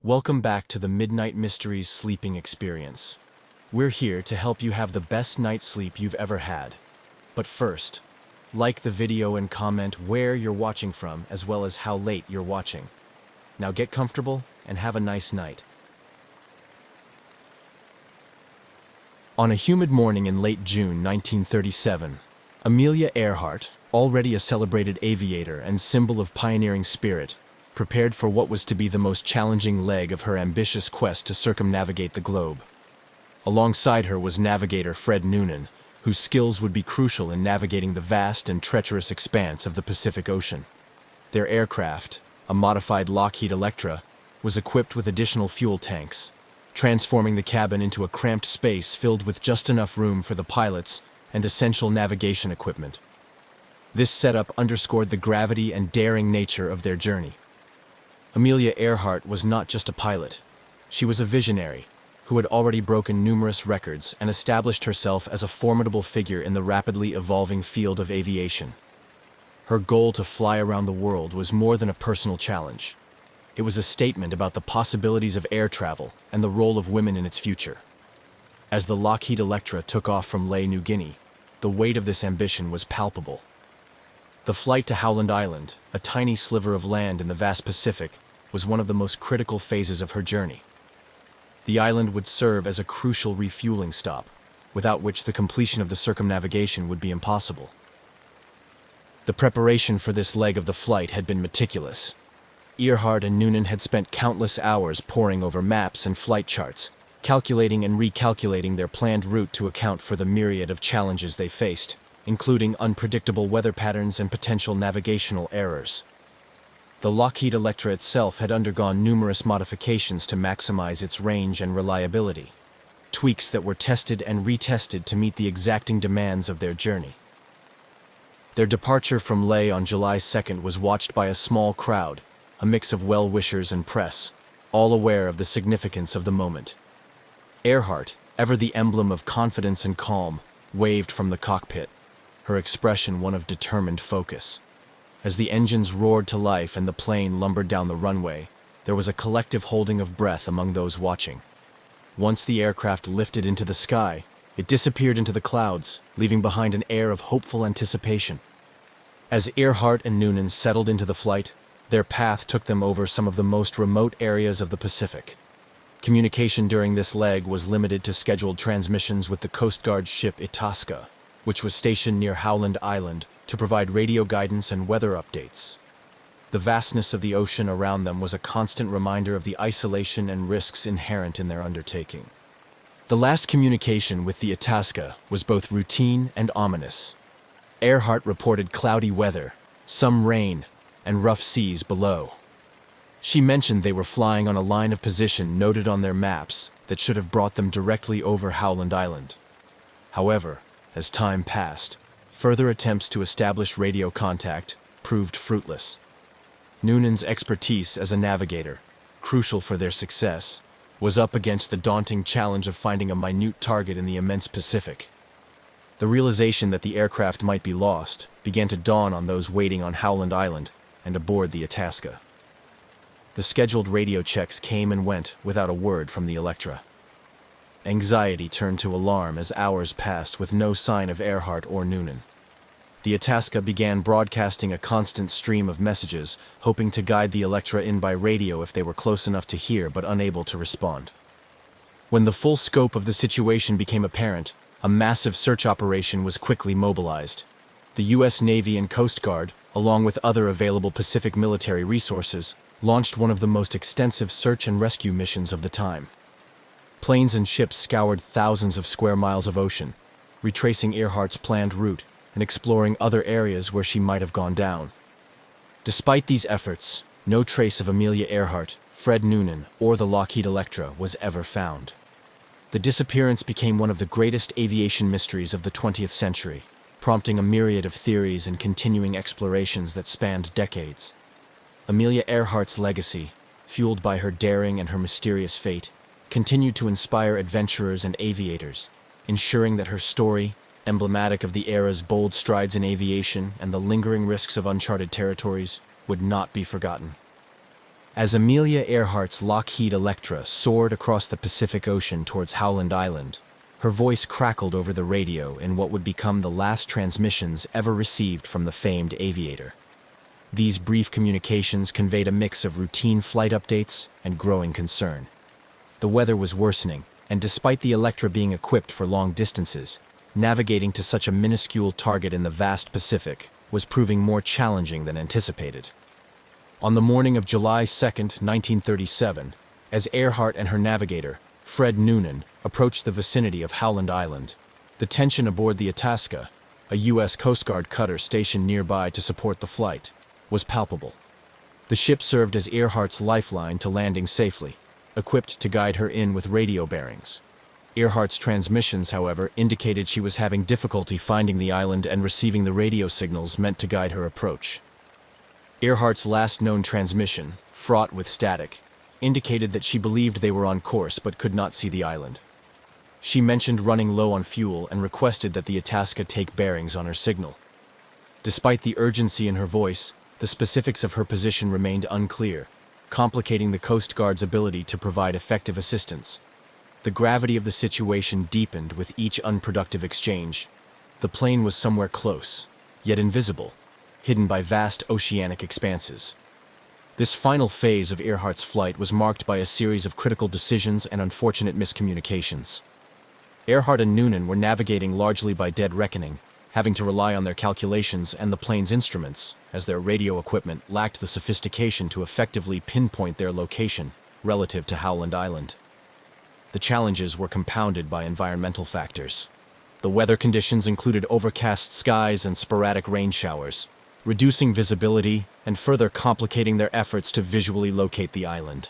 Welcome back to the Midnight Mysteries sleeping experience. We're here to help you have the best night's sleep you've ever had. But first, like the video and comment where you're watching from as well as how late you're watching. Now get comfortable and have a nice night. On a humid morning in late June 1937, Amelia Earhart, already a celebrated aviator and symbol of pioneering spirit, prepared for what was to be the most challenging leg of her ambitious quest to circumnavigate the globe. Alongside her was navigator Fred Noonan, whose skills would be crucial in navigating the vast and treacherous expanse of the Pacific Ocean. Their aircraft, a modified Lockheed Electra, was equipped with additional fuel tanks, transforming the cabin into a cramped space filled with just enough room for the pilots and essential navigation equipment. This setup underscored the gravity and daring nature of their journey. Amelia Earhart was not just a pilot. She was a visionary who had already broken numerous records and established herself as a formidable figure in the rapidly evolving field of aviation. Her goal to fly around the world was more than a personal challenge. It was a statement about the possibilities of air travel and the role of women in its future. As the Lockheed Electra took off from Lae, New Guinea, the weight of this ambition was palpable. The flight to Howland Island, a tiny sliver of land in the vast Pacific, was one of the most critical phases of her journey. The island would serve as a crucial refueling stop, without which the completion of the circumnavigation would be impossible. The preparation for this leg of the flight had been meticulous. Earhart and Noonan had spent countless hours poring over maps and flight charts, calculating and recalculating their planned route to account for the myriad of challenges they faced, including unpredictable weather patterns and potential navigational errors. The Lockheed Electra itself had undergone numerous modifications to maximize its range and reliability, tweaks that were tested and retested to meet the exacting demands of their journey. Their departure from Lae on July 2nd was watched by a small crowd, a mix of well-wishers and press, all aware of the significance of the moment. Earhart, ever the emblem of confidence and calm, waved from the cockpit, her expression one of determined focus. As the engines roared to life and the plane lumbered down the runway, there was a collective holding of breath among those watching. Once the aircraft lifted into the sky, it disappeared into the clouds, leaving behind an air of hopeful anticipation. As Earhart and Noonan settled into the flight, their path took them over some of the most remote areas of the Pacific. Communication during this leg was limited to scheduled transmissions with the Coast Guard ship Itasca, which was stationed near Howland Island to provide radio guidance and weather updates. The vastness of the ocean around them was a constant reminder of the isolation and risks inherent in their undertaking. The last communication with the Itasca was both routine and ominous. Earhart reported cloudy weather, some rain, and rough seas below. She mentioned they were flying on a line of position noted on their maps that should have brought them directly over Howland Island. However, as time passed, further attempts to establish radio contact proved fruitless. Noonan's expertise as a navigator, crucial for their success, was up against the daunting challenge of finding a minute target in the immense Pacific. The realization that the aircraft might be lost began to dawn on those waiting on Howland Island and aboard the Itasca. The scheduled radio checks came and went without a word from the Electra. Anxiety turned to alarm as hours passed with no sign of Earhart or Noonan. The Itasca began broadcasting a constant stream of messages, hoping to guide the Electra in by radio if they were close enough to hear but unable to respond. When the full scope of the situation became apparent, a massive search operation was quickly mobilized. The U.S. Navy and Coast Guard, along with other available Pacific military resources, launched one of the most extensive search and rescue missions of the time. Planes and ships scoured thousands of square miles of ocean, retracing Earhart's planned route and exploring other areas where she might have gone down. Despite these efforts, no trace of Amelia Earhart, Fred Noonan, or the Lockheed Electra was ever found. The disappearance became one of the greatest aviation mysteries of the 20th century, prompting a myriad of theories and continuing explorations that spanned decades. Amelia Earhart's legacy, fueled by her daring and her mysterious fate, continued to inspire adventurers and aviators, ensuring that her story, emblematic of the era's bold strides in aviation and the lingering risks of uncharted territories, would not be forgotten. As Amelia Earhart's Lockheed Electra soared across the Pacific Ocean towards Howland Island, her voice crackled over the radio in what would become the last transmissions ever received from the famed aviator. These brief communications conveyed a mix of routine flight updates and growing concern. The weather was worsening, and despite the Electra being equipped for long distances, navigating to such a minuscule target in the vast Pacific was proving more challenging than anticipated. On the morning of July 2, 1937, as Earhart and her navigator, Fred Noonan, approached the vicinity of Howland Island, the tension aboard the Itasca, a U.S. Coast Guard cutter stationed nearby to support the flight, was palpable. The ship served as Earhart's lifeline to landing safely, equipped to guide her in with radio bearings. Earhart's transmissions, however, indicated she was having difficulty finding the island and receiving the radio signals meant to guide her approach. Earhart's last known transmission, fraught with static, indicated that she believed they were on course but could not see the island. She mentioned running low on fuel and requested that the Itasca take bearings on her signal. Despite the urgency in her voice, the specifics of her position remained unclear, complicating the Coast Guard's ability to provide effective assistance. The gravity of the situation deepened with each unproductive exchange. The plane was somewhere close, yet invisible, hidden by vast oceanic expanses. This final phase of Earhart's flight was marked by a series of critical decisions and unfortunate miscommunications. Earhart and Noonan were navigating largely by dead reckoning, having to rely on their calculations and the plane's instruments, as their radio equipment lacked the sophistication to effectively pinpoint their location relative to Howland Island. The challenges were compounded by environmental factors. The weather conditions included overcast skies and sporadic rain showers, reducing visibility and further complicating their efforts to visually locate the island.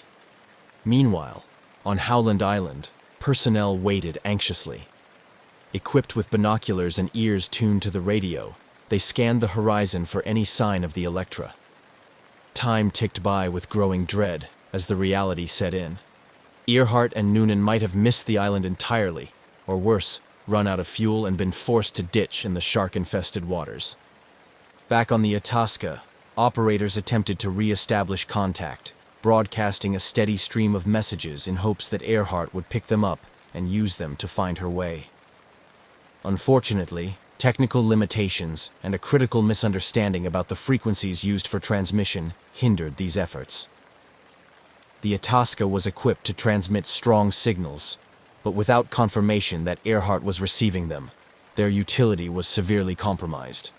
Meanwhile, on Howland Island, personnel waited anxiously. Equipped with binoculars and ears tuned to the radio, they scanned the horizon for any sign of the Electra. Time ticked by with growing dread as the reality set in. Earhart and Noonan might have missed the island entirely, or worse, run out of fuel and been forced to ditch in the shark-infested waters. Back on the Itasca, operators attempted to re-establish contact, broadcasting a steady stream of messages in hopes that Earhart would pick them up and use them to find her way. Unfortunately, technical limitations and a critical misunderstanding about the frequencies used for transmission hindered these efforts. The Itasca was equipped to transmit strong signals, but without confirmation that Earhart was receiving them, their utility was severely compromised.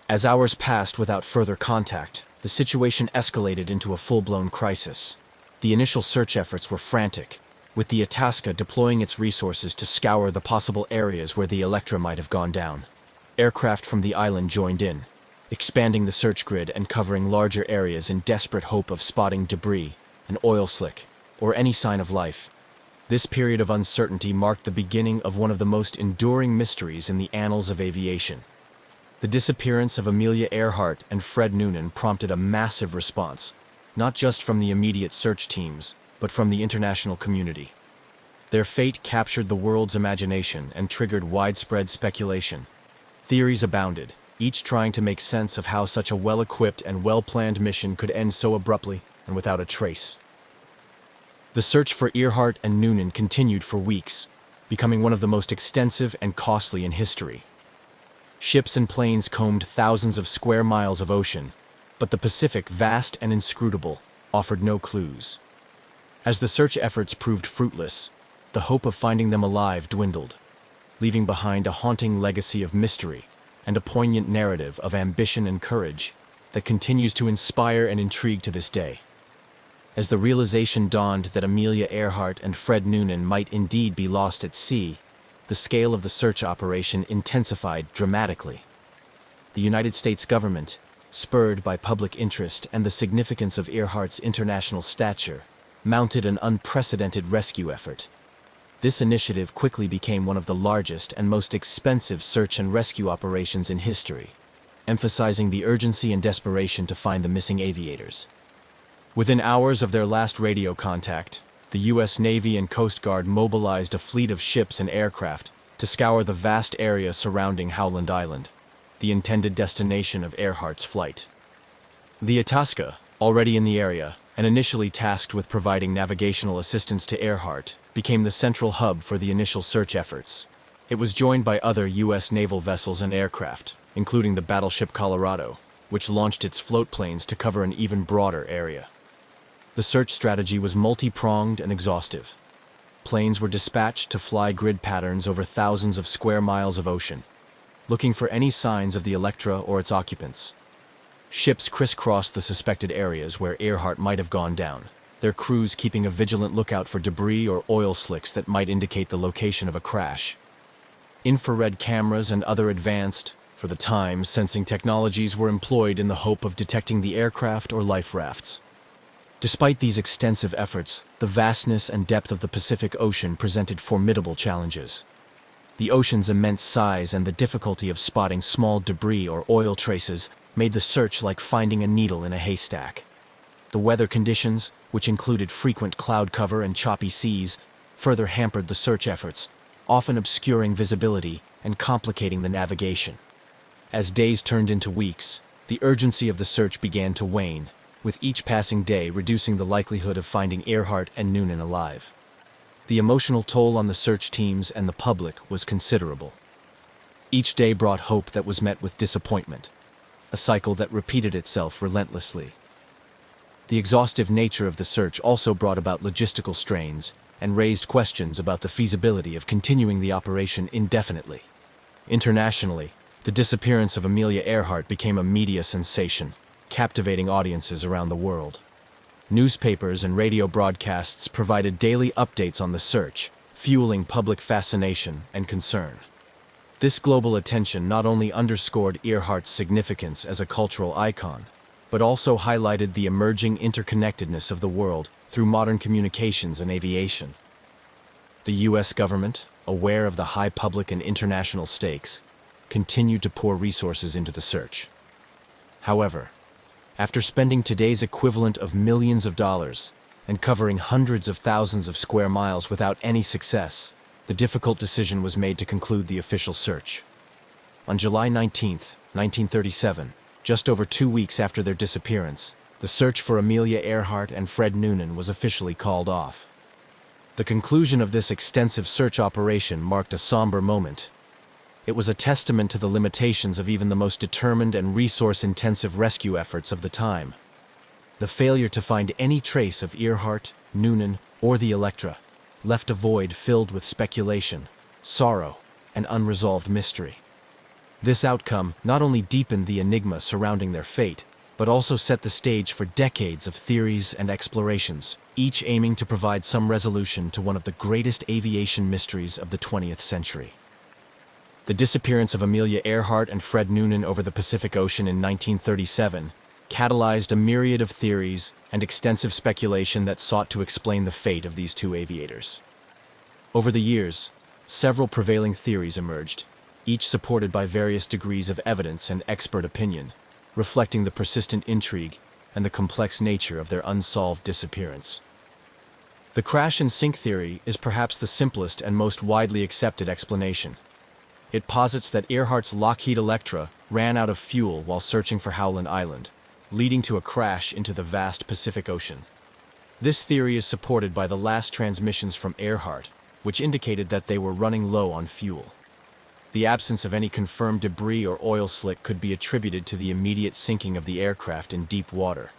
As hours passed without further contact, the situation escalated into a full-blown crisis. The initial search efforts were frantic, with the Itasca deploying its resources to scour the possible areas where the Electra might have gone down. Aircraft from the island joined in, expanding the search grid and covering larger areas in desperate hope of spotting debris, an oil slick, or any sign of life. This period of uncertainty marked the beginning of one of the most enduring mysteries in the annals of aviation. The disappearance of Amelia Earhart and Fred Noonan prompted a massive response, not just from the immediate search teams, but from the international community. Their fate captured the world's imagination and triggered widespread speculation. Theories abounded, each trying to make sense of how such a well-equipped and well-planned mission could end so abruptly and without a trace. The search for Earhart and Noonan continued for weeks, becoming one of the most extensive and costly in history. Ships and planes combed thousands of square miles of ocean, but the Pacific, vast and inscrutable, offered no clues. As the search efforts proved fruitless, the hope of finding them alive dwindled, leaving behind a haunting legacy of mystery and a poignant narrative of ambition and courage that continues to inspire and intrigue to this day. As the realization dawned that Amelia Earhart and Fred Noonan might indeed be lost at sea, the scale of the search operation intensified dramatically. The United States government, spurred by public interest and the significance of Earhart's international stature, mounted an unprecedented rescue effort. This initiative quickly became one of the largest and most expensive search and rescue operations in history, emphasizing the urgency and desperation to find the missing aviators. Within hours of their last radio contact, the U.S. Navy and Coast Guard mobilized a fleet of ships and aircraft to scour the vast area surrounding Howland Island, the intended destination of Earhart's flight. The Itasca, already in the area, and initially tasked with providing navigational assistance to Earhart, became the central hub for the initial search efforts. It was joined by other U.S. naval vessels and aircraft, including the battleship Colorado, which launched its float planes to cover an even broader area. The search strategy was multi-pronged and exhaustive. Planes were dispatched to fly grid patterns over thousands of square miles of ocean, looking for any signs of the Electra or its occupants. Ships crisscrossed the suspected areas where Earhart might have gone down, their crews keeping a vigilant lookout for debris or oil slicks that might indicate the location of a crash. Infrared cameras and other advanced, for the time, sensing technologies were employed in the hope of detecting the aircraft or life rafts. Despite these extensive efforts, the vastness and depth of the Pacific Ocean presented formidable challenges. The ocean's immense size and the difficulty of spotting small debris or oil traces made the search like finding a needle in a haystack. The weather conditions, which included frequent cloud cover and choppy seas, further hampered the search efforts, often obscuring visibility and complicating the navigation. As days turned into weeks, the urgency of the search began to wane, with each passing day reducing the likelihood of finding Earhart and Noonan alive. The emotional toll on the search teams and the public was considerable. Each day brought hope that was met with disappointment, a cycle that repeated itself relentlessly. The exhaustive nature of the search also brought about logistical strains and raised questions about the feasibility of continuing the operation indefinitely. Internationally, the disappearance of Amelia Earhart became a media sensation, captivating audiences around the world. Newspapers and radio broadcasts provided daily updates on the search, fueling public fascination and concern. This global attention not only underscored Earhart's significance as a cultural icon, but also highlighted the emerging interconnectedness of the world through modern communications and aviation. The U.S. government, aware of the high public and international stakes, continued to pour resources into the search. However, after spending today's equivalent of millions of dollars and covering hundreds of thousands of square miles without any success, the difficult decision was made to conclude the official search. On July 19, 1937, just over 2 weeks after their disappearance, the search for Amelia Earhart and Fred Noonan was officially called off. The conclusion of this extensive search operation marked a somber moment. It was a testament to the limitations of even the most determined and resource-intensive rescue efforts of the time. The failure to find any trace of Earhart, Noonan, or the Electra left a void filled with speculation, sorrow, and unresolved mystery. This outcome not only deepened the enigma surrounding their fate, but also set the stage for decades of theories and explorations, each aiming to provide some resolution to one of the greatest aviation mysteries of the 20th century. The disappearance of Amelia Earhart and Fred Noonan over the Pacific Ocean in 1937 catalyzed a myriad of theories and extensive speculation that sought to explain the fate of these two aviators. Over the years, several prevailing theories emerged, each supported by various degrees of evidence and expert opinion, reflecting the persistent intrigue and the complex nature of their unsolved disappearance. The crash and sink theory is perhaps the simplest and most widely accepted explanation. It posits that Earhart's Lockheed Electra ran out of fuel while searching for Howland Island, leading to a crash into the vast Pacific Ocean. This theory is supported by the last transmissions from Earhart, which indicated that they were running low on fuel. The absence of any confirmed debris or oil slick could be attributed to the immediate sinking of the aircraft in deep water,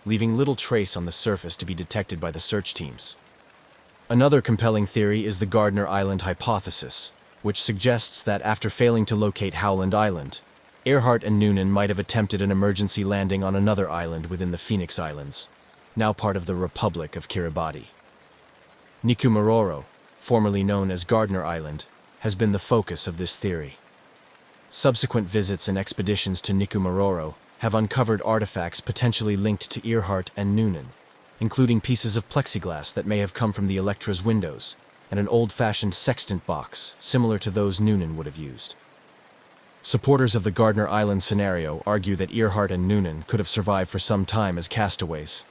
leaving little trace on the surface to be detected by the search teams. Another compelling theory is the Gardner Island hypothesis, which suggests that after failing to locate Howland Island, Earhart and Noonan might have attempted an emergency landing on another island within the Phoenix Islands, now part of the Republic of Kiribati. Nikumaroro, formerly known as Gardner Island, has been the focus of this theory. Subsequent visits and expeditions to Nikumaroro have uncovered artifacts potentially linked to Earhart and Noonan, including pieces of plexiglass that may have come from the Electra's windows, and an old-fashioned sextant box similar to those Noonan would have used. Supporters of the Gardner Island scenario argue that Earhart and Noonan could have survived for some time as castaways.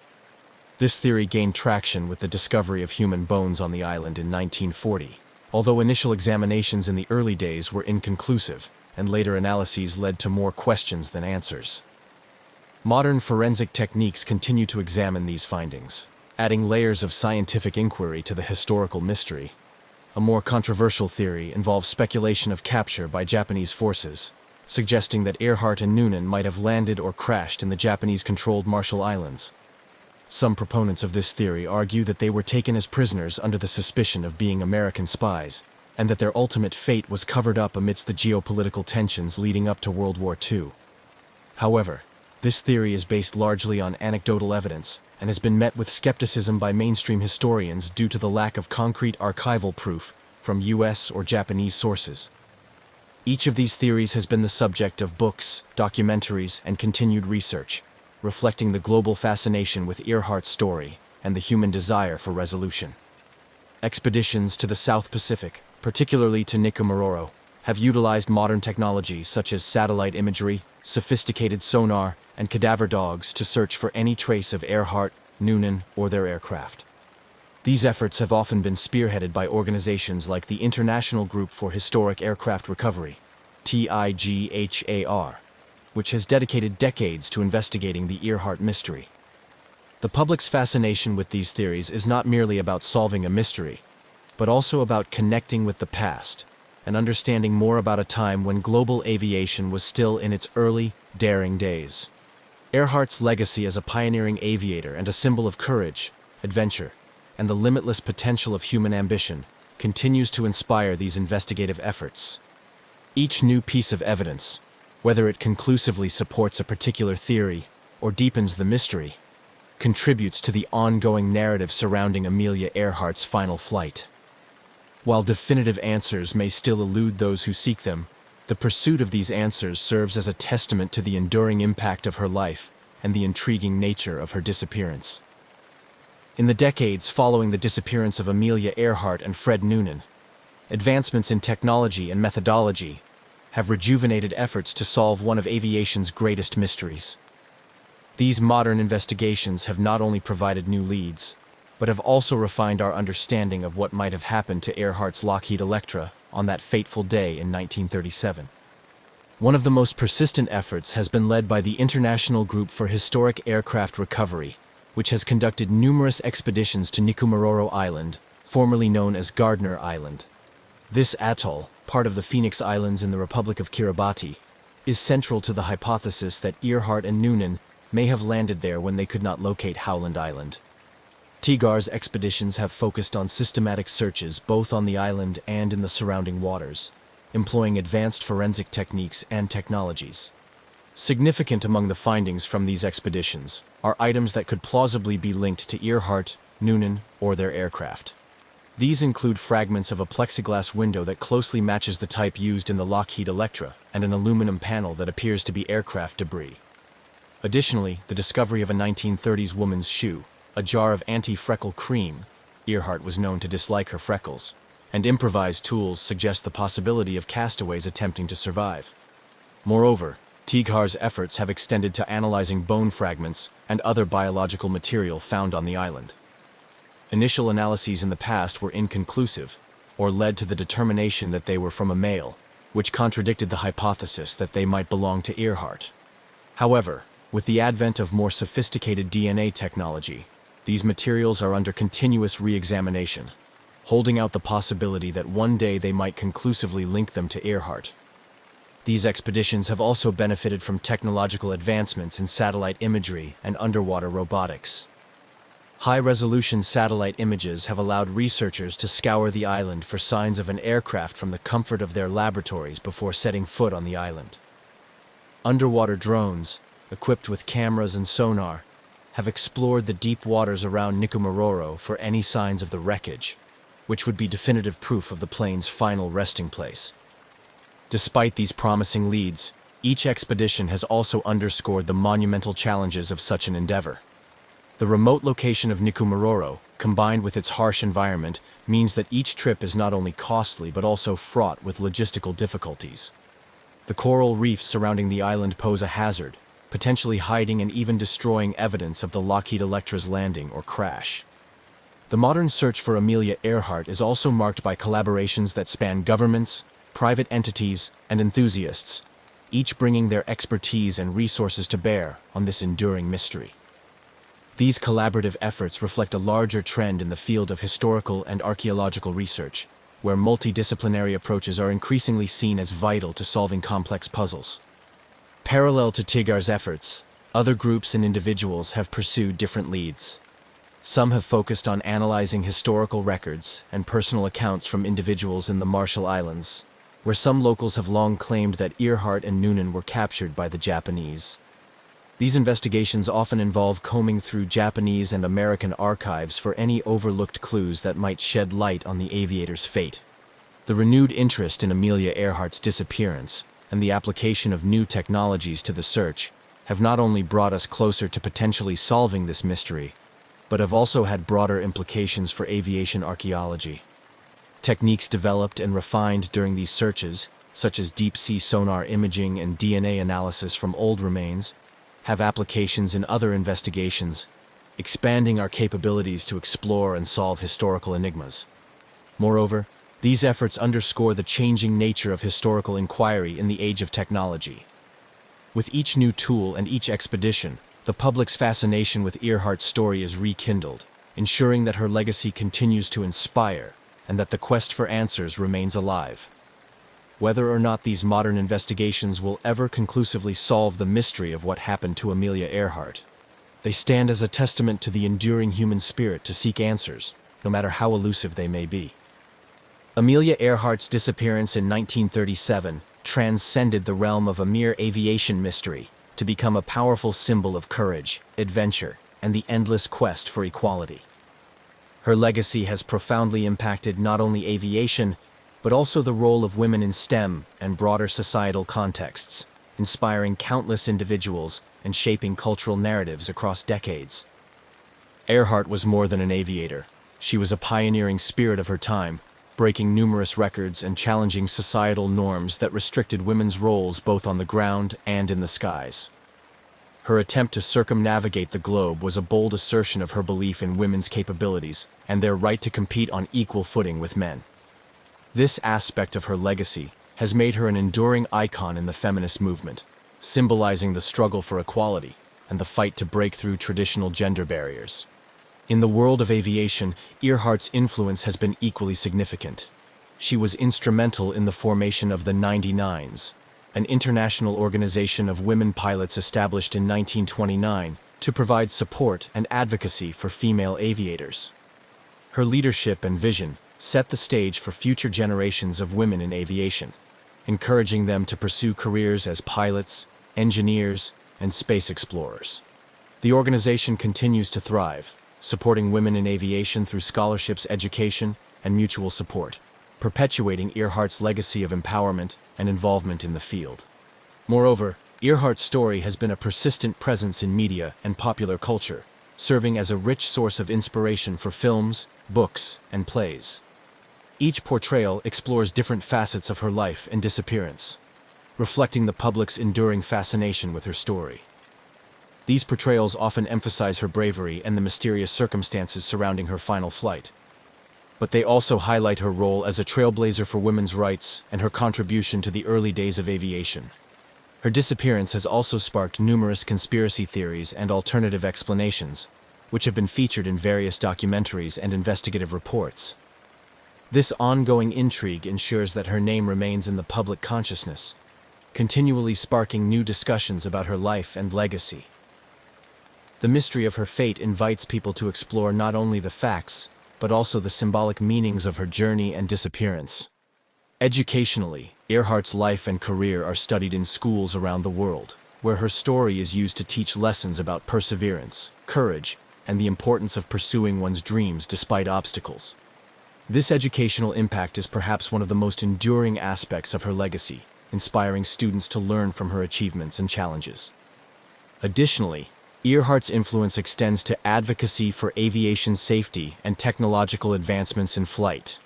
This theory gained traction with the discovery of human bones on the island in 1940, although initial examinations in the early days were inconclusive, and later analyses led to more questions than answers. Modern forensic techniques continue to examine these findings, adding layers of scientific inquiry to the historical mystery. A more controversial theory involves speculation of capture by Japanese forces, suggesting that Earhart and Noonan might have landed or crashed in the Japanese-controlled Marshall Islands. Some proponents of this theory argue that they were taken as prisoners under the suspicion of being American spies, and that their ultimate fate was covered up amidst the geopolitical tensions leading up to World War II. However, this theory is based largely on anecdotal evidence and has been met with skepticism by mainstream historians due to the lack of concrete archival proof from US or Japanese sources. Each of these theories has been the subject of books, documentaries, and continued research, reflecting the global fascination with Earhart's story and the human desire for resolution. Expeditions to the South Pacific, particularly to Nikumaroro, have utilized modern technology such as satellite imagery, sophisticated sonar, and cadaver dogs to search for any trace of Earhart, Noonan, or their aircraft. These efforts have often been spearheaded by organizations like the International Group for Historic Aircraft Recovery, TIGHAR, which has dedicated decades to investigating the Earhart mystery. The public's fascination with these theories is not merely about solving a mystery, but also about connecting with the past and understanding more about a time when global aviation was still in its early, daring days. Earhart's legacy as a pioneering aviator and a symbol of courage, adventure, and the limitless potential of human ambition continues to inspire these investigative efforts. Each new piece of evidence, whether it conclusively supports a particular theory or deepens the mystery, contributes to the ongoing narrative surrounding Amelia Earhart's final flight. While definitive answers may still elude those who seek them, the pursuit of these answers serves as a testament to the enduring impact of her life and the intriguing nature of her disappearance. In the decades following the disappearance of Amelia Earhart and Fred Noonan, advancements in technology and methodology have rejuvenated efforts to solve one of aviation's greatest mysteries. These modern investigations have not only provided new leads, but have also refined our understanding of what might have happened to Earhart's Lockheed Electra on that fateful day in 1937. One of the most persistent efforts has been led by the International Group for Historic Aircraft Recovery, which has conducted numerous expeditions to Nikumaroro Island, formerly known as Gardner Island. This atoll, part of the Phoenix Islands in the Republic of Kiribati, is central to the hypothesis that Earhart and Noonan may have landed there when they could not locate Howland Island. TIGHAR's expeditions have focused on systematic searches both on the island and in the surrounding waters, employing advanced forensic techniques and technologies. Significant among the findings from these expeditions are items that could plausibly be linked to Earhart, Noonan, or their aircraft. These include fragments of a plexiglass window that closely matches the type used in the Lockheed Electra and an aluminum panel that appears to be aircraft debris. Additionally, the discovery of a 1930s woman's shoe, a jar of anti-freckle cream — Earhart was known to dislike her freckles — and improvised tools suggest the possibility of castaways attempting to survive. Moreover, TIGHAR's efforts have extended to analyzing bone fragments and other biological material found on the island. Initial analyses in the past were inconclusive, or led to the determination that they were from a male, which contradicted the hypothesis that they might belong to Earhart. However, with the advent of more sophisticated DNA technology, these materials are under continuous re-examination, holding out the possibility that one day they might conclusively link them to Earhart. These expeditions have also benefited from technological advancements in satellite imagery and underwater robotics. High-resolution satellite images have allowed researchers to scour the island for signs of an aircraft from the comfort of their laboratories before setting foot on the island. Underwater drones, equipped with cameras and sonar, have explored the deep waters around Nikumaroro for any signs of the wreckage, which would be definitive proof of the plane's final resting place. Despite these promising leads, each expedition has also underscored the monumental challenges of such an endeavor. The remote location of Nikumaroro, combined with its harsh environment, means that each trip is not only costly but also fraught with logistical difficulties. The coral reefs surrounding the island pose a hazard, potentially hiding and even destroying evidence of the Lockheed Electra's landing or crash. The modern search for Amelia Earhart is also marked by collaborations that span governments, private entities, and enthusiasts, each bringing their expertise and resources to bear on this enduring mystery. These collaborative efforts reflect a larger trend in the field of historical and archaeological research, where multidisciplinary approaches are increasingly seen as vital to solving complex puzzles. Parallel to Tigar's efforts, other groups and individuals have pursued different leads. Some have focused on analyzing historical records and personal accounts from individuals in the Marshall Islands, where some locals have long claimed that Earhart and Noonan were captured by the Japanese. These investigations often involve combing through Japanese and American archives for any overlooked clues that might shed light on the aviator's fate. The renewed interest in Amelia Earhart's disappearance and the application of new technologies to the search have not only brought us closer to potentially solving this mystery, but have also had broader implications for aviation archaeology. Techniques developed and refined during these searches, such as deep-sea sonar imaging and DNA analysis from old remains, have applications in other investigations, expanding our capabilities to explore and solve historical enigmas. Moreover, these efforts underscore the changing nature of historical inquiry in the age of technology. With each new tool and each expedition, the public's fascination with Earhart's story is rekindled, ensuring that her legacy continues to inspire and that the quest for answers remains alive. Whether or not these modern investigations will ever conclusively solve the mystery of what happened to Amelia Earhart, they stand as a testament to the enduring human spirit to seek answers, no matter how elusive they may be. Amelia Earhart's disappearance in 1937 transcended the realm of a mere aviation mystery to become a powerful symbol of courage, adventure, and the endless quest for equality. Her legacy has profoundly impacted not only aviation, but also the role of women in STEM and broader societal contexts, inspiring countless individuals and shaping cultural narratives across decades. Earhart was more than an aviator. She was a pioneering spirit of her time, breaking numerous records and challenging societal norms that restricted women's roles both on the ground and in the skies. Her attempt to circumnavigate the globe was a bold assertion of her belief in women's capabilities and their right to compete on equal footing with men. This aspect of her legacy has made her an enduring icon in the feminist movement, symbolizing the struggle for equality and the fight to break through traditional gender barriers. In the world of aviation, Earhart's influence has been equally significant. She was instrumental in the formation of the 99s, an international organization of women pilots established in 1929 to provide support and advocacy for female aviators. Her leadership and vision set the stage for future generations of women in aviation, encouraging them to pursue careers as pilots, engineers, and space explorers. The organization continues to thrive, supporting women in aviation through scholarships, education, and mutual support, perpetuating Earhart's legacy of empowerment and involvement in the field. Moreover, Earhart's story has been a persistent presence in media and popular culture, serving as a rich source of inspiration for films, books, and plays. Each portrayal explores different facets of her life and disappearance, reflecting the public's enduring fascination with her story. These portrayals often emphasize her bravery and the mysterious circumstances surrounding her final flight. But they also highlight her role as a trailblazer for women's rights and her contribution to the early days of aviation. Her disappearance has also sparked numerous conspiracy theories and alternative explanations, which have been featured in various documentaries and investigative reports. This ongoing intrigue ensures that her name remains in the public consciousness, continually sparking new discussions about her life and legacy. The mystery of her fate invites people to explore not only the facts, but also the symbolic meanings of her journey and disappearance. Educationally, Earhart's life and career are studied in schools around the world, where her story is used to teach lessons about perseverance, courage, and the importance of pursuing one's dreams despite obstacles. This educational impact is perhaps one of the most enduring aspects of her legacy, inspiring students to learn from her achievements and challenges. Additionally, Earhart's influence extends to advocacy for aviation safety and technological advancements in flight.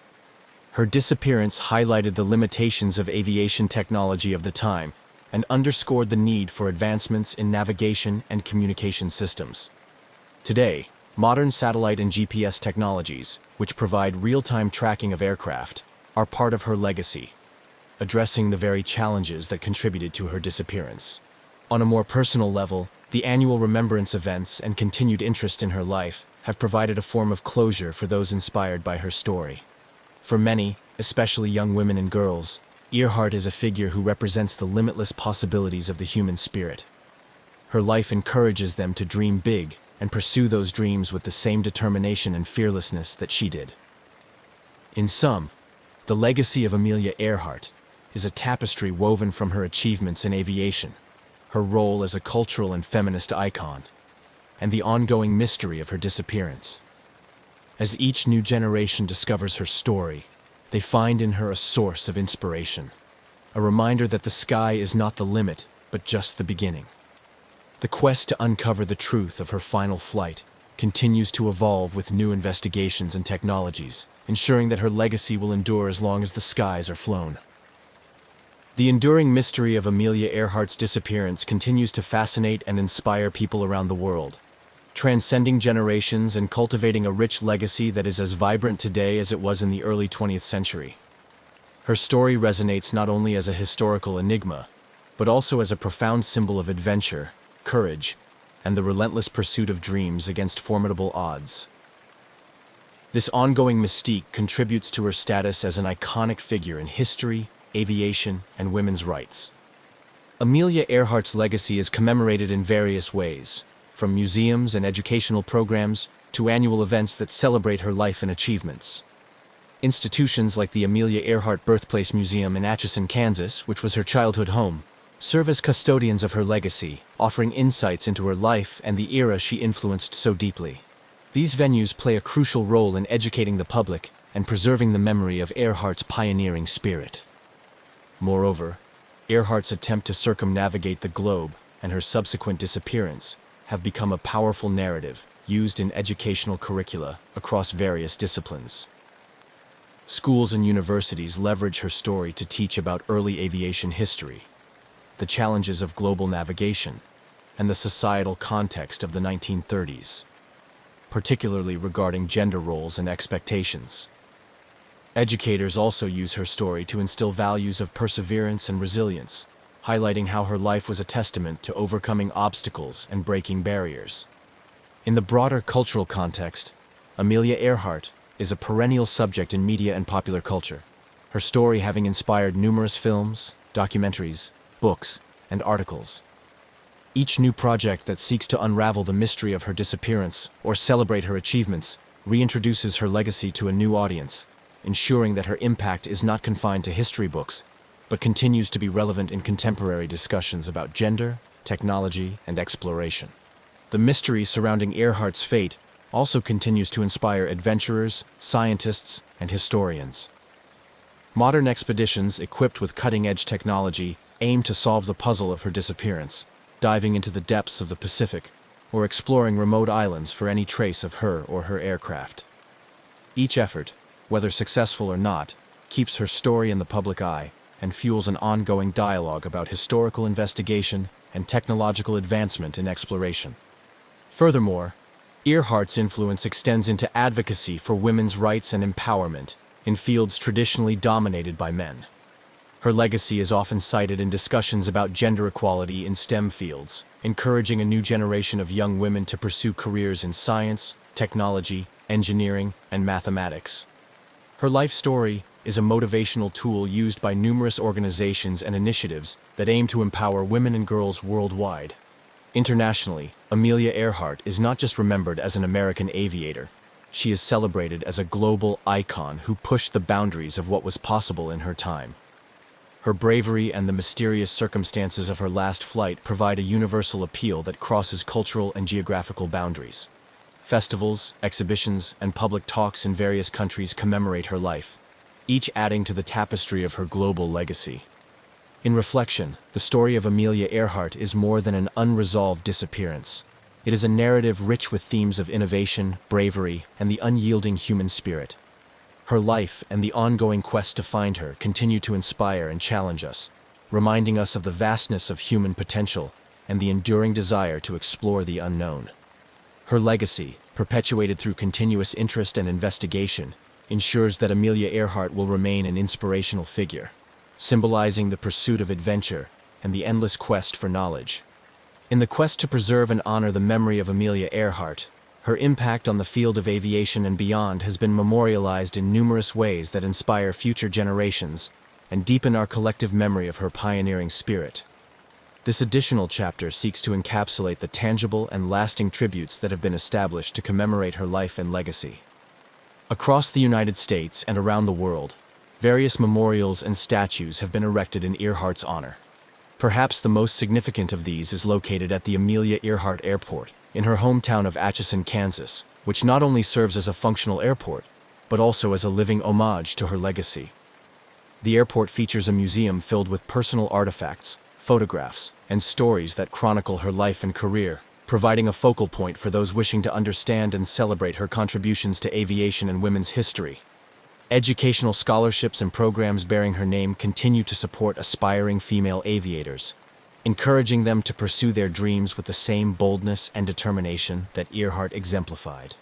Her disappearance highlighted the limitations of aviation technology of the time and underscored the need for advancements in navigation and communication systems. Today, modern satellite and GPS technologies, which provide real-time tracking of aircraft, are part of her legacy. addressing the very challenges that contributed to her disappearance. On a more personal level, the annual remembrance events and continued interest in her life have provided a form of closure for those inspired by her story. For many, especially young women and girls, Earhart is a figure who represents the limitless possibilities of the human spirit. Her life encourages them to dream big and pursue those dreams with the same determination and fearlessness that she did. In sum, the legacy of Amelia Earhart is a tapestry woven from her achievements in aviation, her role as a cultural and feminist icon, and the ongoing mystery of her disappearance. As each new generation discovers her story, they find in her a source of inspiration, a reminder that the sky is not the limit, but just the beginning. The quest to uncover the truth of her final flight continues to evolve with new investigations and technologies, ensuring that her legacy will endure as long as the skies are flown. The enduring mystery of Amelia Earhart's disappearance continues to fascinate and inspire people around the world, transcending generations and cultivating a rich legacy that is as vibrant today as it was in the early 20th century. Her story resonates not only as a historical enigma, but also as a profound symbol of adventure, courage, and the relentless pursuit of dreams against formidable odds. This ongoing mystique contributes to her status as an iconic figure in history, aviation, and women's rights. Amelia Earhart's legacy is commemorated in various ways, from museums and educational programs to annual events that celebrate her life and achievements. Institutions like the Amelia Earhart Birthplace Museum in Atchison, Kansas, which was her childhood home, serve as custodians of her legacy, offering insights into her life and the era she influenced so deeply. These venues play a crucial role in educating the public and preserving the memory of Earhart's pioneering spirit. Moreover, Earhart's attempt to circumnavigate the globe and her subsequent disappearance have become a powerful narrative used in educational curricula across various disciplines. Schools and universities leverage her story to teach about early aviation history, the challenges of global navigation, and the societal context of the 1930s, particularly regarding gender roles and expectations. Educators also use her story to instill values of perseverance and resilience, highlighting how her life was a testament to overcoming obstacles and breaking barriers. In the broader cultural context, Amelia Earhart is a perennial subject in media and popular culture, her story having inspired numerous films, documentaries, books, and articles. Each new project that seeks to unravel the mystery of her disappearance or celebrate her achievements reintroduces her legacy to a new audience, ensuring that her impact is not confined to history books, but continues to be relevant in contemporary discussions about gender, technology, and exploration. The mystery surrounding Earhart's fate also continues to inspire adventurers, scientists, and historians. Modern expeditions equipped with cutting-edge technology aim to solve the puzzle of her disappearance, diving into the depths of the Pacific or exploring remote islands for any trace of her or her aircraft. Each effort, whether successful or not, keeps her story in the public eye and fuels an ongoing dialogue about historical investigation and technological advancement in exploration. Furthermore, Earhart's influence extends into advocacy for women's rights and empowerment in fields traditionally dominated by men. Her legacy is often cited in discussions about gender equality in STEM fields, encouraging a new generation of young women to pursue careers in science, technology, engineering, and mathematics. Her life story is a motivational tool used by numerous organizations and initiatives that aim to empower women and girls worldwide. Internationally, Amelia Earhart is not just remembered as an American aviator. She is celebrated as a global icon who pushed the boundaries of what was possible in her time. Her bravery and the mysterious circumstances of her last flight provide a universal appeal that crosses cultural and geographical boundaries. Festivals, exhibitions, and public talks in various countries commemorate her life, each adding to the tapestry of her global legacy. In reflection, the story of Amelia Earhart is more than an unresolved disappearance. It is a narrative rich with themes of innovation, bravery, and the unyielding human spirit. Her life and the ongoing quest to find her continue to inspire and challenge us, reminding us of the vastness of human potential and the enduring desire to explore the unknown. Her legacy, perpetuated through continuous interest and investigation, ensures that Amelia Earhart will remain an inspirational figure, symbolizing the pursuit of adventure and the endless quest for knowledge. In the quest to preserve and honor the memory of Amelia Earhart, her impact on the field of aviation and beyond has been memorialized in numerous ways that inspire future generations and deepen our collective memory of her pioneering spirit. This additional chapter seeks to encapsulate the tangible and lasting tributes that have been established to commemorate her life and legacy. Across the United States and around the world, various memorials and statues have been erected in Earhart's honor. Perhaps the most significant of these is located at the Amelia Earhart Airport in her hometown of Atchison, Kansas, which not only serves as a functional airport, but also as a living homage to her legacy. The airport features a museum filled with personal artifacts, photographs, and stories that chronicle her life and career, providing a focal point for those wishing to understand and celebrate her contributions to aviation and women's history. Educational scholarships and programs bearing her name continue to support aspiring female aviators, encouraging them to pursue their dreams with the same boldness and determination that Earhart exemplified.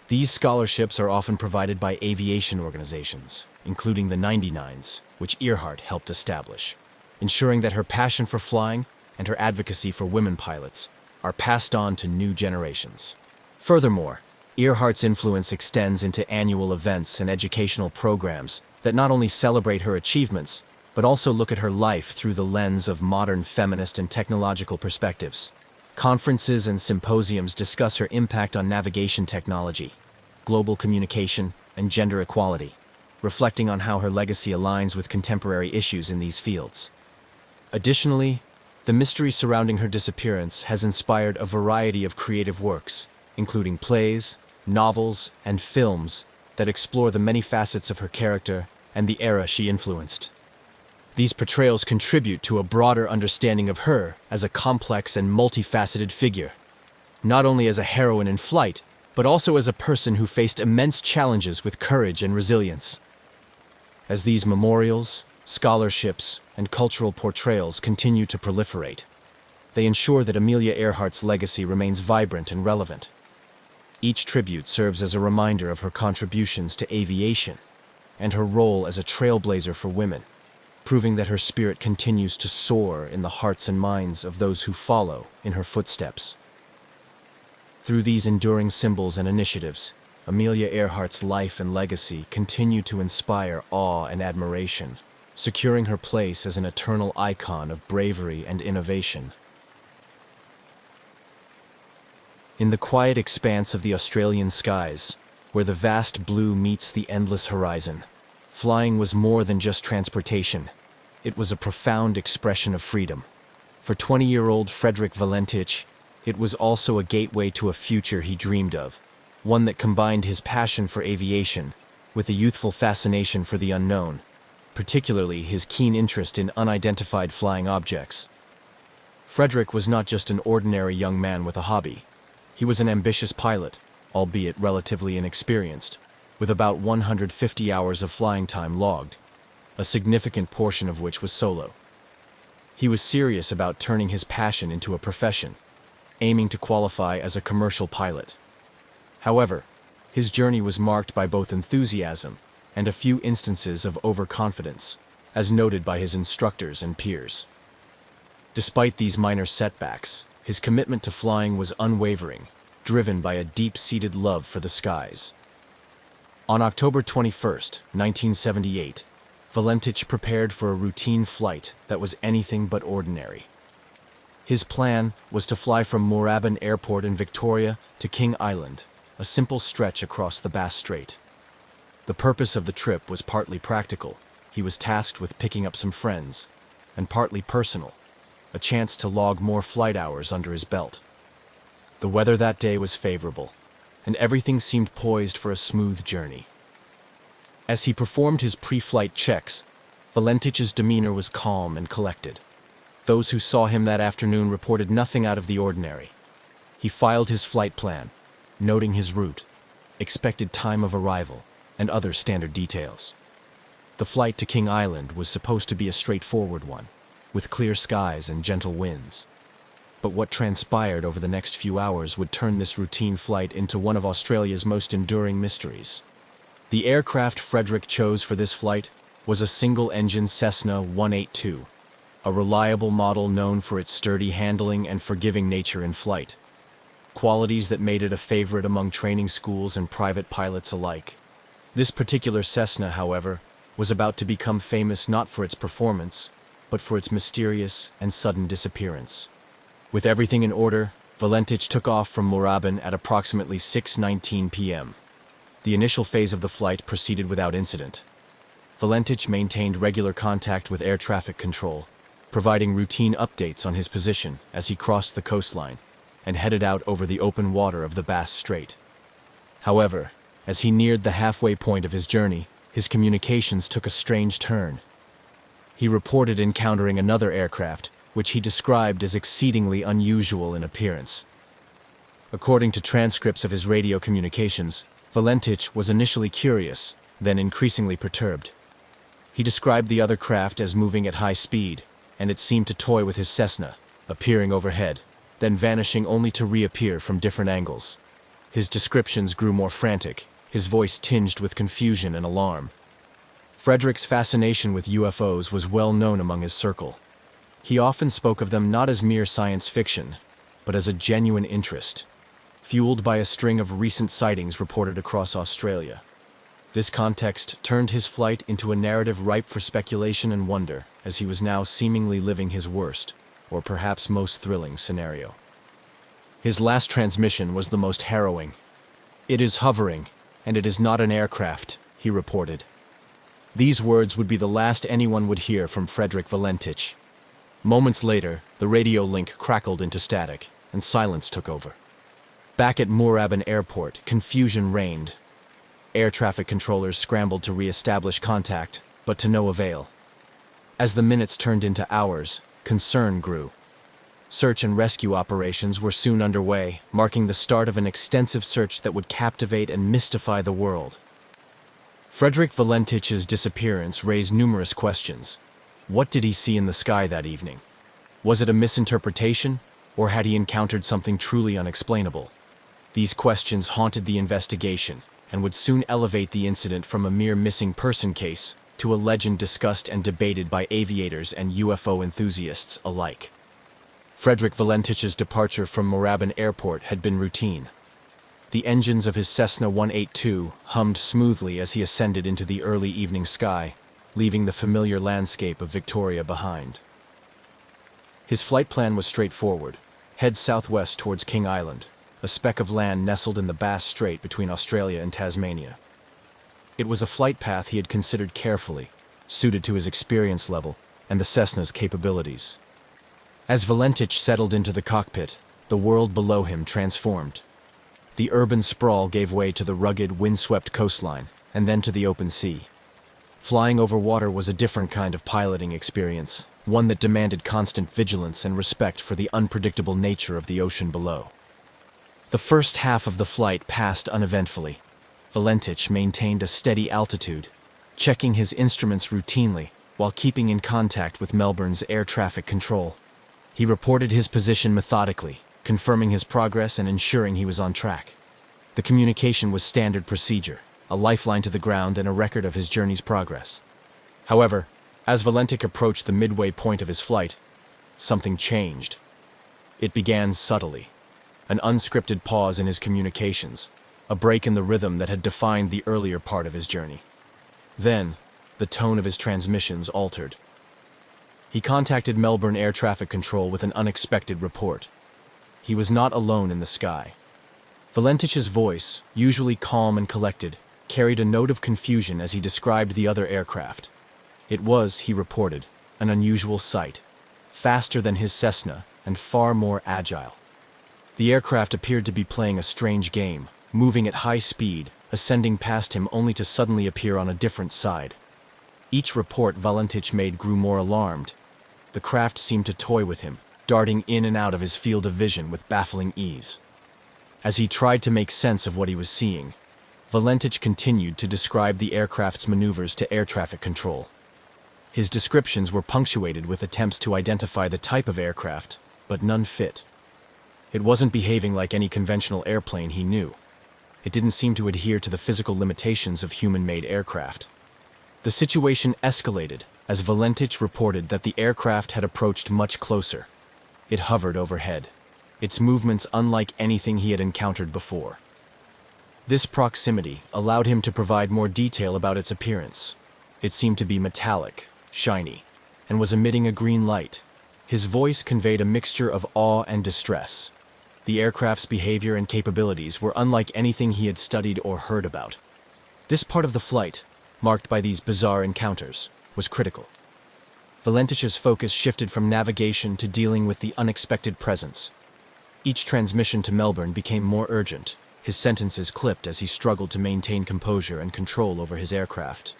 These scholarships are often provided by aviation organizations, including the 99s, which Earhart helped establish, ensuring that her passion for flying and her advocacy for women pilots are passed on to new generations. Furthermore, Earhart's influence extends into annual events and educational programs that not only celebrate her achievements, but also look at her life through the lens of modern feminist and technological perspectives. Conferences and symposiums discuss her impact on navigation technology, global communication, and gender equality, reflecting on how her legacy aligns with contemporary issues in these fields. Additionally, the mystery surrounding her disappearance has inspired a variety of creative works, including plays, novels, and films that explore the many facets of her character and the era she influenced. These portrayals contribute to a broader understanding of her as a complex and multifaceted figure, not only as a heroine in flight, but also as a person who faced immense challenges with courage and resilience. As these memorials, scholarships, and cultural portrayals continue to proliferate, they ensure that Amelia Earhart's legacy remains vibrant and relevant. Each tribute serves as a reminder of her contributions to aviation and her role as a trailblazer for women, proving that her spirit continues to soar in the hearts and minds of those who follow in her footsteps. Through these enduring symbols and initiatives, Amelia Earhart's life and legacy continue to inspire awe and admiration, securing her place as an eternal icon of bravery and innovation. In the quiet expanse of the Australian skies, where the vast blue meets the endless horizon, flying was more than just transportation. It was a profound expression of freedom. For 20-year-old Frederick Valentich, it was also a gateway to a future he dreamed of, one that combined his passion for aviation with a youthful fascination for the unknown, particularly his keen interest in unidentified flying objects. Frederick was not just an ordinary young man with a hobby. He was an ambitious pilot, albeit relatively inexperienced, with about 150 hours of flying time logged, a significant portion of which was solo. He was serious about turning his passion into a profession, aiming to qualify as a commercial pilot. However, his journey was marked by both enthusiasm and a few instances of overconfidence, as noted by his instructors and peers. Despite these minor setbacks, his commitment to flying was unwavering, driven by a deep-seated love for the skies. On October 21, 1978, Valentich prepared for a routine flight that was anything but ordinary. His plan was to fly from Moorabbin Airport in Victoria to King Island, a simple stretch across the Bass Strait. The purpose of the trip was partly practical. He was tasked with picking up some friends, and partly personal, a chance to log more flight hours under his belt. The weather that day was favorable, and everything seemed poised for a smooth journey. As he performed his pre-flight checks, Valentich's demeanor was calm and collected. Those who saw him that afternoon reported nothing out of the ordinary. He filed his flight plan, noting his route, expected time of arrival, and other standard details. The flight to King Island was supposed to be a straightforward one, with clear skies and gentle winds. But what transpired over the next few hours would turn this routine flight into one of Australia's most enduring mysteries. The aircraft Frederick chose for this flight was a single-engine Cessna 182, a reliable model known for its sturdy handling and forgiving nature in flight, qualities that made it a favorite among training schools and private pilots alike. This particular Cessna, however, was about to become famous not for its performance, but for its mysterious and sudden disappearance. With everything in order, Valentich took off from Mooraban at approximately 6:19 p.m. The initial phase of the flight proceeded without incident. Valentich maintained regular contact with air traffic control, providing routine updates on his position as he crossed the coastline and headed out over the open water of the Bass Strait. However, as he neared the halfway point of his journey, his communications took a strange turn. He reported encountering another aircraft, which he described as exceedingly unusual in appearance. According to transcripts of his radio communications, Valentich was initially curious, then increasingly perturbed. He described the other craft as moving at high speed, and it seemed to toy with his Cessna, appearing overhead, then vanishing only to reappear from different angles. His descriptions grew more frantic, his voice tinged with confusion and alarm. Frederick's fascination with UFOs was well known among his circle. He often spoke of them not as mere science fiction, but as a genuine interest, fueled by a string of recent sightings reported across Australia. This context turned his flight into a narrative ripe for speculation and wonder, as he was now seemingly living his worst, or perhaps most thrilling, scenario. His last transmission was the most harrowing. "It is hovering, and it is not an aircraft," he reported. These words would be the last anyone would hear from Frederick Valentich. Moments later, the radio link crackled into static, and silence took over. Back at Mooraban Airport, confusion reigned. Air traffic controllers scrambled to re-establish contact, but to no avail. As the minutes turned into hours, concern grew. Search and rescue operations were soon underway, marking the start of an extensive search that would captivate and mystify the world. Frederick Valentich's disappearance raised numerous questions. What did he see in the sky that evening? Was it a misinterpretation, or had he encountered something truly unexplainable? These questions haunted the investigation, and would soon elevate the incident from a mere missing person case to a legend discussed and debated by aviators and UFO enthusiasts alike. Frederick Valentich's departure from Mooraban Airport had been routine. The engines of his Cessna 182 hummed smoothly as he ascended into the early evening sky, leaving the familiar landscape of Victoria behind. His flight plan was straightforward: head southwest towards King Island, a speck of land nestled in the Bass Strait between Australia and Tasmania. It was a flight path he had considered carefully, suited to his experience level and the Cessna's capabilities. As Valentich settled into the cockpit, the world below him transformed. The urban sprawl gave way to the rugged, windswept coastline, and then to the open sea. Flying over water was a different kind of piloting experience, one that demanded constant vigilance and respect for the unpredictable nature of the ocean below. The first half of the flight passed uneventfully. Valentich maintained a steady altitude, checking his instruments routinely while keeping in contact with Melbourne's air traffic control. He reported his position methodically, confirming his progress and ensuring he was on track. The communication was standard procedure, a lifeline to the ground and a record of his journey's progress. However, as Valentich approached the midway point of his flight, something changed. It began subtly. An unscripted pause in his communications, a break in the rhythm that had defined the earlier part of his journey. Then, the tone of his transmissions altered. He contacted Melbourne Air Traffic Control with an unexpected report. He was not alone in the sky. Valentich's voice, usually calm and collected, carried a note of confusion as he described the other aircraft. It was, he reported, an unusual sight, faster than his Cessna and far more agile. The aircraft appeared to be playing a strange game, moving at high speed, ascending past him only to suddenly appear on a different side. Each report Valentich made grew more alarmed. The craft seemed to toy with him, darting in and out of his field of vision with baffling ease. As he tried to make sense of what he was seeing, Valentich continued to describe the aircraft's maneuvers to air traffic control. His descriptions were punctuated with attempts to identify the type of aircraft, but none fit. It wasn't behaving like any conventional airplane he knew. It didn't seem to adhere to the physical limitations of human-made aircraft. The situation escalated as Valentich reported that the aircraft had approached much closer. It hovered overhead, its movements unlike anything he had encountered before. This proximity allowed him to provide more detail about its appearance. It seemed to be metallic, shiny, and was emitting a green light. His voice conveyed a mixture of awe and distress. The aircraft's behavior and capabilities were unlike anything he had studied or heard about. This part of the flight, marked by these bizarre encounters, was critical. Valentich's focus shifted from navigation to dealing with the unexpected presence. Each transmission to Melbourne became more urgent, his sentences clipped as he struggled to maintain composure and control over his aircraft.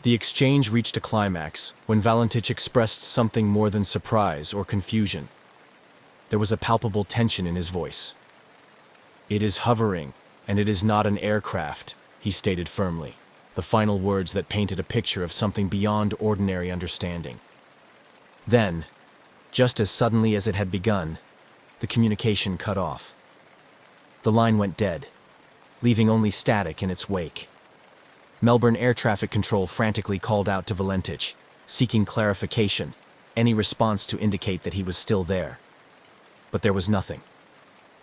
The exchange reached a climax when Valentich expressed something more than surprise or confusion. There was a palpable tension in his voice. "It is hovering, and it is not an aircraft," he stated firmly, the final words that painted a picture of something beyond ordinary understanding. Then, just as suddenly as it had begun, the communication cut off. The line went dead, leaving only static in its wake. Melbourne Air Traffic Control frantically called out to Valentich, seeking clarification, any response to indicate that he was still there. But there was nothing,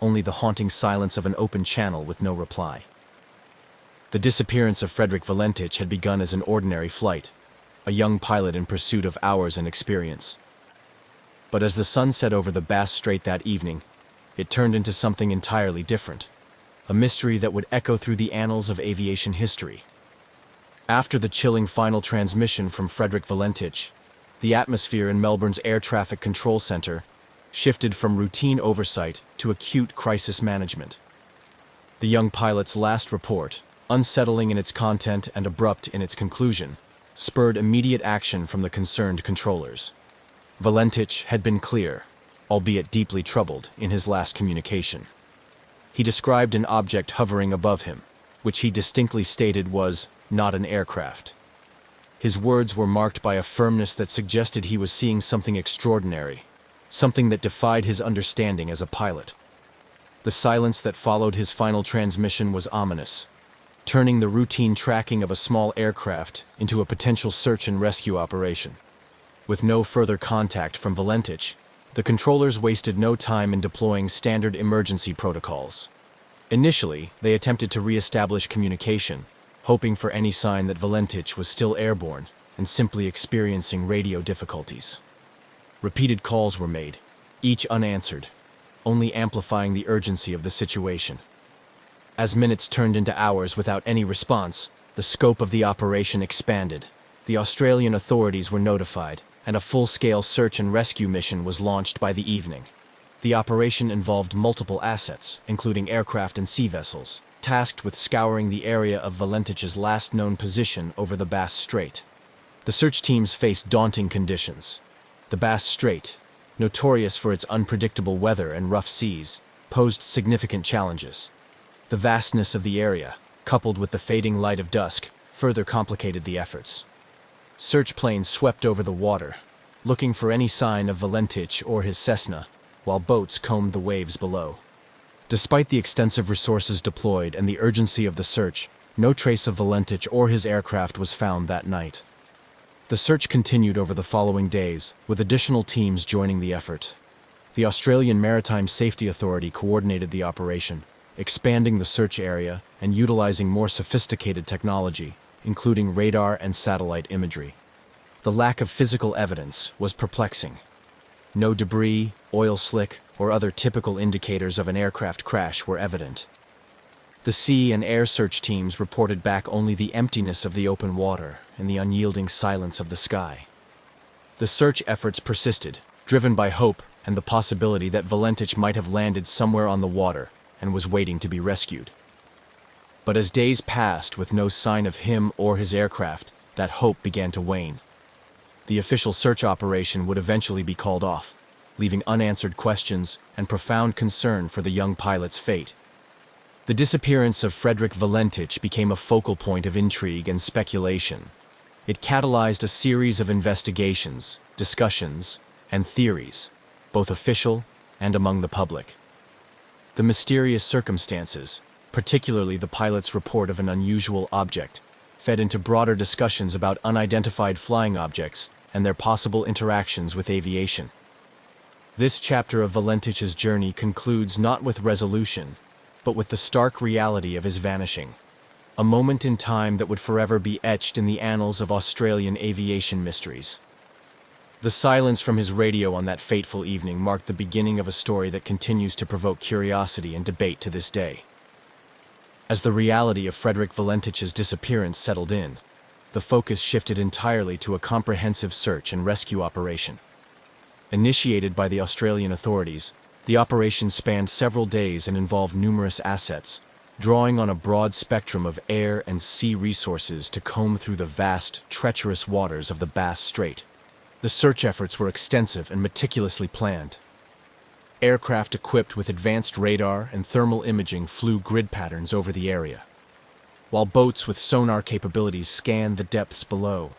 only the haunting silence of an open channel with no reply. The disappearance of Frederick Valentich had begun as an ordinary flight, a young pilot in pursuit of hours and experience. But as the sun set over the Bass Strait that evening, it turned into something entirely different, a mystery that would echo through the annals of aviation history. After the chilling final transmission from Frederick Valentich, the atmosphere in Melbourne's Air Traffic Control Centre shifted from routine oversight to acute crisis management. The young pilot's last report, unsettling in its content and abrupt in its conclusion, spurred immediate action from the concerned controllers. Valentich had been clear, albeit deeply troubled, in his last communication. He described an object hovering above him, which he distinctly stated was not an aircraft. His words were marked by a firmness that suggested he was seeing something extraordinary, something that defied his understanding as a pilot. The silence that followed his final transmission was ominous, turning the routine tracking of a small aircraft into a potential search and rescue operation. With no further contact from Valentich, the controllers wasted no time in deploying standard emergency protocols. Initially, they attempted to re-establish communication, hoping for any sign that Valentich was still airborne and simply experiencing radio difficulties. Repeated calls were made, each unanswered, only amplifying the urgency of the situation. As minutes turned into hours without any response, the scope of the operation expanded. The Australian authorities were notified, and a full-scale search and rescue mission was launched by the evening. The operation involved multiple assets, including aircraft and sea vessels, tasked with scouring the area of Valentich's last known position over the Bass Strait. The search teams faced daunting conditions. The Bass Strait, notorious for its unpredictable weather and rough seas, posed significant challenges. The vastness of the area, coupled with the fading light of dusk, further complicated the efforts. Search planes swept over the water, looking for any sign of Valentich or his Cessna, while boats combed the waves below. Despite the extensive resources deployed and the urgency of the search, no trace of Valentich or his aircraft was found that night. The search continued over the following days, with additional teams joining the effort. The Australian Maritime Safety Authority coordinated the operation, expanding the search area and utilizing more sophisticated technology, including radar and satellite imagery. The lack of physical evidence was perplexing. No debris, oil slick, or other typical indicators of an aircraft crash were evident. The sea and air search teams reported back only the emptiness of the open water and the unyielding silence of the sky. The search efforts persisted, driven by hope and the possibility that Valentich might have landed somewhere on the water and was waiting to be rescued. But as days passed with no sign of him or his aircraft, that hope began to wane. The official search operation would eventually be called off, leaving unanswered questions and profound concern for the young pilot's fate. The disappearance of Frederick Valentich became a focal point of intrigue and speculation. It catalyzed a series of investigations, discussions, and theories, both official and among the public. The mysterious circumstances, particularly the pilot's report of an unusual object, fed into broader discussions about unidentified flying objects and their possible interactions with aviation. This chapter of Valentich's journey concludes not with resolution, but with the stark reality of his vanishing, a moment in time that would forever be etched in the annals of Australian aviation mysteries. The silence from his radio on that fateful evening marked the beginning of a story that continues to provoke curiosity and debate to this day. As the reality of Frederick Valentich's disappearance settled in, the focus shifted entirely to a comprehensive search and rescue operation. Initiated by the Australian authorities, the operation spanned several days and involved numerous assets, drawing on a broad spectrum of air and sea resources to comb through the vast, treacherous waters of the Bass Strait. The search efforts were extensive and meticulously planned. Aircraft equipped with advanced radar and thermal imaging flew grid patterns over the area, while boats with sonar capabilities scanned the depths below.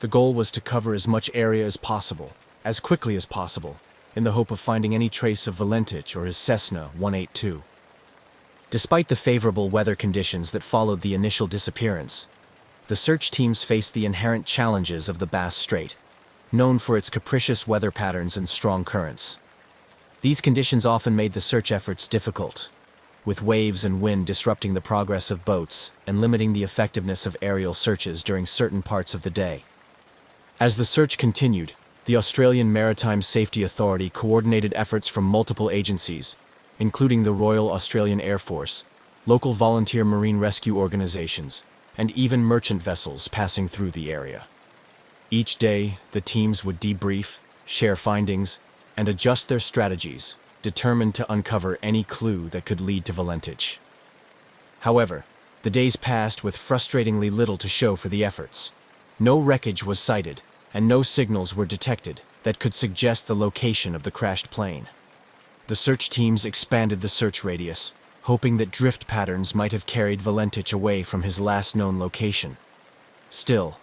The goal was to cover as much area as possible, as quickly as possible, in the hope of finding any trace of Valentich or his Cessna 182. Despite the favorable weather conditions that followed the initial disappearance, the search teams faced the inherent challenges of the Bass Strait, known for its capricious weather patterns and strong currents. These conditions often made the search efforts difficult, with waves and wind disrupting the progress of boats and limiting the effectiveness of aerial searches during certain parts of the day. As the search continued, the Australian Maritime Safety Authority coordinated efforts from multiple agencies, including the Royal Australian Air Force, local volunteer marine rescue organizations, and even merchant vessels passing through the area. Each day, the teams would debrief, share findings, and adjust their strategies, determined to uncover any clue that could lead to Valentich. However, the days passed with frustratingly little to show for the efforts. No wreckage was sighted, and no signals were detected that could suggest the location of the crashed plane. The search teams expanded the search radius, hoping that drift patterns might have carried Valentich away from his last known location. Still,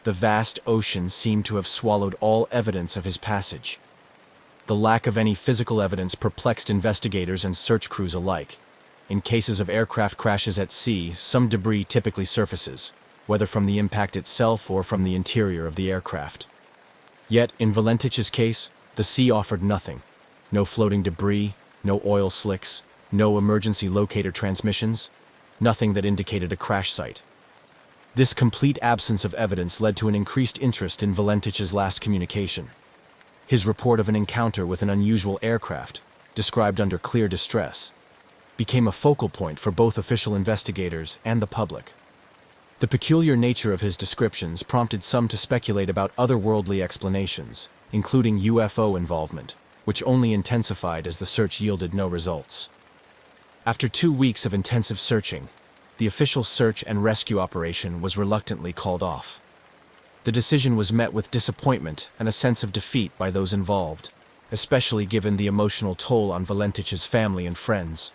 the vast ocean seemed to have swallowed all evidence of his passage. The lack of any physical evidence perplexed investigators and search crews alike. In cases of aircraft crashes at sea, some debris typically surfaces, whether from the impact itself or from the interior of the aircraft. Yet, in Valentich's case, the sea offered nothing. No floating debris, no oil slicks, no emergency locator transmissions, nothing that indicated a crash site. This complete absence of evidence led to an increased interest in Valentich's last communication. His report of an encounter with an unusual aircraft, described under clear distress, became a focal point for both official investigators and the public. The peculiar nature of his descriptions prompted some to speculate about otherworldly explanations, including UFO involvement, which only intensified as the search yielded no results. After 2 weeks of intensive searching, the official search and rescue operation was reluctantly called off. The decision was met with disappointment and a sense of defeat by those involved, especially given the emotional toll on Valentich's family and friends.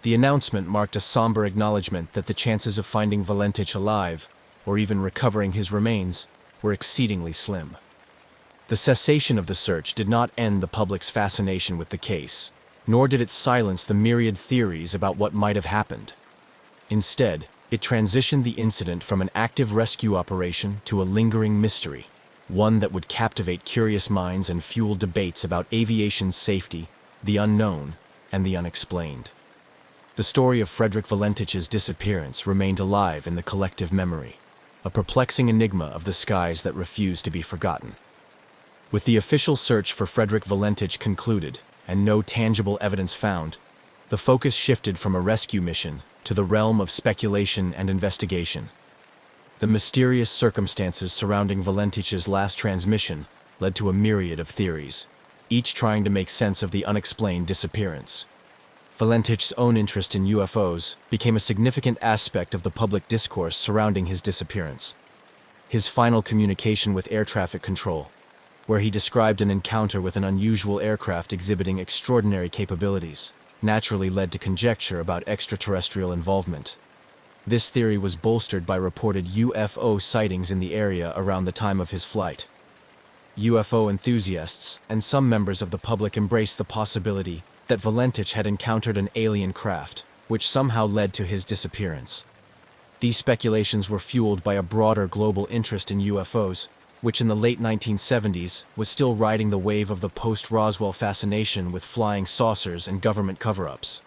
The announcement marked a somber acknowledgement that the chances of finding Valentich alive, or even recovering his remains, were exceedingly slim. The cessation of the search did not end the public's fascination with the case, nor did it silence the myriad theories about what might have happened. Instead, it transitioned the incident from an active rescue operation to a lingering mystery, one that would captivate curious minds and fuel debates about aviation safety, the unknown, and the unexplained. The story of Frederick Valentich's disappearance remained alive in the collective memory, a perplexing enigma of the skies that refused to be forgotten. With the official search for Frederick Valentich concluded and no tangible evidence found, the focus shifted from a rescue mission to the realm of speculation and investigation. The mysterious circumstances surrounding Valentich's last transmission led to a myriad of theories, each trying to make sense of the unexplained disappearance. Valentich's own interest in UFOs became a significant aspect of the public discourse surrounding his disappearance. His final communication with air traffic control, where he described an encounter with an unusual aircraft exhibiting extraordinary capabilities, naturally led to conjecture about extraterrestrial involvement. This theory was bolstered by reported UFO sightings in the area around the time of his flight. UFO enthusiasts and some members of the public embraced the possibility that Valentich had encountered an alien craft, which somehow led to his disappearance. These speculations were fueled by a broader global interest in UFOs, which in the late 1970s was still riding the wave of the post-Roswell fascination with flying saucers and government cover-ups.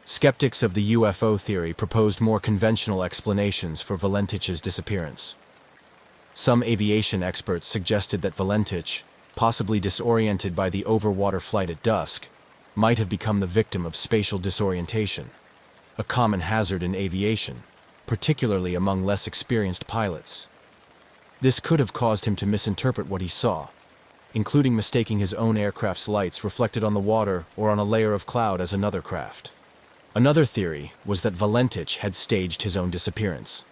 Skeptics of the UFO theory proposed more conventional explanations for Valentich's disappearance. Some aviation experts suggested that Valentich, possibly disoriented by the overwater flight at dusk, might have become the victim of spatial disorientation, a common hazard in aviation, particularly among less experienced pilots. This could have caused him to misinterpret what he saw, including mistaking his own aircraft's lights reflected on the water or on a layer of cloud as another craft. Another theory was that Valentich had staged his own disappearance.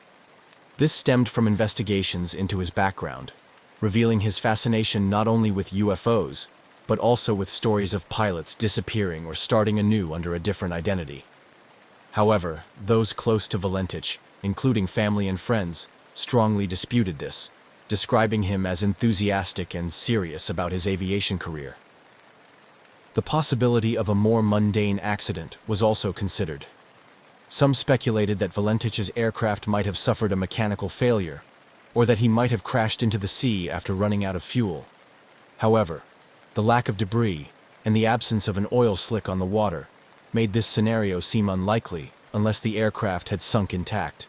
This stemmed from investigations into his background, revealing his fascination not only with UFOs, but also with stories of pilots disappearing or starting anew under a different identity. However, those close to Valentich, including family and friends, strongly disputed this, describing him as enthusiastic and serious about his aviation career. The possibility of a more mundane accident was also considered. Some speculated that Valentich's aircraft might have suffered a mechanical failure, or that he might have crashed into the sea after running out of fuel. However, the lack of debris and the absence of an oil slick on the water made this scenario seem unlikely unless the aircraft had sunk intact,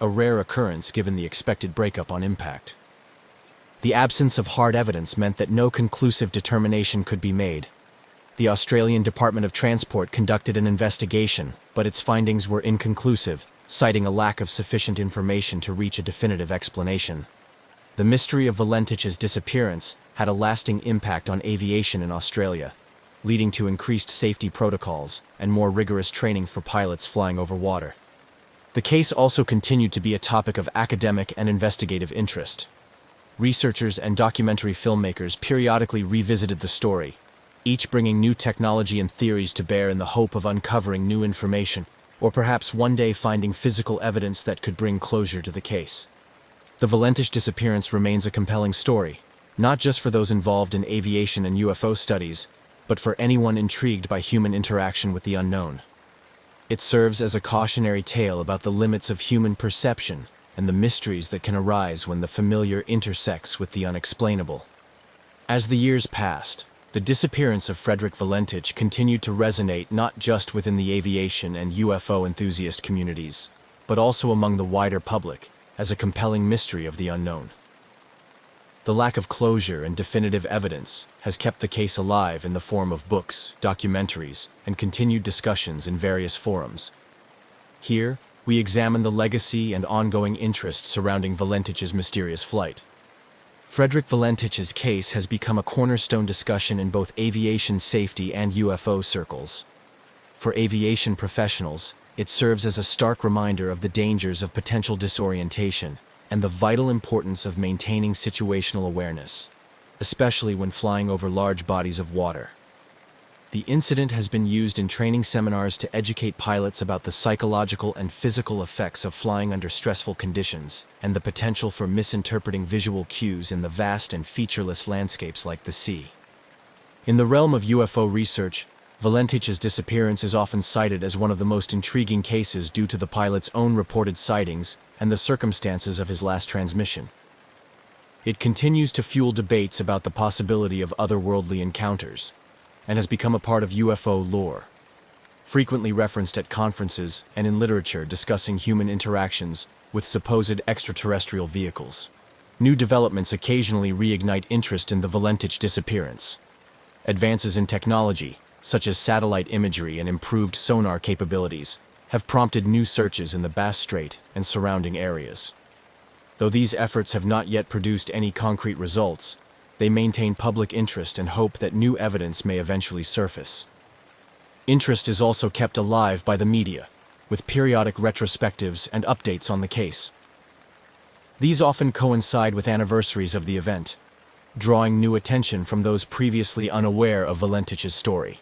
a rare occurrence given the expected breakup on impact. The absence of hard evidence meant that no conclusive determination could be made. The Australian Department of Transport conducted an investigation, but its findings were inconclusive, citing a lack of sufficient information to reach a definitive explanation. The mystery of Valentich's disappearance had a lasting impact on aviation in Australia, leading to increased safety protocols and more rigorous training for pilots flying over water. The case also continued to be a topic of academic and investigative interest. Researchers and documentary filmmakers periodically revisited the story, each bringing new technology and theories to bear in the hope of uncovering new information, or perhaps one day finding physical evidence that could bring closure to the case. The Valentich disappearance remains a compelling story, not just for those involved in aviation and UFO studies, but for anyone intrigued by human interaction with the unknown. It serves as a cautionary tale about the limits of human perception and the mysteries that can arise when the familiar intersects with the unexplainable. As the years passed, the disappearance of Frederick Valentich continued to resonate not just within the aviation and UFO enthusiast communities, but also among the wider public as a compelling mystery of the unknown. The lack of closure and definitive evidence has kept the case alive in the form of books, documentaries, and continued discussions in various forums. Here, we examine the legacy and ongoing interest surrounding Valentich's mysterious flight. Frederick Valentich's case has become a cornerstone discussion in both aviation safety and UFO circles. For aviation professionals, it serves as a stark reminder of the dangers of potential disorientation and the vital importance of maintaining situational awareness, especially when flying over large bodies of water. The incident has been used in training seminars to educate pilots about the psychological and physical effects of flying under stressful conditions and the potential for misinterpreting visual cues in the vast and featureless landscapes like the sea. In the realm of UFO research, Valentich's disappearance is often cited as one of the most intriguing cases due to the pilot's own reported sightings and the circumstances of his last transmission. It continues to fuel debates about the possibility of otherworldly encounters, and has become a part of UFO lore, frequently referenced at conferences and in literature discussing human interactions with supposed extraterrestrial vehicles. New developments occasionally reignite interest in the Valentich disappearance. Advances in technology, such as satellite imagery and improved sonar capabilities, have prompted new searches in the Bass Strait and surrounding areas. Though these efforts have not yet produced any concrete results, they maintain public interest and hope that new evidence may eventually surface. Interest is also kept alive by the media, with periodic retrospectives and updates on the case. These often coincide with anniversaries of the event, drawing new attention from those previously unaware of Valentich's story.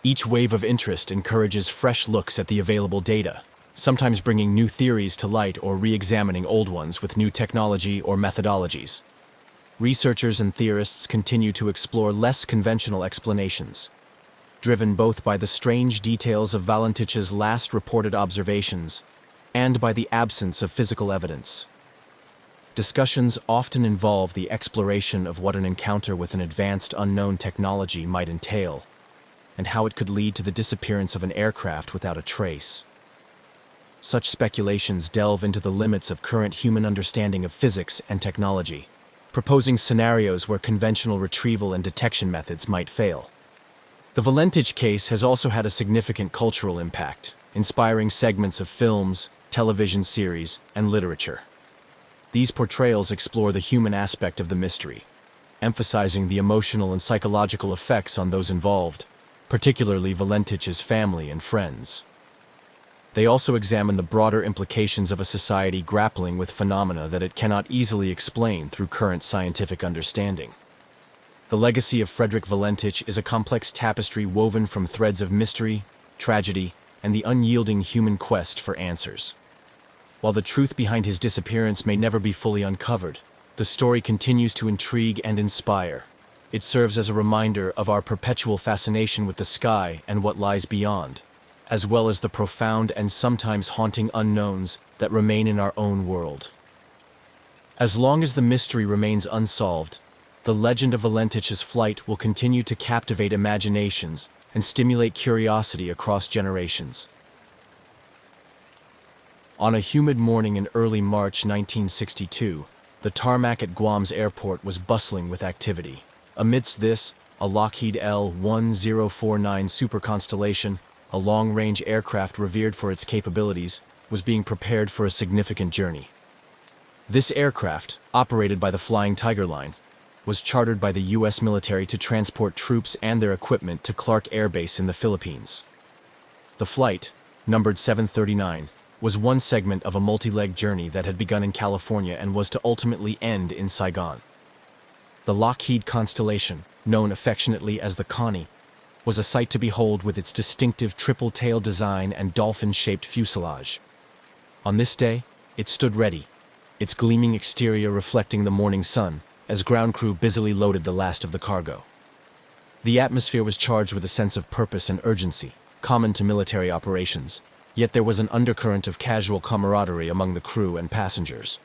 Each wave of interest encourages fresh looks at the available data, sometimes bringing new theories to light or re-examining old ones with new technology or methodologies. Researchers and theorists continue to explore less conventional explanations, driven both by the strange details of Valentich's last reported observations and by the absence of physical evidence. Discussions often involve the exploration of what an encounter with an advanced unknown technology might entail, and how it could lead to the disappearance of an aircraft without a trace. Such speculations delve into the limits of current human understanding of physics and technology, proposing scenarios where conventional retrieval and detection methods might fail. The Valentich case has also had a significant cultural impact, inspiring segments of films, television series, and literature. These portrayals explore the human aspect of the mystery, emphasizing the emotional and psychological effects on those involved, particularly Valentich's family and friends. They also examine the broader implications of a society grappling with phenomena that it cannot easily explain through current scientific understanding. The legacy of Frederick Valentich is a complex tapestry woven from threads of mystery, tragedy, and the unyielding human quest for answers. While the truth behind his disappearance may never be fully uncovered, the story continues to intrigue and inspire. It serves as a reminder of our perpetual fascination with the sky and what lies beyond, as well as the profound and sometimes haunting unknowns that remain in our own world. As long as the mystery remains unsolved, the legend of Valentich's flight will continue to captivate imaginations and stimulate curiosity across generations. On a humid morning in early March 1962, the tarmac at Guam's airport was bustling with activity. Amidst this, a Lockheed L-1049 Super Constellation, a long-range aircraft revered for its capabilities, was being prepared for a significant journey. This aircraft, operated by the Flying Tiger Line, was chartered by the U.S. military to transport troops and their equipment to Clark Air Base in the Philippines. The flight, numbered 739, was one segment of a multi-leg journey that had begun in California and was to ultimately end in Saigon. The Lockheed Constellation, known affectionately as the Connie, was a sight to behold with its distinctive triple-tail design and dolphin-shaped fuselage. On this day, it stood ready, its gleaming exterior reflecting the morning sun, as ground crew busily loaded the last of the cargo. The atmosphere was charged with a sense of purpose and urgency, common to military operations, yet there was an undercurrent of casual camaraderie among the crew and passengers.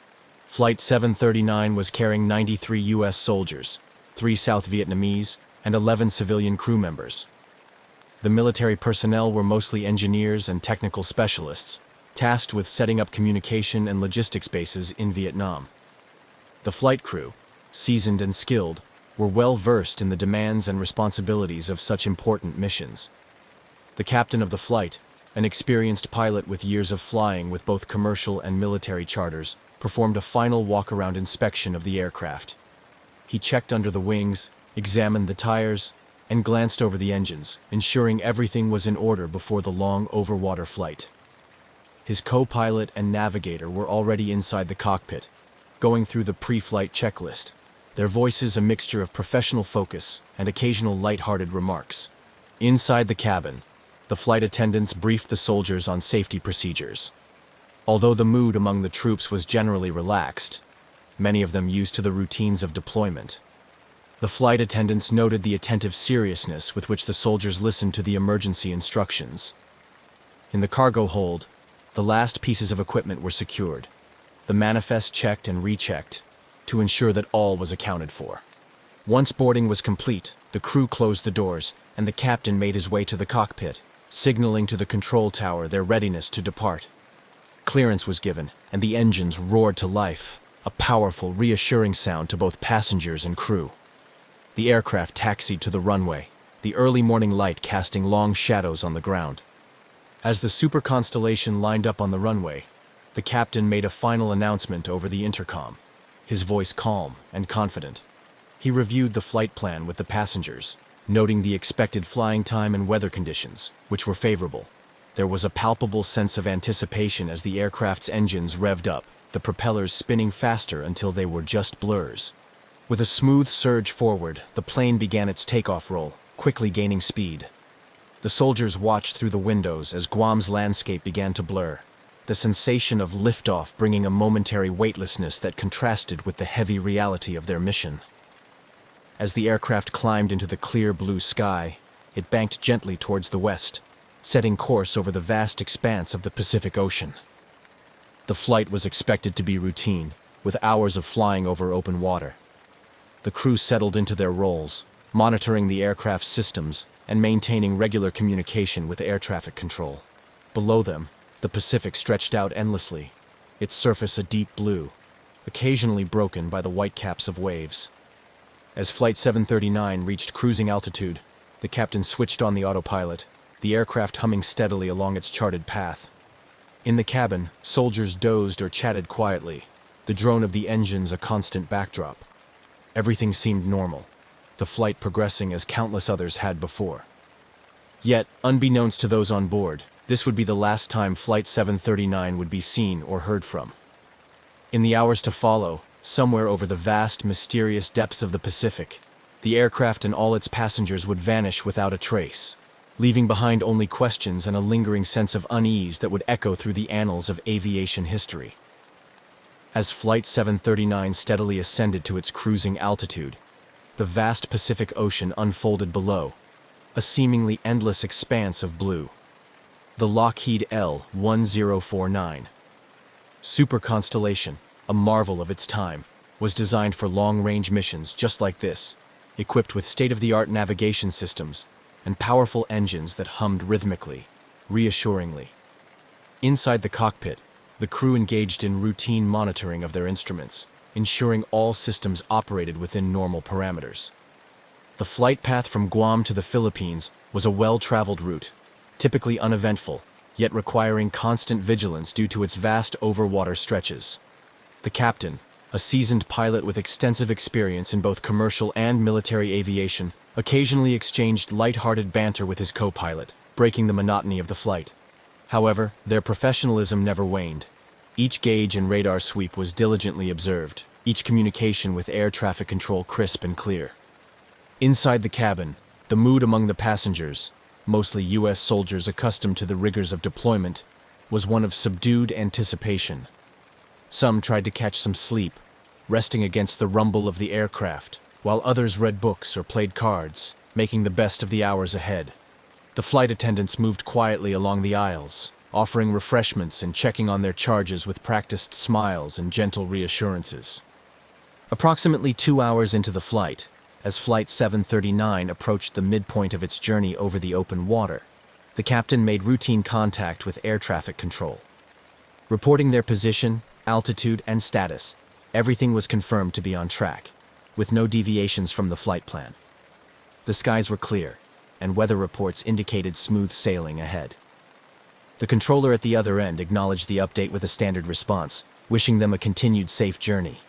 Flight 739 was carrying 93 U.S. soldiers, 3 South Vietnamese, and 11 civilian crew members. The military personnel were mostly engineers and technical specialists, tasked with setting up communication and logistics bases in Vietnam. The flight crew, seasoned and skilled, were well versed in the demands and responsibilities of such important missions. The captain of the flight, an experienced pilot with years of flying with both commercial and military charters, performed a final walk-around inspection of the aircraft. He checked under the wings, examined the tires, and glanced over the engines, ensuring everything was in order before the long over-water flight. His co-pilot and navigator were already inside the cockpit, going through the pre-flight checklist, their voices a mixture of professional focus and occasional light-hearted remarks. Inside the cabin, the flight attendants briefed the soldiers on safety procedures. Although the mood among the troops was generally relaxed, many of them used to the routines of deployment, the flight attendants noted the attentive seriousness with which the soldiers listened to the emergency instructions. In the cargo hold, the last pieces of equipment were secured, the manifest checked and rechecked, to ensure that all was accounted for. Once boarding was complete, the crew closed the doors, and the captain made his way to the cockpit, signaling to the control tower their readiness to depart. Clearance was given, and the engines roared to life, a powerful, reassuring sound to both passengers and crew. The aircraft taxied to the runway, the early morning light casting long shadows on the ground. As the Super Constellation lined up on the runway, the captain made a final announcement over the intercom, his voice calm and confident. He reviewed the flight plan with the passengers, noting the expected flying time and weather conditions, which were favorable. There was a palpable sense of anticipation as the aircraft's engines revved up, the propellers spinning faster until they were just blurs. With a smooth surge forward, the plane began its takeoff roll, quickly gaining speed. The soldiers watched through the windows as Guam's landscape began to blur, the sensation of liftoff bringing a momentary weightlessness that contrasted with the heavy reality of their mission. As the aircraft climbed into the clear blue sky, it banked gently towards the west, setting course over the vast expanse of the Pacific Ocean. The flight was expected to be routine, with hours of flying over open water. The crew settled into their roles, monitoring the aircraft's systems and maintaining regular communication with air traffic control. Below them, the Pacific stretched out endlessly, its surface a deep blue, occasionally broken by the white caps of waves. As Flight 739 reached cruising altitude, the captain switched on the autopilot, the aircraft humming steadily along its charted path. In the cabin, soldiers dozed or chatted quietly, the drone of the engines a constant backdrop. Everything seemed normal, the flight progressing as countless others had before. Yet, unbeknownst to those on board, this would be the last time Flight 739 would be seen or heard from. In the hours to follow, somewhere over the vast, mysterious depths of the Pacific, the aircraft and all its passengers would vanish without a trace, leaving behind only questions and a lingering sense of unease that would echo through the annals of aviation history. As Flight 739 steadily ascended to its cruising altitude, the vast Pacific Ocean unfolded below, a seemingly endless expanse of blue. The Lockheed L-1049 super constellation, a marvel of its time, was designed for long-range missions just like this, equipped with state-of-the-art navigation systems and powerful engines that hummed rhythmically, reassuringly. Inside the cockpit, the crew engaged in routine monitoring of their instruments, ensuring all systems operated within normal parameters. The flight path from Guam to the Philippines was a well-traveled route, typically uneventful, yet requiring constant vigilance due to its vast overwater stretches. The captain, a seasoned pilot with extensive experience in both commercial and military aviation, occasionally exchanged light-hearted banter with his co-pilot, breaking the monotony of the flight. However, their professionalism never waned. Each gauge and radar sweep was diligently observed, each communication with air traffic control crisp and clear. Inside the cabin, the mood among the passengers, mostly U.S. soldiers accustomed to the rigors of deployment, was one of subdued anticipation. Some tried to catch some sleep, resting against the rumble of the aircraft, while others read books or played cards, making the best of the hours ahead. The flight attendants moved quietly along the aisles, offering refreshments and checking on their charges with practiced smiles and gentle reassurances. Approximately 2 hours into the flight, as Flight 739 approached the midpoint of its journey over the open water, the captain made routine contact with air traffic control. Reporting their position, altitude, and status, everything was confirmed to be on track, with no deviations from the flight plan. The skies were clear, and weather reports indicated smooth sailing ahead. The controller at the other end acknowledged the update with a standard response, wishing them a continued safe journey.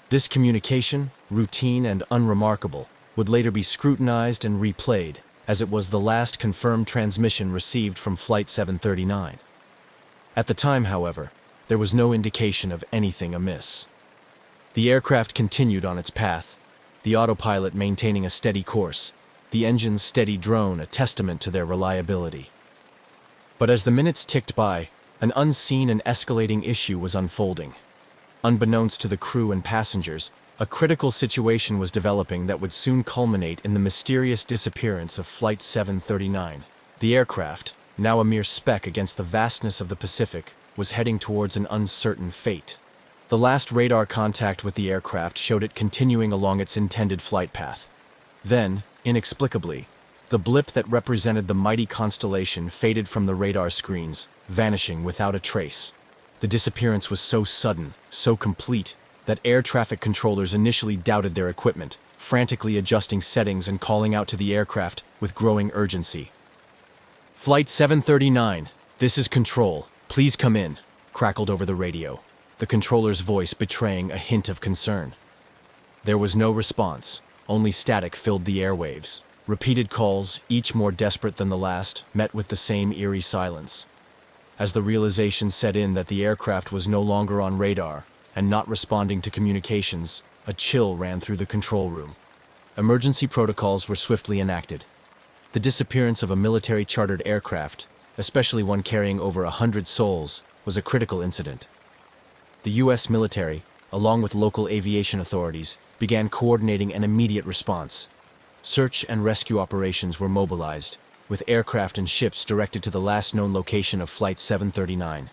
This communication, routine and unremarkable, would later be scrutinized and replayed, as it was the last confirmed transmission received from Flight 739. At the time, however, there was no indication of anything amiss. The aircraft continued on its path, the autopilot maintaining a steady course, the engine's steady drone a testament to their reliability. But as the minutes ticked by, an unseen and escalating issue was unfolding. Unbeknownst to the crew and passengers, a critical situation was developing that would soon culminate in the mysterious disappearance of Flight 739. The aircraft, now a mere speck against the vastness of the Pacific, was heading towards an uncertain fate. The last radar contact with the aircraft showed it continuing along its intended flight path. Then, inexplicably, the blip that represented the mighty constellation faded from the radar screens, vanishing without a trace. The disappearance was so sudden, so complete, that air traffic controllers initially doubted their equipment, frantically adjusting settings and calling out to the aircraft with growing urgency. "Flight 739, this is Control. Please come in," crackled over the radio, the controller's voice betraying a hint of concern. There was no response, only static filled the airwaves. Repeated calls, each more desperate than the last, met with the same eerie silence. As the realization set in that the aircraft was no longer on radar and not responding to communications, a chill ran through the control room. Emergency protocols were swiftly enacted. The disappearance of a military-chartered aircraft, especially one carrying over 100 souls, was a critical incident. The U.S. military, along with local aviation authorities, began coordinating an immediate response. Search and rescue operations were mobilized, with aircraft and ships directed to the last known location of Flight 739.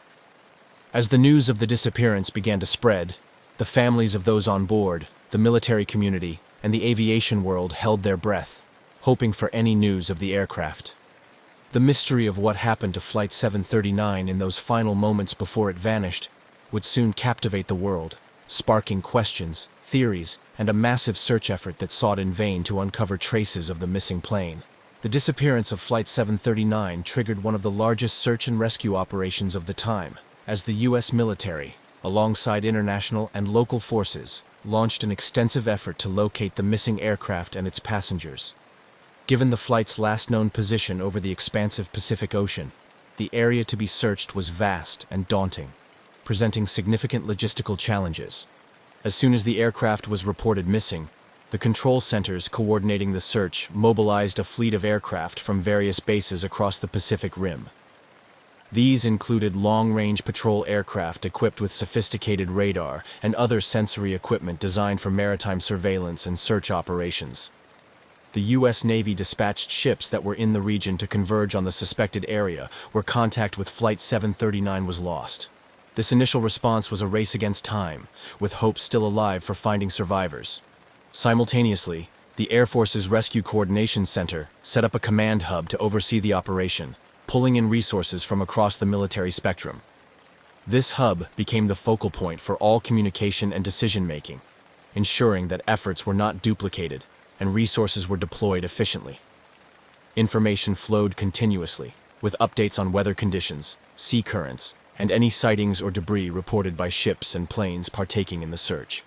As the news of the disappearance began to spread, the families of those on board, the military community, and the aviation world held their breath, hoping for any news of the aircraft. The mystery of what happened to Flight 739 in those final moments before it vanished would soon captivate the world, sparking questions, theories, and a massive search effort that sought in vain to uncover traces of the missing plane. The disappearance of Flight 739 triggered one of the largest search and rescue operations of the time, as the U.S. military, alongside international and local forces, launched an extensive effort to locate the missing aircraft and its passengers. Given the flight's last known position over the expansive Pacific Ocean, the area to be searched was vast and daunting, presenting significant logistical challenges. As soon as the aircraft was reported missing, the control centers coordinating the search mobilized a fleet of aircraft from various bases across the Pacific Rim. These included long-range patrol aircraft equipped with sophisticated radar and other sensory equipment designed for maritime surveillance and search operations. The U.S. Navy dispatched ships that were in the region to converge on the suspected area where contact with Flight 739 was lost. This initial response was a race against time, with hope still alive for finding survivors. Simultaneously, the Air Force's Rescue Coordination Center set up a command hub to oversee the operation, pulling in resources from across the military spectrum. This hub became the focal point for all communication and decision-making, ensuring that efforts were not duplicated and resources were deployed efficiently. Information flowed continuously, with updates on weather conditions, sea currents, and any sightings or debris reported by ships and planes partaking in the search.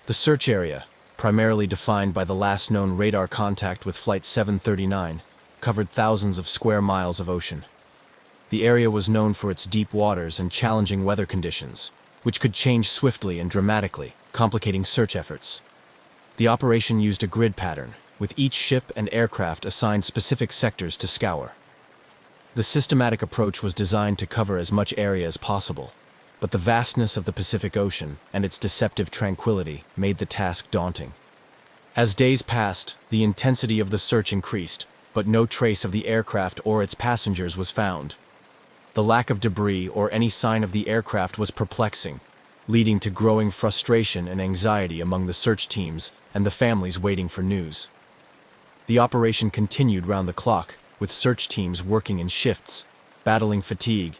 The search area, primarily defined by the last known radar contact with Flight 739, covered thousands of square miles of ocean. The area was known for its deep waters and challenging weather conditions, which could change swiftly and dramatically, complicating search efforts. The operation used a grid pattern, with each ship and aircraft assigned specific sectors to scour. The systematic approach was designed to cover as much area as possible, but the vastness of the Pacific Ocean and its deceptive tranquility made the task daunting. As days passed, the intensity of the search increased, but no trace of the aircraft or its passengers was found. The lack of debris or any sign of the aircraft was perplexing, leading to growing frustration and anxiety among the search teams and the families waiting for news. The operation continued round the clock, with search teams working in shifts, battling fatigue,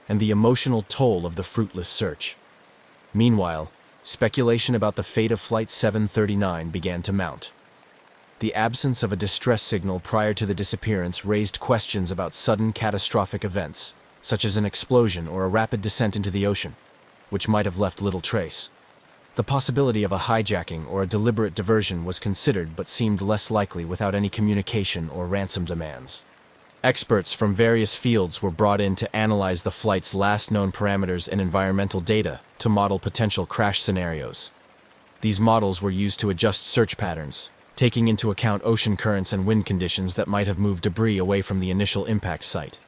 and the emotional toll of the fruitless search. Meanwhile, speculation about the fate of Flight 739 began to mount. The absence of a distress signal prior to the disappearance raised questions about sudden catastrophic events, such as an explosion or a rapid descent into the ocean, which might have left little trace. The possibility of a hijacking or a deliberate diversion was considered but seemed less likely without any communication or ransom demands. Experts from various fields were brought in to analyze the flight's last known parameters and environmental data to model potential crash scenarios. These models were used to adjust search patterns, taking into account ocean currents and wind conditions that might have moved debris away from the initial impact site.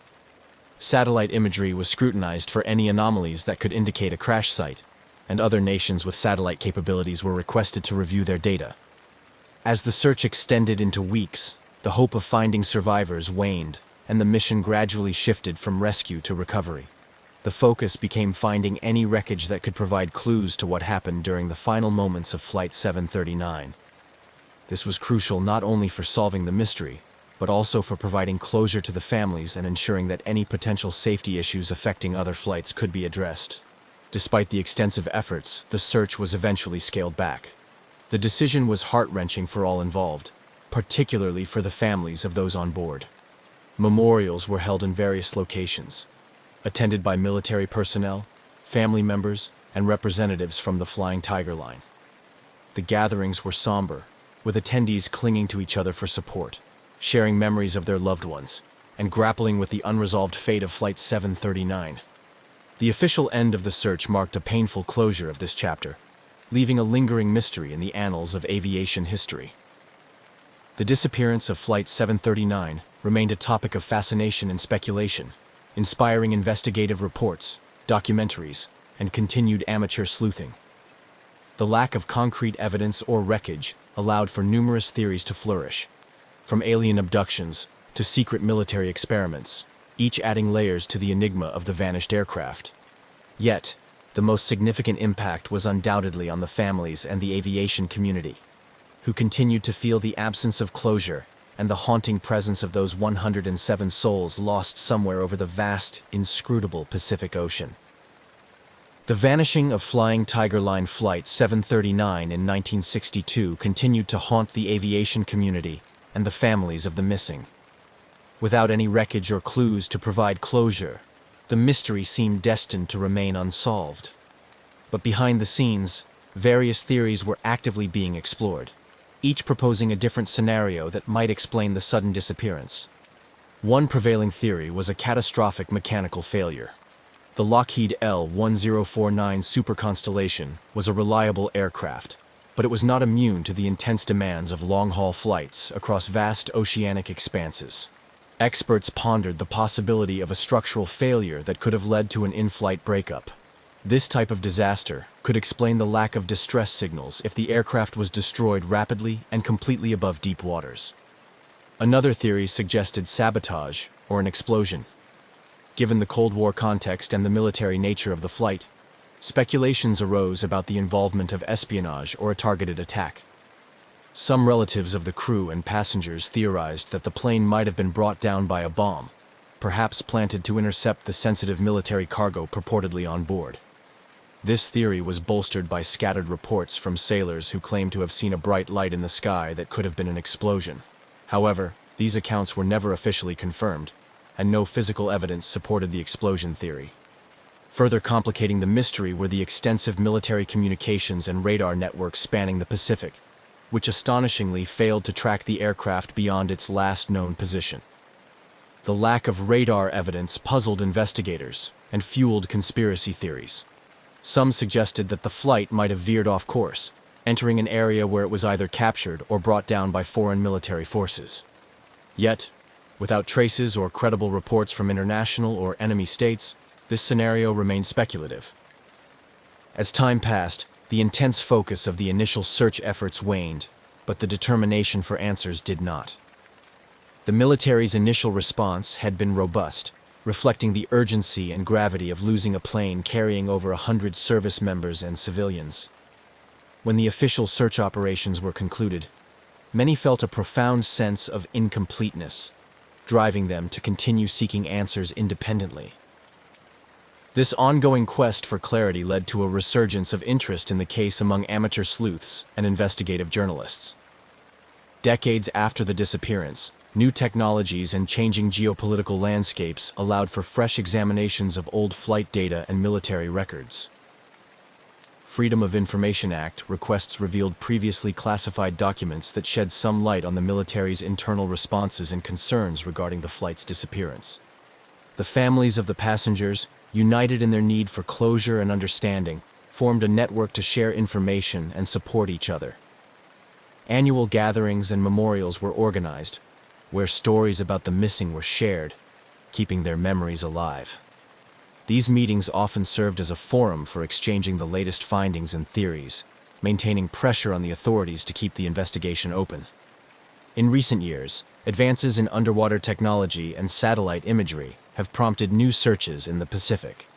Satellite imagery was scrutinized for any anomalies that could indicate a crash site, and other nations with satellite capabilities were requested to review their data. As the search extended into weeks, the hope of finding survivors waned, and the mission gradually shifted from rescue to recovery. The focus became finding any wreckage that could provide clues to what happened during the final moments of Flight 739. This was crucial not only for solving the mystery, but also for providing closure to the families and ensuring that any potential safety issues affecting other flights could be addressed. Despite the extensive efforts, the search was eventually scaled back. The decision was heart-wrenching for all involved, particularly for the families of those on board. Memorials were held in various locations, attended by military personnel, family members, and representatives from the Flying Tiger Line. The gatherings were somber, with attendees clinging to each other for support, sharing memories of their loved ones, and grappling with the unresolved fate of Flight 739. The official end of the search marked a painful closure of this chapter, leaving a lingering mystery in the annals of aviation history. The disappearance of Flight 739 remained a topic of fascination and speculation, inspiring investigative reports, documentaries, and continued amateur sleuthing. The lack of concrete evidence or wreckage allowed for numerous theories to flourish, from alien abductions to secret military experiments, each adding layers to the enigma of the vanished aircraft. Yet, the most significant impact was undoubtedly on the families and the aviation community, who continued to feel the absence of closure and the haunting presence of those 107 souls lost somewhere over the vast, inscrutable Pacific Ocean. The vanishing of Flying Tiger Line Flight 739 in 1962 continued to haunt the aviation community and the families of the missing. Without any wreckage or clues to provide closure, the mystery seemed destined to remain unsolved. But behind the scenes, various theories were actively being explored, each proposing a different scenario that might explain the sudden disappearance. One prevailing theory was a catastrophic mechanical failure. The Lockheed L-1049 Super Constellation was a reliable aircraft, but it was not immune to the intense demands of long-haul flights across vast oceanic expanses. Experts pondered the possibility of a structural failure that could have led to an in-flight breakup. This type of disaster could explain the lack of distress signals if the aircraft was destroyed rapidly and completely above deep waters. Another theory suggested sabotage or an explosion. Given the Cold War context and the military nature of the flight, speculations arose about the involvement of espionage or a targeted attack. Some relatives of the crew and passengers theorized that the plane might have been brought down by a bomb, perhaps planted to intercept the sensitive military cargo purportedly on board. This theory was bolstered by scattered reports from sailors who claimed to have seen a bright light in the sky that could have been an explosion. However, these accounts were never officially confirmed, and no physical evidence supported the explosion theory. Further complicating the mystery were the extensive military communications and radar networks spanning the Pacific, which astonishingly failed to track the aircraft beyond its last known position. The lack of radar evidence puzzled investigators and fueled conspiracy theories. Some suggested that the flight might have veered off course, entering an area where it was either captured or brought down by foreign military forces. Yet, without traces or credible reports from international or enemy states, this scenario remained speculative. As time passed, the intense focus of the initial search efforts waned, but the determination for answers did not. The military's initial response had been robust, reflecting the urgency and gravity of losing a plane carrying over 100 service members and civilians. When the official search operations were concluded, many felt a profound sense of incompleteness, driving them to continue seeking answers independently. This ongoing quest for clarity led to a resurgence of interest in the case among amateur sleuths and investigative journalists. Decades after the disappearance, new technologies and changing geopolitical landscapes allowed for fresh examinations of old flight data and military records. Freedom of Information Act requests revealed previously classified documents that shed some light on the military's internal responses and concerns regarding the flight's disappearance. The families of the passengers, united in their need for closure and understanding, formed a network to share information and support each other. Annual gatherings and memorials were organized, where stories about the missing were shared, keeping their memories alive. These meetings often served as a forum for exchanging the latest findings and theories, maintaining pressure on the authorities to keep the investigation open. In recent years, advances in underwater technology and satellite imagery have prompted new searches in the Pacific.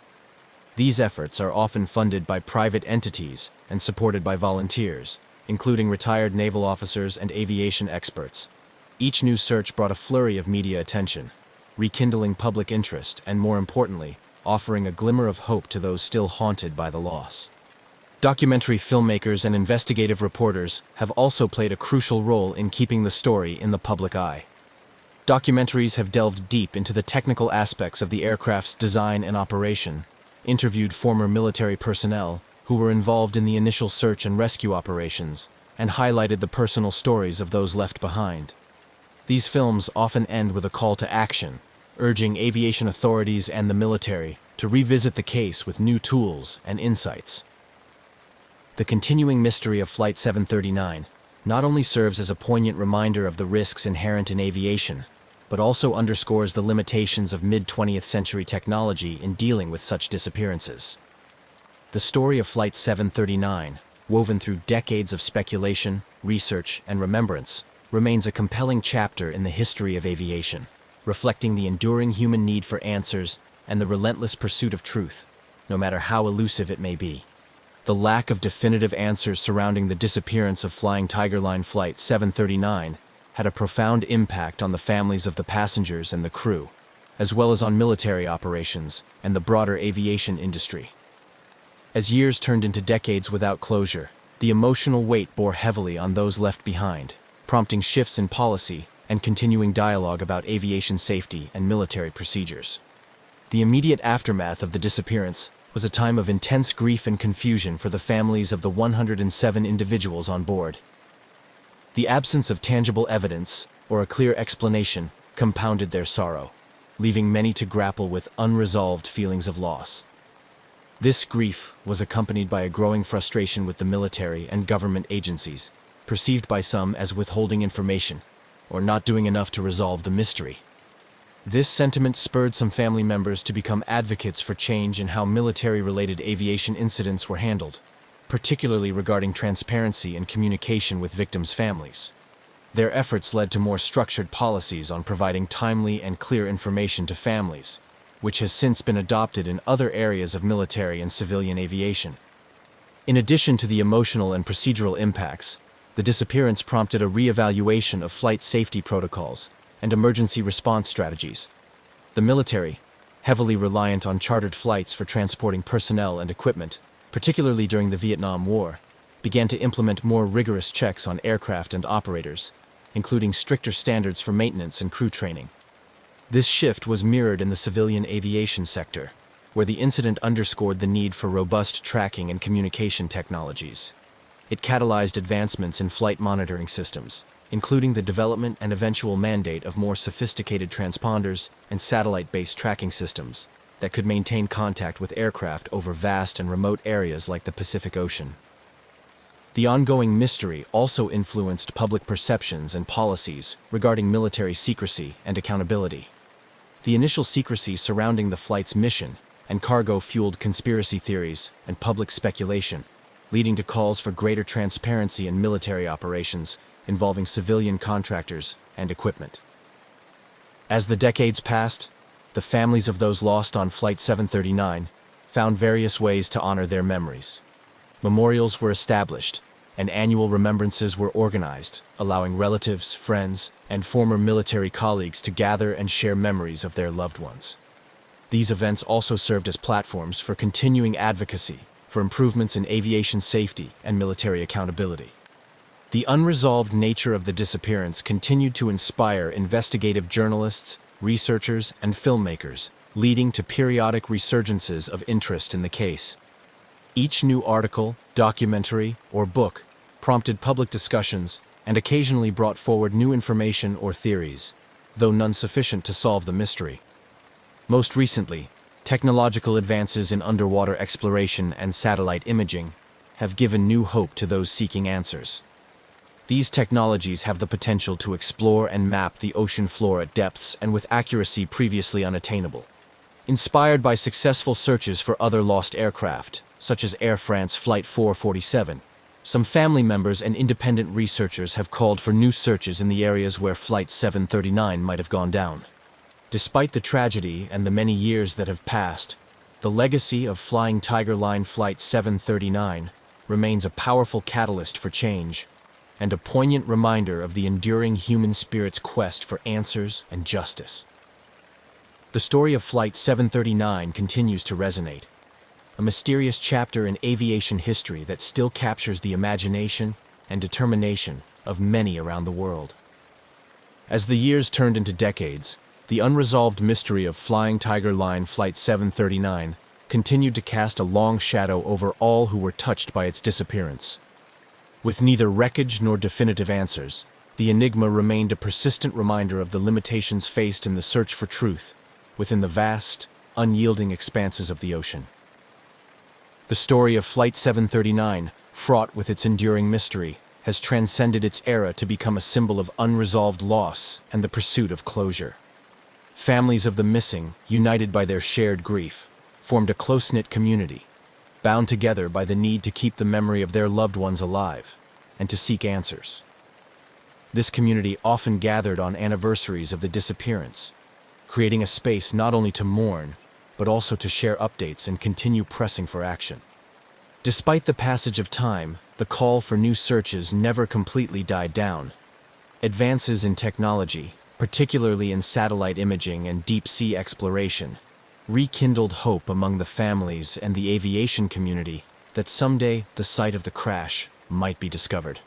These efforts are often funded by private entities and supported by volunteers, including retired naval officers and aviation experts. Each new search brought a flurry of media attention, rekindling public interest and, more importantly, offering a glimmer of hope to those still haunted by the loss. Documentary filmmakers and investigative reporters have also played a crucial role in keeping the story in the public eye. Documentaries have delved deep into the technical aspects of the aircraft's design and operation, interviewed former military personnel who were involved in the initial search and rescue operations, and highlighted the personal stories of those left behind. These films often end with a call to action, urging aviation authorities and the military to revisit the case with new tools and insights. The continuing mystery of Flight 739 not only serves as a poignant reminder of the risks inherent in aviation, but also underscores the limitations of mid-20th century technology in dealing with such disappearances. The story of Flight 739, woven through decades of speculation, research, and remembrance, remains a compelling chapter in the history of aviation, reflecting the enduring human need for answers and the relentless pursuit of truth. no matter how elusive it may be. The lack of definitive answers surrounding the disappearance of Flying Tiger Line Flight 739 had a profound impact on the families of the passengers and the crew, as well as on military operations and the broader aviation industry. As years turned into decades without closure, the emotional weight bore heavily on those left behind, prompting shifts in policy and continuing dialogue about aviation safety and military procedures. The immediate aftermath of the disappearance was a time of intense grief and confusion for the families of the 107 individuals on board. The absence of tangible evidence or a clear explanation compounded their sorrow, leaving many to grapple with unresolved feelings of loss. This grief was accompanied by a growing frustration with the military and government agencies, perceived by some as withholding information or not doing enough to resolve the mystery. This sentiment spurred some family members to become advocates for change in how military-related aviation incidents were handled, particularly regarding transparency and communication with victims' families. Their efforts led to more structured policies on providing timely and clear information to families, which has since been adopted in other areas of military and civilian aviation. In addition to the emotional and procedural impacts, the disappearance prompted a re-evaluation of flight safety protocols and emergency response strategies. The military, heavily reliant on chartered flights for transporting personnel and equipment, particularly during the Vietnam War, began to implement more rigorous checks on aircraft and operators, including stricter standards for maintenance and crew training. This shift was mirrored in the civilian aviation sector, where the incident underscored the need for robust tracking and communication technologies. It catalyzed advancements in flight monitoring systems, including the development and eventual mandate of more sophisticated transponders and satellite-based tracking systems that could maintain contact with aircraft over vast and remote areas like the Pacific Ocean. The ongoing mystery also influenced public perceptions and policies regarding military secrecy and accountability. The initial secrecy surrounding the flight's mission and cargo fueled conspiracy theories and public speculation, leading to calls for greater transparency in military operations involving civilian contractors and equipment. As the decades passed, the families of those lost on Flight 739 found various ways to honor their memories. Memorials were established, and annual remembrances were organized, allowing relatives, friends, and former military colleagues to gather and share memories of their loved ones. These events also served as platforms for continuing advocacy for improvements in aviation safety and military accountability. The unresolved nature of the disappearance continued to inspire investigative journalists, researchers, and filmmakers, leading to periodic resurgences of interest in the case. Each new article, documentary, or book prompted public discussions and occasionally brought forward new information or theories, though none sufficient to solve the mystery. Most recently, technological advances in underwater exploration and satellite imaging have given new hope to those seeking answers. These technologies have the potential to explore and map the ocean floor at depths and with accuracy previously unattainable. Inspired by successful searches for other lost aircraft, such as Air France Flight 447, some family members and independent researchers have called for new searches in the areas where Flight 739 might have gone down. Despite the tragedy and the many years that have passed, the legacy of Flying Tiger Line Flight 739 remains a powerful catalyst for change and a poignant reminder of the enduring human spirit's quest for answers and justice. The story of Flight 739 continues to resonate, a mysterious chapter in aviation history that still captures the imagination and determination of many around the world. As the years turned into decades, the unresolved mystery of Flying Tiger Line Flight 739 continued to cast a long shadow over all who were touched by its disappearance. With neither wreckage nor definitive answers, the enigma remained a persistent reminder of the limitations faced in the search for truth within the vast, unyielding expanses of the ocean. The story of Flight 739, fraught with its enduring mystery, has transcended its era to become a symbol of unresolved loss and the pursuit of closure. Families of the missing, united by their shared grief, formed a close-knit community, bound together by the need to keep the memory of their loved ones alive and to seek answers. This community often gathered on anniversaries of the disappearance, creating a space not only to mourn, but also to share updates and continue pressing for action. Despite the passage of time, the call for new searches never completely died down. Advances in technology, particularly in satellite imaging and deep-sea exploration, rekindled hope among the families and the aviation community that someday the site of the crash might be discovered.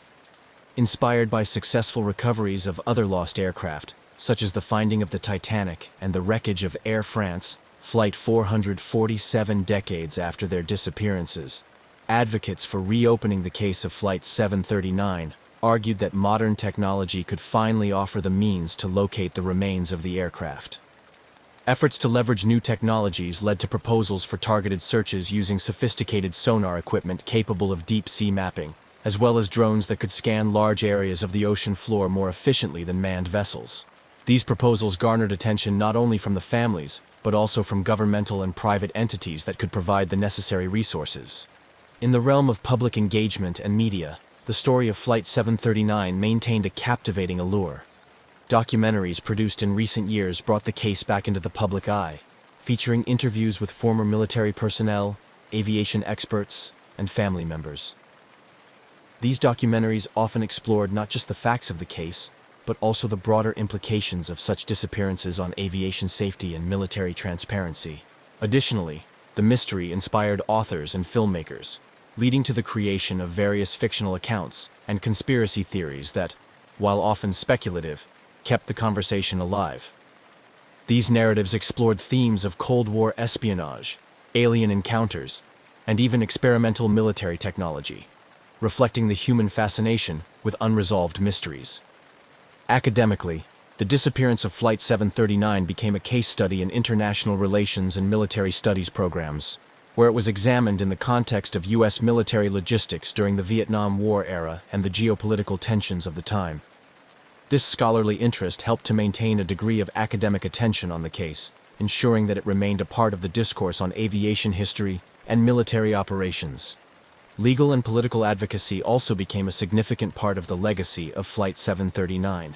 Inspired by successful recoveries of other lost aircraft, such as the finding of the Titanic and the wreckage of Air France, Flight 447 decades after their disappearances, advocates for reopening the case of Flight 739 argued that modern technology could finally offer the means to locate the remains of the aircraft. Efforts to leverage new technologies led to proposals for targeted searches using sophisticated sonar equipment capable of deep-sea mapping, as well as drones that could scan large areas of the ocean floor more efficiently than manned vessels. These proposals garnered attention not only from the families, but also from governmental and private entities that could provide the necessary resources. In the realm of public engagement and media, the story of Flight 739 maintained a captivating allure. Documentaries produced in recent years brought the case back into the public eye, featuring interviews with former military personnel, aviation experts, and family members. These documentaries often explored not just the facts of the case, but also the broader implications of such disappearances on aviation safety and military transparency. Additionally, the mystery inspired authors and filmmakers, leading to the creation of various fictional accounts and conspiracy theories that, while often speculative, kept the conversation alive. These narratives explored themes of Cold War espionage, alien encounters, and even experimental military technology, reflecting the human fascination with unresolved mysteries. Academically, the disappearance of Flight 739 became a case study in international relations and military studies programs, where it was examined in the context of U.S. military logistics during the Vietnam War era and the geopolitical tensions of the time. This scholarly interest helped to maintain a degree of academic attention on the case, ensuring that it remained a part of the discourse on aviation history and military operations. Legal and political advocacy also became a significant part of the legacy of Flight 739.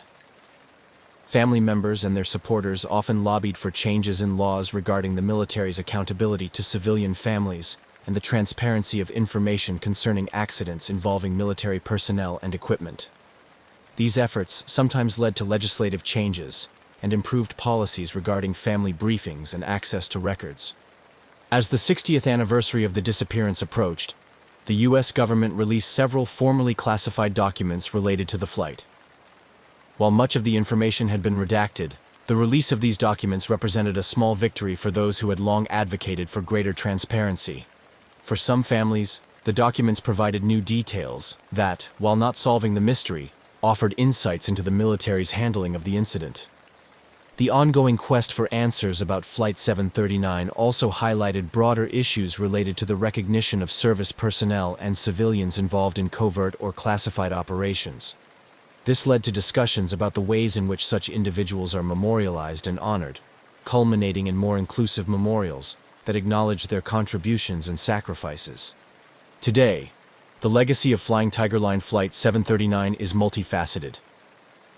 Family members and their supporters often lobbied for changes in laws regarding the military's accountability to civilian families and the transparency of information concerning accidents involving military personnel and equipment. These efforts sometimes led to legislative changes and improved policies regarding family briefings and access to records. As the 60th anniversary of the disappearance approached, the U.S. government released several formally classified documents related to the flight. While much of the information had been redacted, the release of these documents represented a small victory for those who had long advocated for greater transparency. For some families, the documents provided new details that, while not solving the mystery, offered insights into the military's handling of the incident. The ongoing quest for answers about Flight 739 also highlighted broader issues related to the recognition of service personnel and civilians involved in covert or classified operations. This led to discussions about the ways in which such individuals are memorialized and honored, culminating in more inclusive memorials that acknowledge their contributions and sacrifices. Today, the legacy of Flying Tiger Line Flight 739 is multifaceted.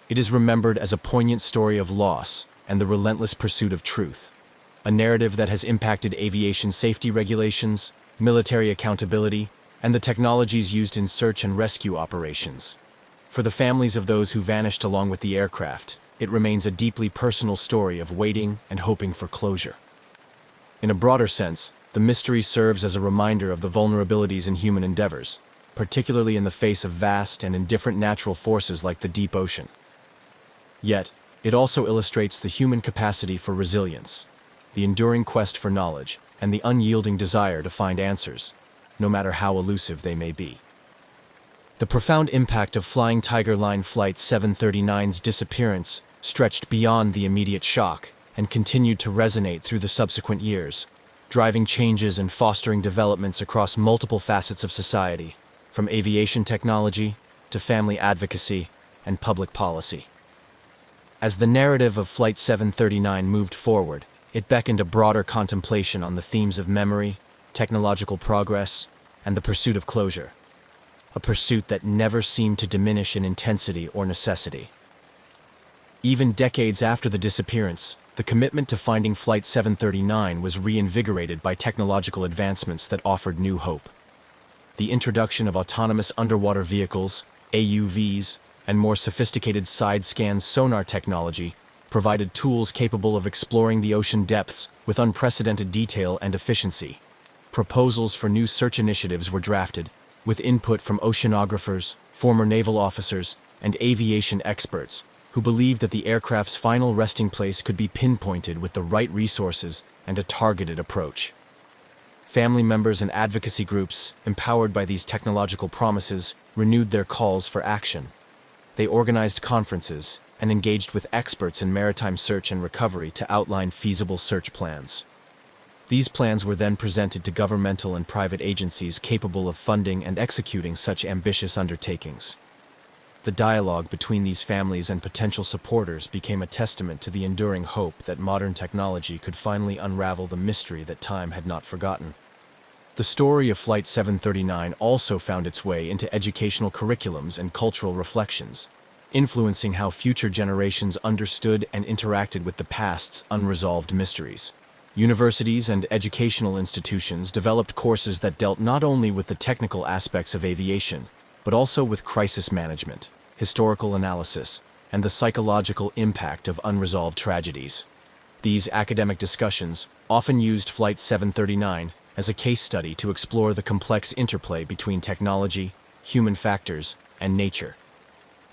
It is remembered as a poignant story of loss and the relentless pursuit of truth, a narrative that has impacted aviation safety regulations, military accountability, and the technologies used in search and rescue operations. For the families of those who vanished along with the aircraft, it remains a deeply personal story of waiting and hoping for closure. In a broader sense, the mystery serves as a reminder of the vulnerabilities in human endeavors, particularly in the face of vast and indifferent natural forces like the deep ocean. Yet, it also illustrates the human capacity for resilience, the enduring quest for knowledge, and the unyielding desire to find answers, no matter how elusive they may be. The profound impact of Flying Tiger Line Flight 739's disappearance stretched beyond the immediate shock and continued to resonate through the subsequent years, driving changes and fostering developments across multiple facets of society, from aviation technology to family advocacy and public policy. As the narrative of Flight 739 moved forward, it beckoned a broader contemplation on the themes of memory, technological progress, and the pursuit of closure, a pursuit that never seemed to diminish in intensity or necessity. Even decades after the disappearance, The commitment to finding Flight 739 was reinvigorated by technological advancements that offered new hope. The introduction of autonomous underwater vehicles, AUVs, and more sophisticated side-scan sonar technology provided tools capable of exploring the ocean depths with unprecedented detail and efficiency. Proposals for new search initiatives were drafted, with input from oceanographers, former naval officers, and aviation experts, who believed that the aircraft's final resting place could be pinpointed with the right resources and a targeted approach. Family members and advocacy groups, empowered by these technological promises, renewed their calls for action. They organized conferences and engaged with experts in maritime search and recovery to outline feasible search plans. These plans were then presented to governmental and private agencies capable of funding and executing such ambitious undertakings. The dialogue between these families and potential supporters became a testament to the enduring hope that modern technology could finally unravel the mystery that time had not forgotten. The story of Flight 739 also found its way into educational curriculums and cultural reflections, influencing how future generations understood and interacted with the past's unresolved mysteries. Universities and educational institutions developed courses that dealt not only with the technical aspects of aviation, but also with crisis management, historical analysis, and the psychological impact of unresolved tragedies. These academic discussions often used Flight 739 as a case study to explore the complex interplay between technology, human factors, and nature.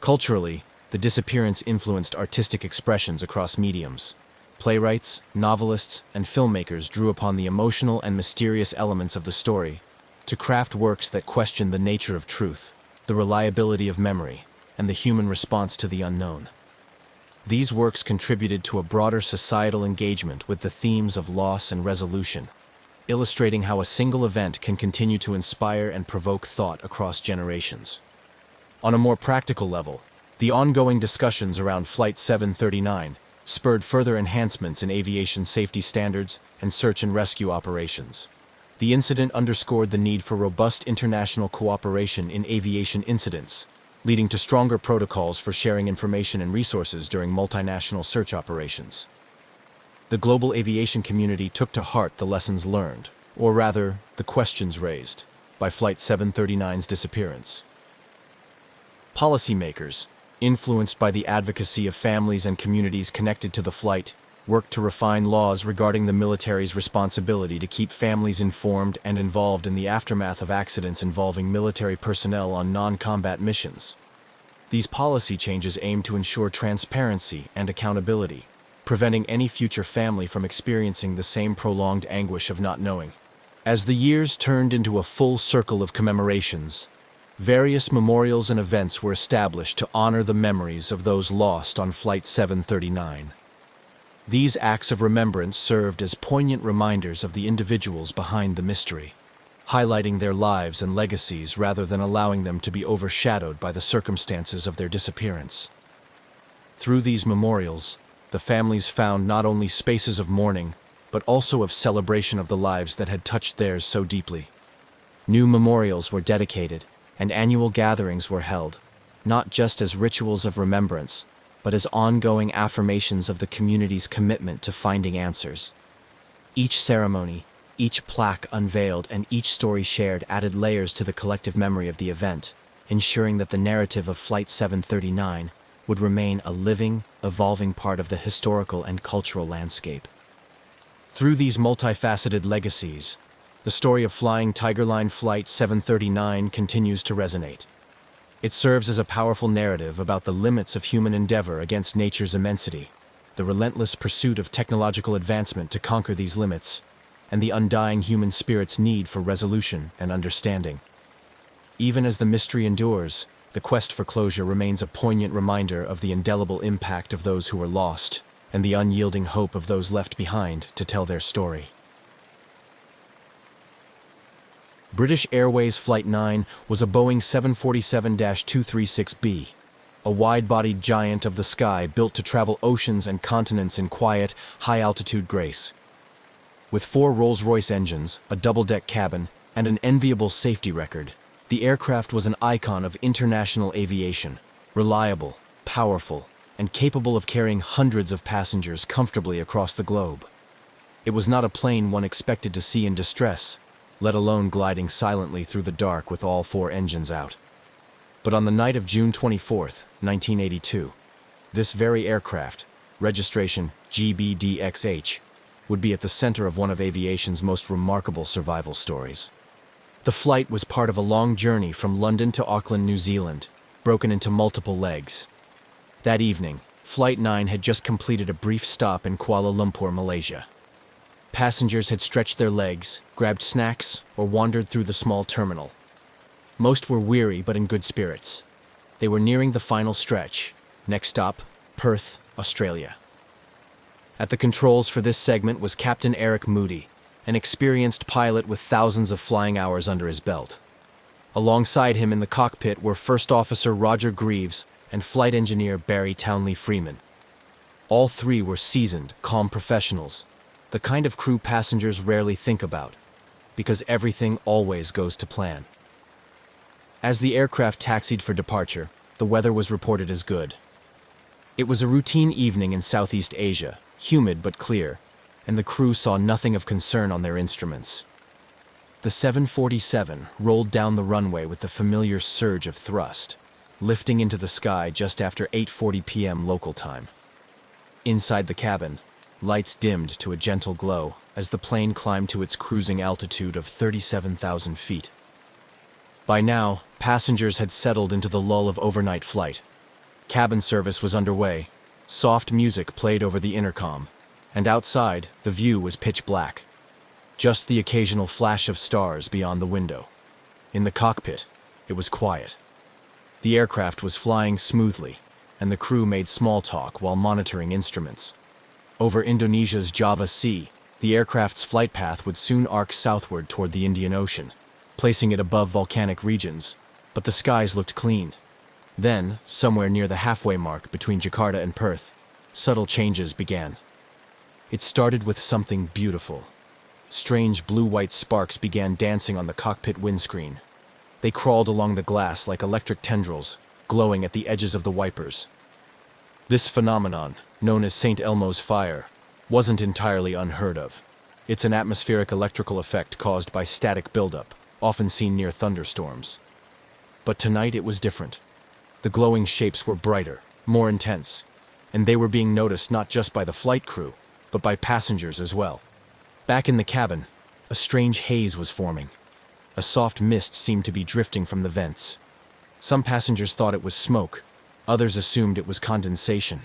Culturally, the disappearance influenced artistic expressions across mediums. Playwrights, novelists, and filmmakers drew upon the emotional and mysterious elements of the story to craft works that questioned the nature of truth, the reliability of memory, and the human response to the unknown. These works contributed to a broader societal engagement with the themes of loss and resolution, illustrating how a single event can continue to inspire and provoke thought across generations. On a more practical level, the ongoing discussions around Flight 739 spurred further enhancements in aviation safety standards and search and rescue operations. The incident underscored the need for robust international cooperation in aviation incidents, leading to stronger protocols for sharing information and resources during multinational search operations. The global aviation community took to heart the lessons learned, or rather, the questions raised, by Flight 739's disappearance. Policymakers, influenced by the advocacy of families and communities connected to the flight, worked to refine laws regarding the military's responsibility to keep families informed and involved in the aftermath of accidents involving military personnel on non-combat missions. These policy changes aim to ensure transparency and accountability, preventing any future family from experiencing the same prolonged anguish of not knowing. As the years turned into a full circle of commemorations, various memorials and events were established to honor the memories of those lost on Flight 739. These acts of remembrance served as poignant reminders of the individuals behind the mystery, highlighting their lives and legacies rather than allowing them to be overshadowed by the circumstances of their disappearance. Through these memorials, the families found not only spaces of mourning, but also of celebration of the lives that had touched theirs so deeply. New memorials were dedicated, and annual gatherings were held, not just as rituals of remembrance, but as ongoing affirmations of the community's commitment to finding answers. Each ceremony, each plaque unveiled, and each story shared added layers to the collective memory of the event, ensuring that the narrative of Flight 739 would remain a living, evolving part of the historical and cultural landscape. Through these multifaceted legacies, the story of flying Tigerline Flight 739 continues to resonate. It serves as a powerful narrative about the limits of human endeavor against nature's immensity, the relentless pursuit of technological advancement to conquer these limits, and the undying human spirit's need for resolution and understanding. Even as the mystery endures, the quest for closure remains a poignant reminder of the indelible impact of those who were lost, and the unyielding hope of those left behind to tell their story. British Airways Flight 9 was a Boeing 747-236B, a wide-bodied giant of the sky built to travel oceans and continents in quiet, high-altitude grace. With 4 Rolls-Royce engines, a double-deck cabin, and an enviable safety record, the aircraft was an icon of international aviation, reliable, powerful, and capable of carrying hundreds of passengers comfortably across the globe. It was not a plane one expected to see in distress, let alone gliding silently through the dark with all four engines out. But on the night of June 24th, 1982, this very aircraft, registration GBDXH, would be at the center of one of aviation's most remarkable survival stories. The flight was part of a long journey from London to Auckland, New Zealand, broken into multiple legs. That evening, Flight 9 had just completed a brief stop in Kuala Lumpur, Malaysia. Passengers had stretched their legs, grabbed snacks, or wandered through the small terminal. Most were weary but in good spirits. They were nearing the final stretch. Next stop, Perth, Australia. At the controls for this segment was Captain Eric Moody, an experienced pilot with thousands of flying hours under his belt. Alongside him in the cockpit were First Officer Roger Greaves and Flight Engineer Barry Townley Freeman. All three were seasoned, calm professionals, the kind of crew passengers rarely think about, because everything always goes to plan. As the aircraft taxied for departure, the weather was reported as good. It was a routine evening in Southeast Asia, humid but clear, and the crew saw nothing of concern on their instruments. The 747 rolled down the runway with the familiar surge of thrust, lifting into the sky just after 8:40 p.m. local time. Inside the cabin, lights dimmed to a gentle glow as the plane climbed to its cruising altitude of 37,000 feet. By now, passengers had settled into the lull of overnight flight. Cabin service was underway. Soft music played over the intercom, and outside, the view was pitch black. Just the occasional flash of stars beyond the window. In the cockpit, it was quiet. The aircraft was flying smoothly, and the crew made small talk while monitoring instruments. Over Indonesia's Java Sea, the aircraft's flight path would soon arc southward toward the Indian Ocean, placing it above volcanic regions, but the skies looked clean. Then, somewhere near the halfway mark between Jakarta and Perth, subtle changes began. It started with something beautiful. Strange blue-white sparks began dancing on the cockpit windscreen. They crawled along the glass like electric tendrils, glowing at the edges of the wipers. This phenomenon, known as St. Elmo's fire, wasn't entirely unheard of. It's an atmospheric electrical effect caused by static buildup, often seen near thunderstorms. But tonight it was different. The glowing shapes were brighter, more intense, and they were being noticed not just by the flight crew, but by passengers as well. Back in the cabin, a strange haze was forming. A soft mist seemed to be drifting from the vents. Some passengers thought it was smoke, others assumed it was condensation.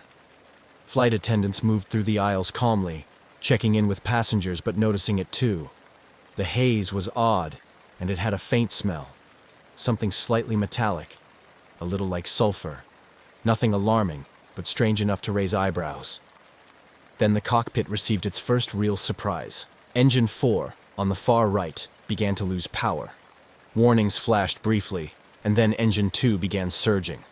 Flight attendants moved through the aisles calmly, checking in with passengers but noticing it too. The haze was odd, and it had a faint smell, something slightly metallic. A little like sulfur. Nothing alarming, but strange enough to raise eyebrows. Then the cockpit received its first real surprise. Engine 4, on the far right, began to lose power. Warnings flashed briefly, and then Engine 2 began surging.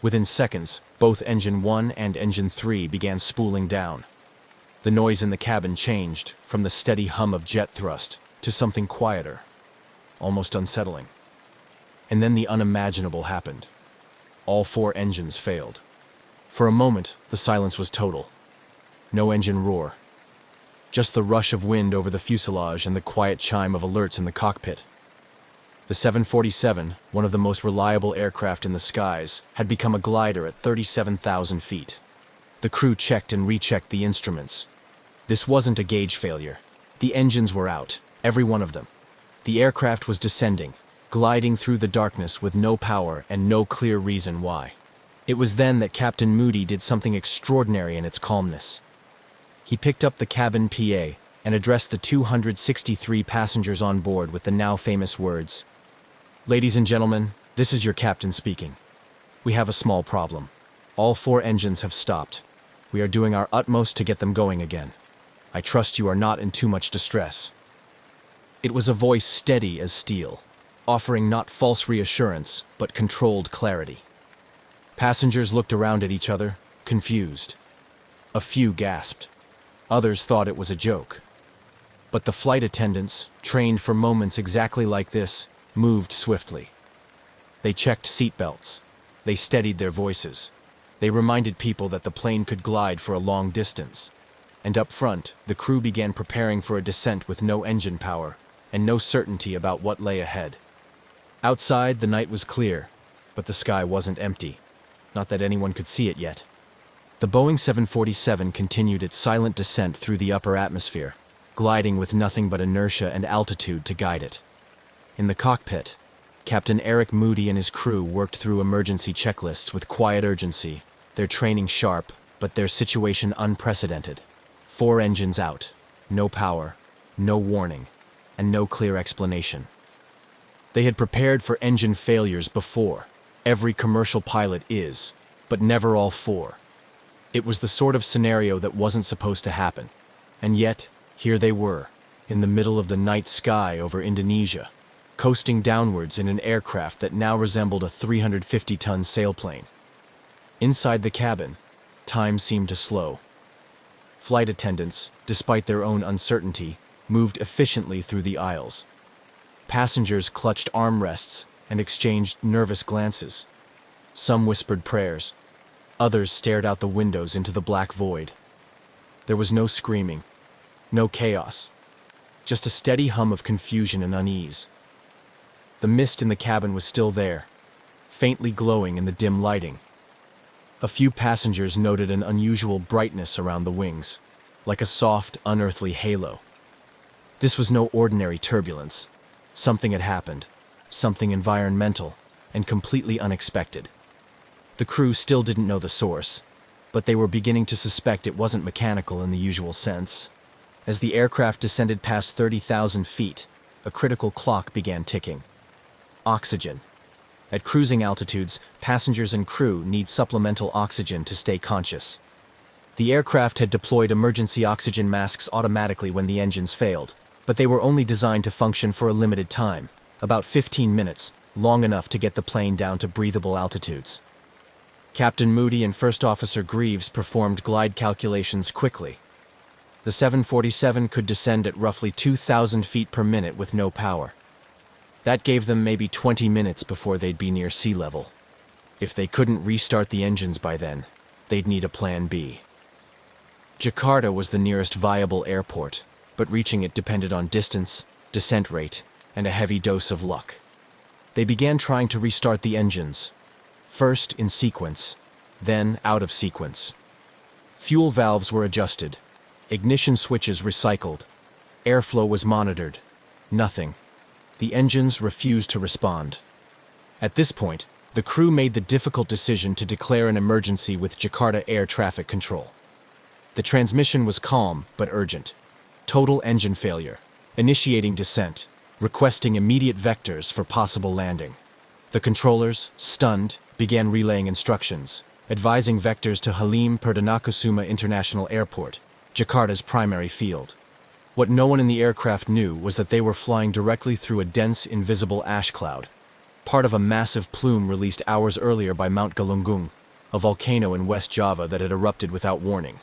Within seconds, both Engine 1 and Engine 3 began spooling down. The noise in the cabin changed, from the steady hum of jet thrust, to something quieter, almost unsettling. And then the unimaginable happened. All four engines failed. For a moment, the silence was total. No engine roar. Just the rush of wind over the fuselage and the quiet chime of alerts in the cockpit. The 747, one of the most reliable aircraft in the skies, had become a glider at 37,000 feet. The crew checked and rechecked the instruments. This wasn't a gauge failure. The engines were out, every one of them. The aircraft was descending, gliding through the darkness with no power and no clear reason why. It was then that Captain Moody did something extraordinary in its calmness. He picked up the cabin PA and addressed the 263 passengers on board with the now famous words, "Ladies and gentlemen, this is your captain speaking. We have a small problem. All four engines have stopped. We are doing our utmost to get them going again. I trust you are not in too much distress." It was a voice steady as steel, offering not false reassurance, but controlled clarity. Passengers looked around at each other, confused. A few gasped. Others thought it was a joke. But the flight attendants, trained for moments exactly like this, moved swiftly. They checked seatbelts. They steadied their voices. They reminded people that the plane could glide for a long distance. And up front, the crew began preparing for a descent with no engine power and no certainty about what lay ahead. Outside, the night was clear, but the sky wasn't empty. Not that anyone could see it yet. The Boeing 747 continued its silent descent through the upper atmosphere, gliding with nothing but inertia and altitude to guide it. In the cockpit, Captain Eric Moody and his crew worked through emergency checklists with quiet urgency, their training sharp, but their situation unprecedented. 4 engines out, no power, no warning, and no clear explanation. They had prepared for engine failures before. Every commercial pilot is, but never all 4. It was the sort of scenario that wasn't supposed to happen. And yet, here they were, in the middle of the night sky over Indonesia, coasting downwards in an aircraft that now resembled a 350-ton sailplane. Inside the cabin, time seemed to slow. Flight attendants, despite their own uncertainty, moved efficiently through the aisles. Passengers clutched armrests and exchanged nervous glances. Some whispered prayers. Others stared out the windows into the black void. There was no screaming, no chaos, just a steady hum of confusion and unease. The mist in the cabin was still there, faintly glowing in the dim lighting. A few passengers noted an unusual brightness around the wings, like a soft, unearthly halo. This was no ordinary turbulence. Something had happened, something environmental, and completely unexpected. The crew still didn't know the source, but they were beginning to suspect it wasn't mechanical in the usual sense. As the aircraft descended past 30,000 feet, a critical clock began ticking. Oxygen. At cruising altitudes, passengers and crew need supplemental oxygen to stay conscious. The aircraft had deployed emergency oxygen masks automatically when the engines failed, but they were only designed to function for a limited time, about 15 minutes, long enough to get the plane down to breathable altitudes. Captain Moody and First Officer Greaves performed glide calculations quickly. The 747 could descend at roughly 2,000 feet per minute with no power. That gave them maybe 20 minutes before they'd be near sea level. If they couldn't restart the engines by then, they'd need a plan B. Jakarta was the nearest viable airport, but reaching it depended on distance, descent rate, and a heavy dose of luck. They began trying to restart the engines, first in sequence, then out of sequence. Fuel valves were adjusted, ignition switches recycled, airflow was monitored. Nothing. The engines refused to respond. At this point, the crew made the difficult decision to declare an emergency with Jakarta Air Traffic Control. The transmission was calm but urgent. Total engine failure. Initiating descent. Requesting immediate vectors for possible landing. The controllers, stunned, began relaying instructions, advising vectors to Halim Perdanakusuma International Airport, Jakarta's primary field. What no one in the aircraft knew was that they were flying directly through a dense, invisible ash cloud, part of a massive plume released hours earlier by Mount Galunggung, a volcano in West Java that had erupted without warning.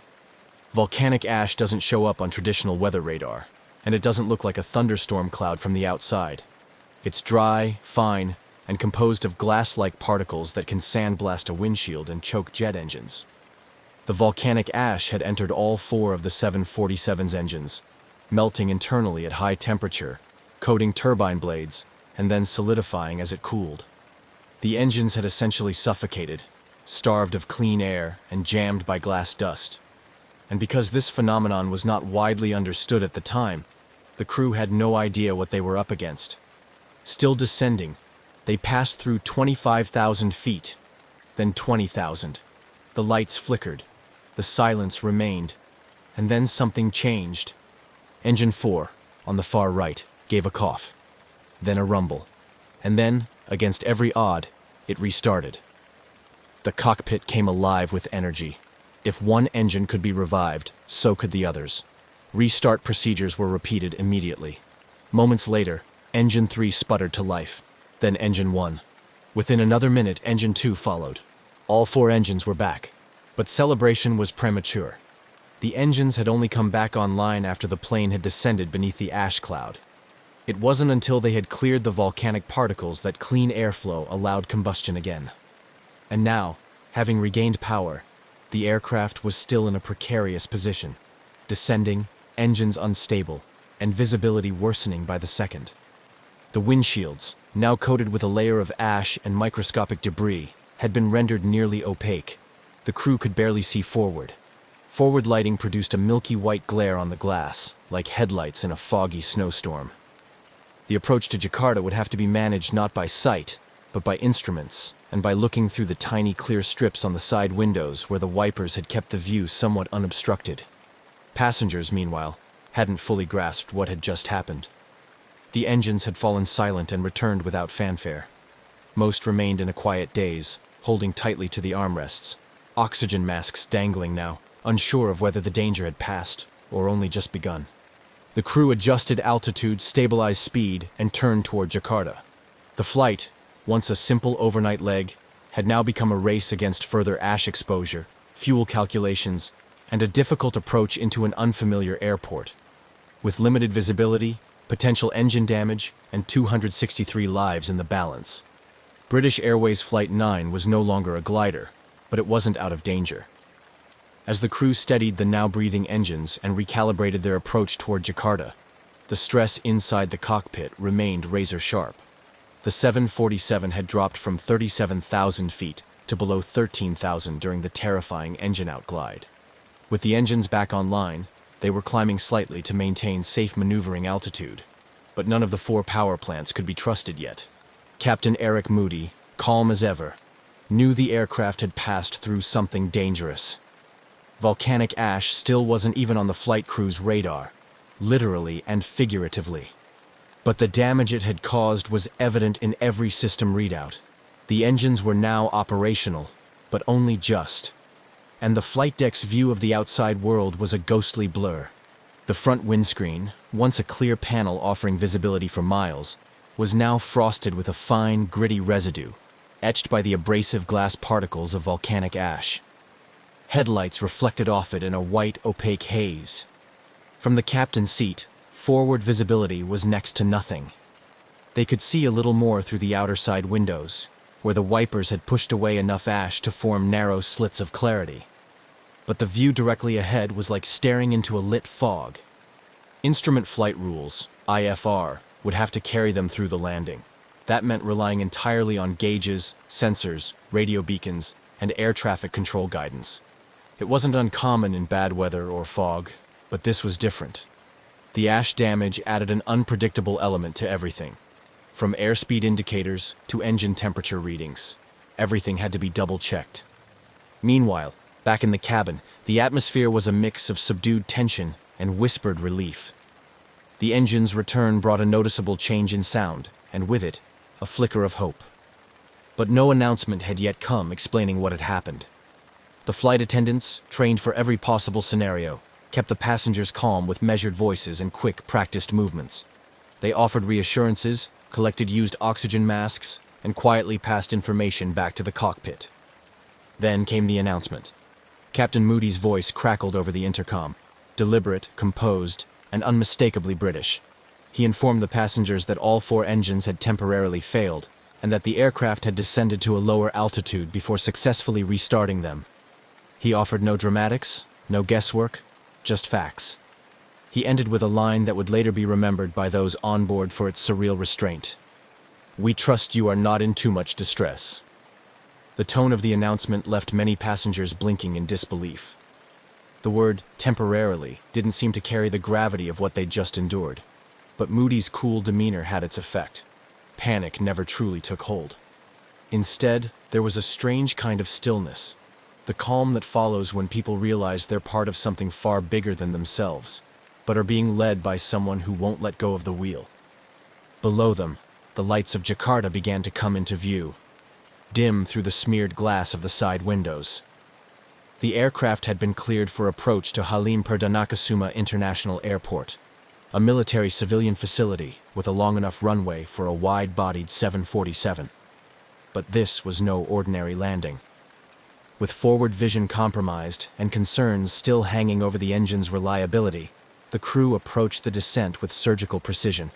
Volcanic ash doesn't show up on traditional weather radar, and it doesn't look like a thunderstorm cloud from the outside. It's dry, fine, and composed of glass-like particles that can sandblast a windshield and choke jet engines. The volcanic ash had entered all 4 of the 747's engines, melting internally at high temperature, coating turbine blades, and then solidifying as it cooled. The engines had essentially suffocated, starved of clean air and jammed by glass dust. And because this phenomenon was not widely understood at the time, the crew had no idea what they were up against. Still descending, they passed through 25,000 feet, then 20,000. The lights flickered, the silence remained, and then something changed. Engine 4, on the far right, gave a cough, then a rumble, and then, against every odd, it restarted. The cockpit came alive with energy. If one engine could be revived, so could the others. Restart procedures were repeated immediately. Moments later, Engine 3 sputtered to life, then Engine 1. Within another minute, Engine 2 followed. All 4 engines were back, but celebration was premature. The engines had only come back online after the plane had descended beneath the ash cloud. It wasn't until they had cleared the volcanic particles that clean airflow allowed combustion again. And now, Having regained power, the aircraft was still in a precarious position, descending, engines unstable, and visibility worsening by the second. The windshields, now coated with a layer of ash and microscopic debris, had been rendered nearly opaque. The crew could barely see forward. Forward lighting produced a milky white glare on the glass, like headlights in a foggy snowstorm. The approach to Jakarta would have to be managed not by sight, but by instruments, and by looking through the tiny clear strips on the side windows where the wipers had kept the view somewhat unobstructed. Passengers, meanwhile, hadn't fully grasped what had just happened. The engines had fallen silent and returned without fanfare. Most remained in a quiet daze, holding tightly to the armrests, oxygen masks dangling now, unsure of whether the danger had passed or only just begun. The crew adjusted altitude, stabilized speed, and turned toward Jakarta. The flight, once a simple overnight leg, had now become a race against further ash exposure, fuel calculations, and a difficult approach into an unfamiliar airport. With limited visibility, potential engine damage, and 263 lives in the balance. British Airways Flight 9 was no longer a glider, but it wasn't out of danger. As the crew steadied the now breathing engines and recalibrated their approach toward Jakarta, the stress inside the cockpit remained razor sharp. The 747 had dropped from 37,000 feet to below 13,000 during the terrifying engine-out glide. With the engines back online, they were climbing slightly to maintain safe maneuvering altitude, but none of the 4 power plants could be trusted yet. Captain Eric Moody, calm as ever, knew the aircraft had passed through something dangerous. Volcanic ash still wasn't even on the flight crew's radar, literally and figuratively. But the damage it had caused was evident in every system readout. The engines were now operational, but only just. And the flight deck's view of the outside world was a ghostly blur. The front windscreen, once a clear panel offering visibility for miles, was now frosted with a fine, gritty residue, etched by the abrasive glass particles of volcanic ash. Headlights reflected off it in a white, opaque haze. From the captain's seat, forward visibility was next to nothing. They could see a little more through the outer side windows, where the wipers had pushed away enough ash to form narrow slits of clarity. But the view directly ahead was like staring into a lit fog. Instrument flight rules, IFR, would have to carry them through the landing. That meant relying entirely on gauges, sensors, radio beacons, and air traffic control guidance. It wasn't uncommon in bad weather or fog, but this was different. The ash damage added an unpredictable element to everything. From airspeed indicators to engine temperature readings, everything had to be double-checked. Meanwhile, back in the cabin, the atmosphere was a mix of subdued tension and whispered relief. The engine's return brought a noticeable change in sound, and with it, a flicker of hope. But no announcement had yet come explaining what had happened. The flight attendants, trained for every possible scenario, kept the passengers calm with measured voices and quick, practiced movements. They offered reassurances, collected used oxygen masks, and quietly passed information back to the cockpit. Then came the announcement. Captain Moody's voice crackled over the intercom, deliberate, composed, and unmistakably British. He informed the passengers that all 4 engines had temporarily failed, and that the aircraft had descended to a lower altitude before successfully restarting them. He offered no dramatics, no guesswork, just facts. He ended with a line that would later be remembered by those on board for its surreal restraint. "We trust you are not in too much distress." The tone of the announcement left many passengers blinking in disbelief. The word temporarily didn't seem to carry the gravity of what they'd just endured. But Moody's cool demeanor had its effect. Panic never truly took hold. Instead, there was a strange kind of stillness, the calm that follows when people realize they're part of something far bigger than themselves, but are being led by someone who won't let go of the wheel. Below them, the lights of Jakarta began to come into view, dim through the smeared glass of the side windows. The aircraft had been cleared for approach to Halim Perdanakusuma International Airport, a military civilian facility with a long enough runway for a wide-bodied 747. But this was no ordinary landing. With forward vision compromised and concerns still hanging over the engine's reliability, the crew approached the descent with surgical precision.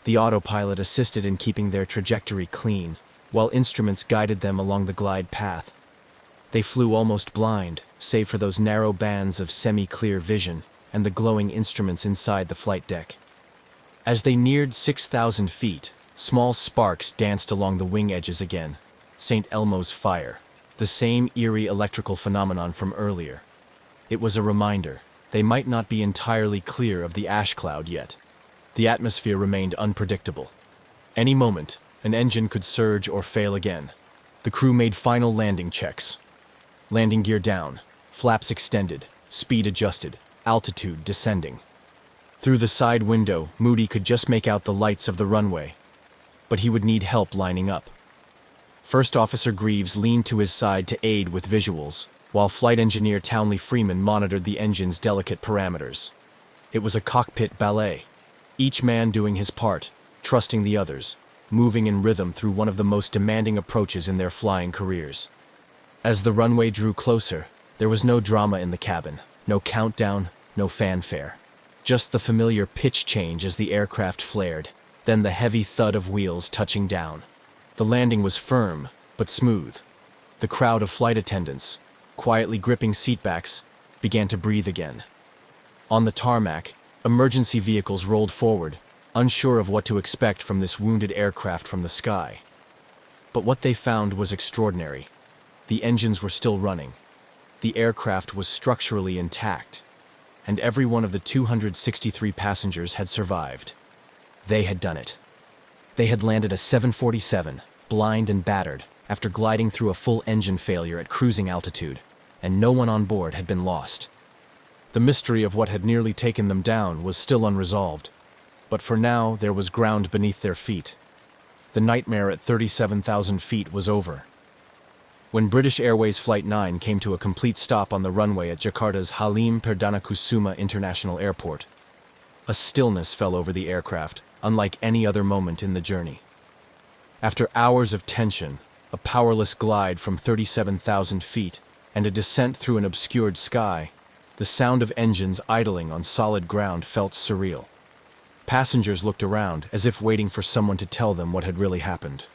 The autopilot assisted in keeping their trajectory clean, while instruments guided them along the glide path. They flew almost blind, save for those narrow bands of semi-clear vision and the glowing instruments inside the flight deck. As they neared 6,000 feet, small sparks danced along the wing edges again. St. Elmo's fire, the same eerie electrical phenomenon from earlier. It was a reminder. They might not be entirely clear of the ash cloud yet. The atmosphere remained unpredictable. Any moment, an engine could surge or fail again. The crew made final landing checks. Landing gear down, flaps extended, speed adjusted, altitude descending. Through the side window, Moody could just make out the lights of the runway, but he would need help lining up. First Officer Greaves leaned to his side to aid with visuals, while Flight Engineer Townley Freeman monitored the engine's delicate parameters. It was a cockpit ballet, each man doing his part, trusting the others, moving in rhythm through one of the most demanding approaches in their flying careers. As the runway drew closer, there was no drama in the cabin, no countdown, no fanfare. Just the familiar pitch change as the aircraft flared, then the heavy thud of wheels touching down. The landing was firm, but smooth. The crowd of flight attendants, quietly gripping seatbacks, began to breathe again. On the tarmac, emergency vehicles rolled forward, unsure of what to expect from this wounded aircraft from the sky. But what they found was extraordinary. The engines were still running. The aircraft was structurally intact, and every one of the 263 passengers had survived. They had done it. They had landed a 747, blind and battered, after gliding through a full engine failure at cruising altitude, and no one on board had been lost. The mystery of what had nearly taken them down was still unresolved, but for now there was ground beneath their feet. The nightmare at 37,000 feet was over. When British Airways Flight 9 came to a complete stop on the runway at Jakarta's Halim Perdanakusuma International Airport, a stillness fell over the aircraft, unlike any other moment in the journey. After hours of tension, a powerless glide from 37,000 feet, and a descent through an obscured sky, the sound of engines idling on solid ground felt surreal. Passengers looked around, as if waiting for someone to tell them what had really happened.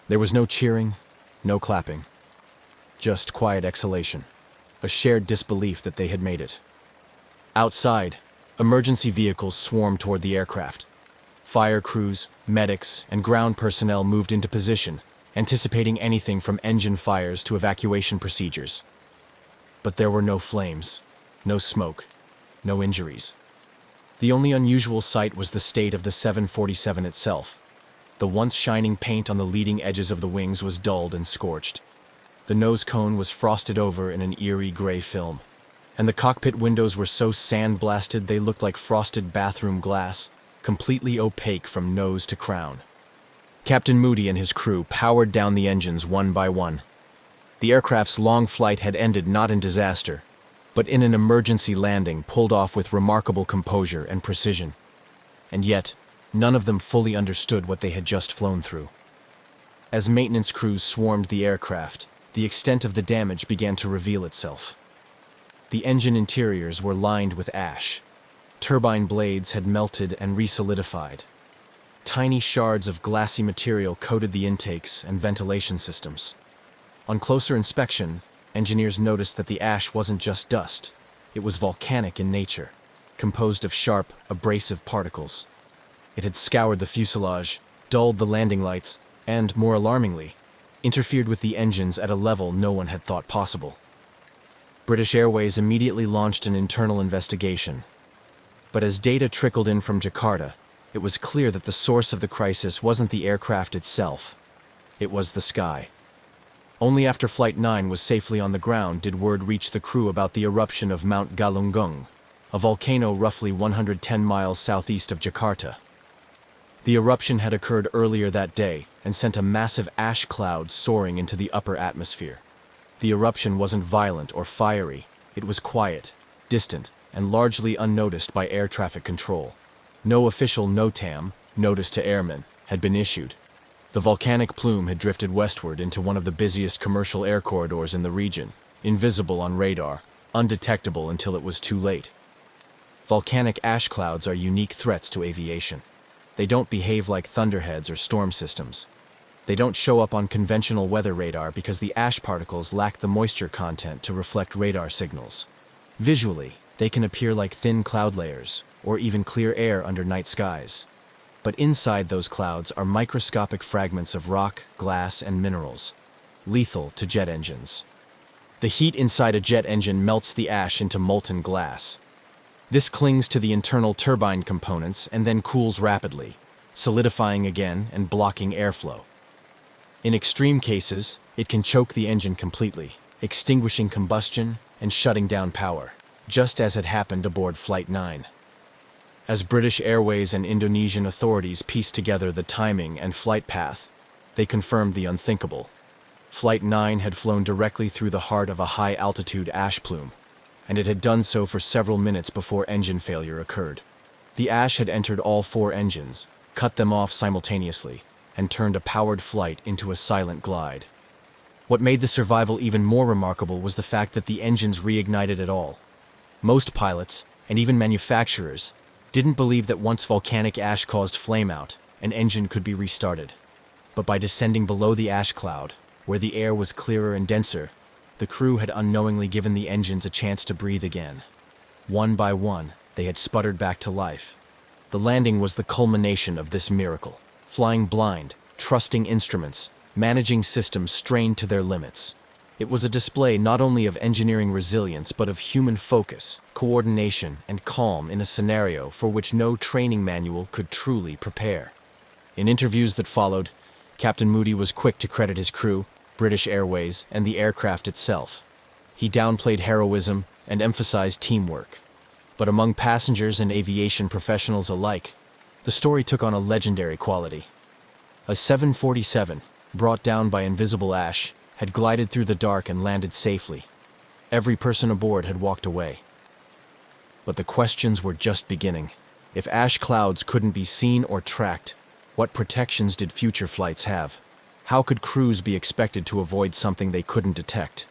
There was no cheering, no clapping. Just quiet exhalation, a shared disbelief that they had made it. Outside, emergency vehicles swarmed toward the aircraft. Fire crews, medics, and ground personnel moved into position, anticipating anything from engine fires to evacuation procedures. But there were no flames, no smoke, no injuries. The only unusual sight was the state of the 747 itself. The once shining paint on the leading edges of the wings was dulled and scorched. The nose cone was frosted over in an eerie gray film, and the cockpit windows were so sand-blasted they looked like frosted bathroom glass, completely opaque from nose to crown. Captain Moody and his crew powered down the engines one by one. The aircraft's long flight had ended not in disaster, but in an emergency landing pulled off with remarkable composure and precision. And yet, none of them fully understood what they had just flown through. As maintenance crews swarmed the aircraft, the extent of the damage began to reveal itself. The engine interiors were lined with ash. Turbine blades had melted and resolidified. Tiny shards of glassy material coated the intakes and ventilation systems. On closer inspection, engineers noticed that the ash wasn't just dust. It was volcanic in nature, composed of sharp, abrasive particles. It had scoured the fuselage, dulled the landing lights, and, more alarmingly, interfered with the engines at a level no one had thought possible. British Airways immediately launched an internal investigation. But as data trickled in from Jakarta, it was clear that the source of the crisis wasn't the aircraft itself. It was the sky. Only after Flight 9 was safely on the ground did word reach the crew about the eruption of Mount Galunggung, a volcano roughly 110 miles southeast of Jakarta. The eruption had occurred earlier that day and sent a massive ash cloud soaring into the upper atmosphere. The eruption wasn't violent or fiery. It was quiet, distant, and largely unnoticed by air traffic control. No official NOTAM, notice to airmen, had been issued. The volcanic plume had drifted westward into one of the busiest commercial air corridors in the region, invisible on radar, undetectable until it was too late. Volcanic ash clouds are unique threats to aviation. They don't behave like thunderheads or storm systems. They don't show up on conventional weather radar because the ash particles lack the moisture content to reflect radar signals. Visually, they can appear like thin cloud layers, or even clear air under night skies. But inside those clouds are microscopic fragments of rock, glass, and minerals, lethal to jet engines. The heat inside a jet engine melts the ash into molten glass. This clings to the internal turbine components and then cools rapidly, solidifying again and blocking airflow. In extreme cases, it can choke the engine completely, extinguishing combustion and shutting down power, just as had happened aboard Flight 9. As British Airways and Indonesian authorities pieced together the timing and flight path, they confirmed the unthinkable. Flight 9 had flown directly through the heart of a high-altitude ash plume, and it had done so for several minutes before engine failure occurred. The ash had entered all 4 engines, cut them off simultaneously, and turned a powered flight into a silent glide. What made the survival even more remarkable was the fact that the engines reignited at all. Most pilots, and even manufacturers, didn't believe that once volcanic ash caused flameout, an engine could be restarted. But by descending below the ash cloud, where the air was clearer and denser, the crew had unknowingly given the engines a chance to breathe again. One by one, they had sputtered back to life. The landing was the culmination of this miracle. Flying blind, trusting instruments, managing systems strained to their limits. It was a display not only of engineering resilience but of human focus, coordination, and calm in a scenario for which no training manual could truly prepare. In interviews that followed, Captain Moody was quick to credit his crew, British Airways, and the aircraft itself. He downplayed heroism and emphasized teamwork. But among passengers and aviation professionals alike, the story took on a legendary quality. A 747, brought down by invisible ash, had glided through the dark and landed safely. Every person aboard had walked away. But the questions were just beginning. If ash clouds couldn't be seen or tracked, what protections did future flights have? How could crews be expected to avoid something they couldn't detect?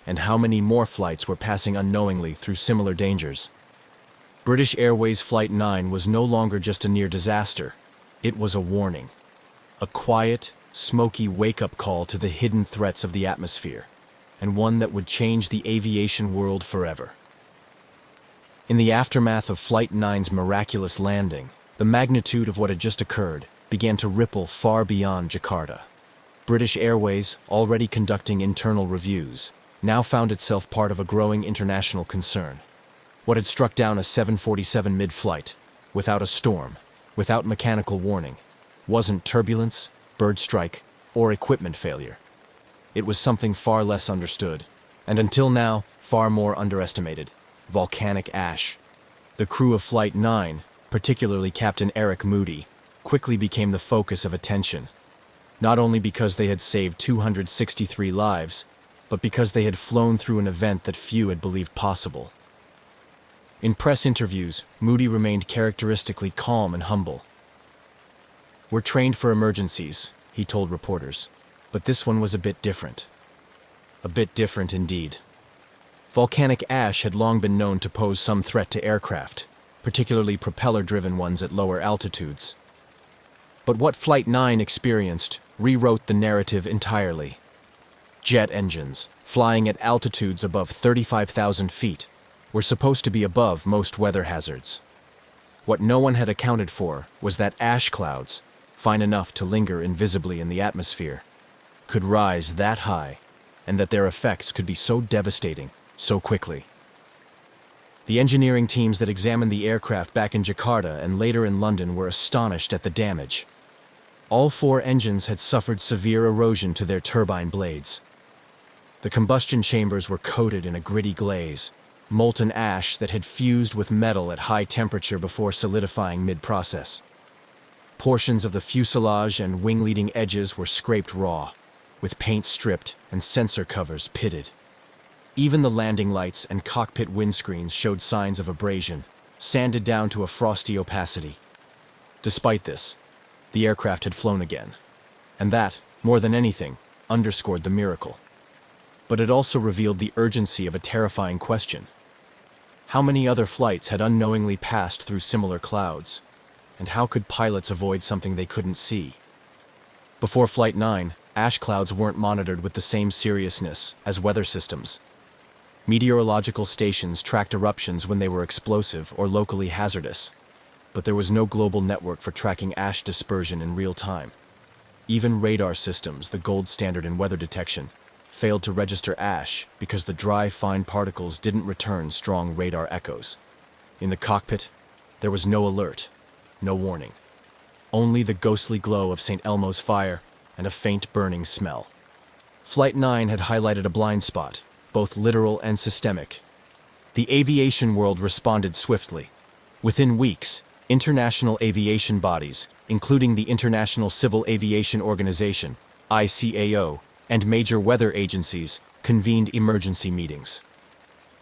And how many more flights were passing unknowingly through similar dangers? British Airways Flight 9 was no longer just a near disaster. It was a warning. A quiet, smoky wake-up call to the hidden threats of the atmosphere, and one that would change the aviation world forever. In the aftermath of Flight 9's miraculous landing, the magnitude of what had just occurred began to ripple far beyond Jakarta. British Airways, already conducting internal reviews, now found itself part of a growing international concern. What had struck down a 747 mid-flight, without a storm, without mechanical warning, wasn't turbulence, bird strike, or equipment failure. It was something far less understood, and until now, far more underestimated: volcanic ash. The crew of Flight 9, particularly Captain Eric Moody, quickly became the focus of attention, not only because they had saved 263 lives, but because they had flown through an event that few had believed possible. In press interviews, Moody remained characteristically calm and humble. "We're trained for emergencies," he told reporters, but this one was a bit different. A bit different indeed. Volcanic ash had long been known to pose some threat to aircraft, particularly propeller-driven ones at lower altitudes. But what Flight 9 experienced rewrote the narrative entirely. Jet engines, flying at altitudes above 35,000 feet, were supposed to be above most weather hazards. What no one had accounted for was that ash clouds, fine enough to linger invisibly in the atmosphere, could rise that high, and that their effects could be so devastating so quickly. The engineering teams that examined the aircraft back in Jakarta and later in London were astonished at the damage. All 4 engines had suffered severe erosion to their turbine blades. The combustion chambers were coated in a gritty glaze, molten ash that had fused with metal at high temperature before solidifying mid-process. Portions of the fuselage and wing leading edges were scraped raw, with paint stripped and sensor covers pitted. Even the landing lights and cockpit windscreens showed signs of abrasion, sanded down to a frosty opacity. Despite this, the aircraft had flown again, and that, more than anything, underscored the miracle. But it also revealed the urgency of a terrifying question. How many other flights had unknowingly passed through similar clouds, and how could pilots avoid something they couldn't see? Before Flight 9, ash clouds weren't monitored with the same seriousness as weather systems. Meteorological stations tracked eruptions when they were explosive or locally hazardous, but there was no global network for tracking ash dispersion in real time. Even radar systems, the gold standard in weather detection, failed to register ash because the dry, fine particles didn't return strong radar echoes. In the cockpit, there was no alert, no warning. Only the ghostly glow of St. Elmo's fire and a faint burning smell. Flight 9 had highlighted a blind spot, both literal and systemic. The aviation world responded swiftly. Within weeks, international aviation bodies, including the International Civil Aviation Organization, ICAO, and major weather agencies, convened emergency meetings.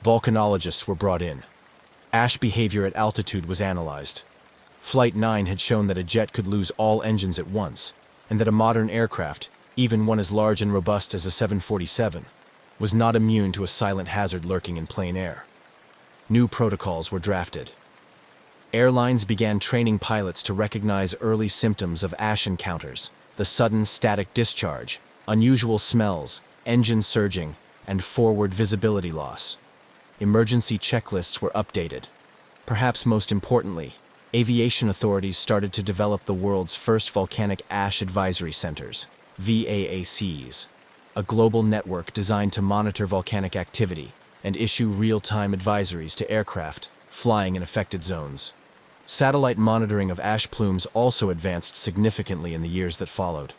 Volcanologists were brought in. Ash behavior at altitude was analyzed. Flight 9 had shown that a jet could lose all engines at once, and that a modern aircraft, even one as large and robust as a 747, was not immune to a silent hazard lurking in plain air. New protocols were drafted. Airlines began training pilots to recognize early symptoms of ash encounters: the sudden static discharge, unusual smells, engine surging, and forward visibility loss. Emergency checklists were updated. Perhaps most importantly, aviation authorities started to develop the world's first volcanic ash advisory centers, VAACs, a global network designed to monitor volcanic activity and issue real-time advisories to aircraft flying in affected zones. Satellite monitoring of ash plumes also advanced significantly in the years that followed.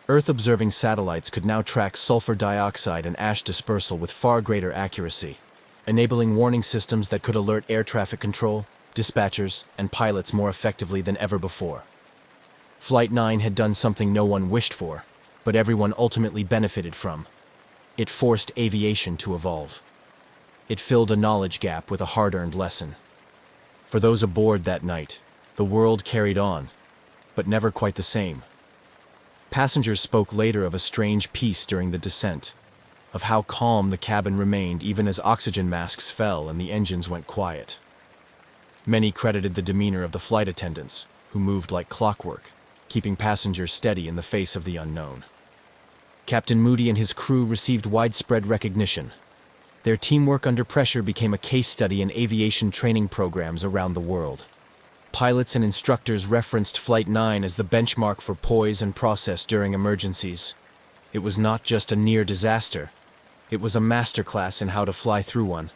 Earth-observing satellites could now track sulfur dioxide and ash dispersal with far greater accuracy, enabling warning systems that could alert air traffic control, dispatchers, and pilots more effectively than ever before. Flight 9 had done something no one wished for, but everyone ultimately benefited from. It forced aviation to evolve. It filled a knowledge gap with a hard-earned lesson. For those aboard that night, the world carried on, but never quite the same. Passengers spoke later of a strange peace during the descent, of how calm the cabin remained even as oxygen masks fell and the engines went quiet. Many credited the demeanor of the flight attendants, who moved like clockwork, keeping passengers steady in the face of the unknown. Captain Moody and his crew received widespread recognition. Their teamwork under pressure became a case study in aviation training programs around the world. Pilots and instructors referenced Flight 9 as the benchmark for poise and process during emergencies. It was not just a near disaster. It was a masterclass in how to fly through one.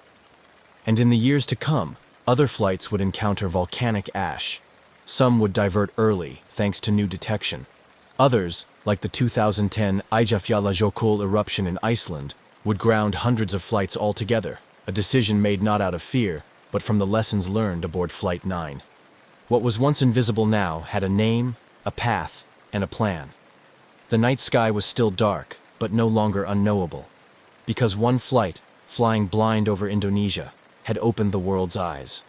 And in the years to come, other flights would encounter volcanic ash. Some would divert early, thanks to new detection. Others, like the 2010 Eyjafjallajökull eruption in Iceland, would ground hundreds of flights altogether, a decision made not out of fear, but from the lessons learned aboard Flight 9. What was once invisible now had a name, a path, and a plan. The night sky was still dark, but no longer unknowable. Because one flight, flying blind over Indonesia, had opened the world's eyes.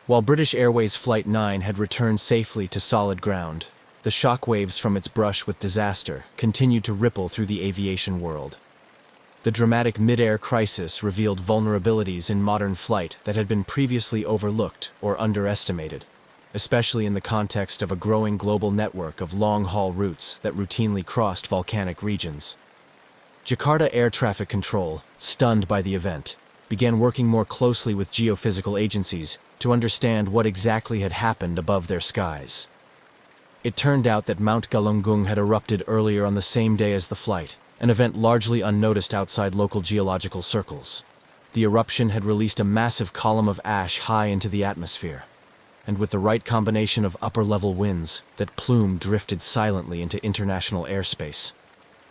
While British Airways Flight 9 had returned safely to solid ground, the shockwaves from its brush with disaster continued to ripple through the aviation world. The dramatic mid-air crisis revealed vulnerabilities in modern flight that had been previously overlooked or underestimated, especially in the context of a growing global network of long-haul routes that routinely crossed volcanic regions. Jakarta Air Traffic Control, stunned by the event, began working more closely with geophysical agencies to understand what exactly had happened above their skies. It turned out that Mount Galunggung had erupted earlier on the same day as the flight, an event largely unnoticed outside local geological circles. The eruption had released a massive column of ash high into the atmosphere, and with the right combination of upper-level winds, that plume drifted silently into international airspace.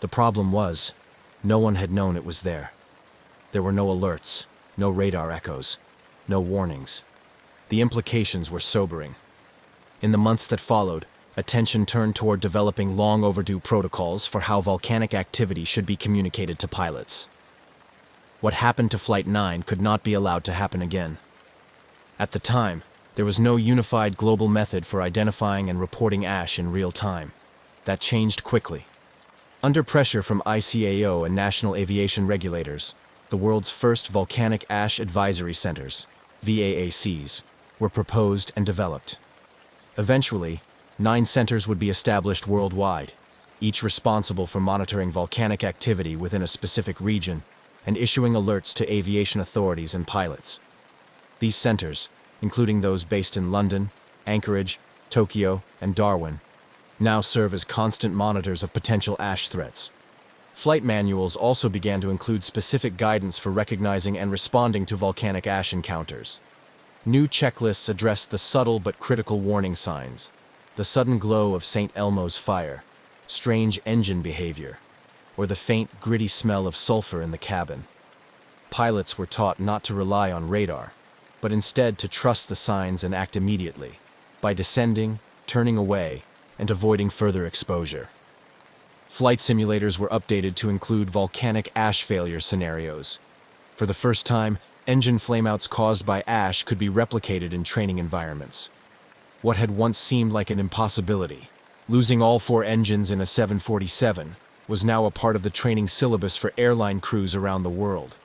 The problem was, no one had known it was there. There were no alerts, no radar echoes, no warnings. The implications were sobering. In the months that followed, attention turned toward developing long-overdue protocols for how volcanic activity should be communicated to pilots. What happened to Flight 9 could not be allowed to happen again. At the time, there was no unified global method for identifying and reporting ash in real time. That changed quickly. Under pressure from ICAO and national aviation regulators, the world's first volcanic ash advisory centers, VAACs, were proposed and developed. Eventually, 9 centers would be established worldwide, each responsible for monitoring volcanic activity within a specific region and issuing alerts to aviation authorities and pilots. These centers, including those based in London, Anchorage, Tokyo, and Darwin, now serve as constant monitors of potential ash threats. Flight manuals also began to include specific guidance for recognizing and responding to volcanic ash encounters. New checklists addressed the subtle but critical warning signs: the sudden glow of St. Elmo's fire, strange engine behavior, or the faint, gritty smell of sulfur in the cabin. Pilots were taught not to rely on radar, but instead to trust the signs and act immediately, by descending, turning away, and avoiding further exposure. Flight simulators were updated to include volcanic ash failure scenarios. For the first time, engine flameouts caused by ash could be replicated in training environments. What had once seemed like an impossibility, losing all 4 engines in a 747, was now a part of the training syllabus for airline crews around the world.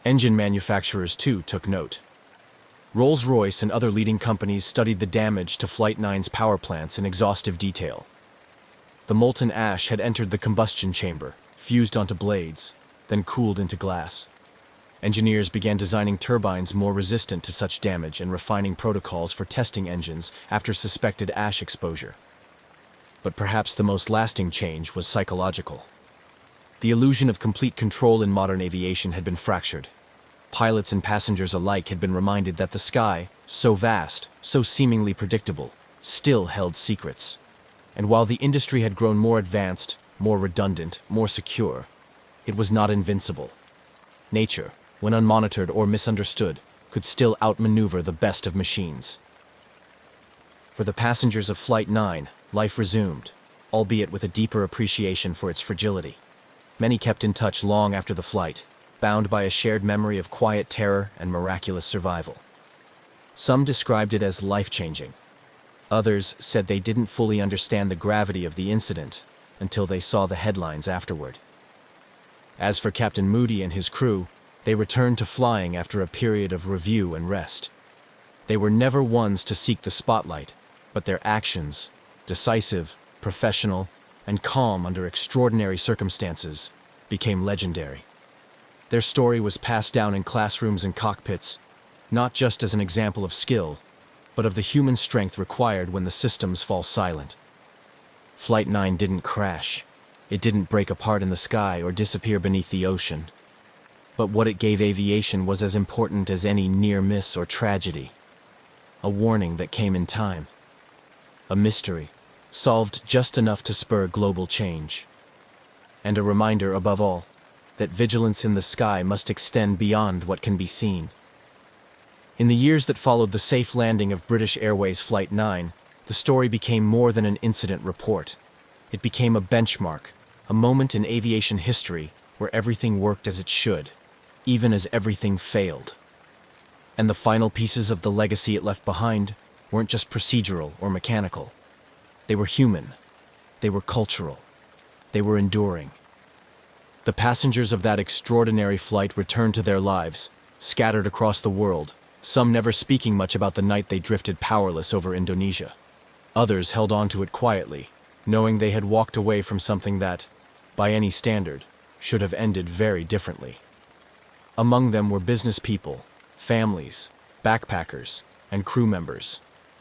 Engine manufacturers, too, took note. Rolls-Royce and other leading companies studied the damage to Flight 9's power plants in exhaustive detail. The molten ash had entered the combustion chamber, fused onto blades, then cooled into glass. Engineers began designing turbines more resistant to such damage and refining protocols for testing engines after suspected ash exposure. But perhaps the most lasting change was psychological. The illusion of complete control in modern aviation had been fractured. Pilots and passengers alike had been reminded that the sky, so vast, so seemingly predictable, still held secrets. And while the industry had grown more advanced, more redundant, more secure, it was not invincible. Nature, when unmonitored or misunderstood, could still outmaneuver the best of machines. For the passengers of Flight 9, life resumed, albeit with a deeper appreciation for its fragility. Many kept in touch long after the flight, bound by a shared memory of quiet terror and miraculous survival. Some described it as life-changing. Others said they didn't fully understand the gravity of the incident until they saw the headlines afterward. As for Captain Moody and his crew, they returned to flying after a period of review and rest. They were never ones to seek the spotlight, but their actions, decisive, professional, and calm under extraordinary circumstances, became legendary. Their story was passed down in classrooms and cockpits, not just as an example of skill, but of the human strength required when the systems fall silent. Flight 9 didn't crash. It didn't break apart in the sky or disappear beneath the ocean. But what it gave aviation was as important as any near miss or tragedy. A warning that came in time. A mystery, solved just enough to spur global change. And a reminder, above all, that vigilance in the sky must extend beyond what can be seen. In the years that followed the safe landing of British Airways Flight 9, the story became more than an incident report. It became a benchmark, a moment in aviation history where everything worked as it should, even as everything failed. And the final pieces of the legacy it left behind weren't just procedural or mechanical. They were human. They were cultural. They were enduring. The passengers of that extraordinary flight returned to their lives, scattered across the world, some never speaking much about the night they drifted powerless over Indonesia. Others held on to it quietly, knowing they had walked away from something that, by any standard, should have ended very differently. Among them were business people, families, backpackers, and crew members,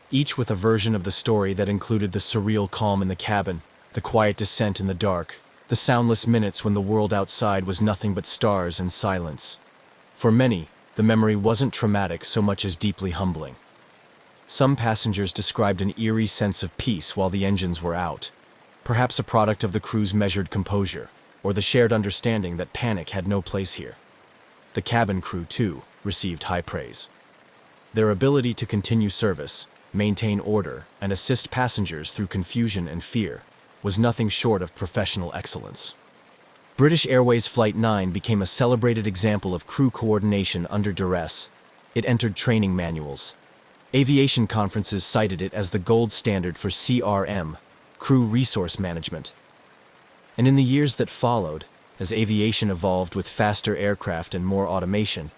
each with a version of the story that included the surreal calm in the cabin, the quiet descent in the dark, the soundless minutes when the world outside was nothing but stars and silence. For many, the memory wasn't traumatic so much as deeply humbling. Some passengers described an eerie sense of peace while the engines were out, perhaps a product of the crew's measured composure, or the shared understanding that panic had no place here. The cabin crew, too, received high praise. Their ability to continue service, maintain order, and assist passengers through confusion and fear was nothing short of professional excellence. British Airways Flight 9 became a celebrated example of crew coordination under duress. It entered training manuals. Aviation conferences cited it as the gold standard for CRM, crew resource management. And in the years that followed, as aviation evolved with faster aircraft and more automation,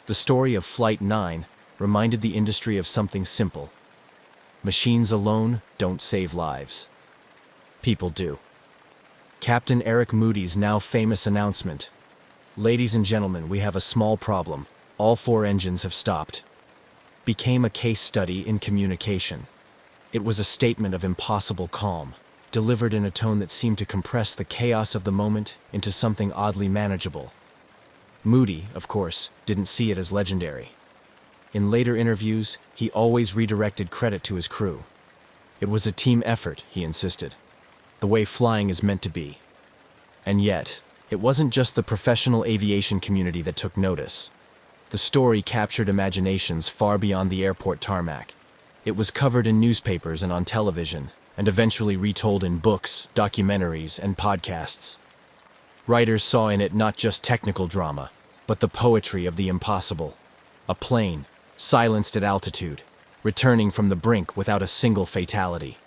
the story of Flight 9 reminded the industry of something simple. Machines alone don't save lives. People do. Captain Eric Moody's now famous announcement. "Ladies and gentlemen, we have a small problem. All 4 engines have stopped." Became a case study in communication. It was a statement of impossible calm, delivered in a tone that seemed to compress the chaos of the moment into something oddly manageable. Moody, of course, didn't see it as legendary. In later interviews, he always redirected credit to his crew. It was a team effort, he insisted, the way flying is meant to be. And yet, it wasn't just the professional aviation community that took notice. The story captured imaginations far beyond the airport tarmac. It was covered in newspapers and on television, and eventually retold in books, documentaries, and podcasts. Writers saw in it not just technical drama, but the poetry of the impossible. A plane, silenced at altitude, returning from the brink without a single fatality.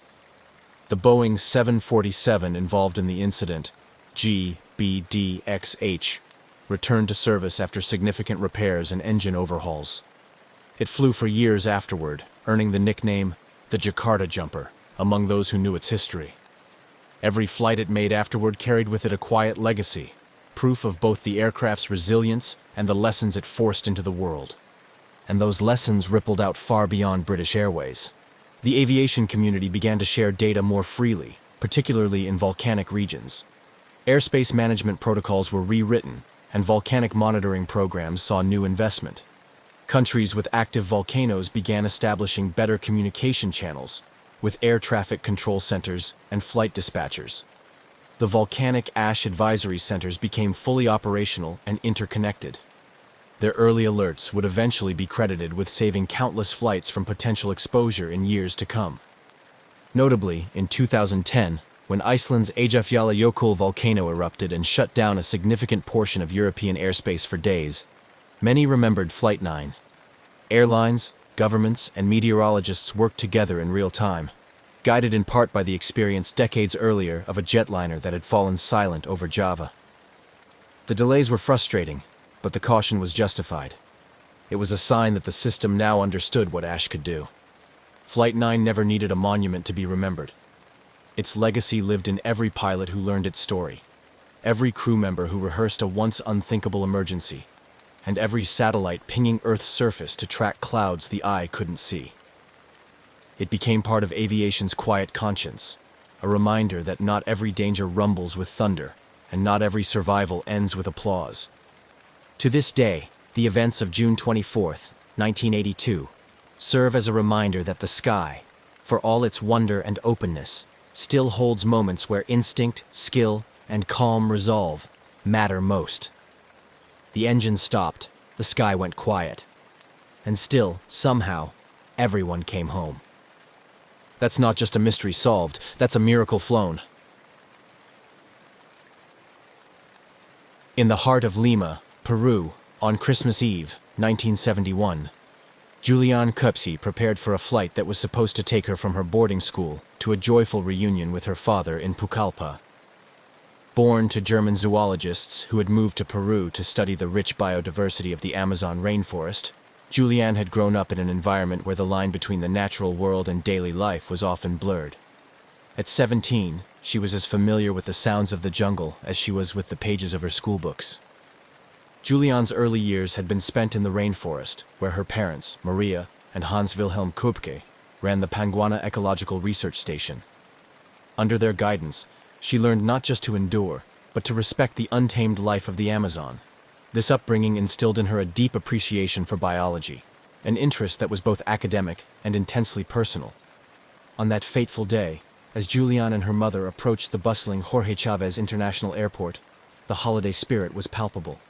The Boeing 747 involved in the incident, GBDXH, returned to service after significant repairs and engine overhauls. It flew for years afterward, earning the nickname the Jakarta Jumper among those who knew its history. Every flight it made afterward carried with it a quiet legacy, proof of both the aircraft's resilience and the lessons it forced into the world. And those lessons rippled out far beyond British Airways. The aviation community began to share data more freely, particularly in volcanic regions. Airspace management protocols were rewritten, and volcanic monitoring programs saw new investment. Countries with active volcanoes began establishing better communication channels, with air traffic control centers and flight dispatchers. The volcanic ash advisory centers became fully operational and interconnected. Their early alerts would eventually be credited with saving countless flights from potential exposure in years to come. Notably, in 2010, when Iceland's Eyjafjallajökull volcano erupted and shut down a significant portion of European airspace for days, many remembered Flight 9. Airlines, governments, and meteorologists worked together in real time, guided in part by the experience decades earlier of a jetliner that had fallen silent over Java. The delays were frustrating, but the caution was justified. It was a sign that the system now understood what ash could do. Flight 9 never needed a monument to be remembered. Its legacy lived in every pilot who learned its story, every crew member who rehearsed a once unthinkable emergency, and every satellite pinging Earth's surface to track clouds the eye couldn't see. It became part of aviation's quiet conscience, a reminder that not every danger rumbles with thunder, and not every survival ends with applause. To this day, the events of June 24, 1982, serve as a reminder that the sky, for all its wonder and openness, still holds moments where instinct, skill, and calm resolve matter most. The engine stopped, the sky went quiet, and still, somehow, everyone came home. That's not just a mystery solved, that's a miracle flown. In the heart of Lima, Peru, on Christmas Eve, 1971, Julianne Kupsi prepared for a flight that was supposed to take her from her boarding school to a joyful reunion with her father in Pucallpa. Born to German zoologists who had moved to Peru to study the rich biodiversity of the Amazon rainforest, Julianne had grown up in an environment where the line between the natural world and daily life was often blurred. At 17, she was as familiar with the sounds of the jungle as she was with the pages of her schoolbooks. Julianne's early years had been spent in the rainforest, where her parents, Maria and Hans Wilhelm Köpke, ran the Panguana Ecological Research Station. Under their guidance, she learned not just to endure, but to respect the untamed life of the Amazon. This upbringing instilled in her a deep appreciation for biology, an interest that was both academic and intensely personal. On that fateful day, as Julianne and her mother approached the bustling Jorge Chávez International Airport, the holiday spirit was palpable.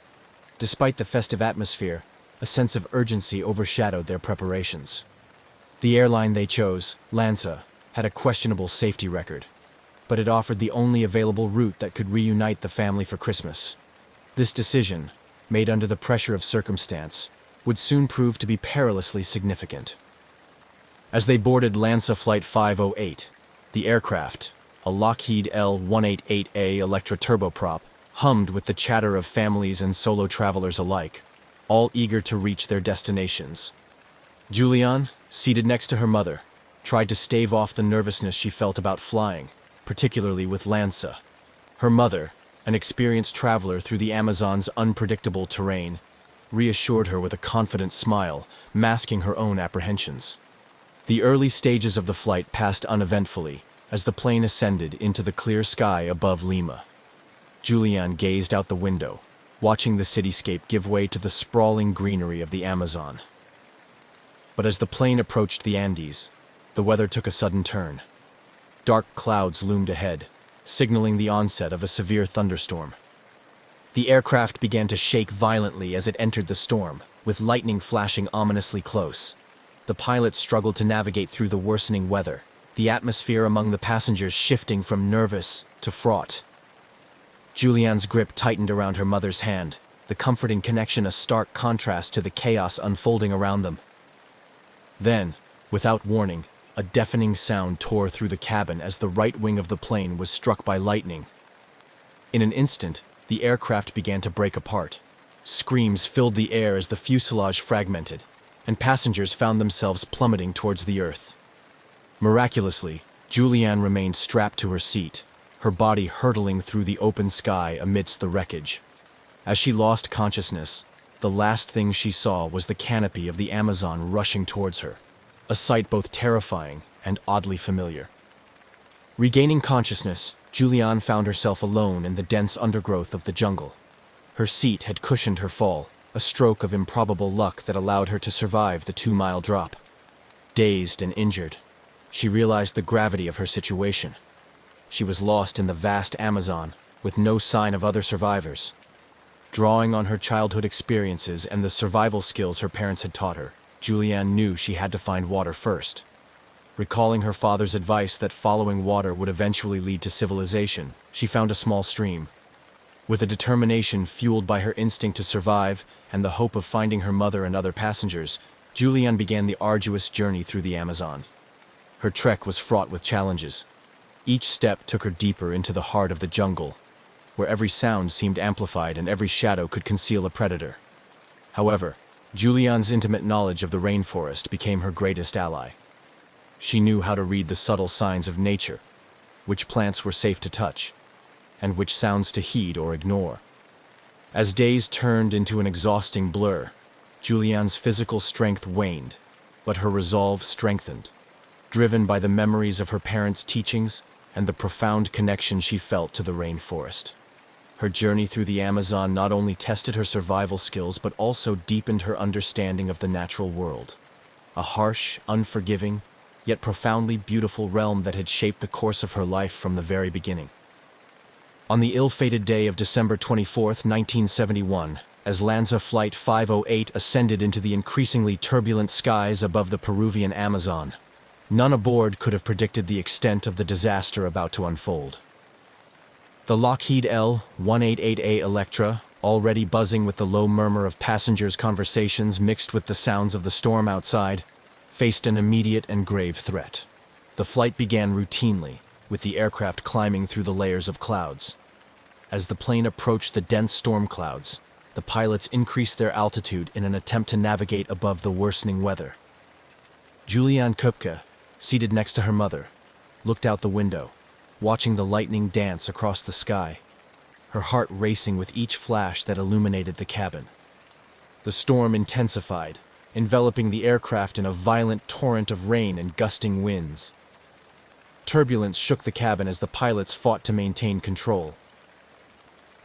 Despite the festive atmosphere, a sense of urgency overshadowed their preparations. The airline they chose, LANSA, had a questionable safety record, but it offered the only available route that could reunite the family for Christmas. This decision, made under the pressure of circumstance, would soon prove to be perilously significant. As they boarded LANSA Flight 508, the aircraft, a Lockheed L-188A Electra turboprop, hummed with the chatter of families and solo travelers alike, all eager to reach their destinations. Julianne, seated next to her mother, tried to stave off the nervousness she felt about flying, particularly with LANSA. Her mother, an experienced traveler through the Amazon's unpredictable terrain, reassured her with a confident smile, masking her own apprehensions. The early stages of the flight passed uneventfully as the plane ascended into the clear sky above Lima. Julian gazed out the window, watching the cityscape give way to the sprawling greenery of the Amazon. But as the plane approached the Andes, the weather took a sudden turn. Dark clouds loomed ahead, signaling the onset of a severe thunderstorm. The aircraft began to shake violently as it entered the storm, with lightning flashing ominously close. The pilots struggled to navigate through the worsening weather, the atmosphere among the passengers shifting from nervous to fraught. Julianne's grip tightened around her mother's hand, the comforting connection a stark contrast to the chaos unfolding around them. Then, without warning, a deafening sound tore through the cabin as the right wing of the plane was struck by lightning. In an instant, the aircraft began to break apart. Screams filled the air as the fuselage fragmented, and passengers found themselves plummeting towards the earth. Miraculously, Julianne remained strapped to her seat, her body hurtling through the open sky amidst the wreckage. As she lost consciousness, the last thing she saw was the canopy of the Amazon rushing towards her, a sight both terrifying and oddly familiar. Regaining consciousness, Julianne found herself alone in the dense undergrowth of the jungle. Her seat had cushioned her fall, a stroke of improbable luck that allowed her to survive the 2-mile drop. Dazed and injured, she realized the gravity of her situation. She was lost in the vast Amazon, with no sign of other survivors. Drawing on her childhood experiences and the survival skills her parents had taught her, Julianne knew she had to find water first. Recalling her father's advice that following water would eventually lead to civilization, she found a small stream. With a determination fueled by her instinct to survive and the hope of finding her mother and other passengers, Julianne began the arduous journey through the Amazon. Her trek was fraught with challenges. Each step took her deeper into the heart of the jungle, where every sound seemed amplified and every shadow could conceal a predator. However, Julianne's intimate knowledge of the rainforest became her greatest ally. She knew how to read the subtle signs of nature, which plants were safe to touch, and which sounds to heed or ignore. As days turned into an exhausting blur, Julianne's physical strength waned, but her resolve strengthened, driven by the memories of her parents' teachings and the profound connection she felt to the rainforest. Her journey through the Amazon not only tested her survival skills but also deepened her understanding of the natural world, a harsh, unforgiving, yet profoundly beautiful realm that had shaped the course of her life from the very beginning. On the ill-fated day of December 24, 1971, as Lanza Flight 508 ascended into the increasingly turbulent skies above the Peruvian Amazon, none aboard could have predicted the extent of the disaster about to unfold. The Lockheed L-188A Electra, already buzzing with the low murmur of passengers' conversations mixed with the sounds of the storm outside, faced an immediate and grave threat. The flight began routinely, with the aircraft climbing through the layers of clouds. As the plane approached the dense storm clouds, the pilots increased their altitude in an attempt to navigate above the worsening weather. Julianne Köpke, seated next to her mother, looked out the window, watching the lightning dance across the sky, her heart racing with each flash that illuminated the cabin. The storm intensified, enveloping the aircraft in a violent torrent of rain and gusting winds. Turbulence shook the cabin as the pilots fought to maintain control.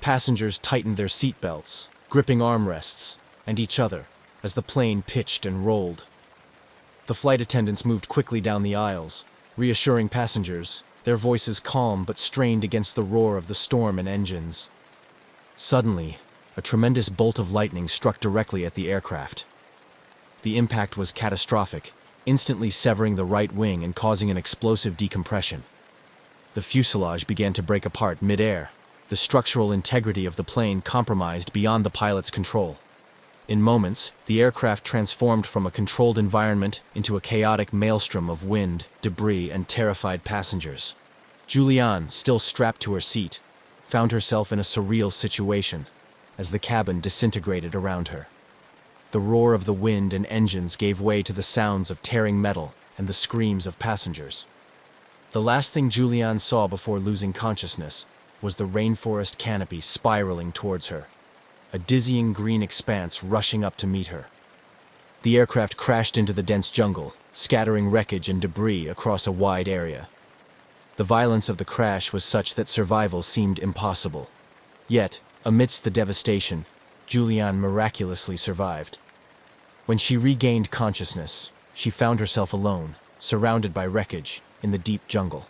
Passengers tightened their seatbelts, gripping armrests, and each other, as the plane pitched and rolled. The flight attendants moved quickly down the aisles, reassuring passengers, their voices calm but strained against the roar of the storm and engines. Suddenly, a tremendous bolt of lightning struck directly at the aircraft. The impact was catastrophic, instantly severing the right wing and causing an explosive decompression. The fuselage began to break apart mid-air, the structural integrity of the plane compromised beyond the pilot's control. In moments, the aircraft transformed from a controlled environment into a chaotic maelstrom of wind, debris, and terrified passengers. Julianne, still strapped to her seat, found herself in a surreal situation as the cabin disintegrated around her. The roar of the wind and engines gave way to the sounds of tearing metal and the screams of passengers. The last thing Julianne saw before losing consciousness was the rainforest canopy spiraling towards her, a dizzying green expanse rushing up to meet her. The aircraft crashed into the dense jungle, scattering wreckage and debris across a wide area. The violence of the crash was such that survival seemed impossible. Yet, amidst the devastation, Julianne miraculously survived. When she regained consciousness, she found herself alone, surrounded by wreckage, in the deep jungle.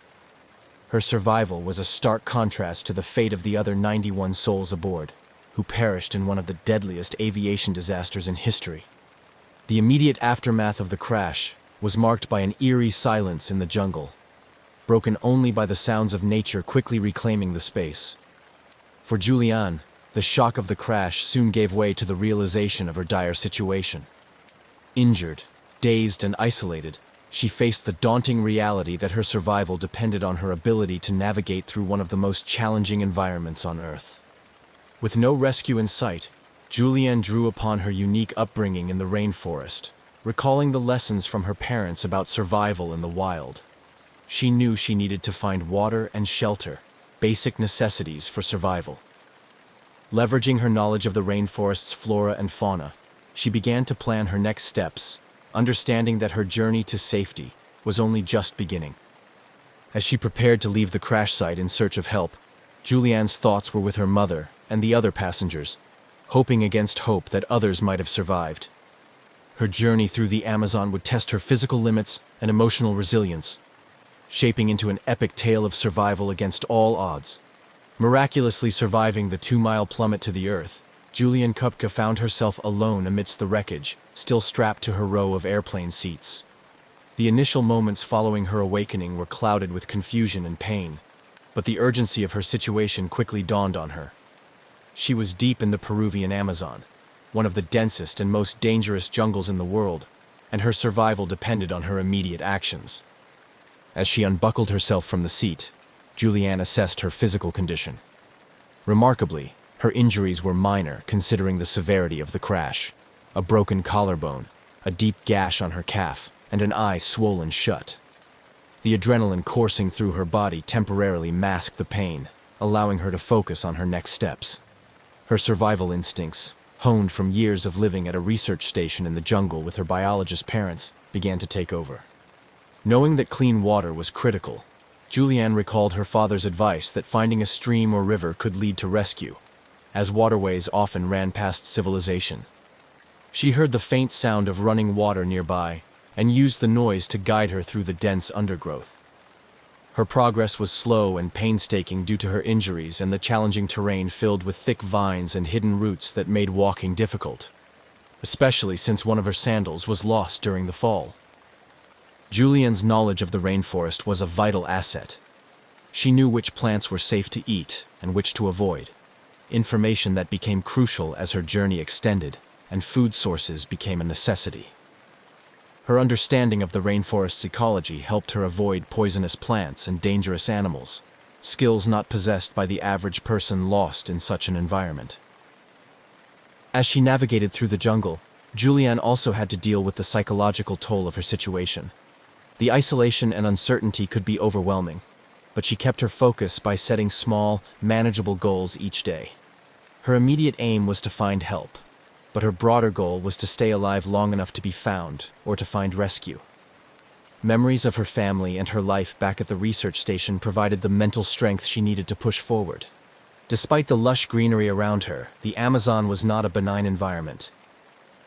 Her survival was a stark contrast to the fate of the other 91 souls aboard, who perished in one of the deadliest aviation disasters in history. The immediate aftermath of the crash was marked by an eerie silence in the jungle, broken only by the sounds of nature quickly reclaiming the space. For Julianne, the shock of the crash soon gave way to the realization of her dire situation. Injured, dazed, and isolated, she faced the daunting reality that her survival depended on her ability to navigate through one of the most challenging environments on Earth. With no rescue in sight, Julianne drew upon her unique upbringing in the rainforest, recalling the lessons from her parents about survival in the wild. She knew she needed to find water and shelter, basic necessities for survival. Leveraging her knowledge of the rainforest's flora and fauna, she began to plan her next steps, understanding that her journey to safety was only just beginning. As she prepared to leave the crash site in search of help, Julianne's thoughts were with her mother and the other passengers, hoping against hope that others might have survived. Her journey through the Amazon would test her physical limits and emotional resilience, shaping into an epic tale of survival against all odds. Miraculously surviving the 2-mile plummet to the earth, Julianne Kupka found herself alone amidst the wreckage, still strapped to her row of airplane seats. The initial moments following her awakening were clouded with confusion and pain, but the urgency of her situation quickly dawned on her. She was deep in the Peruvian Amazon, one of the densest and most dangerous jungles in the world, and her survival depended on her immediate actions. As she unbuckled herself from the seat, Julianne assessed her physical condition. Remarkably, her injuries were minor considering the severity of the crash. A broken collarbone, a deep gash on her calf, and an eye swollen shut. The adrenaline coursing through her body temporarily masked the pain, allowing her to focus on her next steps. Her survival instincts, honed from years of living at a research station in the jungle with her biologist parents, began to take over. Knowing that clean water was critical, Julianne recalled her father's advice that finding a stream or river could lead to rescue, as waterways often ran past civilization. She heard the faint sound of running water nearby and used the noise to guide her through the dense undergrowth. Her progress was slow and painstaking due to her injuries and the challenging terrain filled with thick vines and hidden roots that made walking difficult, especially since one of her sandals was lost during the fall. Julianne's knowledge of the rainforest was a vital asset. She knew which plants were safe to eat and which to avoid, information that became crucial as her journey extended and food sources became a necessity. Her understanding of the rainforest's ecology helped her avoid poisonous plants and dangerous animals, skills not possessed by the average person lost in such an environment. As she navigated through the jungle, Julianne also had to deal with the psychological toll of her situation. The isolation and uncertainty could be overwhelming, but she kept her focus by setting small, manageable goals each day. Her immediate aim was to find help, but her broader goal was to stay alive long enough to be found or to find rescue. Memories of her family and her life back at the research station provided the mental strength she needed to push forward. Despite the lush greenery around her, the Amazon was not a benign environment.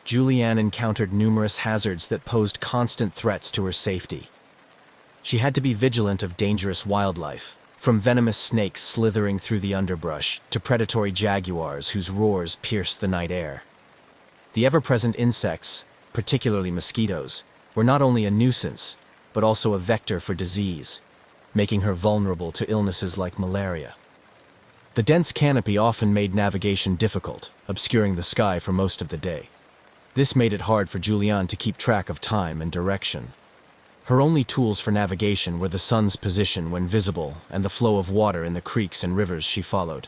Julianne encountered numerous hazards that posed constant threats to her safety. She had to be vigilant of dangerous wildlife, from venomous snakes slithering through the underbrush to predatory jaguars whose roars pierced the night air. The ever-present insects, particularly mosquitoes, were not only a nuisance, but also a vector for disease, making her vulnerable to illnesses like malaria. The dense canopy often made navigation difficult, obscuring the sky for most of the day. This made it hard for Julianne to keep track of time and direction. Her only tools for navigation were the sun's position when visible and the flow of water in the creeks and rivers she followed.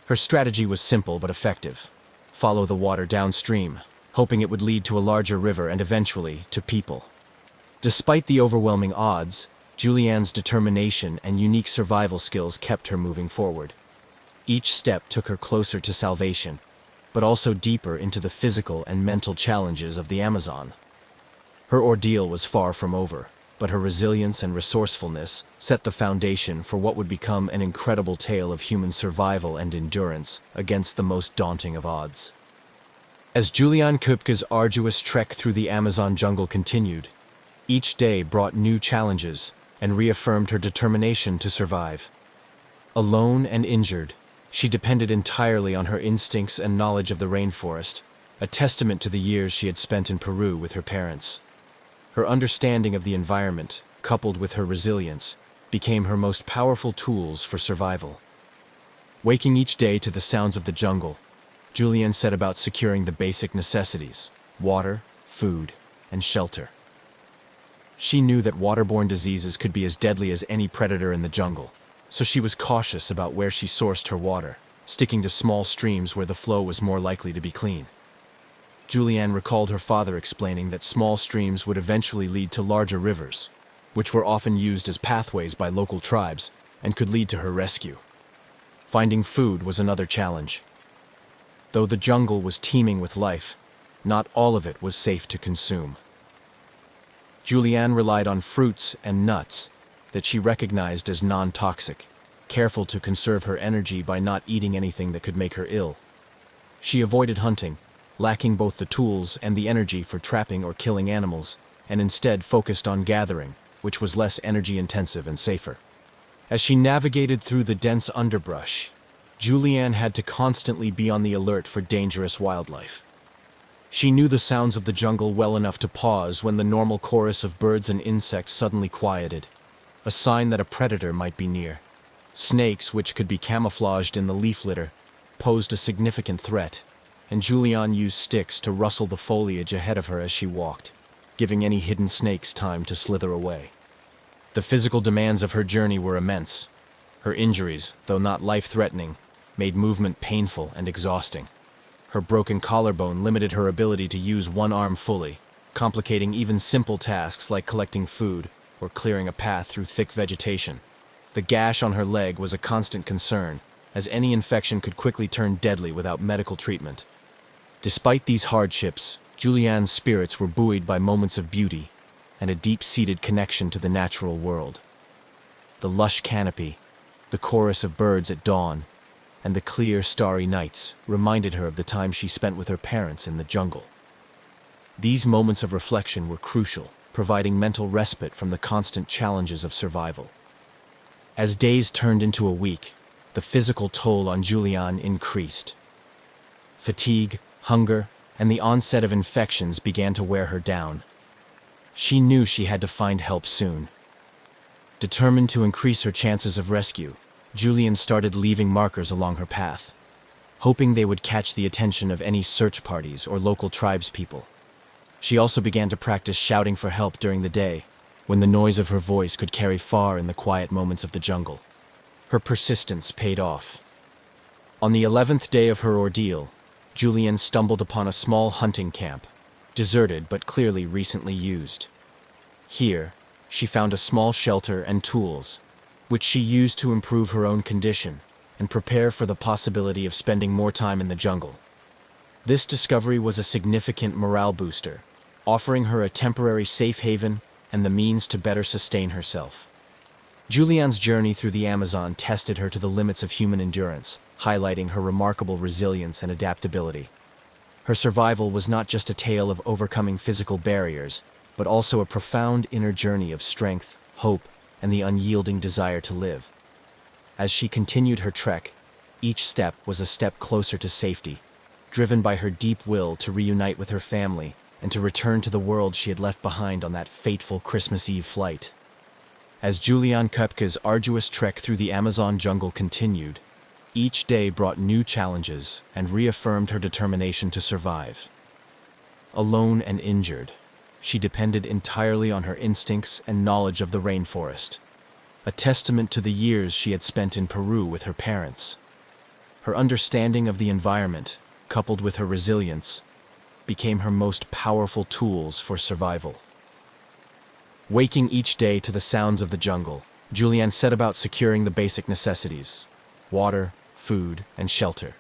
Her strategy was simple but effective. Follow the water downstream, hoping it would lead to a larger river and eventually to people. Despite the overwhelming odds, Julianne's determination and unique survival skills kept her moving forward. Each step took her closer to salvation, but also deeper into the physical and mental challenges of the Amazon. Her ordeal was far from over, but her resilience and resourcefulness set the foundation for what would become an incredible tale of human survival and endurance against the most daunting of odds. As Juliane Köpke's arduous trek through the Amazon jungle continued, each day brought new challenges and reaffirmed her determination to survive. Alone and injured, she depended entirely on her instincts and knowledge of the rainforest, a testament to the years she had spent in Peru with her parents. Her understanding of the environment, coupled with her resilience, became her most powerful tools for survival. Waking each day to the sounds of the jungle, Juliane set about securing the basic necessities: water, food, and shelter. She knew that waterborne diseases could be as deadly as any predator in the jungle, so she was cautious about where she sourced her water, sticking to small streams where the flow was more likely to be clean. Juliane recalled her father explaining that small streams would eventually lead to larger rivers, which were often used as pathways by local tribes and could lead to her rescue. Finding food was another challenge. Though the jungle was teeming with life, not all of it was safe to consume. Juliane relied on fruits and nuts that she recognized as non-toxic, careful to conserve her energy by not eating anything that could make her ill. She avoided hunting, lacking both the tools and the energy for trapping or killing animals, and instead focused on gathering, which was less energy-intensive and safer. As she navigated through the dense underbrush, Juliane had to constantly be on the alert for dangerous wildlife. She knew the sounds of the jungle well enough to pause when the normal chorus of birds and insects suddenly quieted, a sign that a predator might be near. Snakes, which could be camouflaged in the leaf litter, posed a significant threat, and Juliane used sticks to rustle the foliage ahead of her as she walked, giving any hidden snakes time to slither away. The physical demands of her journey were immense. Her injuries, though not life-threatening, made movement painful and exhausting. Her broken collarbone limited her ability to use one arm fully, complicating even simple tasks like collecting food or clearing a path through thick vegetation. The gash on her leg was a constant concern, as any infection could quickly turn deadly without medical treatment. Despite these hardships, Juliane's spirits were buoyed by moments of beauty and a deep-seated connection to the natural world. The lush canopy, the chorus of birds at dawn, and the clear, starry nights reminded her of the time she spent with her parents in the jungle. These moments of reflection were crucial, providing mental respite from the constant challenges of survival. As days turned into a week, the physical toll on Juliane increased. Fatigue, hunger, and the onset of infections began to wear her down. She knew she had to find help soon. Determined to increase her chances of rescue, Juliane started leaving markers along her path, hoping they would catch the attention of any search parties or local tribespeople. She also began to practice shouting for help during the day, when the noise of her voice could carry far in the quiet moments of the jungle. Her persistence paid off. On the 11th day of her ordeal, Juliane stumbled upon a small hunting camp, deserted but clearly recently used. Here, she found a small shelter and tools, which she used to improve her own condition and prepare for the possibility of spending more time in the jungle. This discovery was a significant morale booster, offering her a temporary safe haven and the means to better sustain herself. Juliane's journey through the Amazon tested her to the limits of human endurance, highlighting her remarkable resilience and adaptability. Her survival was not just a tale of overcoming physical barriers, but also a profound inner journey of strength, hope, and the unyielding desire to live. As she continued her trek, each step was a step closer to safety, driven by her deep will to reunite with her family and to return to the world she had left behind on that fateful Christmas Eve flight. As Juliane Köpke's arduous trek through the Amazon jungle continued, each day brought new challenges and reaffirmed her determination to survive. Alone and injured, she depended entirely on her instincts and knowledge of the rainforest, a testament to the years she had spent in Peru with her parents. Her understanding of the environment, coupled with her resilience, became her most powerful tools for survival. Waking each day to the sounds of the jungle, Juliane set about securing the basic necessities: water, food, and shelter.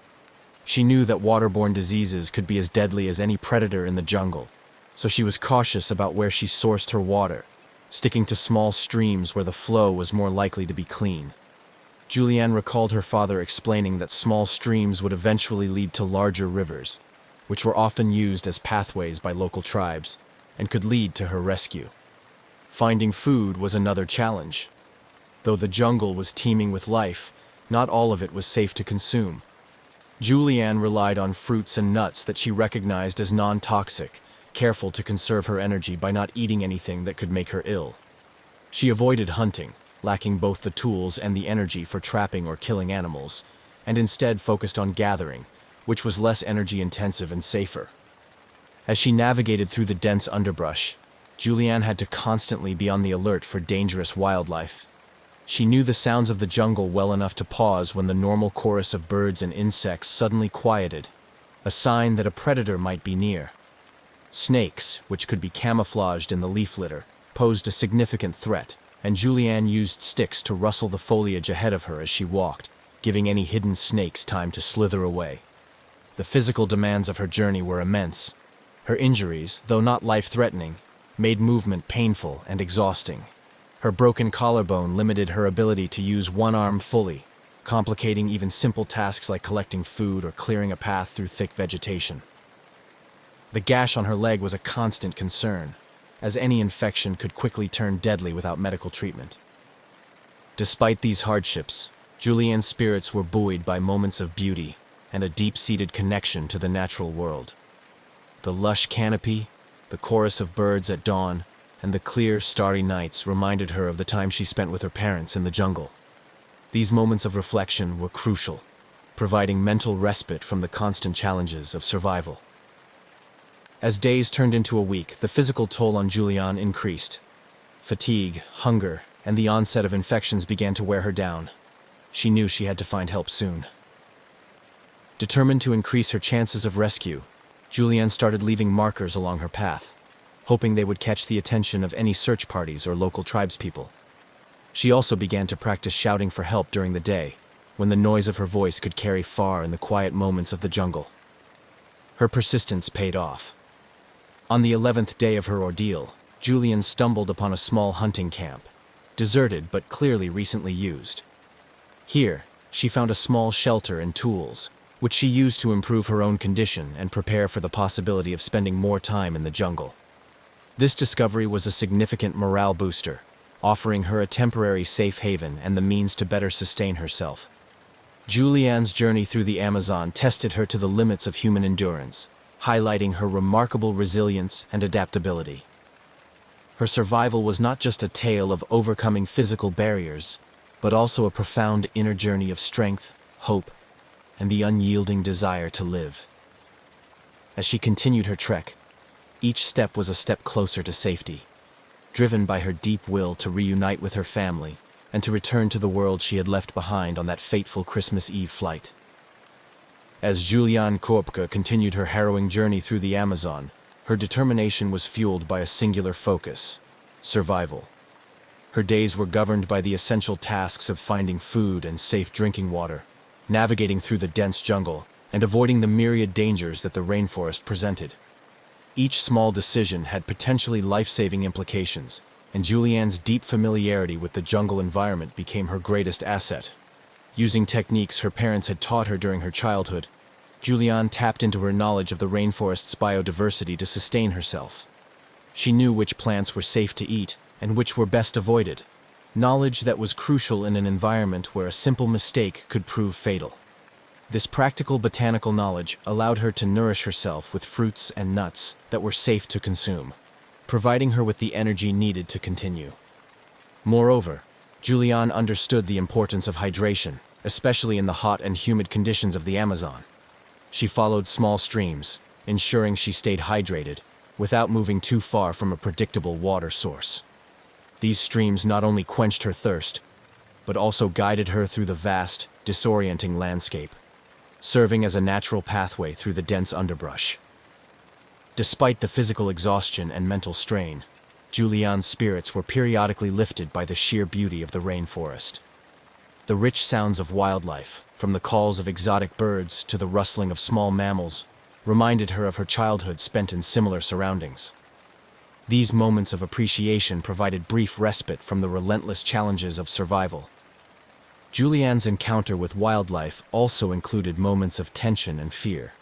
She knew that waterborne diseases could be as deadly as any predator in the jungle, so she was cautious about where she sourced her water, sticking to small streams where the flow was more likely to be clean. Julianne recalled her father explaining that small streams would eventually lead to larger rivers, which were often used as pathways by local tribes, and could lead to her rescue. Finding food was another challenge. Though the jungle was teeming with life, not all of it was safe to consume. Julianne relied on fruits and nuts that she recognized as non-toxic, careful to conserve her energy by not eating anything that could make her ill. She avoided hunting, lacking both the tools and the energy for trapping or killing animals, and instead focused on gathering, which was less energy-intensive and safer. As she navigated through the dense underbrush, Julianne had to constantly be on the alert for dangerous wildlife. She knew the sounds of the jungle well enough to pause when the normal chorus of birds and insects suddenly quieted, a sign that a predator might be near. Snakes, which could be camouflaged in the leaf litter, posed a significant threat, and Julianne used sticks to rustle the foliage ahead of her as she walked, giving any hidden snakes time to slither away. The physical demands of her journey were immense. Her injuries, though not life-threatening, made movement painful and exhausting. Her broken collarbone limited her ability to use one arm fully, complicating even simple tasks like collecting food or clearing a path through thick vegetation. The gash on her leg was a constant concern, as any infection could quickly turn deadly without medical treatment. Despite these hardships, Julianne's spirits were buoyed by moments of beauty and a deep-seated connection to the natural world. The lush canopy, the chorus of birds at dawn, and the clear, starry nights reminded her of the time she spent with her parents in the jungle. These moments of reflection were crucial, providing mental respite from the constant challenges of survival. As days turned into a week, the physical toll on Julianne increased. Fatigue, hunger, and the onset of infections began to wear her down. She knew she had to find help soon. Determined to increase her chances of rescue, Julianne started leaving markers along her path, hoping they would catch the attention of any search parties or local tribespeople. She also began to practice shouting for help during the day, when the noise of her voice could carry far in the quiet moments of the jungle. Her persistence paid off. On the 11th day of her ordeal, Julianne stumbled upon a small hunting camp, deserted but clearly recently used. Here, she found a small shelter and tools, which she used to improve her own condition and prepare for the possibility of spending more time in the jungle. This discovery was a significant morale booster, offering her a temporary safe haven and the means to better sustain herself. Julianne's journey through the Amazon tested her to the limits of human endurance, highlighting her remarkable resilience and adaptability. Her survival was not just a tale of overcoming physical barriers, but also a profound inner journey of strength, hope, and the unyielding desire to live. As she continued her trek, each step was a step closer to safety, driven by her deep will to reunite with her family and to return to the world she had left behind on that fateful Christmas Eve flight. As Julianne Koepke continued her harrowing journey through the Amazon, her determination was fueled by a singular focus: survival. Her days were governed by the essential tasks of finding food and safe drinking water, navigating through the dense jungle, and avoiding the myriad dangers that the rainforest presented. Each small decision had potentially life-saving implications, and Julianne's deep familiarity with the jungle environment became her greatest asset. Using techniques her parents had taught her during her childhood, Julianne tapped into her knowledge of the rainforest's biodiversity to sustain herself. She knew which plants were safe to eat and which were best avoided, knowledge that was crucial in an environment where a simple mistake could prove fatal. This practical botanical knowledge allowed her to nourish herself with fruits and nuts that were safe to consume, providing her with the energy needed to continue. Moreover, Julianne understood the importance of hydration, especially in the hot and humid conditions of the Amazon. She followed small streams, ensuring she stayed hydrated, without moving too far from a predictable water source. These streams not only quenched her thirst, but also guided her through the vast, disorienting landscape, serving as a natural pathway through the dense underbrush. Despite the physical exhaustion and mental strain, Julianne's spirits were periodically lifted by the sheer beauty of the rainforest. The rich sounds of wildlife, from the calls of exotic birds to the rustling of small mammals, reminded her of her childhood spent in similar surroundings. These moments of appreciation provided brief respite from the relentless challenges of survival. Julianne's encounter with wildlife also included moments of tension and fear.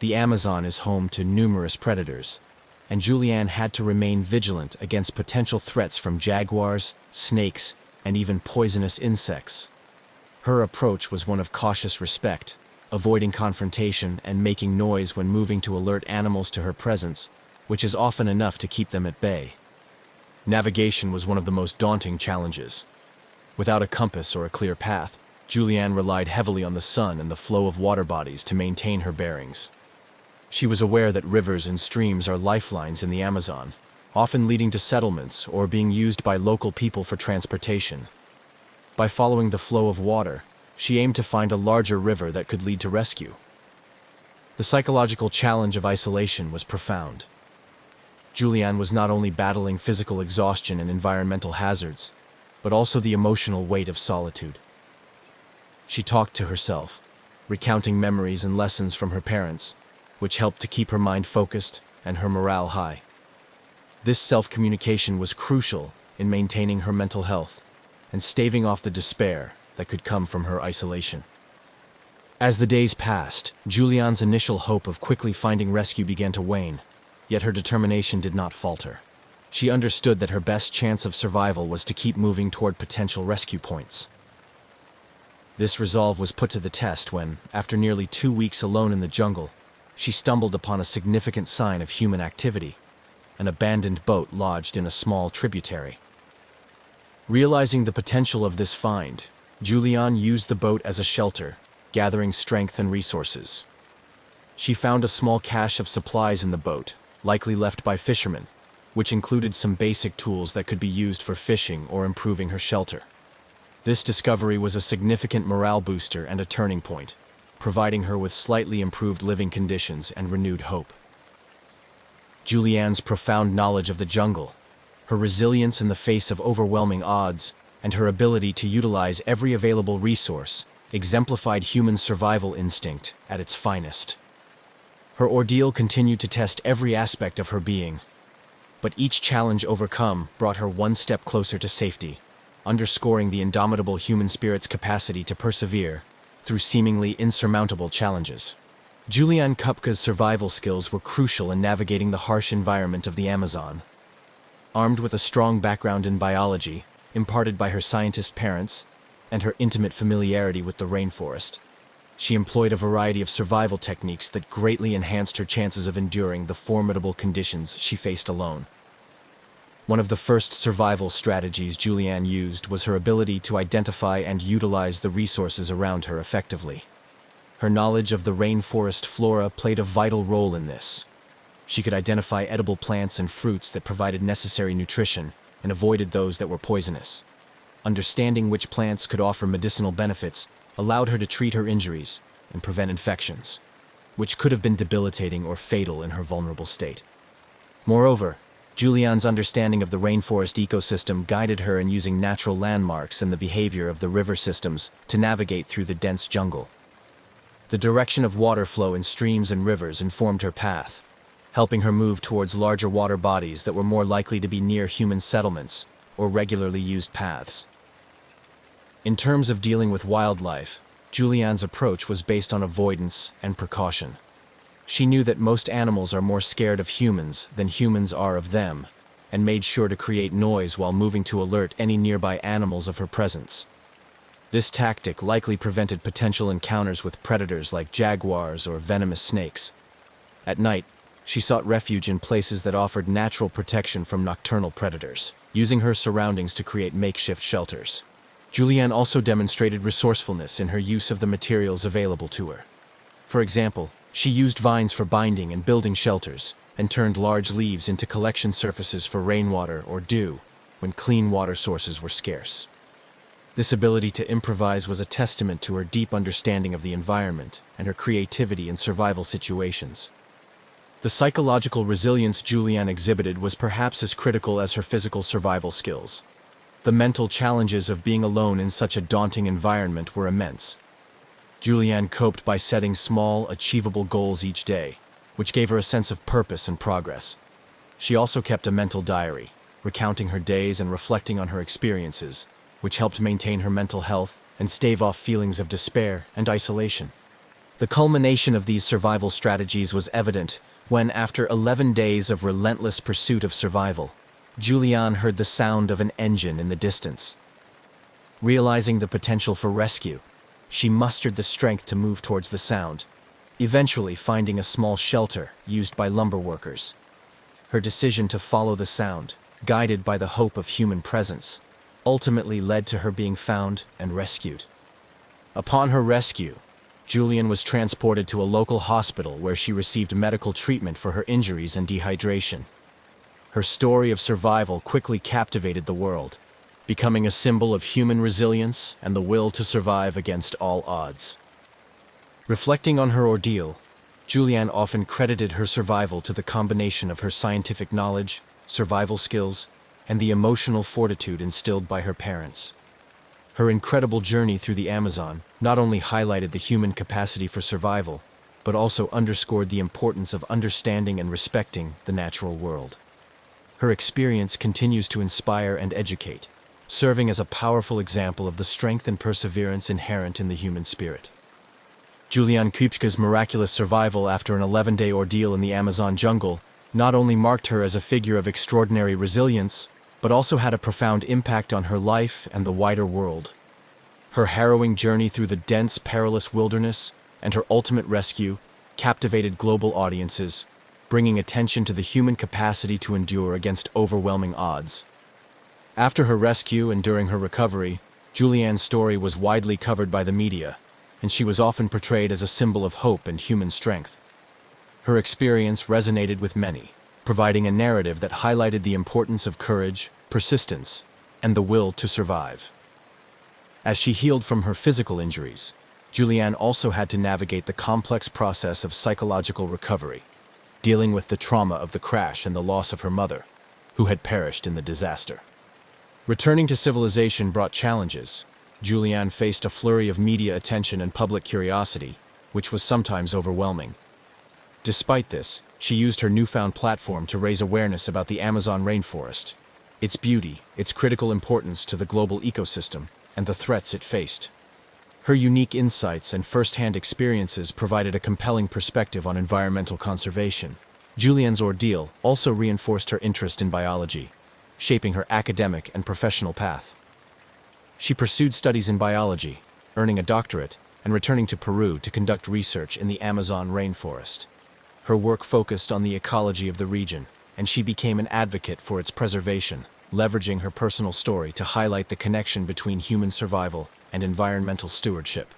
The Amazon is home to numerous predators, and Julianne had to remain vigilant against potential threats from jaguars, snakes, and even poisonous insects. Her approach was one of cautious respect, avoiding confrontation and making noise when moving to alert animals to her presence, which is often enough to keep them at bay. Navigation was one of the most daunting challenges. Without a compass or a clear path, Julianne relied heavily on the sun and the flow of water bodies to maintain her bearings. She was aware that rivers and streams are lifelines in the Amazon, often leading to settlements or being used by local people for transportation. By following the flow of water, she aimed to find a larger river that could lead to rescue. The psychological challenge of isolation was profound. Julianne was not only battling physical exhaustion and environmental hazards, but also the emotional weight of solitude. She talked to herself, recounting memories and lessons from her parents, which helped to keep her mind focused and her morale high. This self-communication was crucial in maintaining her mental health and staving off the despair that could come from her isolation. As the days passed, Julianne's initial hope of quickly finding rescue began to wane, yet her determination did not falter. She understood that her best chance of survival was to keep moving toward potential rescue points. This resolve was put to the test when, after nearly 2 weeks alone in the jungle, she stumbled upon a significant sign of human activity, an abandoned boat lodged in a small tributary. Realizing the potential of this find, Julianne used the boat as a shelter, gathering strength and resources. She found a small cache of supplies in the boat, likely left by fishermen, which included some basic tools that could be used for fishing or improving her shelter. This discovery was a significant morale booster and a turning point, providing her with slightly improved living conditions and renewed hope. Julianne's profound knowledge of the jungle, her resilience in the face of overwhelming odds, and her ability to utilize every available resource exemplified human survival instinct at its finest. Her ordeal continued to test every aspect of her being, but each challenge overcome brought her one step closer to safety, underscoring the indomitable human spirit's capacity to persevere through seemingly insurmountable challenges. Julianne Kupka's survival skills were crucial in navigating the harsh environment of the Amazon. Armed with a strong background in biology, imparted by her scientist parents, and her intimate familiarity with the rainforest, she employed a variety of survival techniques that greatly enhanced her chances of enduring the formidable conditions she faced alone. One of the first survival strategies Julianne used was her ability to identify and utilize the resources around her effectively. Her knowledge of the rainforest flora played a vital role in this. She could identify edible plants and fruits that provided necessary nutrition and avoided those that were poisonous. Understanding which plants could offer medicinal benefits allowed her to treat her injuries and prevent infections, which could have been debilitating or fatal in her vulnerable state. Moreover, Julianne's understanding of the rainforest ecosystem guided her in using natural landmarks and the behavior of the river systems to navigate through the dense jungle. The direction of water flow in streams and rivers informed her path, helping her move towards larger water bodies that were more likely to be near human settlements or regularly used paths. In terms of dealing with wildlife, Julianne's approach was based on avoidance and precaution. She knew that most animals are more scared of humans than humans are of them, and made sure to create noise while moving to alert any nearby animals of her presence. This tactic likely prevented potential encounters with predators like jaguars or venomous snakes. At night, she sought refuge in places that offered natural protection from nocturnal predators, using her surroundings to create makeshift shelters. Julianne also demonstrated resourcefulness in her use of the materials available to her. For example, she used vines for binding and building shelters, and turned large leaves into collection surfaces for rainwater or dew when clean water sources were scarce. This ability to improvise was a testament to her deep understanding of the environment and her creativity in survival situations. The psychological resilience Julianne exhibited was perhaps as critical as her physical survival skills. The mental challenges of being alone in such a daunting environment were immense. Julianne coped by setting small, achievable goals each day, which gave her a sense of purpose and progress. She also kept a mental diary, recounting her days and reflecting on her experiences, which helped maintain her mental health and stave off feelings of despair and isolation. The culmination of these survival strategies was evident when, after 11 days of relentless pursuit of survival, Julianne heard the sound of an engine in the distance. Realizing the potential for rescue, she mustered the strength to move towards the sound, eventually finding a small shelter used by lumber workers. Her decision to follow the sound, guided by the hope of human presence, ultimately led to her being found and rescued. Upon her rescue, Julianne was transported to a local hospital where she received medical treatment for her injuries and dehydration. Her story of survival quickly captivated the world, becoming a symbol of human resilience and the will to survive against all odds. Reflecting on her ordeal, Julianne often credited her survival to the combination of her scientific knowledge, survival skills, and the emotional fortitude instilled by her parents. Her incredible journey through the Amazon not only highlighted the human capacity for survival, but also underscored the importance of understanding and respecting the natural world. Her experience continues to inspire and educate, serving as a powerful example of the strength and perseverance inherent in the human spirit. Julianne Kupska's miraculous survival after an 11-day ordeal in the Amazon jungle not only marked her as a figure of extraordinary resilience, but also had a profound impact on her life and the wider world. Her harrowing journey through the dense, perilous wilderness and her ultimate rescue captivated global audiences, bringing attention to the human capacity to endure against overwhelming odds. After her rescue and during her recovery, Julianne's story was widely covered by the media, and she was often portrayed as a symbol of hope and human strength. Her experience resonated with many, providing a narrative that highlighted the importance of courage, persistence, and the will to survive. As she healed from her physical injuries, Julianne also had to navigate the complex process of psychological recovery, dealing with the trauma of the crash and the loss of her mother, who had perished in the disaster. Returning to civilization brought challenges. Julianne faced a flurry of media attention and public curiosity, which was sometimes overwhelming. Despite this, she used her newfound platform to raise awareness about the Amazon rainforest, its beauty, its critical importance to the global ecosystem, and the threats it faced. Her unique insights and first-hand experiences provided a compelling perspective on environmental conservation. Julianne's ordeal also reinforced her interest in biology, shaping her academic and professional path. She pursued studies in biology, earning a doctorate, and returning to Peru to conduct research in the Amazon rainforest. Her work focused on the ecology of the region, and she became an advocate for its preservation, leveraging her personal story to highlight the connection between human survival and environmental stewardship.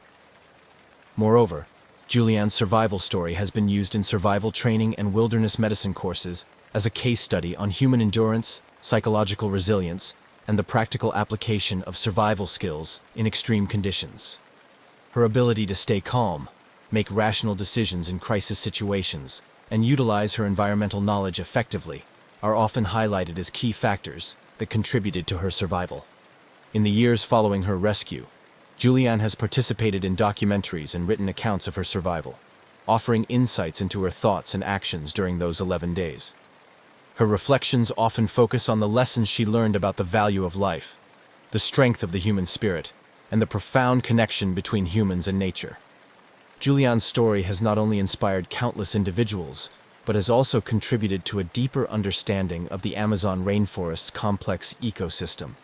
Moreover, Julianne's survival story has been used in survival training and wilderness medicine courses as a case study on human endurance, psychological resilience, and the practical application of survival skills in extreme conditions. Her ability to stay calm, make rational decisions in crisis situations, and utilize her environmental knowledge effectively are often highlighted as key factors that contributed to her survival. In the years following her rescue, Julianne has participated in documentaries and written accounts of her survival, offering insights into her thoughts and actions during those 11 days. Her reflections often focus on the lessons she learned about the value of life, the strength of the human spirit, and the profound connection between humans and nature. Julianne's story has not only inspired countless individuals, but has also contributed to a deeper understanding of the Amazon rainforest's complex ecosystem.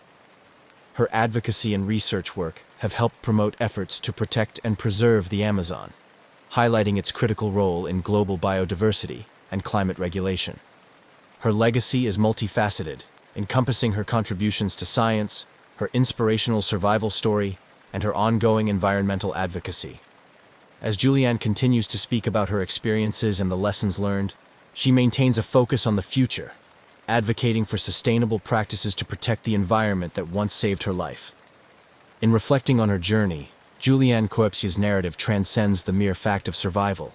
Her advocacy and research work have helped promote efforts to protect and preserve the Amazon, highlighting its critical role in global biodiversity and climate regulation. Her legacy is multifaceted, encompassing her contributions to science, her inspirational survival story, and her ongoing environmental advocacy. As Julianne continues to speak about her experiences and the lessons learned, she maintains a focus on the future, advocating for sustainable practices to protect the environment that once saved her life. In reflecting on her journey, Julianne Koepske's narrative transcends the mere fact of survival.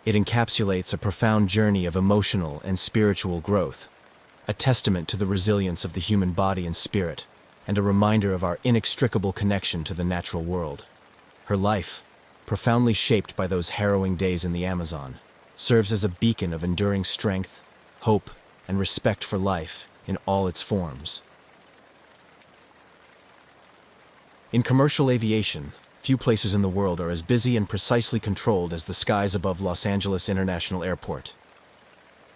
It encapsulates a profound journey of emotional and spiritual growth, a testament to the resilience of the human body and spirit, and a reminder of our inextricable connection to the natural world. Her life, profoundly shaped by those harrowing days in the Amazon, serves as a beacon of enduring strength, hope, and respect for life in all its forms. In commercial aviation, few places in the world are as busy and precisely controlled as the skies above Los Angeles International Airport.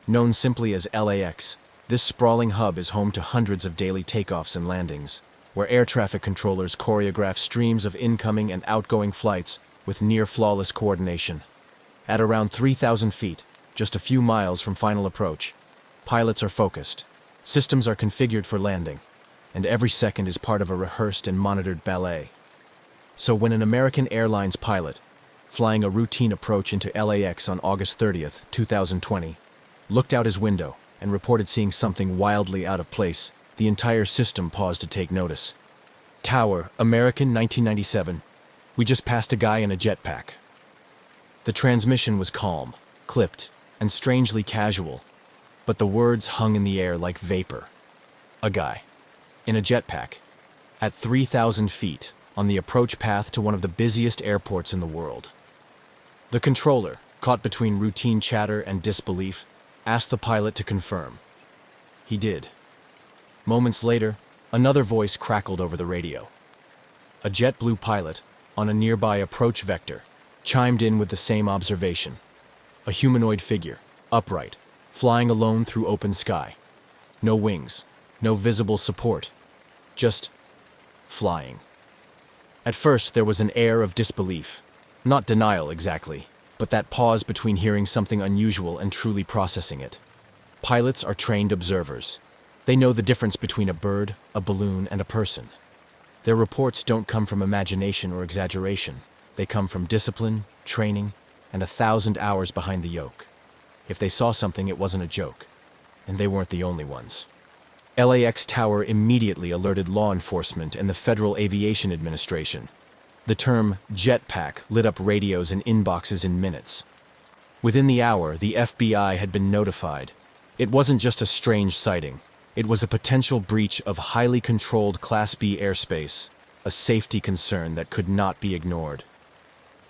Known simply as LAX, this sprawling hub is home to hundreds of daily takeoffs and landings, where air traffic controllers choreograph streams of incoming and outgoing flights with near-flawless coordination. At around 3,000 feet, just a few miles from final approach, pilots are focused, systems are configured for landing, and every second is part of a rehearsed and monitored ballet. So when an American Airlines pilot, flying a routine approach into LAX on August 30th, 2020, looked out his window and reported seeing something wildly out of place, the entire system paused to take notice. Tower, American, 1997. We just passed a guy in a jetpack. The transmission was calm, clipped, and strangely casual, but the words hung in the air like vapor. A guy. In a jetpack. At 3,000 feet, on the approach path to one of the busiest airports in the world. The controller, caught between routine chatter and disbelief, asked the pilot to confirm. He did. Moments later, another voice crackled over the radio. A JetBlue pilot, on a nearby approach vector, chimed in with the same observation. A humanoid figure, upright, flying alone through open sky. No wings, no visible support, just flying. At first, there was an air of disbelief. Not denial exactly, but that pause between hearing something unusual and truly processing it. Pilots are trained observers. They know the difference between a bird, a balloon, and a person. Their reports don't come from imagination or exaggeration. They come from discipline, training, and 1,000 hours behind the yoke. If they saw something, it wasn't a joke. And they weren't the only ones. LAX Tower immediately alerted law enforcement and the Federal Aviation Administration. The term jetpack lit up radios and inboxes in minutes. Within the hour, the FBI had been notified. It wasn't just a strange sighting. It was a potential breach of highly controlled Class B airspace, a safety concern that could not be ignored.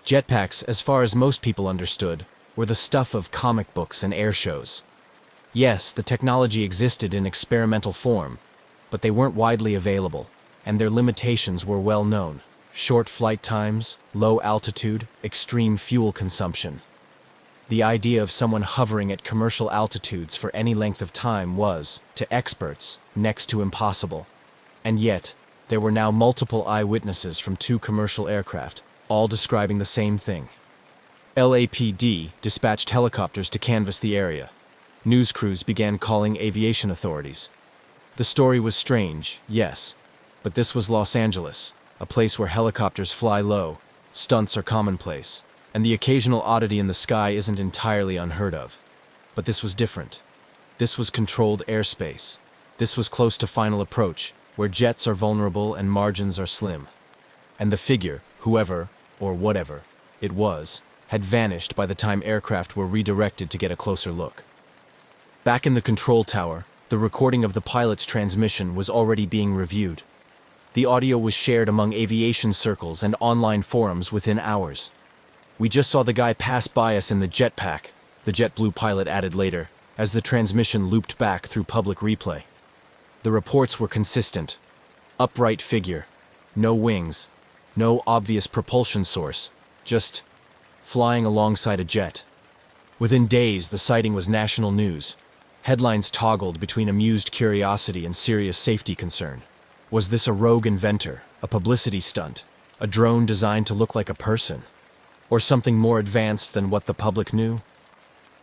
Jetpacks, as far as most people understood, were the stuff of comic books and air shows. Yes, the technology existed in experimental form, but they weren't widely available, and their limitations were well known. Short flight times, low altitude, extreme fuel consumption. The idea of someone hovering at commercial altitudes for any length of time was, to experts, next to impossible. And yet, there were now multiple eyewitnesses from 2 commercial aircraft, all describing the same thing. LAPD dispatched helicopters to canvass the area. News crews began calling aviation authorities. The story was strange, yes, but this was Los Angeles, a place where helicopters fly low, stunts are commonplace, and the occasional oddity in the sky isn't entirely unheard of. But this was different. This was controlled airspace. This was close to final approach, where jets are vulnerable and margins are slim. And the figure, whoever, or whatever, it was, had vanished by the time aircraft were redirected to get a closer look. Back in the control tower, the recording of the pilot's transmission was already being reviewed. The audio was shared among aviation circles and online forums within hours. "We just saw the guy pass by us in the jetpack," the JetBlue pilot added later, as the transmission looped back through public replay. The reports were consistent. Upright figure, no wings, no obvious propulsion source, just flying alongside a jet. Within days, the sighting was national news. Headlines toggled between amused curiosity and serious safety concern. Was this a rogue inventor, a publicity stunt, a drone designed to look like a person, or something more advanced than what the public knew?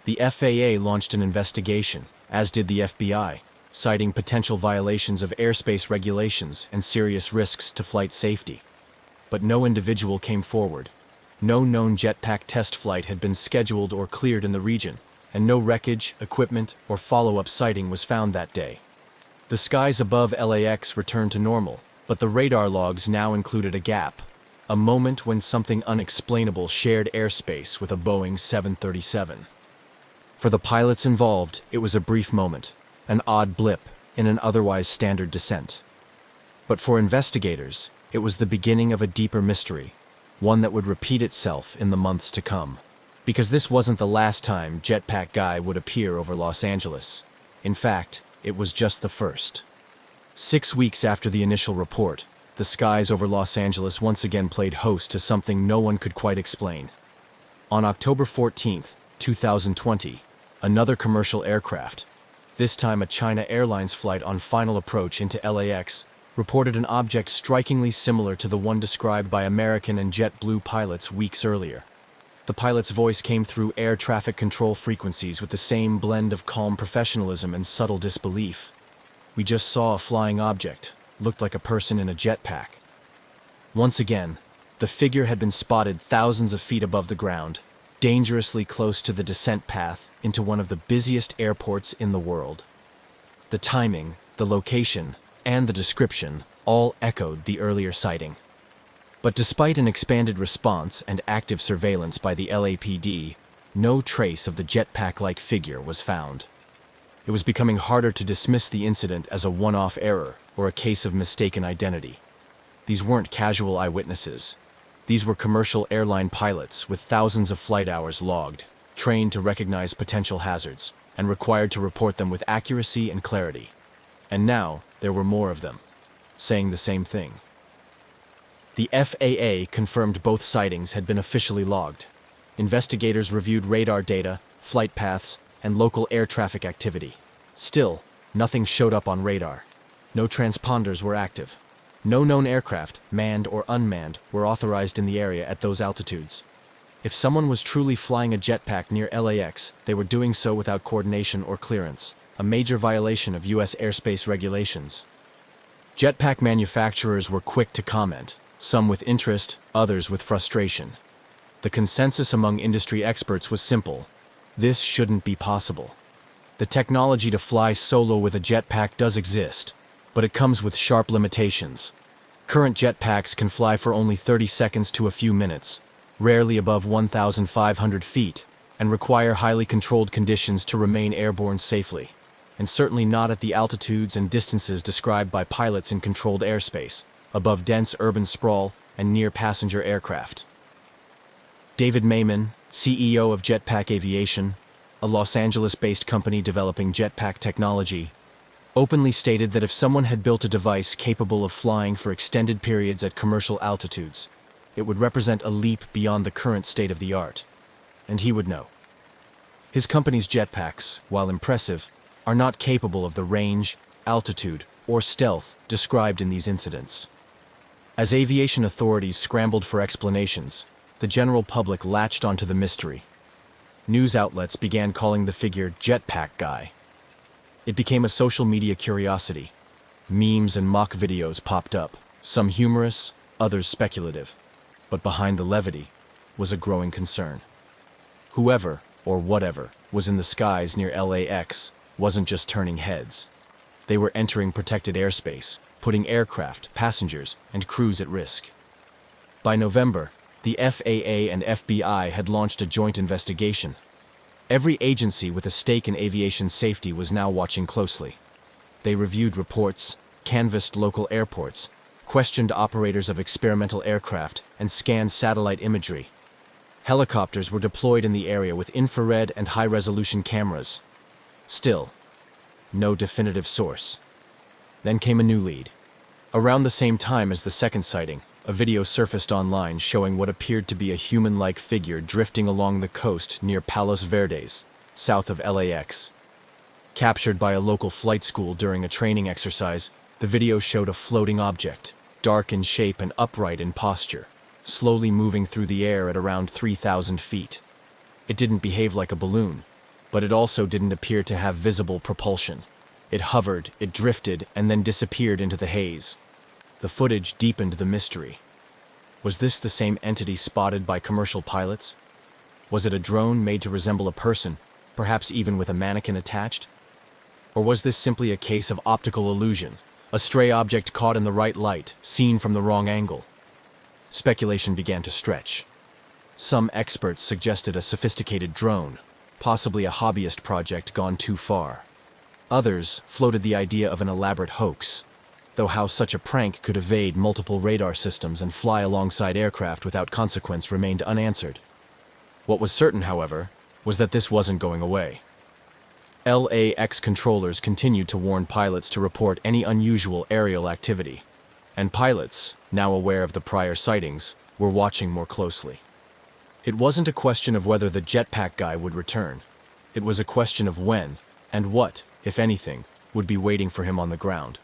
The FAA launched an investigation, as did the FBI, citing potential violations of airspace regulations and serious risks to flight safety. But no individual came forward. No known jetpack test flight had been scheduled or cleared in the region, and no wreckage, equipment, or follow-up sighting was found that day. The skies above LAX returned to normal, but the radar logs now included a gap, a moment when something unexplainable shared airspace with a Boeing 737. For the pilots involved, it was a brief moment, an odd blip in an otherwise standard descent. But for investigators, it was the beginning of a deeper mystery. one that would repeat itself in the months to come. Because this wasn't the last time Jetpack Guy would appear over Los Angeles. In fact, it was just the first. 6 weeks after the initial report, the skies over Los Angeles once again played host to something no one could quite explain. On October 14, 2020, another commercial aircraft, this time a China Airlines flight on final approach into LAX, reported an object strikingly similar to the one described by American and JetBlue pilots weeks earlier. The pilot's voice came through air traffic control frequencies with the same blend of calm professionalism and subtle disbelief. "We just saw a flying object. Looked like a person in a jetpack." Once again, the figure had been spotted thousands of feet above the ground, dangerously close to the descent path into one of the busiest airports in the world. The timing, the location, and the description all echoed the earlier sighting. But despite an expanded response and active surveillance by the LAPD, no trace of the jetpack-like figure was found. It was becoming harder to dismiss the incident as a one-off error or a case of mistaken identity. These weren't casual eyewitnesses. These were commercial airline pilots with thousands of flight hours logged, trained to recognize potential hazards, and required to report them with accuracy and clarity. And now, there were more of them, saying the same thing. The FAA confirmed both sightings had been officially logged. Investigators reviewed radar data, flight paths, and local air traffic activity. Still, nothing showed up on radar. No transponders were active. No known aircraft, manned or unmanned, were authorized in the area at those altitudes. If someone was truly flying a jetpack near LAX, they were doing so without coordination or clearance, a major violation of U.S. airspace regulations. Jetpack manufacturers were quick to comment, some with interest, others with frustration. The consensus among industry experts was simple: this shouldn't be possible. The technology to fly solo with a jetpack does exist, but it comes with sharp limitations. Current jetpacks can fly for only 30 seconds to a few minutes, rarely above 1,500 feet, and require highly controlled conditions to remain airborne safely, and certainly not at the altitudes and distances described by pilots in controlled airspace, above dense urban sprawl and near passenger aircraft. David Mayman, CEO of Jetpack Aviation, a Los Angeles-based company developing jetpack technology, openly stated that if someone had built a device capable of flying for extended periods at commercial altitudes, it would represent a leap beyond the current state of the art. And he would know. His company's jetpacks, while impressive, are not capable of the range, altitude, or stealth described in these incidents. As aviation authorities scrambled for explanations, the general public latched onto the mystery. News outlets began calling the figure Jetpack Guy. It became a social media curiosity. Memes and mock videos popped up, some humorous, others speculative. But behind the levity was a growing concern. Whoever, or whatever, was in the skies near LAX wasn't just turning heads. They were entering protected airspace, putting aircraft, passengers, and crews at risk. By November, the FAA and FBI had launched a joint investigation. Every agency with a stake in aviation safety was now watching closely. They reviewed reports, canvassed local airports, questioned operators of experimental aircraft, and scanned satellite imagery. Helicopters were deployed in the area with infrared and high-resolution cameras. Still, no definitive source. Then came a new lead. Around the same time as the second sighting, a video surfaced online showing what appeared to be a human-like figure drifting along the coast near Palos Verdes, south of LAX. Captured by a local flight school during a training exercise, the video showed a floating object, dark in shape and upright in posture, slowly moving through the air at around 3,000 feet. It didn't behave like a balloon, but it also didn't appear to have visible propulsion. It hovered, it drifted, and then disappeared into the haze. The footage deepened the mystery. Was this the same entity spotted by commercial pilots? Was it a drone made to resemble a person, perhaps even with a mannequin attached? Or was this simply a case of optical illusion, a stray object caught in the right light, seen from the wrong angle? Speculation began to stretch. Some experts suggested a sophisticated drone, possibly a hobbyist project gone too far. Others floated the idea of an elaborate hoax. though how such a prank could evade multiple radar systems and fly alongside aircraft without consequence remained unanswered. What was certain, however, was that this wasn't going away. LAX controllers continued to warn pilots to report any unusual aerial activity, and pilots, now aware of the prior sightings, were watching more closely. It wasn't a question of whether the jetpack guy would return. It was a question of when, and what, if anything, would be waiting for him on the ground.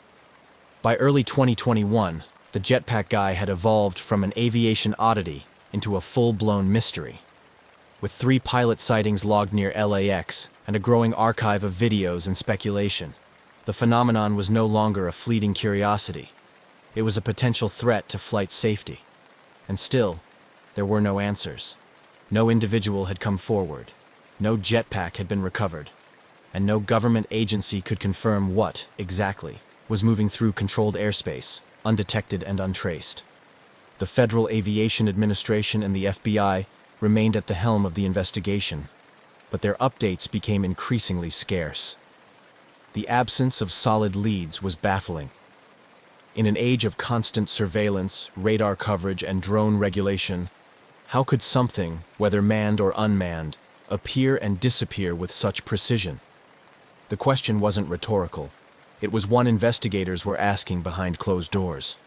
By early 2021, the jetpack guy had evolved from an aviation oddity into a full-blown mystery. With 3 pilot sightings logged near LAX and a growing archive of videos and speculation, the phenomenon was no longer a fleeting curiosity. It was a potential threat to flight safety. And still, there were no answers. No individual had come forward, no jetpack had been recovered, and no government agency could confirm what, exactly, was moving through controlled airspace, undetected and untraced. The Federal Aviation Administration and the FBI remained at the helm of the investigation, but their updates became increasingly scarce. The absence of solid leads was baffling. In an age of constant surveillance, radar coverage, and drone regulation, how could something, whether manned or unmanned, appear and disappear with such precision? The question wasn't rhetorical. It was one investigators were asking behind closed doors.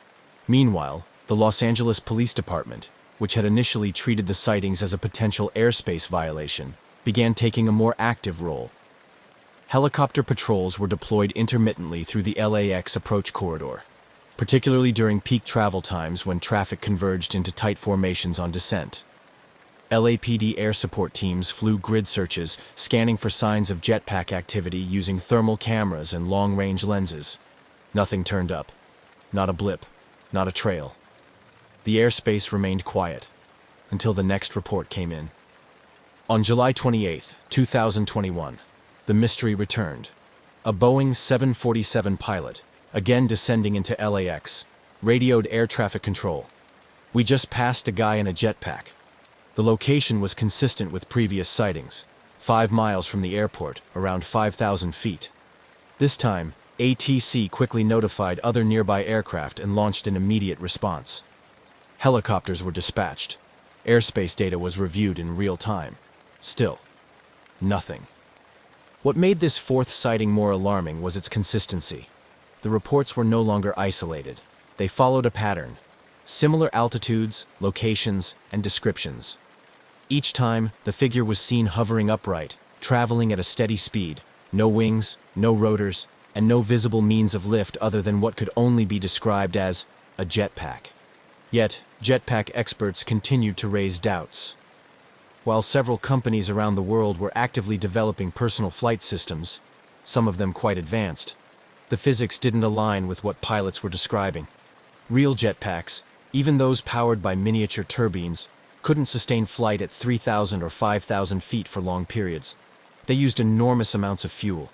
Meanwhile, the Los Angeles Police Department, which had initially treated the sightings as a potential airspace violation, began taking a more active role. Helicopter patrols were deployed intermittently through the LAX approach corridor, particularly during peak travel times when traffic converged into tight formations on descent. LAPD air support teams flew grid searches, scanning for signs of jetpack activity using thermal cameras and long-range lenses. Nothing turned up. Not a blip. Not a trail. The airspace remained quiet until the next report came in. On July 28, 2021, the mystery returned. A Boeing 747 pilot, again descending into LAX, radioed air traffic control. "We just passed a guy in a jetpack." The location was consistent with previous sightings, 5 miles from the airport, around 5,000 feet. This time, ATC quickly notified other nearby aircraft and launched an immediate response. Helicopters were dispatched. Airspace data was reviewed in real time. Still, nothing. What made this 4th sighting more alarming was its consistency. The reports were no longer isolated. They followed a pattern. Similar altitudes, locations, and descriptions. Each time, the figure was seen hovering upright, traveling at a steady speed. No wings, no rotors, and no visible means of lift other than what could only be described as a jetpack. Yet, jetpack experts continued to raise doubts. While several companies around the world were actively developing personal flight systems, some of them quite advanced, the physics didn't align with what pilots were describing. Real jetpacks, even those powered by miniature turbines, couldn't sustain flight at 3,000 or 5,000 feet for long periods. They used enormous amounts of fuel.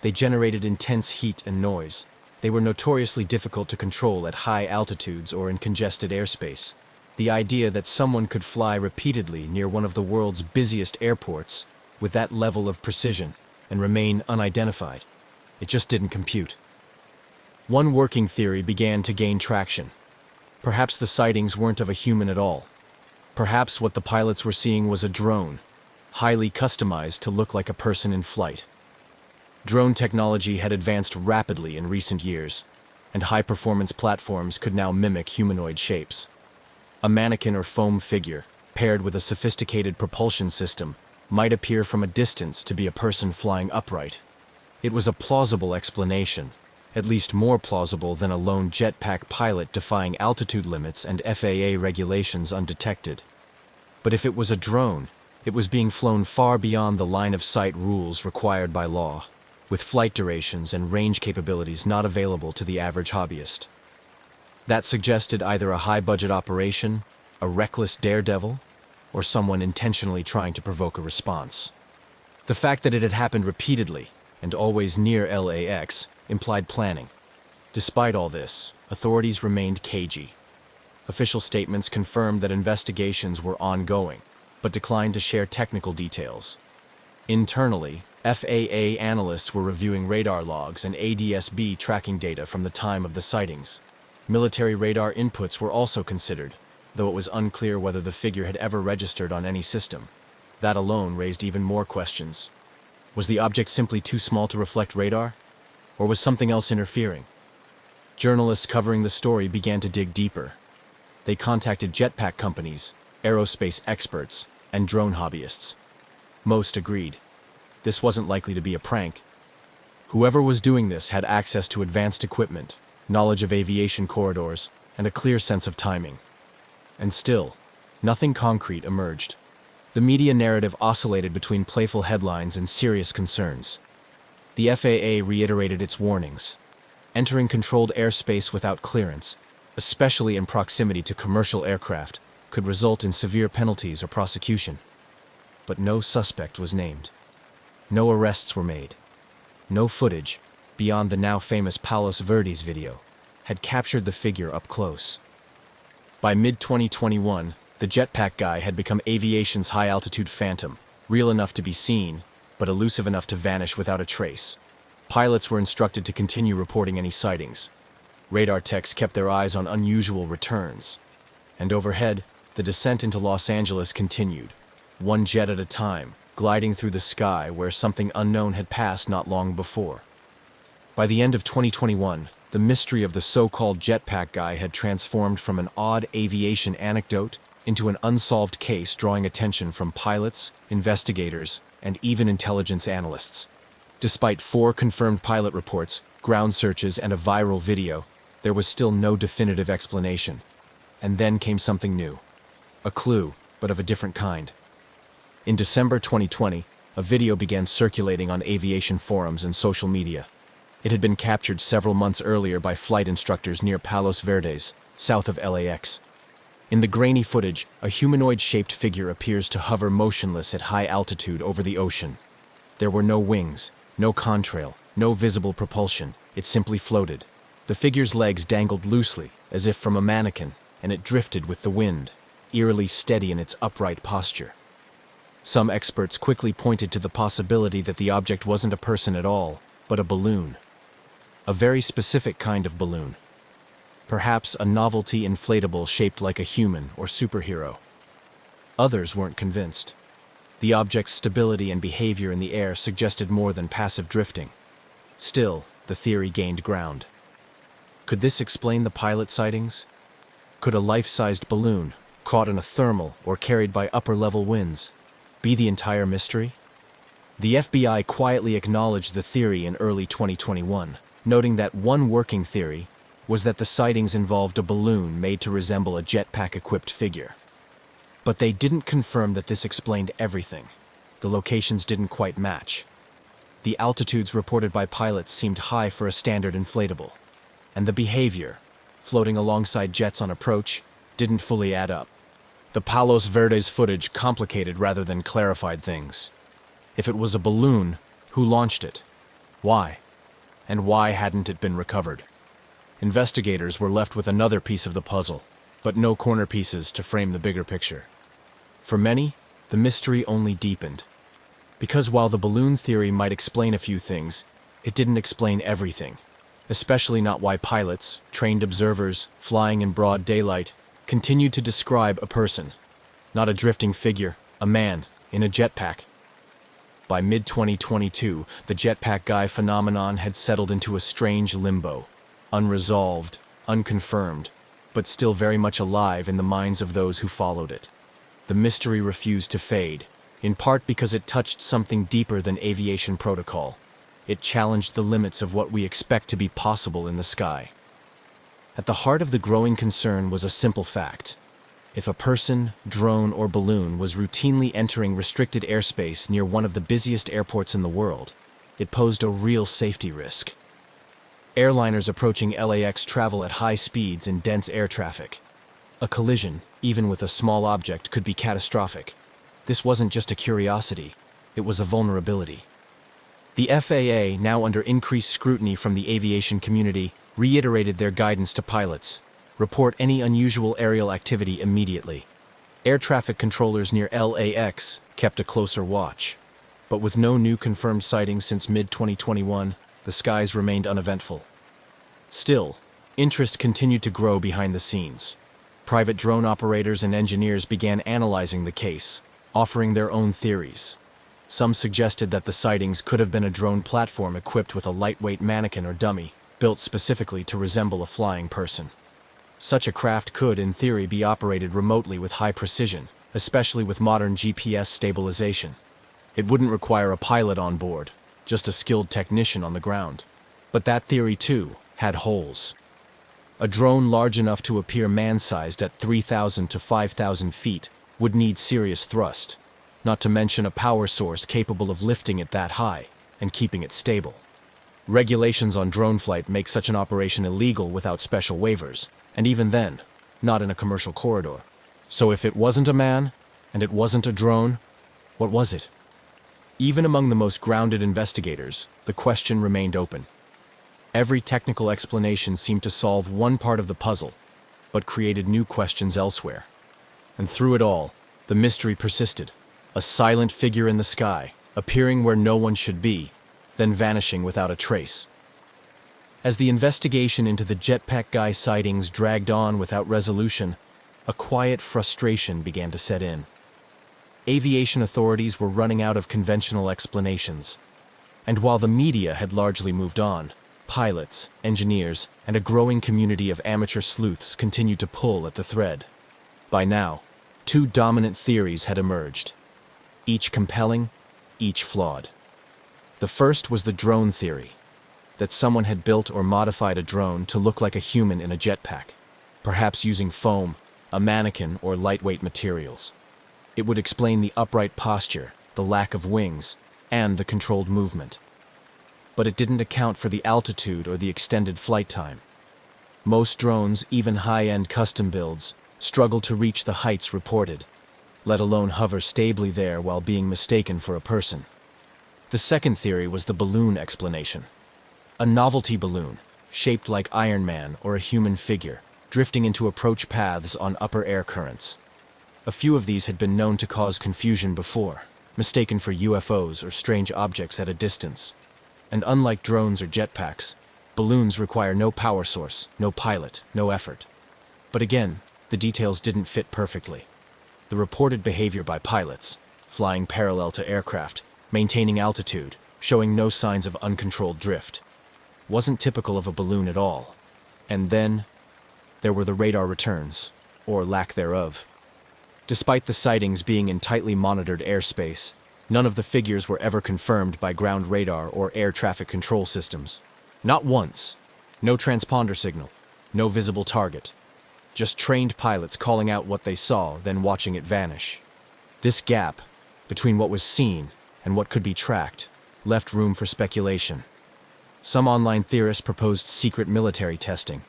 They generated intense heat and noise. They were notoriously difficult to control at high altitudes or in congested airspace. The idea that someone could fly repeatedly near one of the world's busiest airports with that level of precision and remain unidentified, it just didn't compute. One working theory began to gain traction. Perhaps the sightings weren't of a human at all. Perhaps what the pilots were seeing was a drone, highly customized to look like a person in flight. Drone technology had advanced rapidly in recent years, and high-performance platforms could now mimic humanoid shapes. A mannequin or foam figure, paired with a sophisticated propulsion system, might appear from a distance to be a person flying upright. It was a plausible explanation, at least more plausible than a lone jetpack pilot defying altitude limits and FAA regulations undetected. But if it was a drone, it was being flown far beyond the line-of-sight rules required by law, with flight durations and range capabilities not available to the average hobbyist. That suggested either a high-budget operation, a reckless daredevil, or someone intentionally trying to provoke a response. The fact that it had happened repeatedly, and always near LAX, implied planning. Despite all this, authorities remained cagey. Official statements confirmed that investigations were ongoing, but declined to share technical details. Internally, FAA analysts were reviewing radar logs and ADS-B tracking data from the time of the sightings. Military radar inputs were also considered, though it was unclear whether the figure had ever registered on any system. That alone raised even more questions. Was the object simply too small to reflect radar? Or was something else interfering? Journalists covering the story began to dig deeper. They contacted jetpack companies, aerospace experts, and drone hobbyists. Most agreed. This wasn't likely to be a prank. Whoever was doing this had access to advanced equipment, knowledge of aviation corridors, and a clear sense of timing. And still, nothing concrete emerged. The media narrative oscillated between playful headlines and serious concerns. The FAA reiterated its warnings. Entering controlled airspace without clearance, especially in proximity to commercial aircraft, could result in severe penalties or prosecution. But no suspect was named. No arrests were made. No footage, beyond the now famous Palos Verdes video, had captured the figure up close. By mid-2021, the jetpack guy had become aviation's high-altitude phantom, real enough to be seen, but elusive enough to vanish without a trace. Pilots were instructed to continue reporting any sightings. Radar techs kept their eyes on unusual returns. And overhead, the descent into Los Angeles continued, one jet at a time, gliding through the sky where something unknown had passed not long before. By the end of 2021, the mystery of the so-called jetpack guy had transformed from an odd aviation anecdote into an unsolved case drawing attention from pilots, investigators, and even intelligence analysts. Despite 4 confirmed pilot reports, ground searches, and a viral video, there was still no definitive explanation. And then came something new. A clue, but of a different kind. In December 2020, a video began circulating on aviation forums and social media. It had been captured several months earlier by flight instructors near Palos Verdes, south of LAX. In the grainy footage, a humanoid-shaped figure appears to hover motionless at high altitude over the ocean. There were no wings, no contrail, no visible propulsion. It simply floated. The figure's legs dangled loosely, as if from a mannequin, and it drifted with the wind, eerily steady in its upright posture. Some experts quickly pointed to the possibility that the object wasn't a person at all, but a balloon. A very specific kind of balloon. Perhaps a novelty inflatable shaped like a human or superhero. Others weren't convinced. The object's stability and behavior in the air suggested more than passive drifting. Still, the theory gained ground. Could this explain the pilot sightings? Could a life-sized balloon, caught in a thermal or carried by upper-level winds, be the entire mystery? The FBI quietly acknowledged the theory in early 2021, noting that one working theory was that the sightings involved a balloon made to resemble a jetpack-equipped figure. But they didn't confirm that this explained everything. The locations didn't quite match. The altitudes reported by pilots seemed high for a standard inflatable. And the behavior, floating alongside jets on approach, didn't fully add up. The Palos Verdes footage complicated rather than clarified things. If it was a balloon, who launched it? Why? And why hadn't it been recovered? Investigators were left with another piece of the puzzle, but no corner pieces to frame the bigger picture. For many, the mystery only deepened. Because while the balloon theory might explain a few things, it didn't explain everything, especially not why pilots, trained observers, flying in broad daylight, continued to describe a person, not a drifting figure, a man, in a jetpack. By mid-2022, the jetpack guy phenomenon had settled into a strange limbo, unresolved, unconfirmed, but still very much alive in the minds of those who followed it. The mystery refused to fade, in part because it touched something deeper than aviation protocol. It challenged the limits of what we expect to be possible in the sky. At the heart of the growing concern was a simple fact. If a person, drone, or balloon was routinely entering restricted airspace near one of the busiest airports in the world, it posed a real safety risk. Airliners approaching LAX travel at high speeds in dense air traffic. A collision, even with a small object, could be catastrophic. This wasn't just a curiosity, it was a vulnerability. The FAA, now under increased scrutiny from the aviation community, reiterated their guidance to pilots. Report any unusual aerial activity immediately. Air traffic controllers near LAX kept a closer watch. But with no new confirmed sightings since mid-2021, the skies remained uneventful. Still, interest continued to grow behind the scenes. Private drone operators and engineers began analyzing the case, offering their own theories. Some suggested that the sightings could have been a drone platform equipped with a lightweight mannequin or dummy, built specifically to resemble a flying person. Such a craft could, in theory, be operated remotely with high precision, especially with modern GPS stabilization. It wouldn't require a pilot on board, just a skilled technician on the ground. But that theory, too, had holes. A drone large enough to appear man-sized at 3,000 to 5,000 feet would need serious thrust, not to mention a power source capable of lifting it that high and keeping it stable. Regulations on drone flight make such an operation illegal without special waivers, and even then, not in a commercial corridor. So if it wasn't a man, and it wasn't a drone, what was it? Even among the most grounded investigators, the question remained open. Every technical explanation seemed to solve one part of the puzzle, but created new questions elsewhere. And through it all, the mystery persisted. A silent figure in the sky, appearing where no one should be, then vanishing without a trace. As the investigation into the jetpack guy sightings dragged on without resolution, a quiet frustration began to set in. Aviation authorities were running out of conventional explanations. And while the media had largely moved on, pilots, engineers, and a growing community of amateur sleuths continued to pull at the thread. By now, two dominant theories had emerged, each compelling, each flawed. The first was the drone theory, that someone had built or modified a drone to look like a human in a jetpack, perhaps using foam, a mannequin, or lightweight materials. It would explain the upright posture, the lack of wings, and the controlled movement. But it didn't account for the altitude or the extended flight time. Most drones, even high-end custom builds, struggle to reach the heights reported, let alone hover stably there while being mistaken for a person. The second theory was the balloon explanation. A novelty balloon, shaped like Iron Man or a human figure, drifting into approach paths on upper air currents. A few of these had been known to cause confusion before, mistaken for UFOs or strange objects at a distance. And unlike drones or jetpacks, balloons require no power source, no pilot, no effort. But again, the details didn't fit perfectly. The reported behavior by pilots, flying parallel to aircraft, maintaining altitude, showing no signs of uncontrolled drift, wasn't typical of a balloon at all. And then, there were the radar returns, or lack thereof. Despite the sightings being in tightly monitored airspace, none of the figures were ever confirmed by ground radar or air traffic control systems. Not once. No transponder signal, no visible target. Just trained pilots calling out what they saw, then watching it vanish. This gap, between what was seen and what could be tracked, left room for speculation. Some online theorists proposed secret military testing.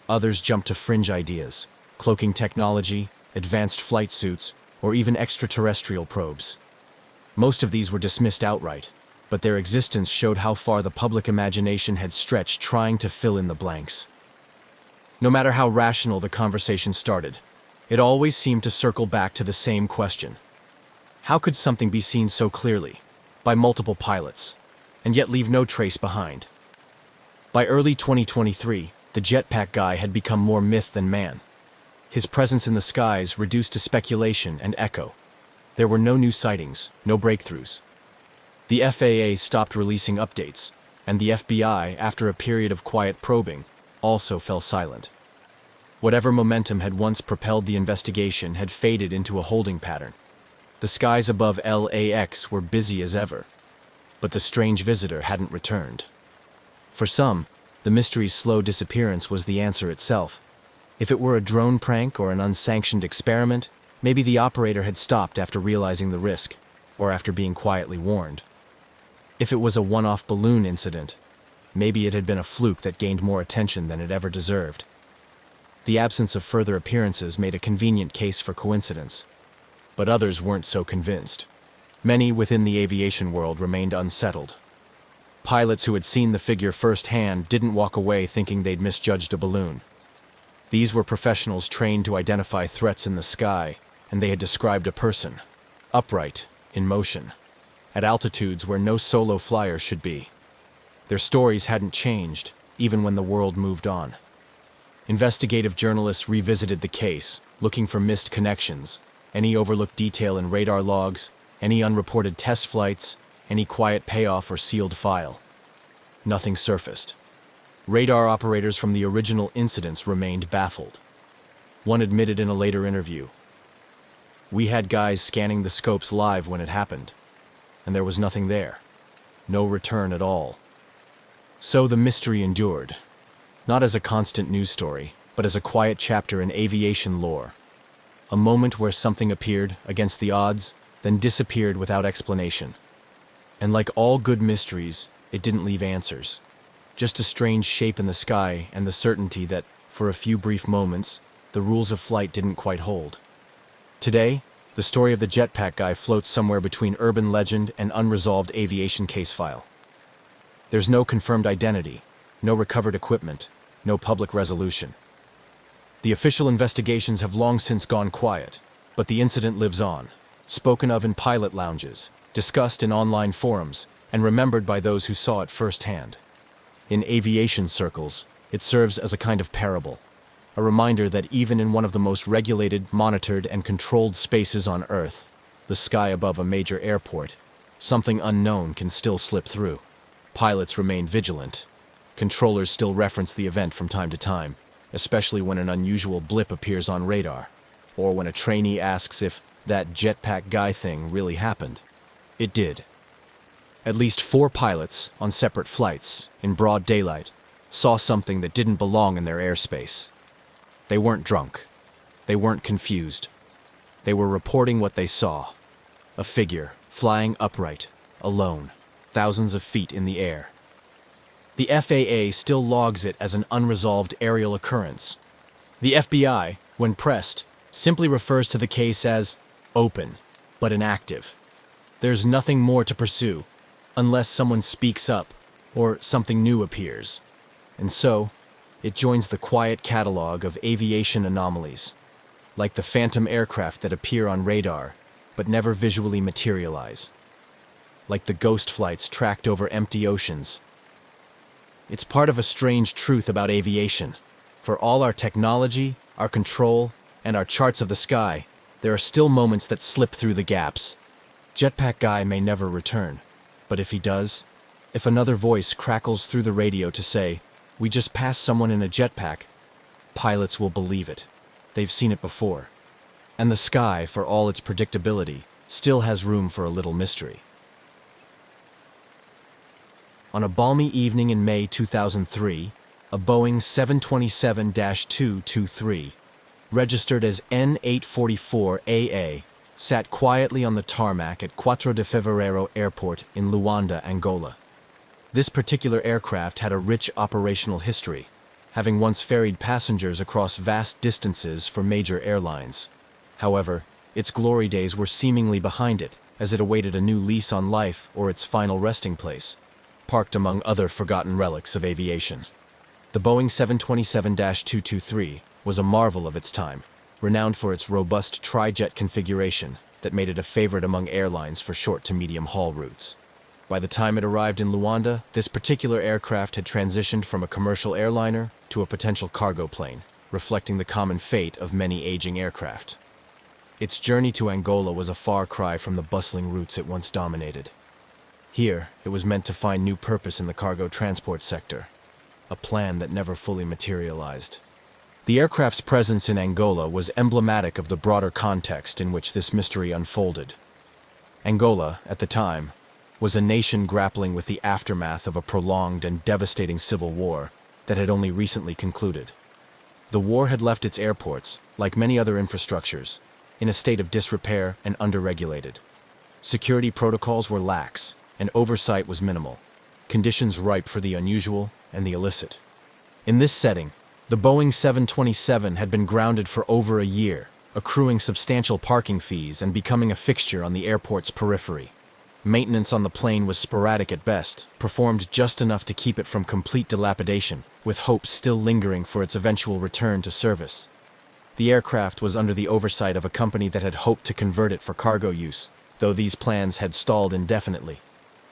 Others jumped to fringe ideas, cloaking technology, advanced flight suits, or even extraterrestrial probes. Most of these were dismissed outright, but their existence showed how far the public imagination had stretched trying to fill in the blanks. No matter how rational the conversation started, it always seemed to circle back to the same question. How could something be seen so clearly, by multiple pilots, and yet leave no trace behind? By early 2023, the jetpack guy had become more myth than man. His presence in the skies reduced to speculation and echo. There were no new sightings, no breakthroughs. The FAA stopped releasing updates, and the FBI, after a period of quiet probing, also fell silent. Whatever momentum had once propelled the investigation had faded into a holding pattern. The skies above LAX were busy as ever, but the strange visitor hadn't returned. For some, the mystery's slow disappearance was the answer itself. If it were a drone prank or an unsanctioned experiment, maybe the operator had stopped after realizing the risk, or after being quietly warned. If it was a one-off balloon incident, maybe it had been a fluke that gained more attention than it ever deserved. The absence of further appearances made a convenient case for coincidence, but others weren't so convinced. Many within the aviation world remained unsettled. Pilots who had seen the figure firsthand didn't walk away thinking they'd misjudged a balloon. These were professionals trained to identify threats in the sky, and they had described a person, upright, in motion. at altitudes where no solo flyer should be. Their stories hadn't changed, even when the world moved on. Investigative journalists revisited the case, looking for missed connections, any overlooked detail in radar logs, any unreported test flights, any quiet payoff or sealed file. Nothing surfaced. Radar operators from the original incidents remained baffled. One admitted in a later interview, "We had guys scanning the scopes live when it happened, and there was nothing there. No return at all." So the mystery endured, not as a constant news story, but as a quiet chapter in aviation lore. A moment where something appeared against the odds, then disappeared without explanation. And like all good mysteries, it didn't leave answers. Just a strange shape in the sky and the certainty that, for a few brief moments, the rules of flight didn't quite hold. Today, the story of the jetpack guy floats somewhere between urban legend and unresolved aviation case file. There's no confirmed identity, no recovered equipment, no public resolution. The official investigations have long since gone quiet, but the incident lives on, spoken of in pilot lounges, discussed in online forums, and remembered by those who saw it firsthand. In aviation circles, it serves as a kind of parable, a reminder that even in one of the most regulated, monitored, and controlled spaces on Earth, the sky above a major airport, something unknown can still slip through. Pilots remain vigilant. Controllers still reference the event from time to time, especially when an unusual blip appears on radar, or when a trainee asks if that jetpack guy thing really happened. It did. At least 4 pilots, on separate flights, in broad daylight, saw something that didn't belong in their airspace. They weren't drunk. They weren't confused. They were reporting what they saw. A figure, flying upright, alone, thousands of feet in the air. The FAA still logs it as an unresolved aerial occurrence. The FBI, when pressed, simply refers to the case as open, but inactive. There's nothing more to pursue, unless someone speaks up or something new appears. And so, it joins the quiet catalog of aviation anomalies, like the phantom aircraft that appear on radar but never visually materialize, like the ghost flights tracked over empty oceans. It's part of a strange truth about aviation. For all our technology, our control, and our charts of the sky, there are still moments that slip through the gaps. Jetpack Guy may never return, but if he does, if another voice crackles through the radio to say, "We just passed someone in a jetpack," pilots will believe it. They've seen it before. And the sky, for all its predictability, still has room for a little mystery. On a balmy evening in May 2003, a Boeing 727-223, registered as N844AA, sat quietly on the tarmac at 4 de Fevereiro Airport in Luanda, Angola. This particular aircraft had a rich operational history, having once ferried passengers across vast distances for major airlines. However, its glory days were seemingly behind it, as it awaited a new lease on life or its final resting place, parked among other forgotten relics of aviation. The Boeing 727-223 was a marvel of its time, renowned for its robust tri-jet configuration that made it a favorite among airlines for short to medium haul routes. By the time it arrived in Luanda, this particular aircraft had transitioned from a commercial airliner to a potential cargo plane, reflecting the common fate of many aging aircraft. Its journey to Angola was a far cry from the bustling routes it once dominated. Here, it was meant to find new purpose in the cargo transport sector, a plan that never fully materialized. The aircraft's presence in Angola was emblematic of the broader context in which this mystery unfolded. Angola, at the time, was a nation grappling with the aftermath of a prolonged and devastating civil war that had only recently concluded. The war had left its airports, like many other infrastructures, in a state of disrepair and underregulated. Security protocols were lax, and oversight was minimal, conditions ripe for the unusual and the illicit. In this setting, the Boeing 727 had been grounded for over a year, accruing substantial parking fees and becoming a fixture on the airport's periphery. Maintenance on the plane was sporadic at best, performed just enough to keep it from complete dilapidation, with hopes still lingering for its eventual return to service. The aircraft was under the oversight of a company that had hoped to convert it for cargo use, though these plans had stalled indefinitely.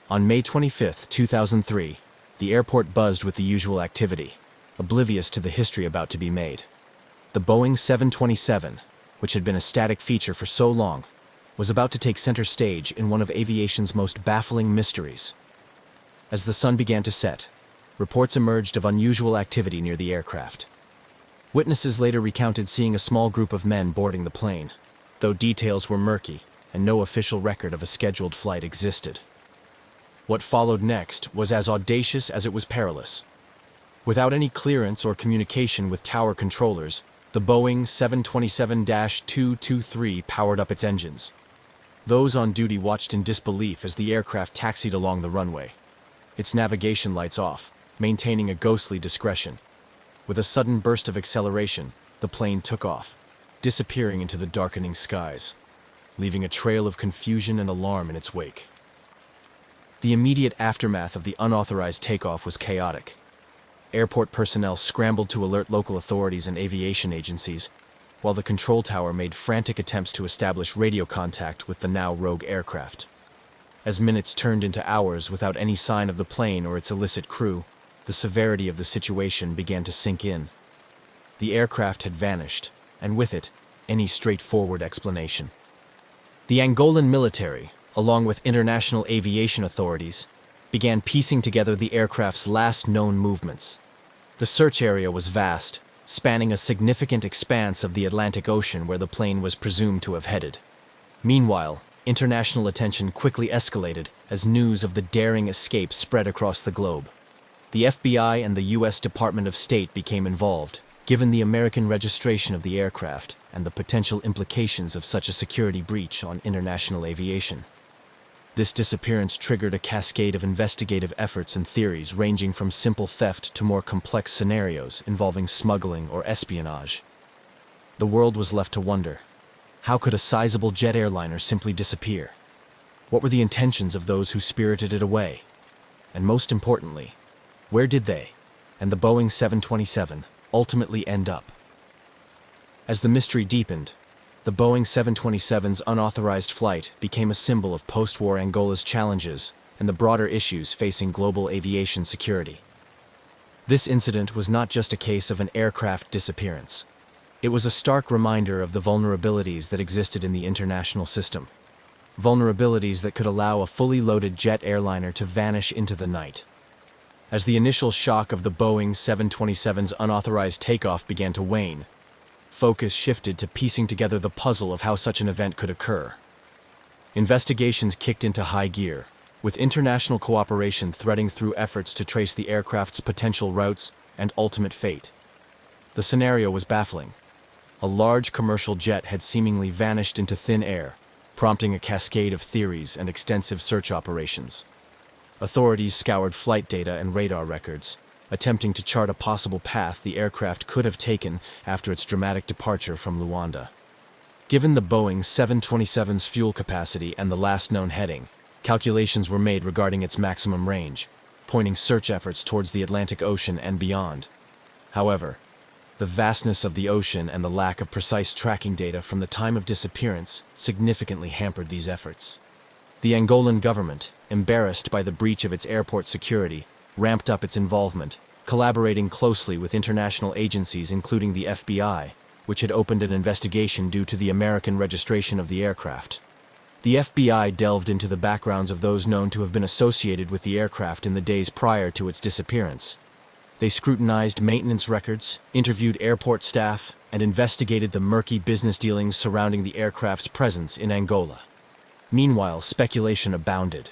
On May 25, 2003, the airport buzzed with the usual activity, oblivious to the history about to be made. The Boeing 727, which had been a static feature for so long, was about to take center stage in one of aviation's most baffling mysteries. As the sun began to set, reports emerged of unusual activity near the aircraft. Witnesses later recounted seeing a small group of men boarding the plane, though details were murky and no official record of a scheduled flight existed. What followed next was as audacious as it was perilous. Without any clearance or communication with tower controllers, the Boeing 727-223 powered up its engines. Those on duty watched in disbelief as the aircraft taxied along the runway, its navigation lights off, maintaining a ghostly discretion. With a sudden burst of acceleration, the plane took off, disappearing into the darkening skies, leaving a trail of confusion and alarm in its wake. The immediate aftermath of the unauthorized takeoff was chaotic. Airport personnel scrambled to alert local authorities and aviation agencies, while the control tower made frantic attempts to establish radio contact with the now rogue aircraft. As minutes turned into hours without any sign of the plane or its illicit crew, the severity of the situation began to sink in. The aircraft had vanished, and with it, any straightforward explanation. The Angolan military, along with international aviation authorities, began piecing together the aircraft's last known movements. The search area was vast, spanning a significant expanse of the Atlantic Ocean where the plane was presumed to have headed. Meanwhile, international attention quickly escalated as news of the daring escape spread across the globe. The FBI and the U.S. Department of State became involved, given the American registration of the aircraft and the potential implications of such a security breach on international aviation. This disappearance triggered a cascade of investigative efforts and theories ranging from simple theft to more complex scenarios involving smuggling or espionage. The world was left to wonder. How could a sizable jet airliner simply disappear? What were the intentions of those who spirited it away? And most importantly, where did they, and the Boeing 727, ultimately end up? As the mystery deepened, the Boeing 727's unauthorized flight became a symbol of post-war Angola's challenges and the broader issues facing global aviation security. This incident was not just a case of an aircraft disappearance. It was a stark reminder of the vulnerabilities that existed in the international system. Vulnerabilities that could allow a fully loaded jet airliner to vanish into the night. As the initial shock of the Boeing 727's unauthorized takeoff began to wane, focus shifted to piecing together the puzzle of how such an event could occur. Investigations kicked into high gear, with international cooperation threading through efforts to trace the aircraft's potential routes and ultimate fate. The scenario was baffling. A large commercial jet had seemingly vanished into thin air, prompting a cascade of theories and extensive search operations. Authorities scoured flight data and radar records, attempting to chart a possible path the aircraft could have taken after its dramatic departure from Luanda. Given the Boeing 727's fuel capacity and the last known heading, calculations were made regarding its maximum range, pointing search efforts towards the Atlantic Ocean and beyond. However, the vastness of the ocean and the lack of precise tracking data from the time of disappearance significantly hampered these efforts. The Angolan government, embarrassed by the breach of its airport security, ramped up its involvement, collaborating closely with international agencies including the FBI, which had opened an investigation due to the American registration of the aircraft. The FBI delved into the backgrounds of those known to have been associated with the aircraft in the days prior to its disappearance. They scrutinized maintenance records, interviewed airport staff, and investigated the murky business dealings surrounding the aircraft's presence in Angola. Meanwhile, speculation abounded.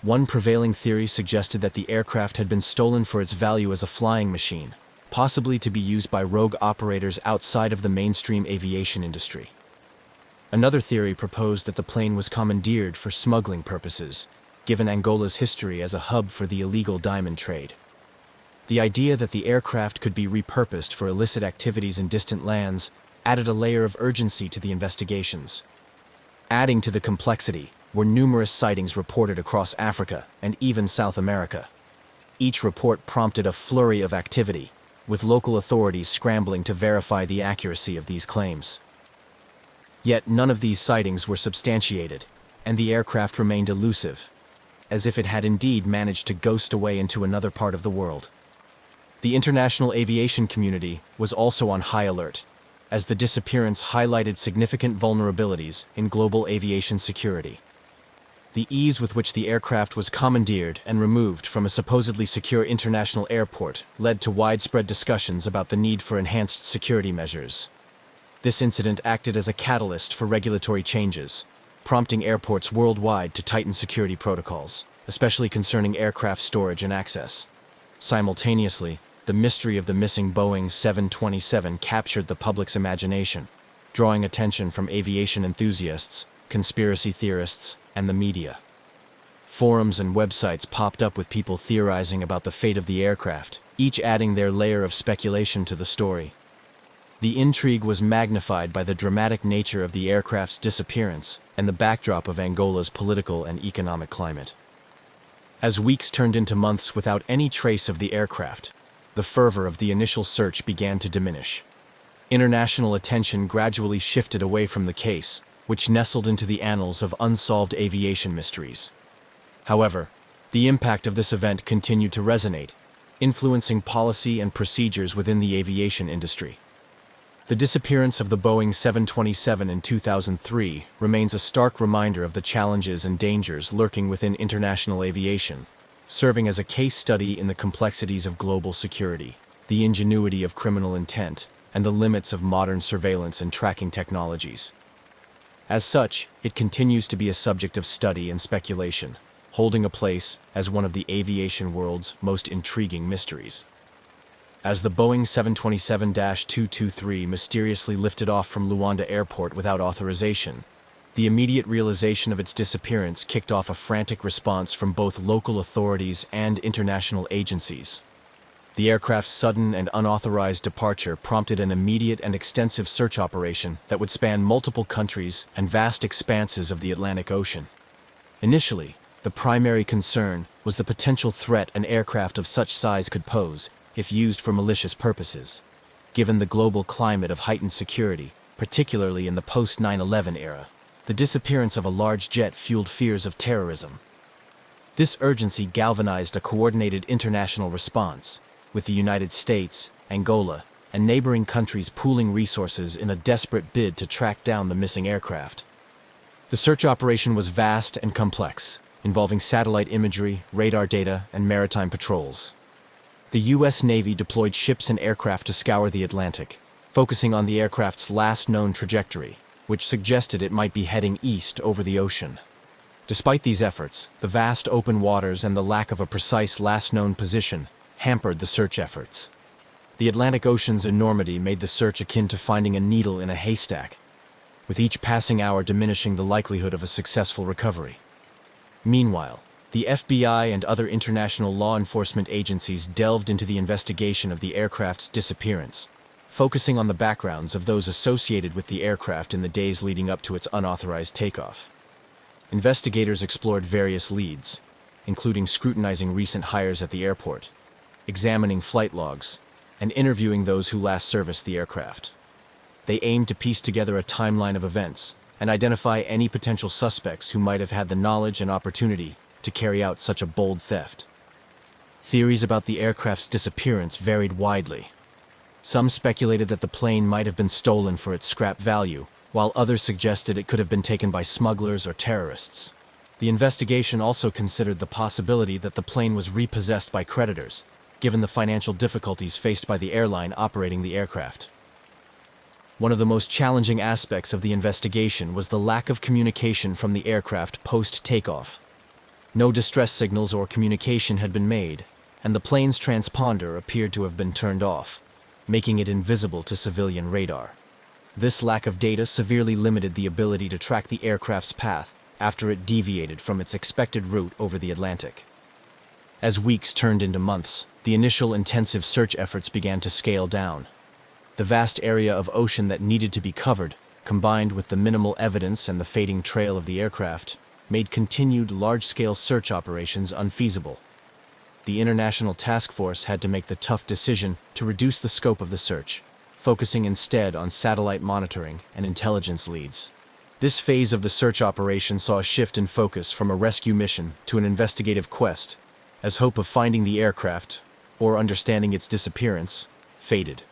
One prevailing theory suggested that the aircraft had been stolen for its value as a flying machine, possibly to be used by rogue operators outside of the mainstream aviation industry. Another theory proposed that the plane was commandeered for smuggling purposes, given Angola's history as a hub for the illegal diamond trade. The idea that the aircraft could be repurposed for illicit activities in distant lands added a layer of urgency to the investigations. Adding to the complexity were numerous sightings reported across Africa and even South America. Each report prompted a flurry of activity, with local authorities scrambling to verify the accuracy of these claims. Yet none of these sightings were substantiated, and the aircraft remained elusive, as if it had indeed managed to ghost away into another part of the world. The international aviation community was also on high alert, as the disappearance highlighted significant vulnerabilities in global aviation security. The ease with which the aircraft was commandeered and removed from a supposedly secure international airport led to widespread discussions about the need for enhanced security measures. This incident acted as a catalyst for regulatory changes, prompting airports worldwide to tighten security protocols, especially concerning aircraft storage and access. Simultaneously, the mystery of the missing Boeing 727 captured the public's imagination, drawing attention from aviation enthusiasts, conspiracy theorists, and the media. Forums and websites popped up with people theorizing about the fate of the aircraft, each adding their layer of speculation to the story. The intrigue was magnified by the dramatic nature of the aircraft's disappearance and the backdrop of Angola's political and economic climate. As weeks turned into months without any trace of the aircraft, the fervor of the initial search began to diminish. International attention gradually shifted away from the case, which nestled into the annals of unsolved aviation mysteries. However, the impact of this event continued to resonate, influencing policy and procedures within the aviation industry. The disappearance of the Boeing 727 in 2003 remains a stark reminder of the challenges and dangers lurking within international aviation, serving as a case study in the complexities of global security, the ingenuity of criminal intent, and the limits of modern surveillance and tracking technologies. As such, it continues to be a subject of study and speculation, holding a place as one of the aviation world's most intriguing mysteries. As the Boeing 727-223 mysteriously lifted off from Luanda Airport without authorization, the immediate realization of its disappearance kicked off a frantic response from both local authorities and international agencies. The aircraft's sudden and unauthorized departure prompted an immediate and extensive search operation that would span multiple countries and vast expanses of the Atlantic Ocean. Initially, the primary concern was the potential threat an aircraft of such size could pose if used for malicious purposes, given the global climate of heightened security, particularly in the post-9/11 era. The disappearance of a large jet fueled fears of terrorism. This urgency galvanized a coordinated international response, with the United States, Angola, and neighboring countries pooling resources in a desperate bid to track down the missing aircraft. The search operation was vast and complex, involving satellite imagery, radar data, and maritime patrols. The U.S. Navy deployed ships and aircraft to scour the Atlantic, focusing on the aircraft's last known trajectory, which suggested it might be heading east over the ocean. Despite these efforts, the vast open waters and the lack of a precise last known position hampered the search efforts. The Atlantic Ocean's enormity made the search akin to finding a needle in a haystack, with each passing hour diminishing the likelihood of a successful recovery. Meanwhile, the FBI and other international law enforcement agencies delved into the investigation of the aircraft's disappearance, focusing on the backgrounds of those associated with the aircraft in the days leading up to its unauthorized takeoff. Investigators explored various leads, including scrutinizing recent hires at the airport, examining flight logs, and interviewing those who last serviced the aircraft. They aimed to piece together a timeline of events and identify any potential suspects who might have had the knowledge and opportunity to carry out such a bold theft. Theories about the aircraft's disappearance varied widely. Some speculated that the plane might have been stolen for its scrap value, while others suggested it could have been taken by smugglers or terrorists. The investigation also considered the possibility that the plane was repossessed by creditors, given the financial difficulties faced by the airline operating the aircraft. One of the most challenging aspects of the investigation was the lack of communication from the aircraft post-takeoff. No distress signals or communication had been made, and the plane's transponder appeared to have been turned off, making it invisible to civilian radar. This lack of data severely limited the ability to track the aircraft's path after it deviated from its expected route over the Atlantic. As weeks turned into months, the initial intensive search efforts began to scale down. The vast area of ocean that needed to be covered, combined with the minimal evidence and the fading trail of the aircraft, made continued large-scale search operations unfeasible. The International Task Force had to make the tough decision to reduce the scope of the search, focusing instead on satellite monitoring and intelligence leads. This phase of the search operation saw a shift in focus from a rescue mission to an investigative quest, as hope of finding the aircraft, or understanding its disappearance, faded.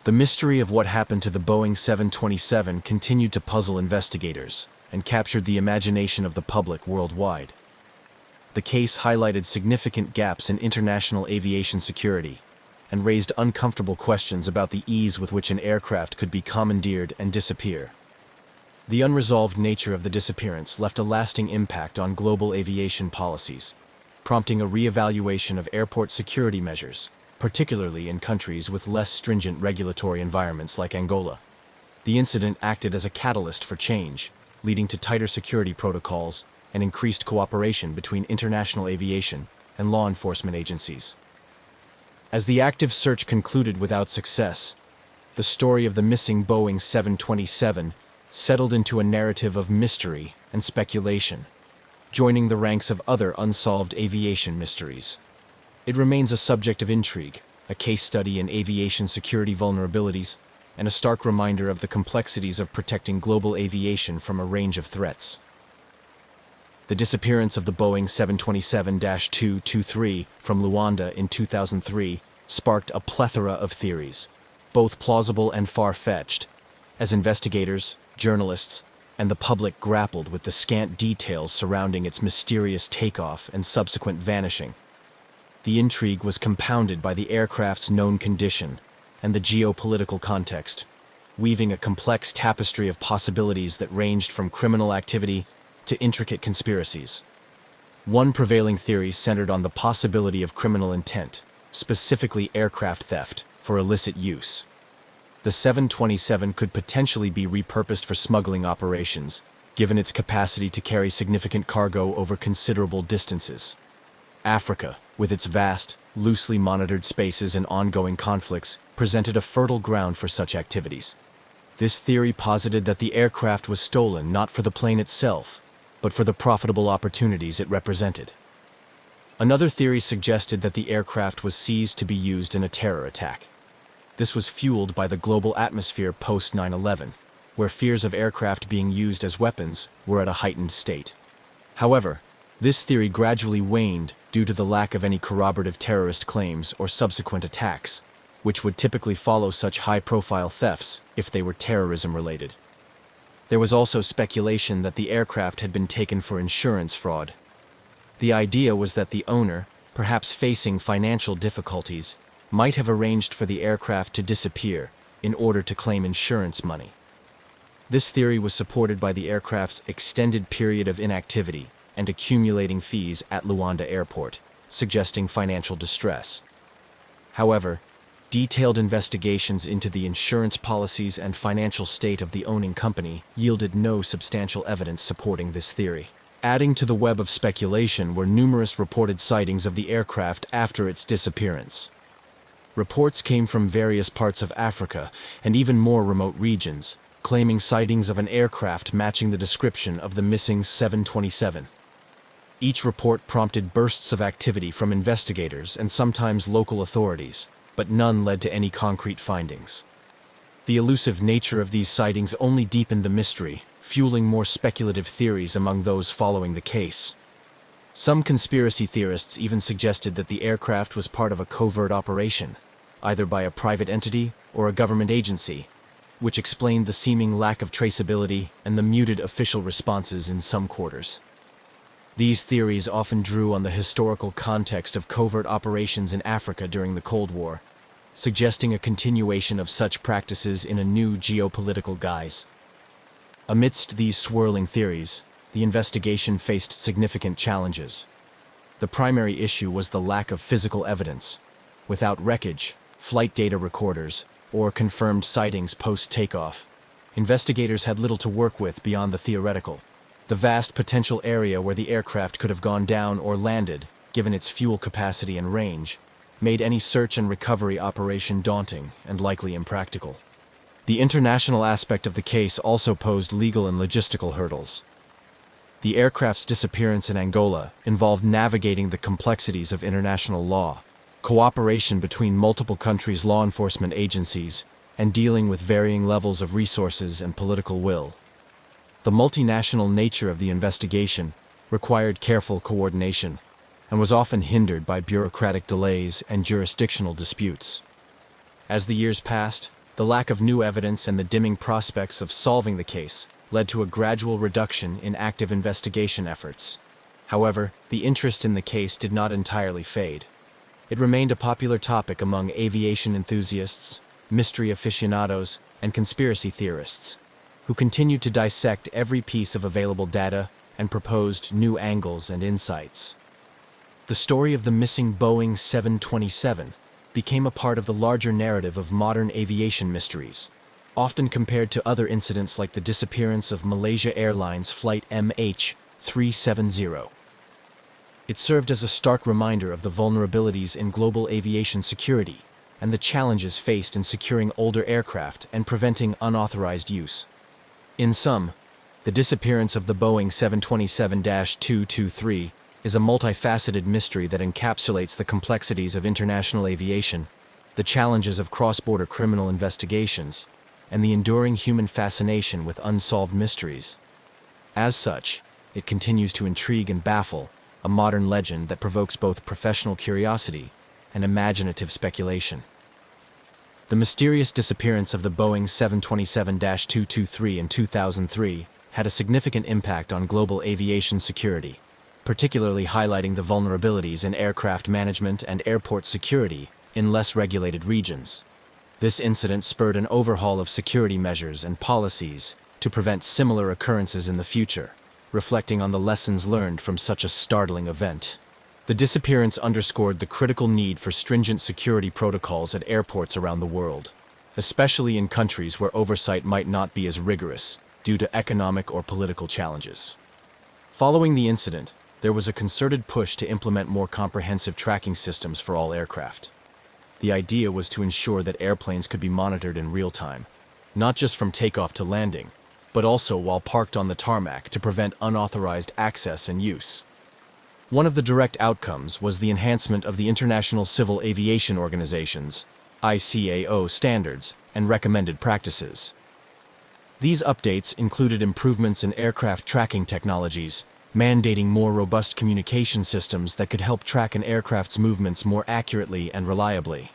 The mystery of what happened to the Boeing 727 continued to puzzle investigators and captured the imagination of the public worldwide. The case highlighted significant gaps in international aviation security and raised uncomfortable questions about the ease with which an aircraft could be commandeered and disappear. The unresolved nature of the disappearance left a lasting impact on global aviation policies, prompting a re-evaluation of airport security measures, particularly in countries with less stringent regulatory environments like Angola. The incident acted as a catalyst for change, leading to tighter security protocols and increased cooperation between international aviation and law enforcement agencies. As the active search concluded without success, the story of the missing Boeing 727 settled into a narrative of mystery and speculation, joining the ranks of other unsolved aviation mysteries. It remains a subject of intrigue, a case study in aviation security vulnerabilities, and a stark reminder of the complexities of protecting global aviation from a range of threats. The disappearance of the Boeing 727-223 from Luanda in 2003 sparked a plethora of theories, both plausible and far-fetched, as investigators, journalists, and the public grappled with the scant details surrounding its mysterious takeoff and subsequent vanishing. The intrigue was compounded by the aircraft's known condition and the geopolitical context, weaving a complex tapestry of possibilities that ranged from criminal activity to intricate conspiracies. One prevailing theory centered on the possibility of criminal intent, specifically aircraft theft, for illicit use. The 727 could potentially be repurposed for smuggling operations, given its capacity to carry significant cargo over considerable distances. Africa, with its vast, loosely monitored spaces and ongoing conflicts, presented a fertile ground for such activities. This theory posited that the aircraft was stolen not for the plane itself, but for the profitable opportunities it represented. Another theory suggested that the aircraft was seized to be used in a terror attack. This was fueled by the global atmosphere post 9/11, where fears of aircraft being used as weapons were at a heightened state. However, this theory gradually waned due to the lack of any corroborative terrorist claims or subsequent attacks, which would typically follow such high-profile thefts if they were terrorism-related. There was also speculation that the aircraft had been taken for insurance fraud. The idea was that the owner, perhaps facing financial difficulties, might have arranged for the aircraft to disappear in order to claim insurance money. This theory was supported by the aircraft's extended period of inactivity and accumulating fees at Luanda Airport, suggesting financial distress. However, detailed investigations into the insurance policies and financial state of the owning company yielded no substantial evidence supporting this theory. Adding to the web of speculation were numerous reported sightings of the aircraft after its disappearance. Reports came from various parts of Africa and even more remote regions, claiming sightings of an aircraft matching the description of the missing 727. Each report prompted bursts of activity from investigators and sometimes local authorities, but none led to any concrete findings. The elusive nature of these sightings only deepened the mystery, fueling more speculative theories among those following the case. Some conspiracy theorists even suggested that the aircraft was part of a covert operation, either by a private entity or a government agency, which explained the seeming lack of traceability and the muted official responses in some quarters. These theories often drew on the historical context of covert operations in Africa during the Cold War, suggesting a continuation of such practices in a new geopolitical guise. Amidst these swirling theories, the investigation faced significant challenges. The primary issue was the lack of physical evidence. Without wreckage, flight data recorders, or confirmed sightings post-takeoff, investigators had little to work with beyond the theoretical. The vast potential area where the aircraft could have gone down or landed, given its fuel capacity and range, made any search and recovery operation daunting and likely impractical. The international aspect of the case also posed legal and logistical hurdles. The aircraft's disappearance in Angola involved navigating the complexities of international law, cooperation between multiple countries' law enforcement agencies, and dealing with varying levels of resources and political will. The multinational nature of the investigation required careful coordination and was often hindered by bureaucratic delays and jurisdictional disputes. As the years passed, the lack of new evidence and the dimming prospects of solving the case led to a gradual reduction in active investigation efforts. However, the interest in the case did not entirely fade. It remained a popular topic among aviation enthusiasts, mystery aficionados, and conspiracy theorists, who continued to dissect every piece of available data and proposed new angles and insights. The story of the missing Boeing 727 became a part of the larger narrative of modern aviation mysteries, often compared to other incidents like the disappearance of Malaysia Airlines Flight MH370. It served as a stark reminder of the vulnerabilities in global aviation security and the challenges faced in securing older aircraft and preventing unauthorized use. In sum, the disappearance of the Boeing 727-223 is a multifaceted mystery that encapsulates the complexities of international aviation, the challenges of cross-border criminal investigations, and the enduring human fascination with unsolved mysteries. As such, it continues to intrigue and baffle, a modern legend that provokes both professional curiosity and imaginative speculation. The mysterious disappearance of the Boeing 727-223 in 2003 had a significant impact on global aviation security, particularly highlighting the vulnerabilities in aircraft management and airport security in less regulated regions. This incident spurred an overhaul of security measures and policies to prevent similar occurrences in the future, reflecting on the lessons learned from such a startling event. The disappearance underscored the critical need for stringent security protocols at airports around the world, especially in countries where oversight might not be as rigorous due to economic or political challenges. Following the incident, there was a concerted push to implement more comprehensive tracking systems for all aircraft. The idea was to ensure that airplanes could be monitored in real time, not just from takeoff to landing, but also while parked on the tarmac to prevent unauthorized access and use. One of the direct outcomes was the enhancement of the International Civil Aviation Organization's ICAO standards and recommended practices. These updates included improvements in aircraft tracking technologies, mandating more robust communication systems that could help track an aircraft's movements more accurately and reliably.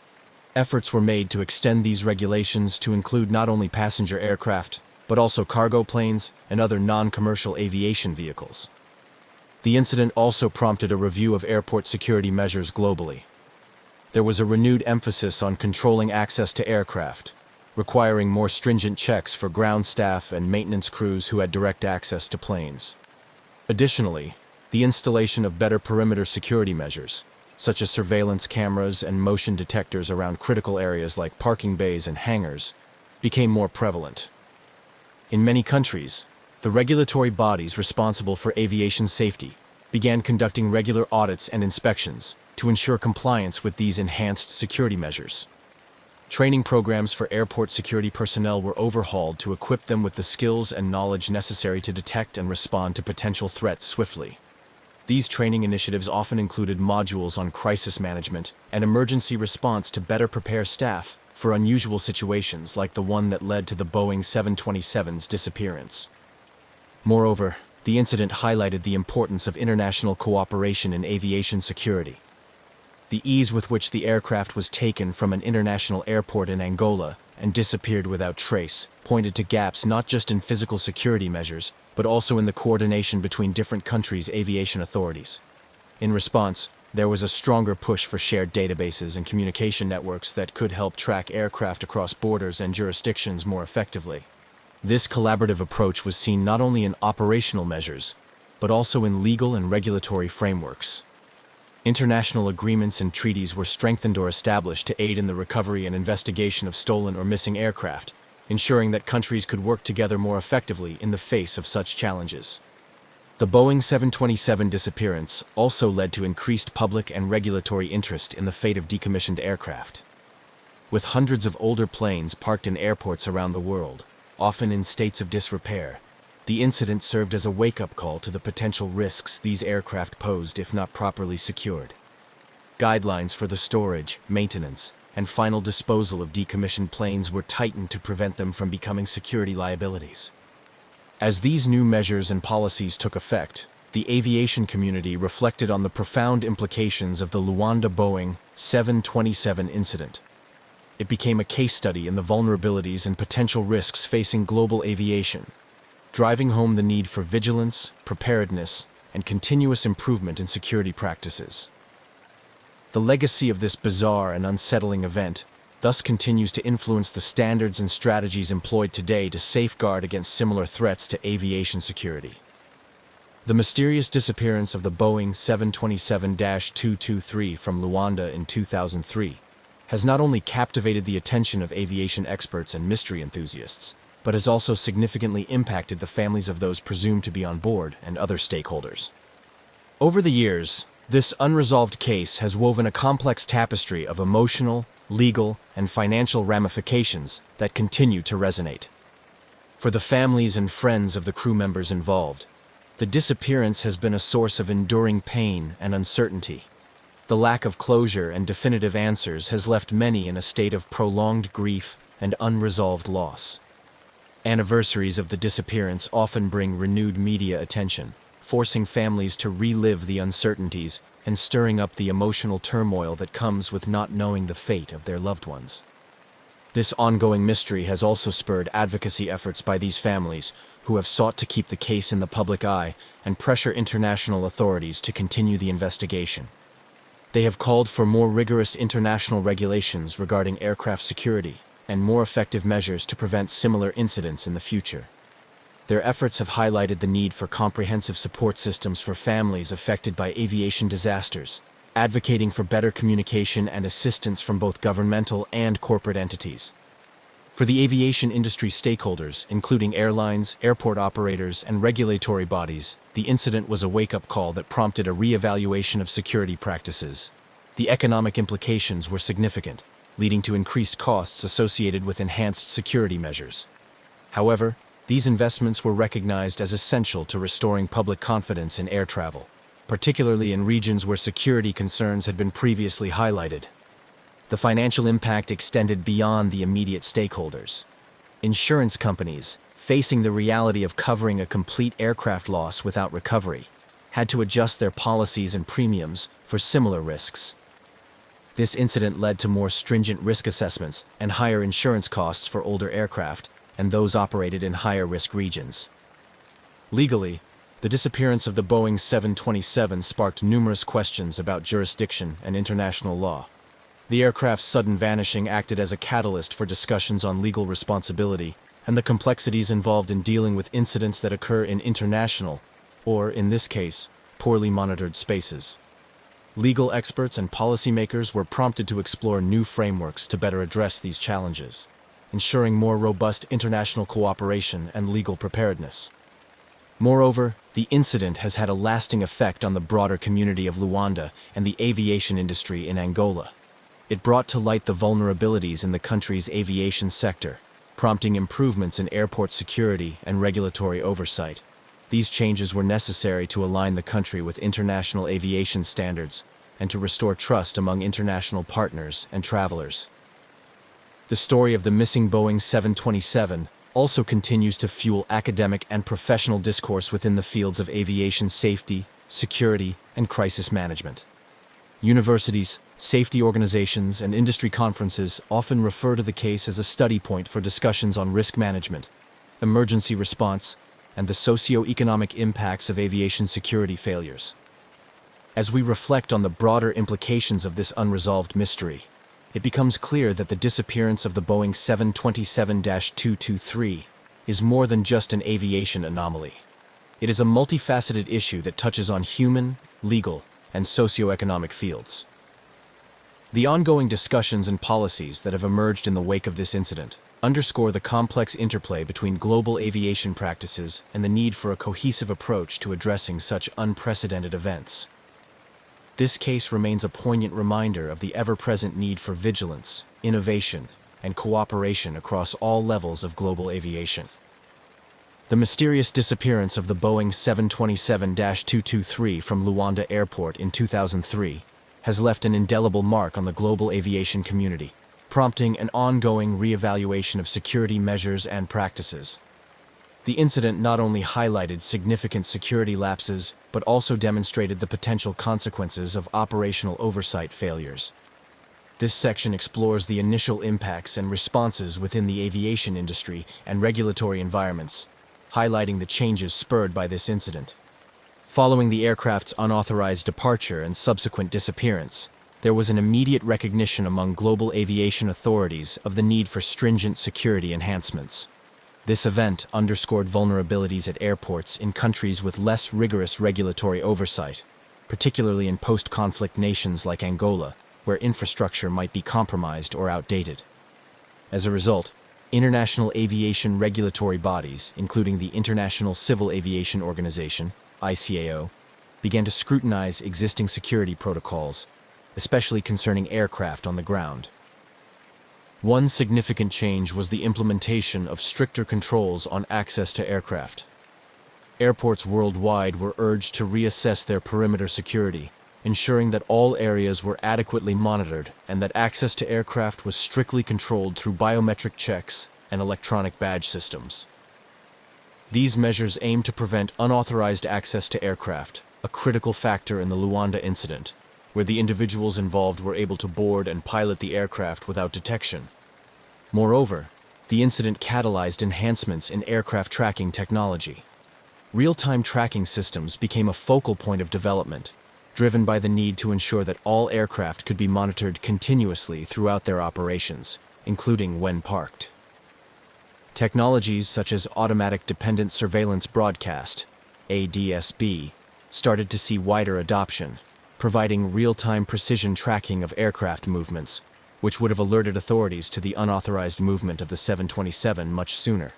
Efforts were made to extend these regulations to include not only passenger aircraft, but also cargo planes and other non-commercial aviation vehicles. The incident also prompted a review of airport security measures globally. There was a renewed emphasis on controlling access to aircraft, requiring more stringent checks for ground staff and maintenance crews who had direct access to planes. Additionally, the installation of better perimeter security measures, such as surveillance cameras and motion detectors around critical areas like parking bays and hangars, became more prevalent. In many countries, the regulatory bodies responsible for aviation safety began conducting regular audits and inspections to ensure compliance with these enhanced security measures. Training programs for airport security personnel were overhauled to equip them with the skills and knowledge necessary to detect and respond to potential threats swiftly. These training initiatives often included modules on crisis management and emergency response to better prepare staff for unusual situations like the one that led to the Boeing 727's disappearance. Moreover, the incident highlighted the importance of international cooperation in aviation security. The ease with which the aircraft was taken from an international airport in Angola and disappeared without trace pointed to gaps not just in physical security measures, but also in the coordination between different countries' aviation authorities. In response, there was a stronger push for shared databases and communication networks that could help track aircraft across borders and jurisdictions more effectively. This collaborative approach was seen not only in operational measures, but also in legal and regulatory frameworks. International agreements and treaties were strengthened or established to aid in the recovery and investigation of stolen or missing aircraft, ensuring that countries could work together more effectively in the face of such challenges. The Boeing 727 disappearance also led to increased public and regulatory interest in the fate of decommissioned aircraft. With hundreds of older planes parked in airports around the world, often in states of disrepair, the incident served as a wake-up call to the potential risks these aircraft posed if not properly secured. Guidelines for the storage, maintenance, and final disposal of decommissioned planes were tightened to prevent them from becoming security liabilities. As these new measures and policies took effect, the aviation community reflected on the profound implications of the Luanda-Boeing 727 incident. It became a case study in the vulnerabilities and potential risks facing global aviation, driving home the need for vigilance, preparedness, and continuous improvement in security practices. The legacy of this bizarre and unsettling event thus continues to influence the standards and strategies employed today to safeguard against similar threats to aviation security. The mysterious disappearance of the Boeing 727-223 from Luanda in 2003 has not only captivated the attention of aviation experts and mystery enthusiasts, but has also significantly impacted the families of those presumed to be on board and other stakeholders. Over the years, this unresolved case has woven a complex tapestry of emotional, legal, and financial ramifications that continue to resonate. For the families and friends of the crew members involved, the disappearance has been a source of enduring pain and uncertainty. The lack of closure and definitive answers has left many in a state of prolonged grief and unresolved loss. Anniversaries of the disappearance often bring renewed media attention, forcing families to relive the uncertainties and stirring up the emotional turmoil that comes with not knowing the fate of their loved ones. This ongoing mystery has also spurred advocacy efforts by these families, who have sought to keep the case in the public eye and pressure international authorities to continue the investigation. They have called for more rigorous international regulations regarding aircraft security and more effective measures to prevent similar incidents in the future. Their efforts have highlighted the need for comprehensive support systems for families affected by aviation disasters, advocating for better communication and assistance from both governmental and corporate entities. For the aviation industry stakeholders, including airlines, airport operators, and regulatory bodies, the incident was a wake-up call that prompted a re-evaluation of security practices. The economic implications were significant, leading to increased costs associated with enhanced security measures. However, these investments were recognized as essential to restoring public confidence in air travel, particularly in regions where security concerns had been previously highlighted. The financial impact extended beyond the immediate stakeholders. Insurance companies, facing the reality of covering a complete aircraft loss without recovery, had to adjust their policies and premiums for similar risks. This incident led to more stringent risk assessments and higher insurance costs for older aircraft and those operated in higher-risk regions. Legally, the disappearance of the Boeing 727 sparked numerous questions about jurisdiction and international law. The aircraft's sudden vanishing acted as a catalyst for discussions on legal responsibility and the complexities involved in dealing with incidents that occur in international, or in this case, poorly monitored spaces. Legal experts and policymakers were prompted to explore new frameworks to better address these challenges, ensuring more robust international cooperation and legal preparedness. Moreover, the incident has had a lasting effect on the broader community of Luanda and the aviation industry in Angola. It brought to light the vulnerabilities in the country's aviation sector, prompting improvements in airport security and regulatory oversight. These changes were necessary to align the country with international aviation standards and to restore trust among international partners and travelers. The story of the missing Boeing 727 also continues to fuel academic and professional discourse within the fields of aviation safety, security, and crisis management. Universities, safety organizations, and industry conferences often refer to the case as a study point for discussions on risk management, emergency response, and the socio-economic impacts of aviation security failures. As we reflect on the broader implications of this unresolved mystery, it becomes clear that the disappearance of the Boeing 727-223 is more than just an aviation anomaly. It is a multifaceted issue that touches on human, legal, and socio-economic fields. The ongoing discussions and policies that have emerged in the wake of this incident underscore the complex interplay between global aviation practices and the need for a cohesive approach to addressing such unprecedented events. This case remains a poignant reminder of the ever-present need for vigilance, innovation, and cooperation across all levels of global aviation. The mysterious disappearance of the Boeing 727-223 from Luanda Airport in 2003 has left an indelible mark on the global aviation community, prompting an ongoing re-evaluation of security measures and practices. The incident not only highlighted significant security lapses, but also demonstrated the potential consequences of operational oversight failures. This section explores the initial impacts and responses within the aviation industry and regulatory environments, highlighting the changes spurred by this incident. Following the aircraft's unauthorized departure and subsequent disappearance, there was an immediate recognition among global aviation authorities of the need for stringent security enhancements. This event underscored vulnerabilities at airports in countries with less rigorous regulatory oversight, particularly in post-conflict nations like Angola, where infrastructure might be compromised or outdated. As a result, international aviation regulatory bodies, including the International Civil Aviation Organization, ICAO, began to scrutinize existing security protocols, especially concerning aircraft on the ground. One significant change was the implementation of stricter controls on access to aircraft. Airports worldwide were urged to reassess their perimeter security, ensuring that all areas were adequately monitored and that access to aircraft was strictly controlled through biometric checks and electronic badge systems. These measures aim to prevent unauthorized access to aircraft, a critical factor in the Luanda incident, where the individuals involved were able to board and pilot the aircraft without detection. Moreover, the incident catalyzed enhancements in aircraft tracking technology. Real-time tracking systems became a focal point of development, driven by the need to ensure that all aircraft could be monitored continuously throughout their operations, including when parked. Technologies such as automatic dependent surveillance broadcast, ADSB, started to see wider adoption, providing real-time precision tracking of aircraft movements, which would have alerted authorities to the unauthorized movement of the 727 much sooner.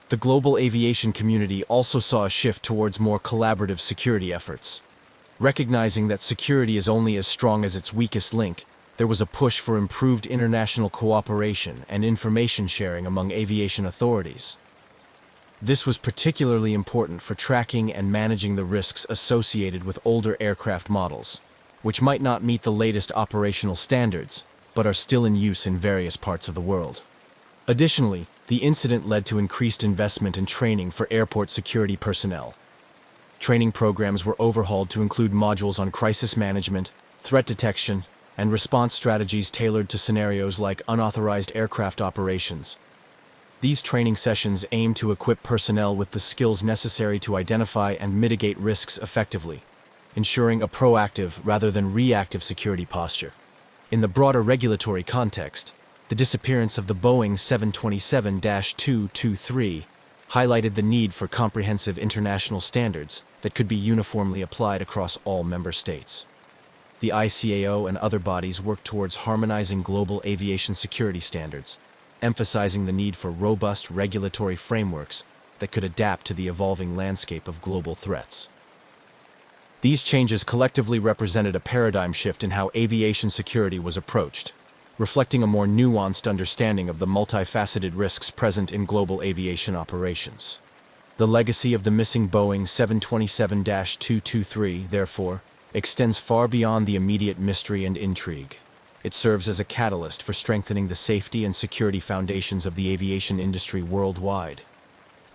The global aviation community also saw a shift towards more collaborative security efforts. Recognizing that security is only as strong as its weakest link, there was a push for improved international cooperation and information sharing among aviation authorities. This was particularly important for tracking and managing the risks associated with older aircraft models, which might not meet the latest operational standards, but are still in use in various parts of the world. Additionally, the incident led to increased investment in training for airport security personnel. Training programs were overhauled to include modules on crisis management, threat detection, and response strategies tailored to scenarios like unauthorized aircraft operations. These training sessions aim to equip personnel with the skills necessary to identify and mitigate risks effectively, ensuring a proactive rather than reactive security posture. In the broader regulatory context, the disappearance of the Boeing 727-223 highlighted the need for comprehensive international standards that could be uniformly applied across all member states. The ICAO and other bodies worked towards harmonizing global aviation security standards, emphasizing the need for robust regulatory frameworks that could adapt to the evolving landscape of global threats. These changes collectively represented a paradigm shift in how aviation security was approached, reflecting a more nuanced understanding of the multifaceted risks present in global aviation operations. The legacy of the missing Boeing 727-223, therefore, extends far beyond the immediate mystery and intrigue. It serves as a catalyst for strengthening the safety and security foundations of the aviation industry worldwide.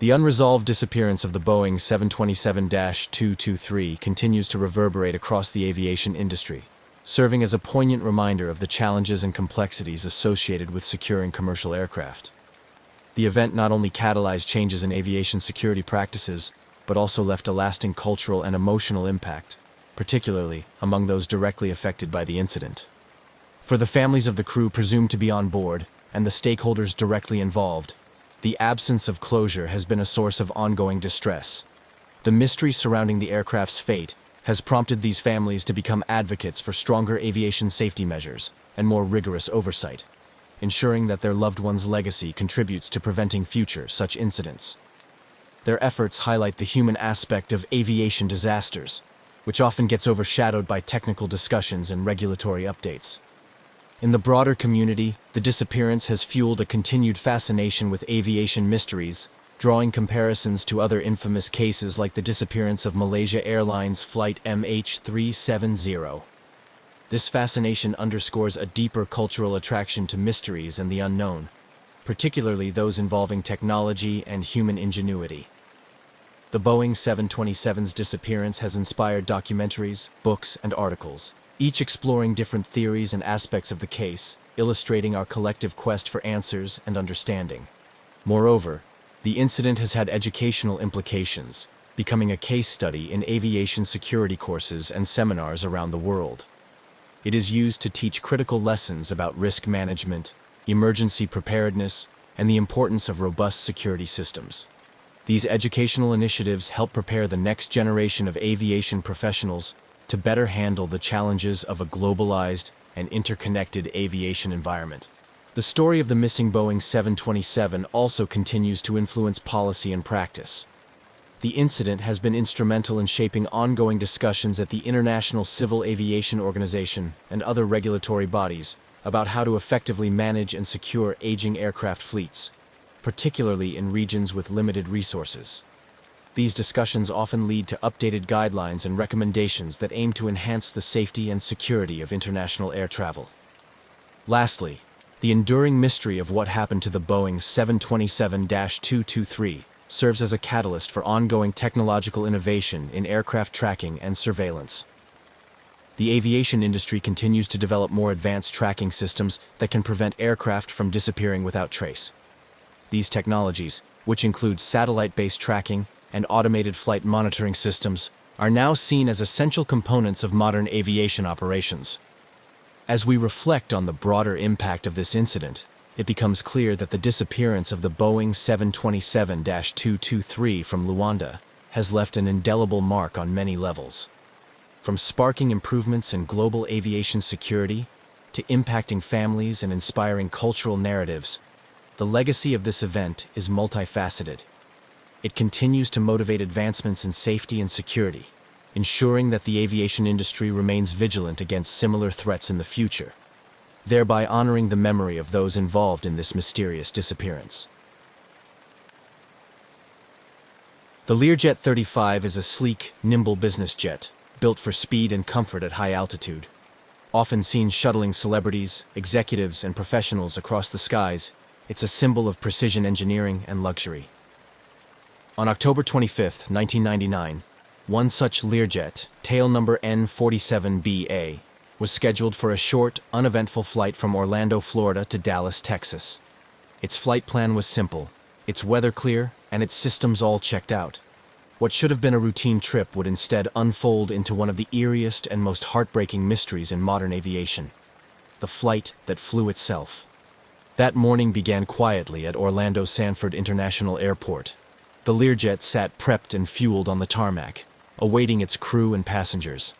The unresolved disappearance of the Boeing 727-223 continues to reverberate across the aviation industry, serving as a poignant reminder of the challenges and complexities associated with securing commercial aircraft. The event not only catalyzed changes in aviation security practices, but also left a lasting cultural and emotional impact, particularly among those directly affected by the incident. For the families of the crew presumed to be on board, and the stakeholders directly involved, the absence of closure has been a source of ongoing distress. The mystery surrounding the aircraft's fate has prompted these families to become advocates for stronger aviation safety measures and more rigorous oversight, ensuring that their loved one's legacy contributes to preventing future such incidents. Their efforts highlight the human aspect of aviation disasters, which often gets overshadowed by technical discussions and regulatory updates. In the broader community, the disappearance has fueled a continued fascination with aviation mysteries, drawing comparisons to other infamous cases like the disappearance of Malaysia Airlines Flight MH370. This fascination underscores a deeper cultural attraction to mysteries and the unknown, particularly those involving technology and human ingenuity. The Boeing 727's disappearance has inspired documentaries, books, and articles, each exploring different theories and aspects of the case, illustrating our collective quest for answers and understanding. Moreover, the incident has had educational implications, becoming a case study in aviation security courses and seminars around the world. It is used to teach critical lessons about risk management, emergency preparedness, and the importance of robust security systems. These educational initiatives help prepare the next generation of aviation professionals to better handle the challenges of a globalized and interconnected aviation environment. The story of the missing Boeing 727 also continues to influence policy and practice. The incident has been instrumental in shaping ongoing discussions at the International Civil Aviation Organization and other regulatory bodies about how to effectively manage and secure aging aircraft fleets, particularly in regions with limited resources. These discussions often lead to updated guidelines and recommendations that aim to enhance the safety and security of international air travel. Lastly, the enduring mystery of what happened to the Boeing 727-223 serves as a catalyst for ongoing technological innovation in aircraft tracking and surveillance. The aviation industry continues to develop more advanced tracking systems that can prevent aircraft from disappearing without trace. These technologies, which include satellite-based tracking and automated flight monitoring systems, are now seen as essential components of modern aviation operations. As we reflect on the broader impact of this incident, it becomes clear that the disappearance of the Boeing 727-223 from Luanda has left an indelible mark on many levels. From sparking improvements in global aviation security to impacting families and inspiring cultural narratives, the legacy of this event is multifaceted. It continues to motivate advancements in safety and security, ensuring that the aviation industry remains vigilant against similar threats in the future, thereby honoring the memory of those involved in this mysterious disappearance. The Learjet 35 is a sleek, nimble business jet, built for speed and comfort at high altitude. Often seen shuttling celebrities, executives, and professionals across the skies, it's a symbol of precision engineering and luxury. On October 25, 1999, one such Learjet, tail number N47BA, was scheduled for a short, uneventful flight from Orlando, Florida to Dallas, Texas. Its flight plan was simple, its weather clear, and its systems all checked out. What should have been a routine trip would instead unfold into one of the eeriest and most heartbreaking mysteries in modern aviation: the flight that flew itself. That morning began quietly at Orlando Sanford International Airport. The Learjet sat prepped and fueled on the tarmac, awaiting its crew and passengers.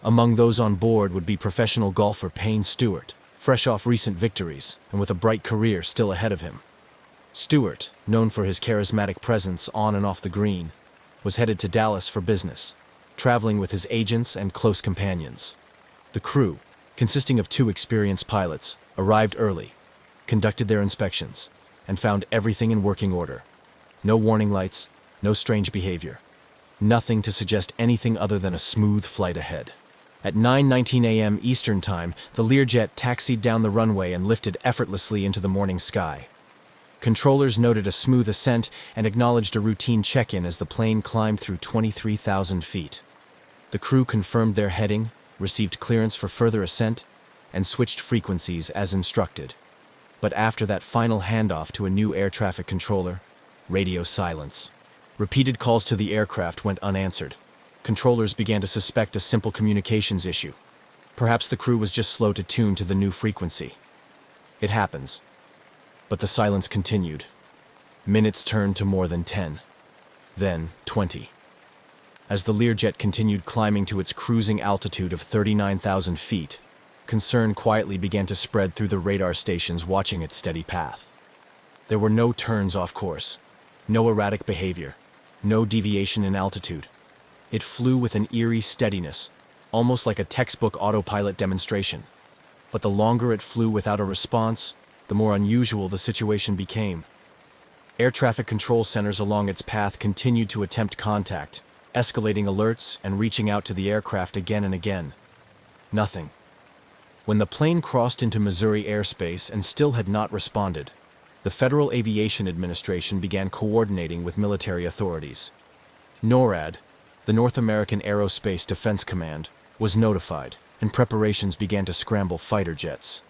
Among those on board would be professional golfer Payne Stewart, fresh off recent victories and with a bright career still ahead of him. Stewart, known for his charismatic presence on and off the green, was headed to Dallas for business, traveling with his agents and close companions. The crew, consisting of 2 experienced pilots, arrived early, conducted their inspections, and found everything in working order. No warning lights, no strange behavior. Nothing to suggest anything other than a smooth flight ahead. At 9:19 a.m. Eastern Time, the Learjet taxied down the runway and lifted effortlessly into the morning sky. Controllers noted a smooth ascent and acknowledged a routine check-in as the plane climbed through 23,000 feet. The crew confirmed their heading, received clearance for further ascent, and switched frequencies as instructed. But after that final handoff to a new air traffic controller, radio silence. Repeated calls to the aircraft went unanswered. Controllers began to suspect a simple communications issue. Perhaps the crew was just slow to tune to the new frequency. It happens. But the silence continued. Minutes turned to more than 10. Then 20. As the Learjet continued climbing to its cruising altitude of 39,000 feet, concern quietly began to spread through the radar stations watching its steady path. There were no turns off course, no erratic behavior, no deviation in altitude. It flew with an eerie steadiness, almost like a textbook autopilot demonstration. But the longer it flew without a response, the more unusual the situation became. Air traffic control centers along its path continued to attempt contact, escalating alerts and reaching out to the aircraft again and again. Nothing. When the plane crossed into Missouri airspace and still had not responded, the Federal Aviation Administration began coordinating with military authorities. NORAD, the North American Aerospace Defense Command, was notified, and preparations began to scramble fighter jets.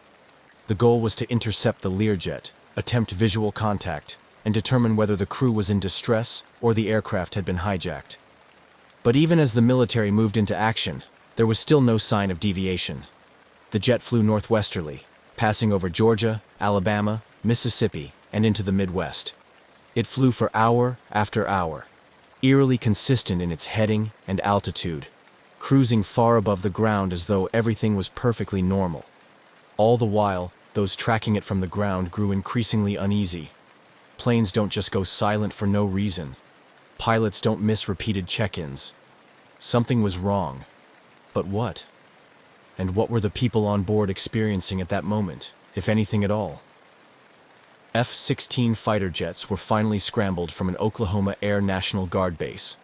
The goal was to intercept the Learjet, attempt visual contact, and determine whether the crew was in distress or the aircraft had been hijacked. But even as the military moved into action, there was still no sign of deviation. The jet flew northwesterly, passing over Georgia, Alabama, Mississippi, and into the Midwest. It flew for hour after hour, eerily consistent in its heading and altitude, cruising far above the ground as though everything was perfectly normal. All the while, those tracking it from the ground grew increasingly uneasy. Planes don't just go silent for no reason. Pilots don't miss repeated check-ins. Something was wrong. But what? And what were the people on board experiencing at that moment, if anything at all? F-16 fighter jets were finally scrambled from an Oklahoma Air National Guard base.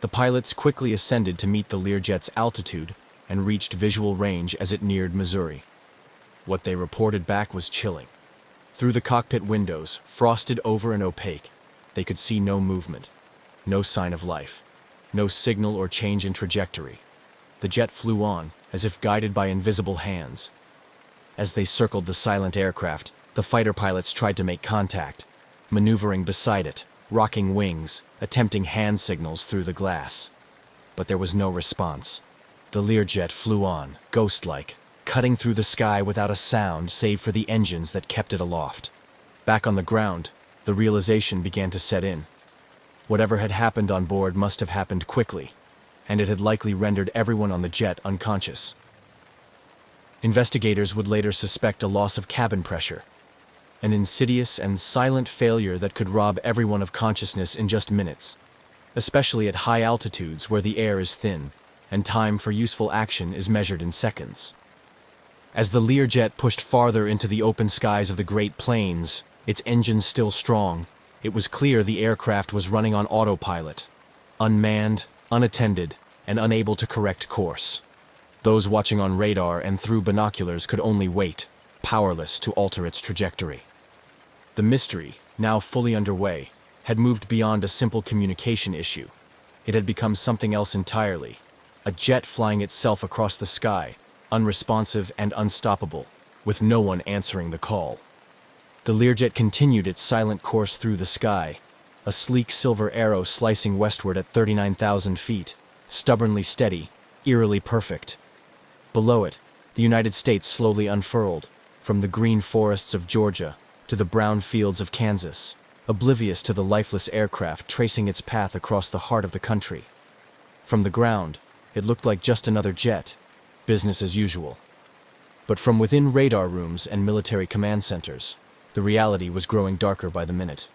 The pilots quickly ascended to meet the Learjet's altitude and reached visual range as it neared Missouri. What they reported back was chilling. Through the cockpit windows, frosted over and opaque, they could see no movement, no sign of life, no signal or change in trajectory. The jet flew on, as if guided by invisible hands. As they circled the silent aircraft, the fighter pilots tried to make contact, maneuvering beside it, rocking wings, attempting hand signals through the glass. But there was no response. The Learjet flew on, ghost-like, cutting through the sky without a sound save for the engines that kept it aloft. Back on the ground, the realization began to set in. Whatever had happened on board must have happened quickly, and it had likely rendered everyone on the jet unconscious. Investigators would later suspect a loss of cabin pressure, an insidious and silent failure that could rob everyone of consciousness in just minutes, especially at high altitudes where the air is thin and time for useful action is measured in seconds. As the Learjet pushed farther into the open skies of the Great Plains, its engines still strong, it was clear the aircraft was running on autopilot, unmanned, unattended, and unable to correct course. Those watching on radar and through binoculars could only wait, powerless to alter its trajectory. The mystery, now fully underway, had moved beyond a simple communication issue. It had become something else entirely, a jet flying itself across the sky, unresponsive and unstoppable, with no one answering the call. The Learjet continued its silent course through the sky, a sleek silver arrow slicing westward at 39,000 feet, stubbornly steady, eerily perfect. Below it, the United States slowly unfurled, from the green forests of Georgia to the brown fields of Kansas, oblivious to the lifeless aircraft tracing its path across the heart of the country. From the ground, it looked like just another jet, business as usual. But from within radar rooms and military command centers, the reality was growing darker by the minute.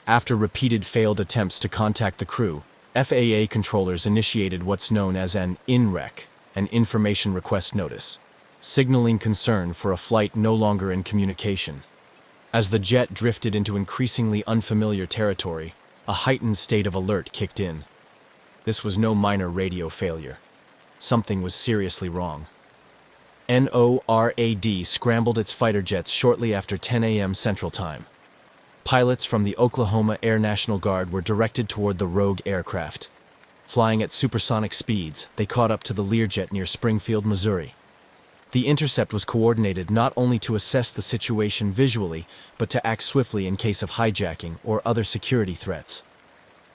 After repeated failed attempts to contact the crew, FAA controllers initiated what's known as an INREC, an Information Request Notice, signaling concern for a flight no longer in communication. As the jet drifted into increasingly unfamiliar territory, a heightened state of alert kicked in. This was no minor radio failure. Something was seriously wrong. NORAD scrambled its fighter jets shortly after 10 a.m. Central Time. Pilots from the Oklahoma Air National Guard were directed toward the rogue aircraft. Flying at supersonic speeds, they caught up to the Learjet near Springfield, Missouri. The intercept was coordinated not only to assess the situation visually, but to act swiftly in case of hijacking or other security threats.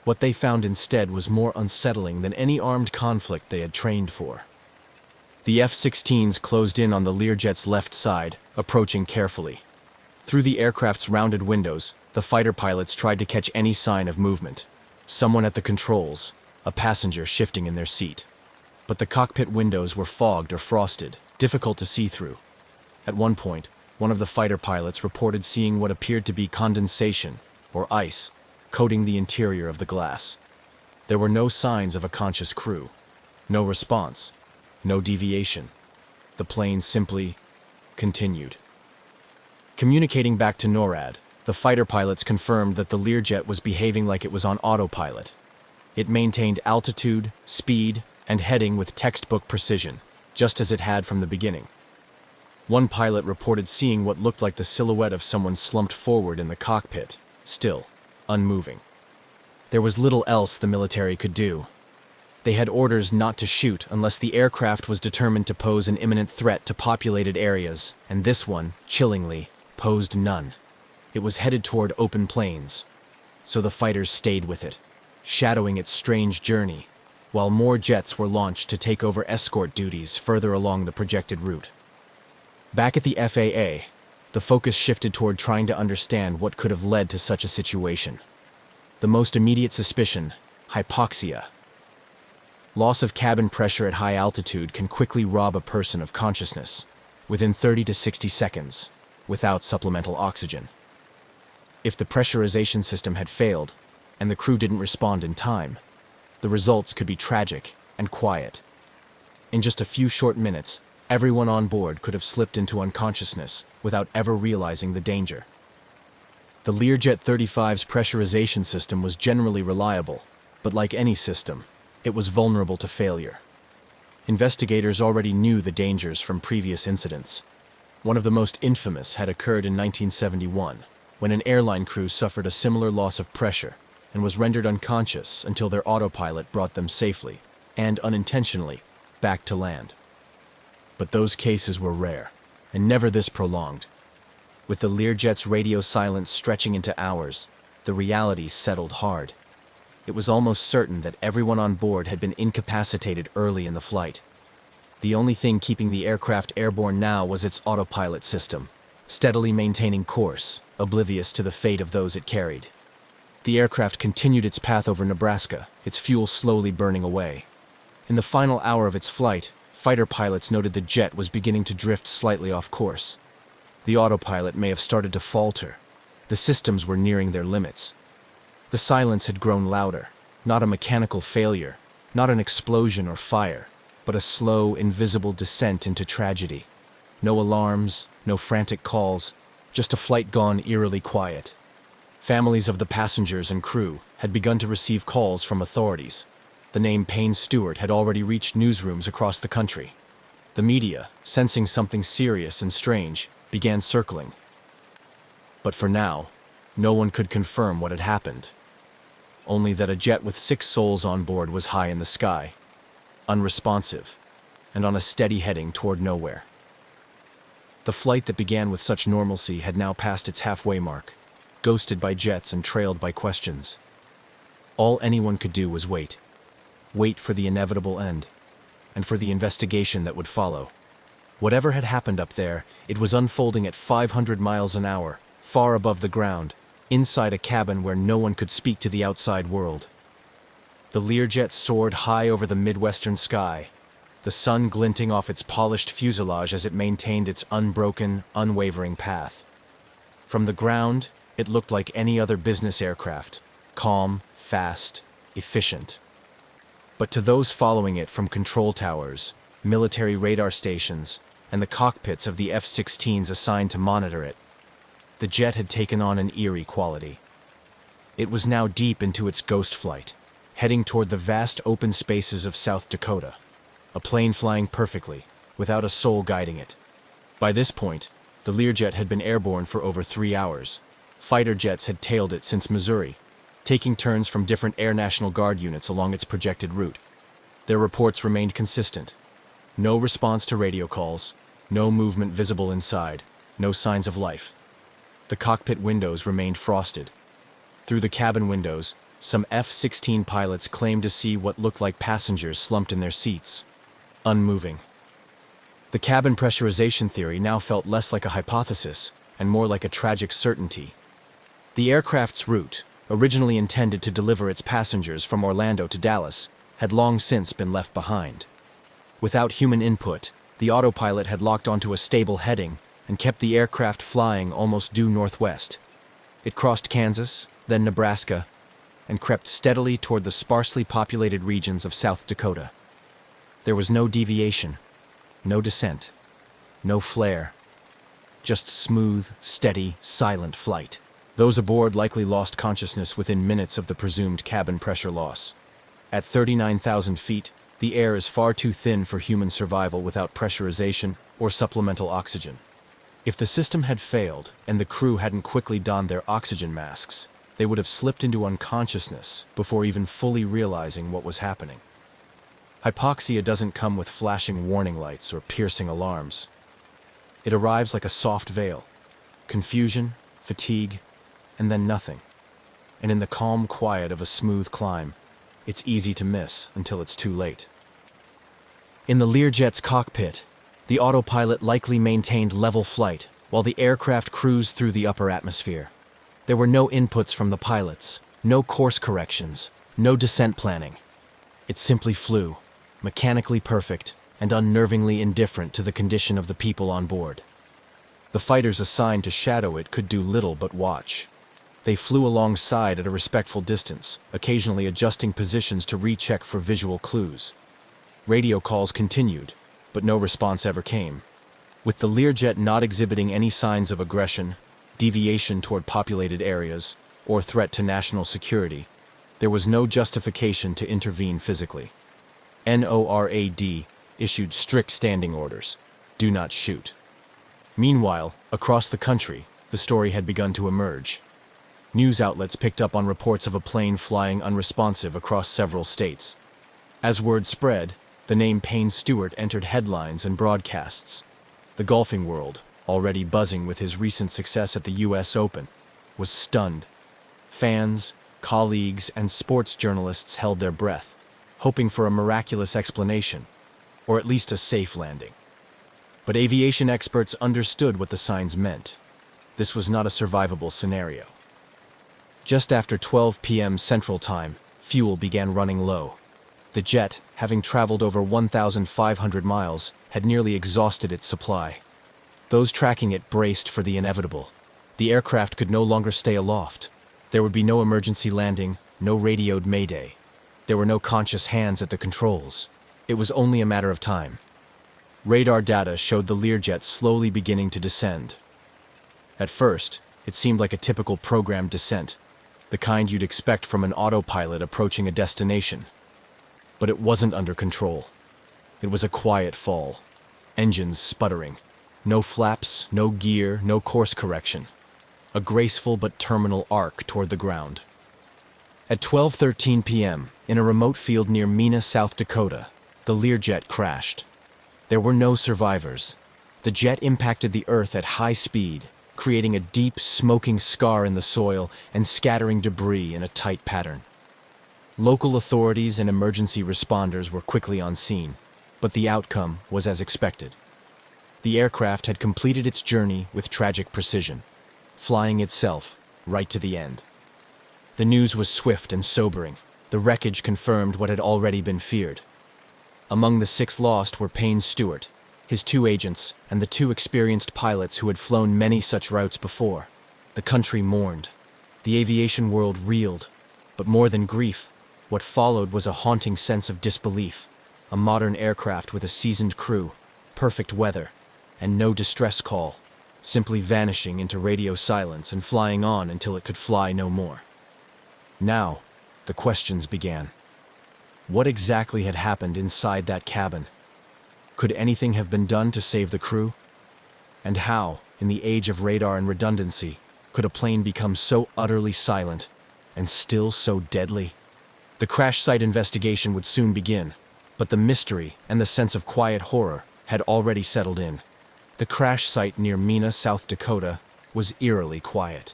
What they found instead was more unsettling than any armed conflict they had trained for. The F-16s closed in on the Learjet's left side, approaching carefully. Through the aircraft's rounded windows, the fighter pilots tried to catch any sign of movement. Someone at the controls, a passenger shifting in their seat. But the cockpit windows were fogged or frosted, difficult to see through. At one point, one of the fighter pilots reported seeing what appeared to be condensation, or ice, coating the interior of the glass. There were no signs of a conscious crew. No response. No deviation. The plane simply continued. Communicating back to NORAD, the fighter pilots confirmed that the Learjet was behaving like it was on autopilot. It maintained altitude, speed, and heading with textbook precision, just as it had from the beginning. One pilot reported seeing what looked like the silhouette of someone slumped forward in the cockpit, still, unmoving. There was little else the military could do. They had orders not to shoot unless the aircraft was determined to pose an imminent threat to populated areas, and this one, chillingly, posed none. It was headed toward open plains, so the fighters stayed with it, shadowing its strange journey, while more jets were launched to take over escort duties further along the projected route. Back at the FAA, the focus shifted toward trying to understand what could have led to such a situation. The most immediate suspicion: hypoxia. Loss of cabin pressure at high altitude can quickly rob a person of consciousness, within 30 to 60 seconds, without supplemental oxygen. If the pressurization system had failed, and the crew didn't respond in time, the results could be tragic and quiet. In just a few short minutes, everyone on board could have slipped into unconsciousness without ever realizing the danger. The Learjet 35's pressurization system was generally reliable, but like any system, it was vulnerable to failure. Investigators already knew the dangers from previous incidents. One of the most infamous had occurred in 1971, when an airline crew suffered a similar loss of pressure and was rendered unconscious until their autopilot brought them safely, and unintentionally, back to land. But those cases were rare, and never this prolonged. With the Learjet's radio silence stretching into hours, the reality settled hard. It was almost certain that everyone on board had been incapacitated early in the flight. The only thing keeping the aircraft airborne now was its autopilot system, steadily maintaining course, oblivious to the fate of those it carried. The aircraft continued its path over Nebraska, its fuel slowly burning away. In the final hour of its flight, fighter pilots noted the jet was beginning to drift slightly off course. The autopilot may have started to falter. The systems were nearing their limits. The silence had grown louder, not a mechanical failure, not an explosion or fire, but a slow, invisible descent into tragedy. No alarms, no frantic calls, just a flight gone eerily quiet. Families of the passengers and crew had begun to receive calls from authorities. The name Payne Stewart had already reached newsrooms across the country. The media, sensing something serious and strange, began circling. But for now, no one could confirm what had happened. Only that a jet with 6 souls on board was high in the sky, unresponsive, and on a steady heading toward nowhere. The flight that began with such normalcy had now passed its halfway mark, ghosted by jets and trailed by questions. All anyone could do was wait. Wait for the inevitable end, and for the investigation that would follow. Whatever had happened up there, it was unfolding at 500 miles an hour, far above the ground, inside a cabin where no one could speak to the outside world. The Learjet soared high over the Midwestern sky, the sun glinting off its polished fuselage as it maintained its unbroken, unwavering path. From the ground, it looked like any other business aircraft, calm, fast, efficient. But to those following it from control towers, military radar stations, and the cockpits of the F-16s assigned to monitor it, the jet had taken on an eerie quality. It was now deep into its ghost flight, heading toward the vast open spaces of South Dakota, a plane flying perfectly, without a soul guiding it. By this point, the Learjet had been airborne for over 3 hours. Fighter jets had tailed it since Missouri, taking turns from different Air National Guard units along its projected route. Their reports remained consistent. No response to radio calls, no movement visible inside, no signs of life. The cockpit windows remained frosted. Through the cabin windows, some F-16 pilots claimed to see what looked like passengers slumped in their seats, unmoving. The cabin pressurization theory now felt less like a hypothesis and more like a tragic certainty. The aircraft's route, originally intended to deliver its passengers from Orlando to Dallas, had long since been left behind. Without human input, the autopilot had locked onto a stable heading and kept the aircraft flying almost due northwest. It crossed Kansas, then Nebraska, and crept steadily toward the sparsely populated regions of South Dakota. There was no deviation, no descent, no flare, just smooth, steady, silent flight. Those aboard likely lost consciousness within minutes of the presumed cabin pressure loss. At 39,000 feet, the air is far too thin for human survival without pressurization or supplemental oxygen. If the system had failed and the crew hadn't quickly donned their oxygen masks, they would have slipped into unconsciousness before even fully realizing what was happening. Hypoxia doesn't come with flashing warning lights or piercing alarms. It arrives like a soft veil: confusion, fatigue, and then nothing. And in the calm quiet of a smooth climb, it's easy to miss until it's too late. In the Learjet's cockpit, the autopilot likely maintained level flight while the aircraft cruised through the upper atmosphere. There were no inputs from the pilots, no course corrections, no descent planning. It simply flew, mechanically perfect and unnervingly indifferent to the condition of the people on board. The fighters assigned to shadow it could do little but watch. They flew alongside at a respectful distance, occasionally adjusting positions to recheck for visual clues. Radio calls continued, but no response ever came. With the Learjet not exhibiting any signs of aggression, deviation toward populated areas, or threat to national security, there was no justification to intervene physically. NORAD issued strict standing orders: do not shoot. Meanwhile, across the country, the story had begun to emerge. News outlets picked up on reports of a plane flying unresponsive across several states. As word spread, the name Payne Stewart entered headlines and broadcasts. The golfing world, already buzzing with his recent success at the US Open, was stunned. Fans, colleagues, and sports journalists held their breath, hoping for a miraculous explanation, or at least a safe landing. But aviation experts understood what the signs meant. This was not a survivable scenario. Just after 12 p.m. Central Time, fuel began running low. The jet, having traveled over 1,500 miles, had nearly exhausted its supply. Those tracking it braced for the inevitable. The aircraft could no longer stay aloft. There would be no emergency landing, no radioed mayday. There were no conscious hands at the controls. It was only a matter of time. Radar data showed the Learjet slowly beginning to descend. At first, it seemed like a typical programmed descent, the kind you'd expect from an autopilot approaching a destination. But it wasn't under control. It was a quiet fall. Engines sputtering. No flaps, no gear, no course correction. A graceful but terminal arc toward the ground. At 12:13 p.m., in a remote field near Mena, South Dakota, the Learjet crashed. There were no survivors. The jet impacted the earth at high speed, creating a deep, smoking scar in the soil and scattering debris in a tight pattern. Local authorities and emergency responders were quickly on scene, but the outcome was as expected. The aircraft had completed its journey with tragic precision, flying itself right to the end. The news was swift and sobering. The wreckage confirmed what had already been feared. Among the 6 lost were Payne Stewart, his 2 agents, and the 2 experienced pilots who had flown many such routes before. The country mourned. The aviation world reeled. But more than grief, what followed was a haunting sense of disbelief. A modern aircraft with a seasoned crew, perfect weather, and no distress call, simply vanishing into radio silence and flying on until it could fly no more. Now, the questions began. What exactly had happened inside that cabin? Could anything have been done to save the crew? And how, in the age of radar and redundancy, could a plane become so utterly silent and still so deadly? The crash site investigation would soon begin, but the mystery and the sense of quiet horror had already settled in. The crash site near Mena, South Dakota, was eerily quiet.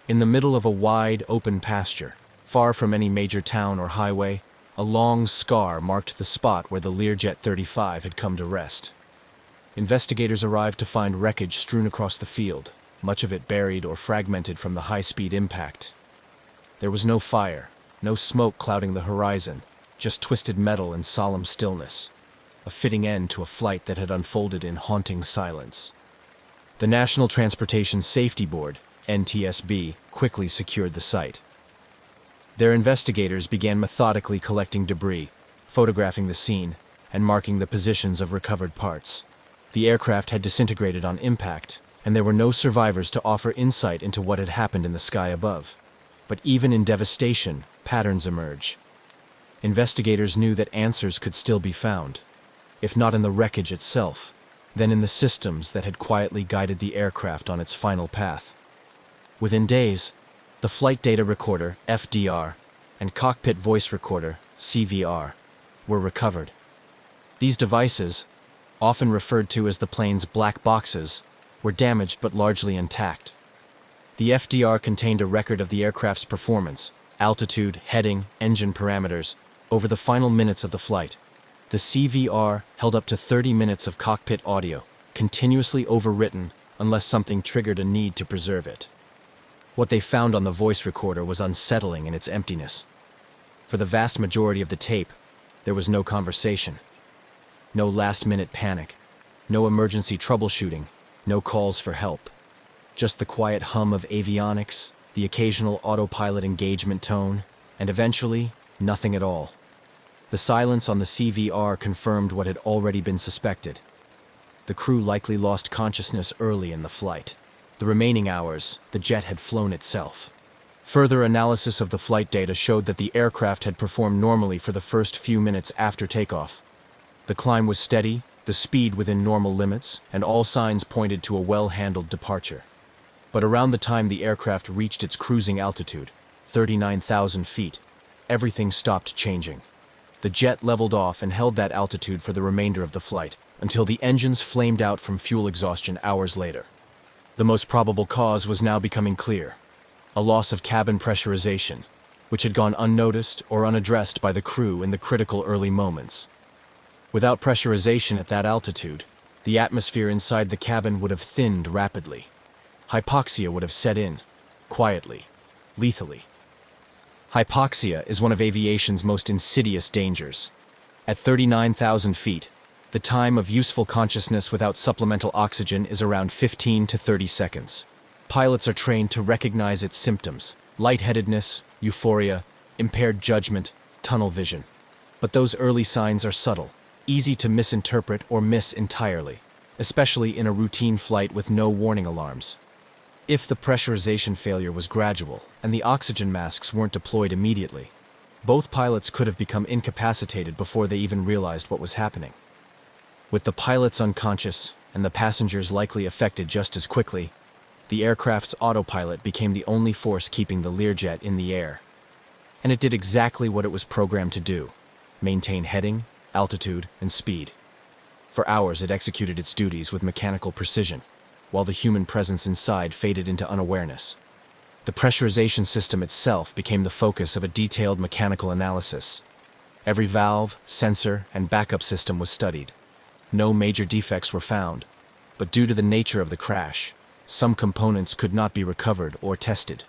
In the middle of a wide, open pasture, far from any major town or highway, a long scar marked the spot where the Learjet 35 had come to rest. Investigators arrived to find wreckage strewn across the field, much of it buried or fragmented from the high-speed impact. There was no fire, no smoke clouding the horizon, just twisted metal and solemn stillness, a fitting end to a flight that had unfolded in haunting silence. The National Transportation Safety Board, NTSB, quickly secured the site. Their investigators began methodically collecting debris, photographing the scene, and marking the positions of recovered parts. The aircraft had disintegrated on impact, and there were no survivors to offer insight into what had happened in the sky above. But even in devastation, patterns emerge. Investigators knew that answers could still be found, if not in the wreckage itself, then in the systems that had quietly guided the aircraft on its final path. Within days, The flight data recorder, FDR, and cockpit voice recorder, CVR, were recovered. These devices, often referred to as the plane's black boxes, were damaged but largely intact. The FDR contained a record of the aircraft's performance, altitude, heading, engine parameters, over the final minutes of the flight. The CVR held up to 30 minutes of cockpit audio, continuously overwritten unless something triggered a need to preserve it. What they found on the voice recorder was unsettling in its emptiness. For the vast majority of the tape, there was no conversation, no last-minute panic, no emergency troubleshooting, no calls for help. Just the quiet hum of avionics, the occasional autopilot engagement tone, and eventually, nothing at all. The silence on the CVR confirmed what had already been suspected. The crew likely lost consciousness early in the flight. The remaining hours, the jet had flown itself. Further analysis of the flight data showed that the aircraft had performed normally for the first few minutes after takeoff. The climb was steady, the speed within normal limits, and all signs pointed to a well-handled departure. But around the time the aircraft reached its cruising altitude, 39,000 feet, everything stopped changing. The jet leveled off and held that altitude for the remainder of the flight, until the engines flamed out from fuel exhaustion hours later. The most probable cause was now becoming clear: a loss of cabin pressurization, which had gone unnoticed or unaddressed by the crew in the critical early moments. Without pressurization at that altitude, the atmosphere inside the cabin would have thinned rapidly. Hypoxia would have set in, quietly, lethally. Hypoxia is one of aviation's most insidious dangers. At 39,000 feet, the time of useful consciousness without supplemental oxygen is around 15 to 30 seconds. Pilots are trained to recognize its symptoms: lightheadedness, euphoria, impaired judgment, tunnel vision. But those early signs are subtle, easy to misinterpret or miss entirely, especially in a routine flight with no warning alarms. If the pressurization failure was gradual and the oxygen masks weren't deployed immediately, both pilots could have become incapacitated before they even realized what was happening. With the pilots unconscious and the passengers likely affected just as quickly, the aircraft's autopilot became the only force keeping the Learjet in the air. And it did exactly what it was programmed to do: maintain heading, altitude, and speed. For hours it executed its duties with mechanical precision, while the human presence inside faded into unawareness. The pressurization system itself became the focus of a detailed mechanical analysis. Every valve, sensor, and backup system was studied. No major defects were found, but due to the nature of the crash, some components could not be recovered or tested.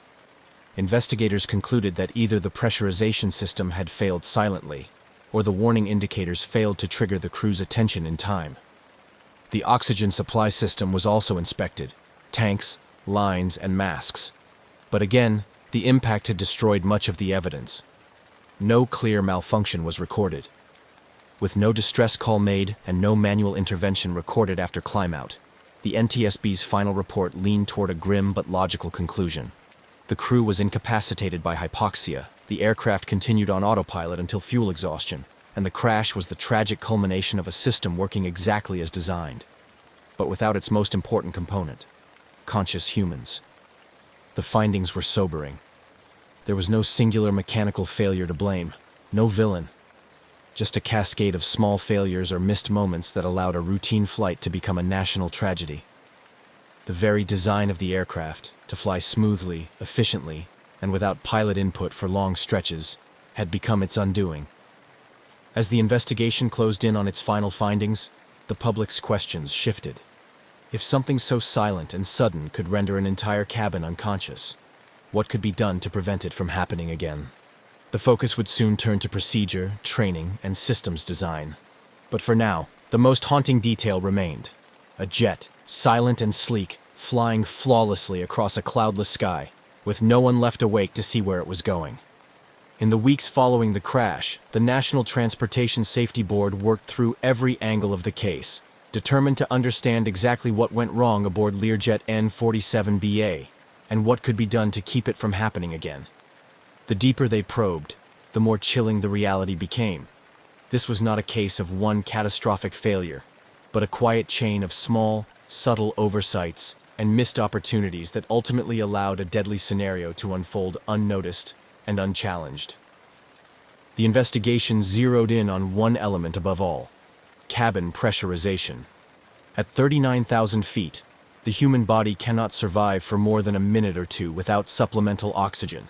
Investigators concluded that either the pressurization system had failed silently, or the warning indicators failed to trigger the crew's attention in time. The oxygen supply system was also inspected: tanks, lines, and masks. But again, the impact had destroyed much of the evidence. No clear malfunction was recorded. With no distress call made and no manual intervention recorded after climb-out, the NTSB's final report leaned toward a grim but logical conclusion. The crew was incapacitated by hypoxia, the aircraft continued on autopilot until fuel exhaustion, and the crash was the tragic culmination of a system working exactly as designed, but without its most important component: conscious humans. The findings were sobering. There was no singular mechanical failure to blame, no villain, just a cascade of small failures or missed moments that allowed a routine flight to become a national tragedy. The very design of the aircraft, to fly smoothly, efficiently, and without pilot input for long stretches, had become its undoing. As the investigation closed in on its final findings, the public's questions shifted. If something so silent and sudden could render an entire cabin unconscious, what could be done to prevent it from happening again? The focus would soon turn to procedure, training, and systems design. But for now, the most haunting detail remained: a jet, silent and sleek, flying flawlessly across a cloudless sky, with no one left awake to see where it was going. In the weeks following the crash, the National Transportation Safety Board worked through every angle of the case, determined to understand exactly what went wrong aboard Learjet N-47BA, and what could be done to keep it from happening again. The deeper they probed, the more chilling the reality became. This was not a case of one catastrophic failure, but a quiet chain of small, subtle oversights and missed opportunities that ultimately allowed a deadly scenario to unfold unnoticed and unchallenged. The investigation zeroed in on one element above all: cabin pressurization. At 39,000 feet, the human body cannot survive for more than a minute or two without supplemental oxygen.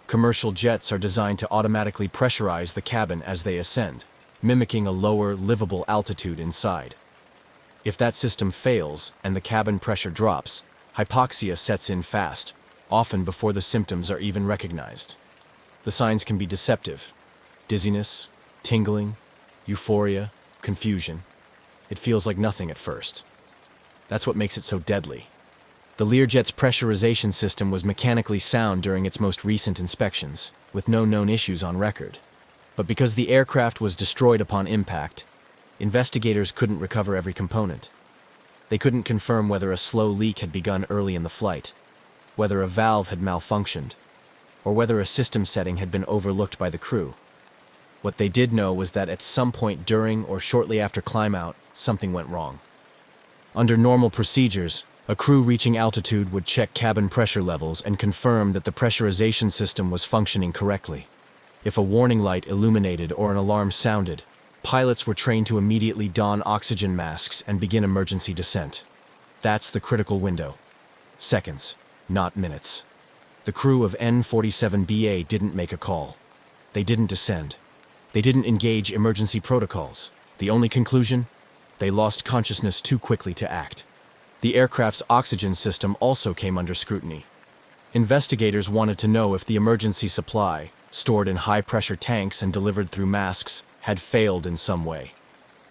Commercial jets are designed to automatically pressurize the cabin as they ascend, mimicking a lower, livable altitude inside. If that system fails and the cabin pressure drops, hypoxia sets in fast, often before the symptoms are even recognized. The signs can be deceptive: dizziness, tingling, euphoria, confusion. It feels like nothing at first. That's what makes it so deadly. The Learjet's pressurization system was mechanically sound during its most recent inspections, with no known issues on record. But because the aircraft was destroyed upon impact, investigators couldn't recover every component. They couldn't confirm whether a slow leak had begun early in the flight, whether a valve had malfunctioned, or whether a system setting had been overlooked by the crew. What they did know was that at some point during or shortly after climb-out, something went wrong. Under normal procedures, a crew reaching altitude would check cabin pressure levels and confirm that the pressurization system was functioning correctly. If a warning light illuminated or an alarm sounded, pilots were trained to immediately don oxygen masks and begin emergency descent. That's the critical window. Seconds, not minutes. The crew of N-47BA didn't make a call. They didn't descend. They didn't engage emergency protocols. The only conclusion? They lost consciousness too quickly to act. The aircraft's oxygen system also came under scrutiny. Investigators wanted to know if the emergency supply, stored in high-pressure tanks and delivered through masks, had failed in some way.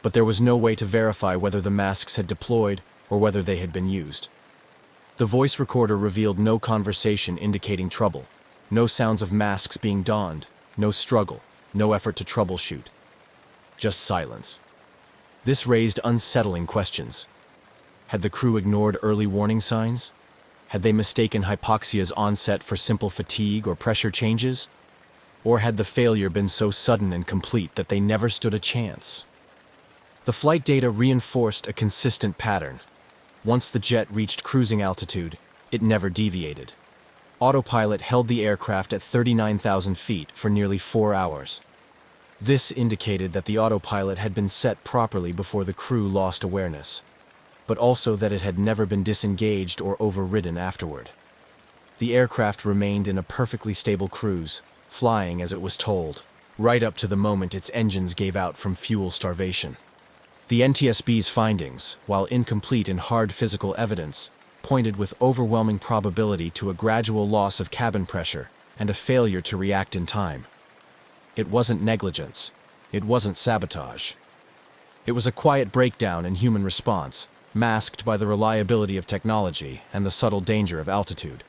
But there was no way to verify whether the masks had deployed or whether they had been used. The voice recorder revealed no conversation indicating trouble, no sounds of masks being donned, no struggle, no effort to troubleshoot. Just silence. This raised unsettling questions. Had the crew ignored early warning signs? Had they mistaken hypoxia's onset for simple fatigue or pressure changes? Or had the failure been so sudden and complete that they never stood a chance? The flight data reinforced a consistent pattern. Once the jet reached cruising altitude, it never deviated. Autopilot held the aircraft at 39,000 feet for nearly 4 hours. This indicated that the autopilot had been set properly before the crew lost awareness, but also that it had never been disengaged or overridden afterward. The aircraft remained in a perfectly stable cruise, flying as it was told, right up to the moment its engines gave out from fuel starvation. The NTSB's findings, while incomplete in hard physical evidence, pointed with overwhelming probability to a gradual loss of cabin pressure and a failure to react in time. It wasn't negligence. It wasn't sabotage. It was a quiet breakdown in human response, masked by the reliability of technology and the subtle danger of altitude.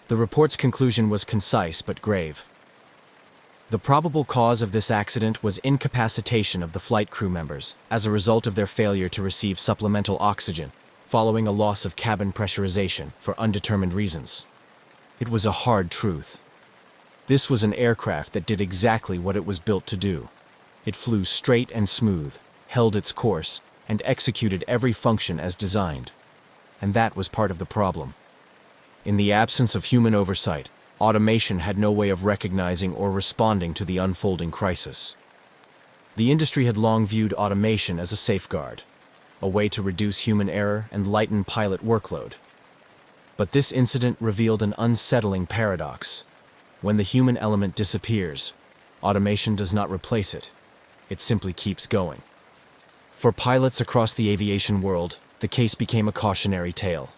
The report's conclusion was concise but grave. The probable cause of this accident was incapacitation of the flight crew members as a result of their failure to receive supplemental oxygen following a loss of cabin pressurization for undetermined reasons. It was a hard truth. This was an aircraft that did exactly what it was built to do. It flew straight and smooth, held its course, and executed every function as designed. And that was part of the problem. In the absence of human oversight, automation had no way of recognizing or responding to the unfolding crisis. The industry had long viewed automation as a safeguard, a way to reduce human error and lighten pilot workload. But this incident revealed an unsettling paradox. When the human element disappears, automation does not replace it. It simply keeps going. For pilots across the aviation world, the case became a cautionary tale.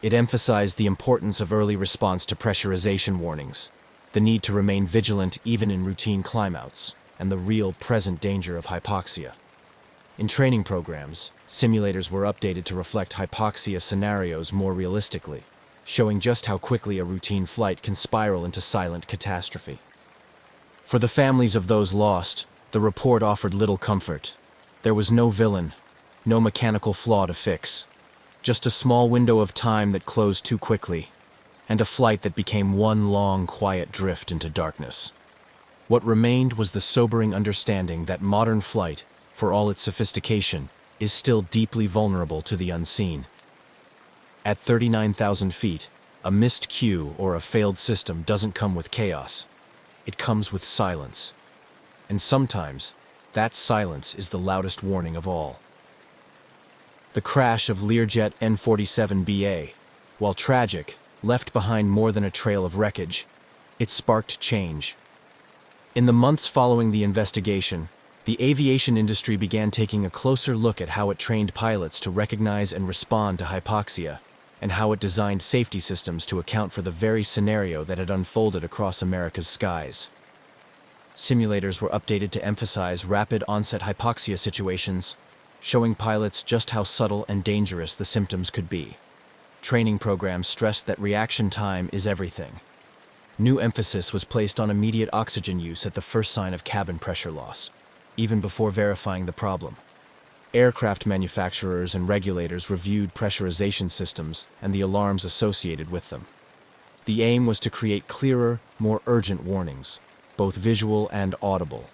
It emphasized the importance of early response to pressurization warnings, the need to remain vigilant even in routine climbouts, and the real present danger of hypoxia. In training programs, simulators were updated to reflect hypoxia scenarios more realistically, showing just how quickly a routine flight can spiral into silent catastrophe. For the families of those lost, the report offered little comfort. There was no villain, no mechanical flaw to fix, just a small window of time that closed too quickly, and a flight that became one long, quiet drift into darkness. What remained was the sobering understanding that modern flight, for all its sophistication, is still deeply vulnerable to the unseen. At 39,000 feet, a missed cue or a failed system doesn't come with chaos. It comes with silence. And sometimes, that silence is the loudest warning of all. The crash of Learjet N47BA, while tragic, left behind more than a trail of wreckage. It sparked change. In the months following the investigation, the aviation industry began taking a closer look at how it trained pilots to recognize and respond to hypoxia, and how it designed safety systems to account for the very scenario that had unfolded across America's skies. Simulators were updated to emphasize rapid onset hypoxia situations, showing pilots just how subtle and dangerous the symptoms could be. Training programs stressed that reaction time is everything. New emphasis was placed on immediate oxygen use at the first sign of cabin pressure loss, even before verifying the problem. Aircraft manufacturers and regulators reviewed pressurization systems and the alarms associated with them. The aim was to create clearer, more urgent warnings, both visual and audible,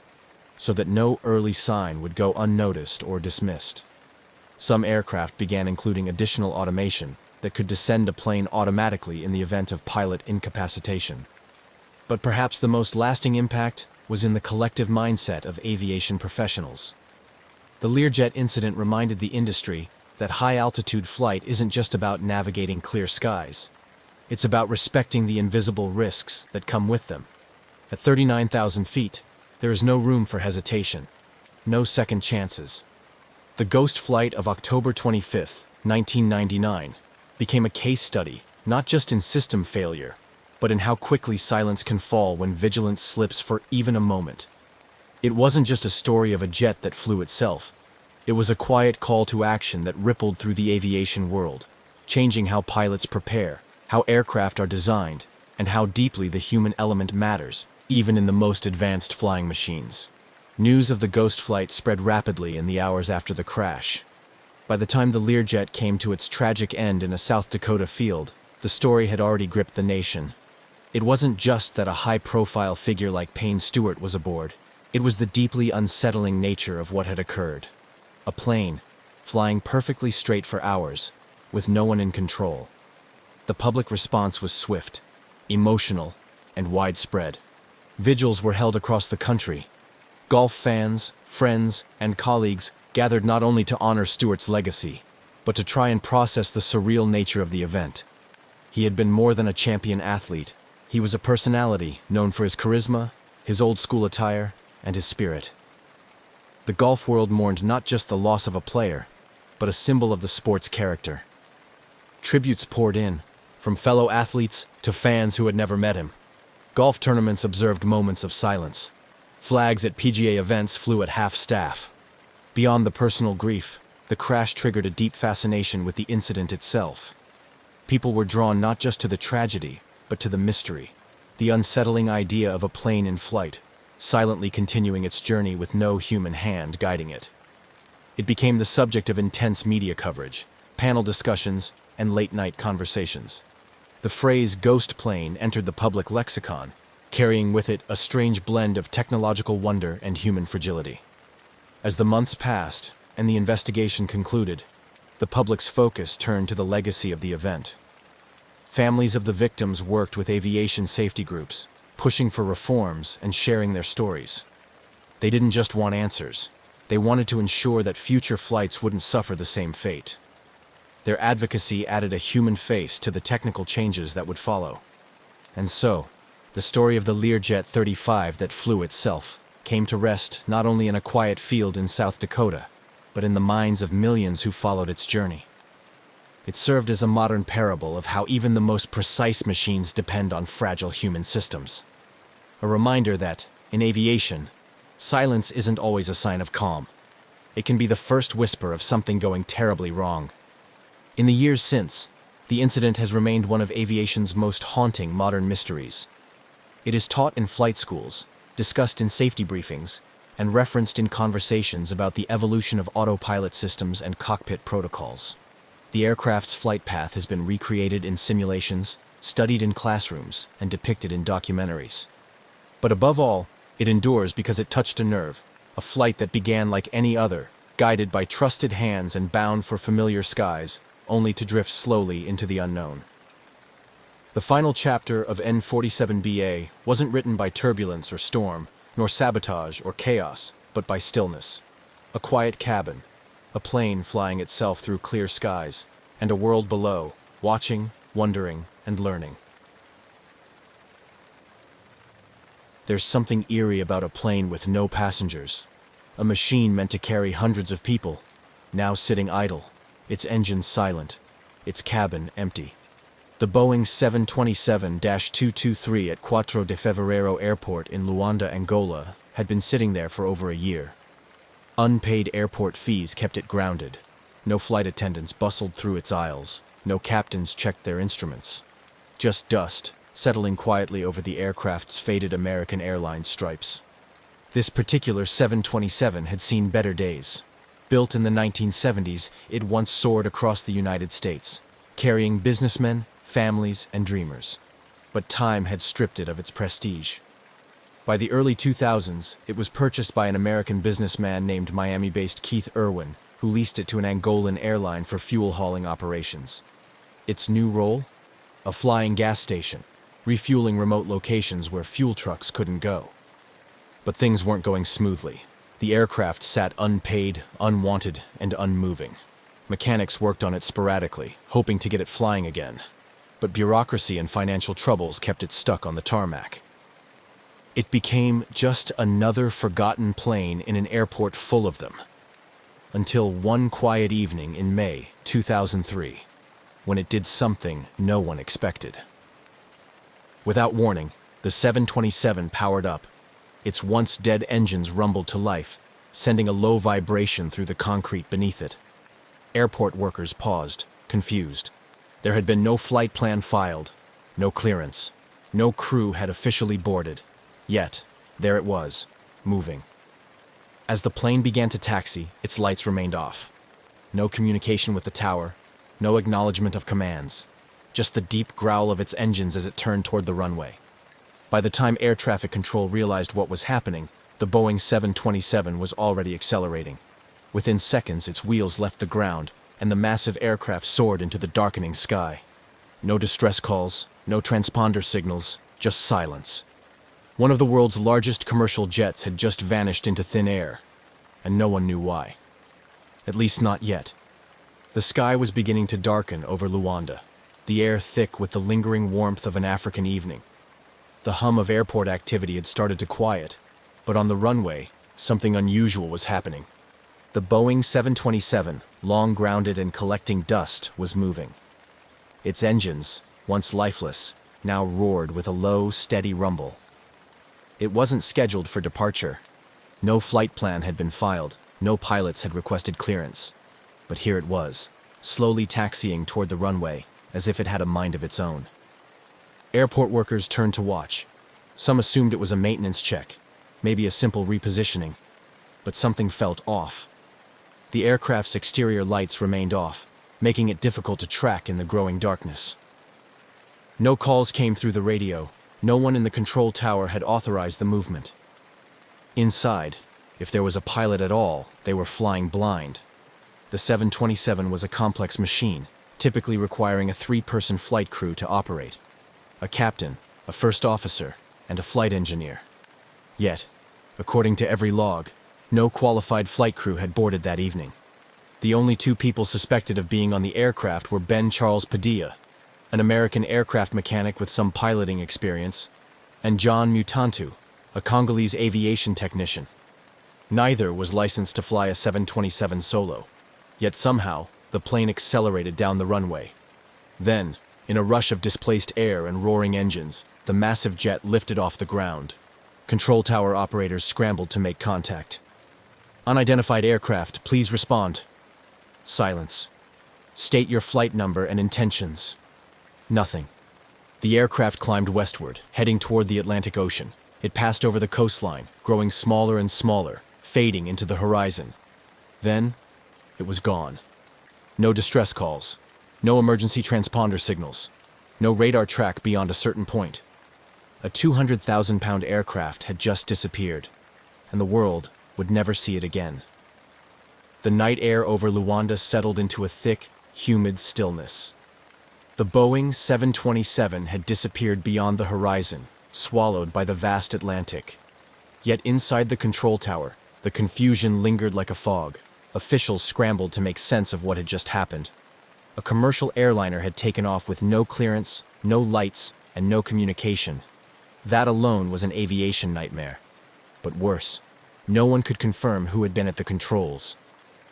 so that no early sign would go unnoticed or dismissed. Some aircraft began including additional automation that could descend a plane automatically in the event of pilot incapacitation. But perhaps the most lasting impact was in the collective mindset of aviation professionals. The Learjet incident reminded the industry that high-altitude flight isn't just about navigating clear skies. It's about respecting the invisible risks that come with them. At 39,000 feet, there is no room for hesitation, no second chances. The ghost flight of October 25, 1999, became a case study, not just in system failure, but in how quickly silence can fall when vigilance slips for even a moment. It wasn't just a story of a jet that flew itself. It was a quiet call to action that rippled through the aviation world, changing how pilots prepare, how aircraft are designed, and how deeply the human element matters, even in the most advanced flying machines. News of the ghost flight spread rapidly in the hours after the crash. By the time the Learjet came to its tragic end in a South Dakota field, the story had already gripped the nation. It wasn't just that a high-profile figure like Payne Stewart was aboard. It was the deeply unsettling nature of what had occurred. A plane, flying perfectly straight for hours, with no one in control. The public response was swift, emotional, and widespread. Vigils were held across the country. Golf fans, friends, and colleagues gathered not only to honor Stewart's legacy, but to try and process the surreal nature of the event. He had been more than a champion athlete. He was a personality known for his charisma, his old-school attire, and his spirit. The golf world mourned not just the loss of a player, but a symbol of the sport's character. Tributes poured in, from fellow athletes to fans who had never met him. Golf tournaments observed moments of silence. Flags at PGA events flew at half-staff. Beyond the personal grief, the crash triggered a deep fascination with the incident itself. People were drawn not just to the tragedy, but to the mystery, the unsettling idea of a plane in flight, silently continuing its journey with no human hand guiding it. It became the subject of intense media coverage, panel discussions, and late-night conversations. The phrase ghost plane entered the public lexicon, carrying with it a strange blend of technological wonder and human fragility. As the months passed and the investigation concluded, the public's focus turned to the legacy of the event. Families of the victims worked with aviation safety groups, pushing for reforms and sharing their stories. They didn't just want answers. They wanted to ensure that future flights wouldn't suffer the same fate. Their advocacy added a human face to the technical changes that would follow. And so, the story of the Learjet 35 that flew itself came to rest not only in a quiet field in South Dakota, but in the minds of millions who followed its journey. It served as a modern parable of how even the most precise machines depend on fragile human systems. A reminder that, in aviation, silence isn't always a sign of calm. It can be the first whisper of something going terribly wrong. In the years since, the incident has remained one of aviation's most haunting modern mysteries. It is taught in flight schools, discussed in safety briefings, and referenced in conversations about the evolution of autopilot systems and cockpit protocols. The aircraft's flight path has been recreated in simulations, studied in classrooms, and depicted in documentaries. But above all, it endures because it touched a nerve, a flight that began like any other, guided by trusted hands and bound for familiar skies, only to drift slowly into the unknown. The final chapter of N-47BA wasn't written by turbulence or storm, nor sabotage or chaos, but by stillness. A quiet cabin, a plane flying itself through clear skies, and a world below, watching, wondering, and learning. There's something eerie about a plane with no passengers. A machine meant to carry hundreds of people, now sitting idle, its engines silent, its cabin empty. The Boeing 727-223 at Quatro de Fevereiro Airport in Luanda, Angola, had been sitting there for over a year. Unpaid airport fees kept it grounded. No flight attendants bustled through its aisles. No captains checked their instruments. Just dust, settling quietly over the aircraft's faded American Airlines stripes. This particular 727 had seen better days. Built in the 1970s, it once soared across the United States, carrying businessmen, families, and dreamers. But time had stripped it of its prestige. By the early 2000s, it was purchased by an American businessman named Miami-based Keith Irwin, who leased it to an Angolan airline for fuel hauling operations. Its new role? A flying gas station, refueling remote locations where fuel trucks couldn't go. But things weren't going smoothly. The aircraft sat unpaid, unwanted, and unmoving. Mechanics worked on it sporadically, hoping to get it flying again. But bureaucracy and financial troubles kept it stuck on the tarmac. It became just another forgotten plane in an airport full of them. Until one quiet evening in May 2003, when it did something no one expected. Without warning, the 727 powered up. Its once dead engines rumbled to life, sending a low vibration through the concrete beneath it. Airport workers paused, confused. There had been no flight plan filed, no clearance. No crew had officially boarded. Yet, there it was, moving. As the plane began to taxi, its lights remained off. No communication with the tower, no acknowledgement of commands, just the deep growl of its engines as it turned toward the runway. By the time air traffic control realized what was happening, the Boeing 727 was already accelerating. Within seconds, its wheels left the ground, and the massive aircraft soared into the darkening sky. No distress calls, no transponder signals, just silence. One of the world's largest commercial jets had just vanished into thin air, and no one knew why. At least not yet. The sky was beginning to darken over Luanda, the air thick with the lingering warmth of an African evening. The hum of airport activity had started to quiet, but on the runway, something unusual was happening. The Boeing 727, long grounded and collecting dust, was moving. Its engines, once lifeless, now roared with a low, steady rumble. It wasn't scheduled for departure. No flight plan had been filed, no pilots had requested clearance. But here it was, slowly taxiing toward the runway, as if it had a mind of its own. Airport workers turned to watch. Some assumed it was a maintenance check, maybe a simple repositioning. But something felt off. The aircraft's exterior lights remained off, making it difficult to track in the growing darkness. No calls came through the radio. No one in the control tower had authorized the movement. Inside, if there was a pilot at all, they were flying blind. The 727 was a complex machine, typically requiring a 3-person flight crew to operate. A captain, a first officer, and a flight engineer. Yet, according to every log, no qualified flight crew had boarded that evening. The only 2 people suspected of being on the aircraft were Ben Charles Padilla, an American aircraft mechanic with some piloting experience, and John Mutantu, a Congolese aviation technician. Neither was licensed to fly a 727 solo, yet somehow the plane accelerated down the runway. Then, in a rush of displaced air and roaring engines, the massive jet lifted off the ground. Control tower operators scrambled to make contact. "Unidentified aircraft, please respond." Silence. "State your flight number and intentions." Nothing. The aircraft climbed westward, heading toward the Atlantic Ocean. It passed over the coastline, growing smaller and smaller, fading into the horizon. Then, it was gone. No distress calls. No emergency transponder signals. No radar track beyond a certain point. A 200,000-pound aircraft had just disappeared, and the world would never see it again. The night air over Luanda settled into a thick, humid stillness. The Boeing 727 had disappeared beyond the horizon, swallowed by the vast Atlantic. Yet inside the control tower, the confusion lingered like a fog. Officials scrambled to make sense of what had just happened. A commercial airliner had taken off with no clearance, no lights, and no communication. That alone was an aviation nightmare. But worse, no one could confirm who had been at the controls.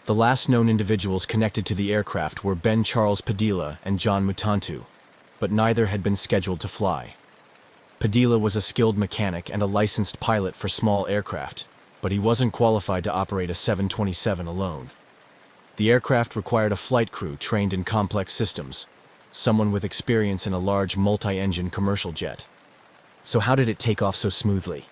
The last known individuals connected to the aircraft were Ben Charles Padilla and John Mutantu, but neither had been scheduled to fly. Padilla was a skilled mechanic and a licensed pilot for small aircraft, but he wasn't qualified to operate a 727 alone. The aircraft required a flight crew trained in complex systems, someone with experience in a large multi-engine commercial jet. So how did it take off so smoothly?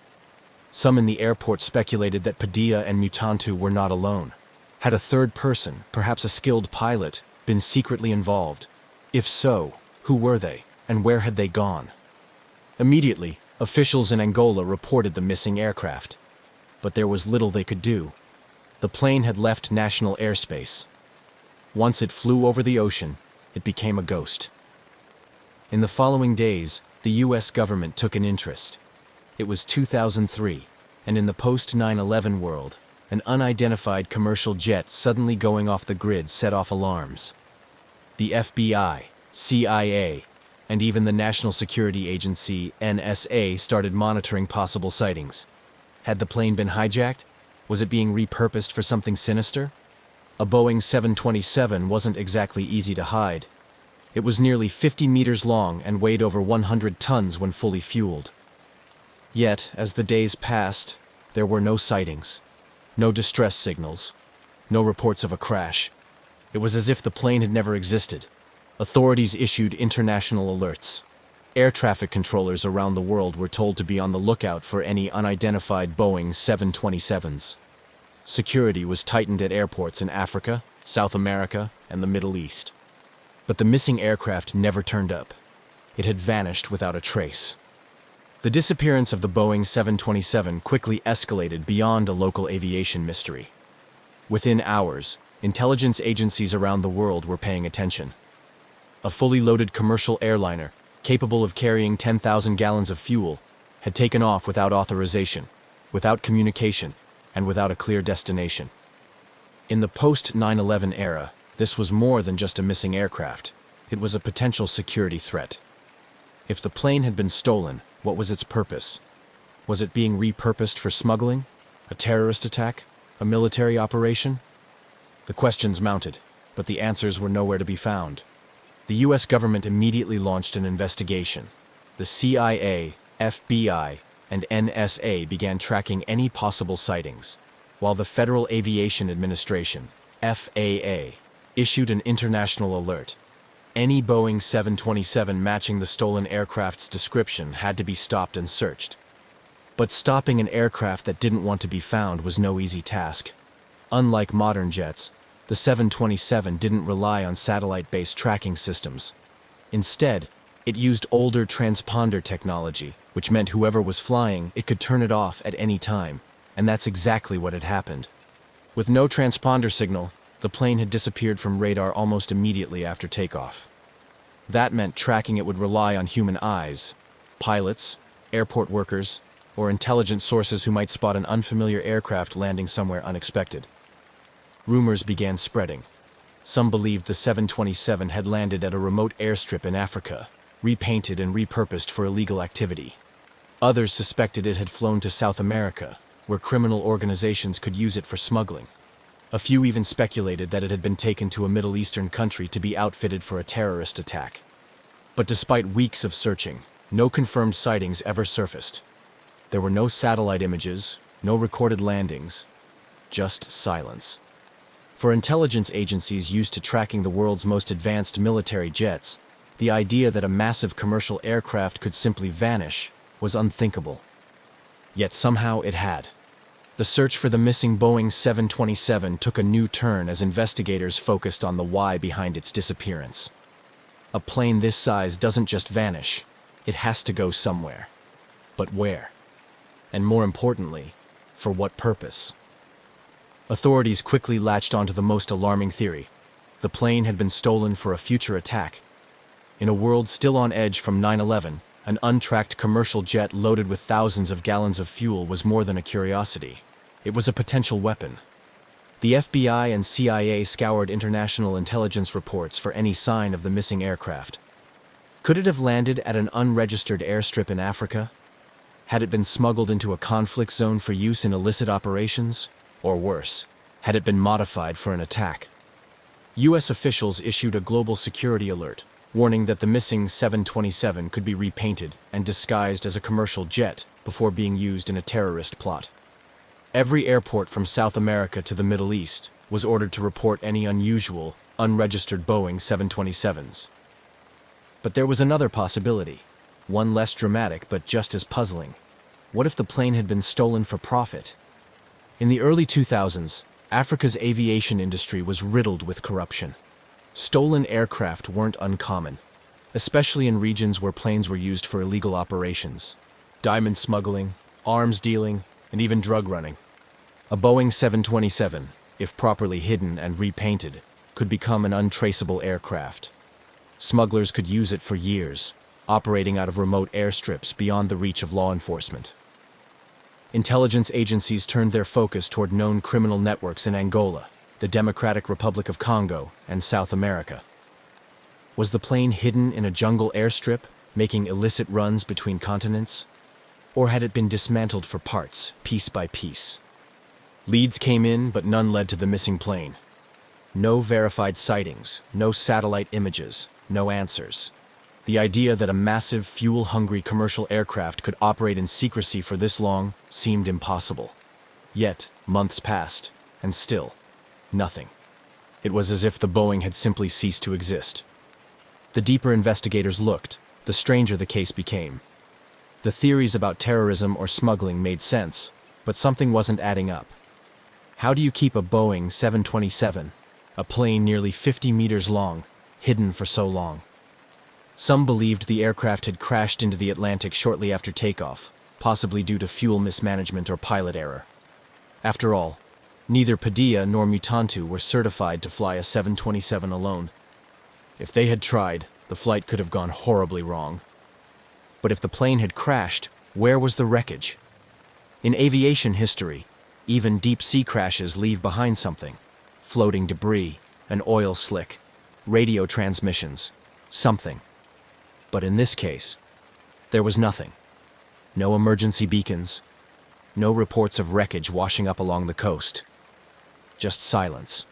Some in the airport speculated that Padilla and Mutantu were not alone. Had a third person, perhaps a skilled pilot, been secretly involved? If so, who were they, and where had they gone? Immediately, officials in Angola reported the missing aircraft. But there was little they could do. The plane had left national airspace. Once it flew over the ocean, it became a ghost. In the following days, the U.S. government took an interest. It was 2003, and in the post-9/11 world, an unidentified commercial jet suddenly going off the grid set off alarms. The FBI, CIA, and even the National Security Agency, NSA, started monitoring possible sightings. Had the plane been hijacked? Was it being repurposed for something sinister? A Boeing 727 wasn't exactly easy to hide. It was nearly 50 meters long and weighed over 100 tons when fully fueled. Yet, as the days passed, there were no sightings, no distress signals, no reports of a crash. It was as if the plane had never existed. Authorities issued international alerts. Air traffic controllers around the world were told to be on the lookout for any unidentified Boeing 727s. Security was tightened at airports in Africa, South America, and the Middle East. But the missing aircraft never turned up. It had vanished without a trace. The disappearance of the Boeing 727 quickly escalated beyond a local aviation mystery. Within hours, intelligence agencies around the world were paying attention. A fully loaded commercial airliner, capable of carrying 10,000 gallons of fuel, had taken off without authorization, without communication, and without a clear destination. In the post-9/11 era, this was more than just a missing aircraft. It was a potential security threat. If the plane had been stolen, what was its purpose? Was it being repurposed for smuggling? A terrorist attack? A military operation? The questions mounted, but the answers were nowhere to be found. The U.S. government immediately launched an investigation. The CIA, FBI, and NSA began tracking any possible sightings, while the Federal Aviation Administration, FAA, issued an international alert. Any Boeing 727 matching the stolen aircraft's description had to be stopped and searched. But stopping an aircraft that didn't want to be found was no easy task. Unlike modern jets, the 727 didn't rely on satellite-based tracking systems. Instead, it used older transponder technology, which meant whoever was flying, it could turn it off at any time, and that's exactly what had happened. With no transponder signal, the plane had disappeared from radar almost immediately after takeoff. That meant tracking it would rely on human eyes, pilots, airport workers, or intelligent sources who might spot an unfamiliar aircraft landing somewhere unexpected. Rumors began spreading. Some believed the 727 had landed at a remote airstrip in Africa, repainted and repurposed for illegal activity. Others suspected it had flown to South America, where criminal organizations could use it for smuggling. A few even speculated that it had been taken to a Middle Eastern country to be outfitted for a terrorist attack. But despite weeks of searching, no confirmed sightings ever surfaced. There were no satellite images, no recorded landings, just silence. For intelligence agencies used to tracking the world's most advanced military jets, the idea that a massive commercial aircraft could simply vanish was unthinkable. Yet somehow it had. The search for the missing Boeing 727 took a new turn as investigators focused on the why behind its disappearance. A plane this size doesn't just vanish, it has to go somewhere. But where? And more importantly, for what purpose? Authorities quickly latched onto the most alarming theory. The plane had been stolen for a future attack. In a world still on edge from 9/11, an untracked commercial jet loaded with thousands of gallons of fuel was more than a curiosity. It was a potential weapon. The FBI and CIA scoured international intelligence reports for any sign of the missing aircraft. Could it have landed at an unregistered airstrip in Africa? Had it been smuggled into a conflict zone for use in illicit operations? Or worse, had it been modified for an attack? U.S. officials issued a global security alert, warning that the missing 727 could be repainted and disguised as a commercial jet before being used in a terrorist plot. Every airport from South America to the Middle East was ordered to report any unusual, unregistered Boeing 727s. But there was another possibility, one less dramatic but just as puzzling. What if the plane had been stolen for profit? In the early 2000s, Africa's aviation industry was riddled with corruption. Stolen aircraft weren't uncommon, especially in regions where planes were used for illegal operations. Diamond smuggling, arms dealing, and even drug running. A Boeing 727, if properly hidden and repainted, could become an untraceable aircraft. Smugglers could use it for years, operating out of remote airstrips beyond the reach of law enforcement. Intelligence agencies turned their focus toward known criminal networks in Angola, the Democratic Republic of Congo, and South America. Was the plane hidden in a jungle airstrip, making illicit runs between continents? Or had it been dismantled for parts, piece by piece? Leads came in, but none led to the missing plane. No verified sightings, no satellite images, no answers. The idea that a massive, fuel-hungry commercial aircraft could operate in secrecy for this long seemed impossible. Yet, months passed, and still, nothing. It was as if the Boeing had simply ceased to exist. The deeper investigators looked, the stranger the case became. The theories about terrorism or smuggling made sense, but something wasn't adding up. How do you keep a Boeing 727, a plane nearly 50 meters long, hidden for so long? Some believed the aircraft had crashed into the Atlantic shortly after takeoff, possibly due to fuel mismanagement or pilot error. After all, neither Padilla nor Mutantu were certified to fly a 727 alone. If they had tried, the flight could have gone horribly wrong. But if the plane had crashed, where was the wreckage? In aviation history, even deep-sea crashes leave behind something. Floating debris, an oil slick, radio transmissions, something. But in this case, there was nothing. No emergency beacons, no reports of wreckage washing up along the coast. Just silence.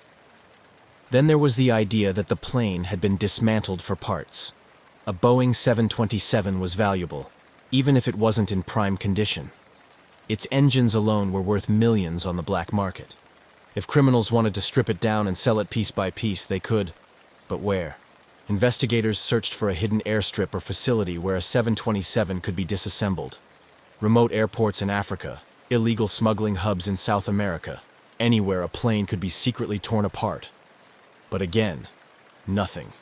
Then there was the idea that the plane had been dismantled for parts. A Boeing 727 was valuable, even if it wasn't in prime condition. Its engines alone were worth millions on the black market. If criminals wanted to strip it down and sell it piece by piece, they could. But where? Investigators searched for a hidden airstrip or facility where a 727 could be disassembled. Remote airports in Africa, illegal smuggling hubs in South America, anywhere a plane could be secretly torn apart. But again, nothing.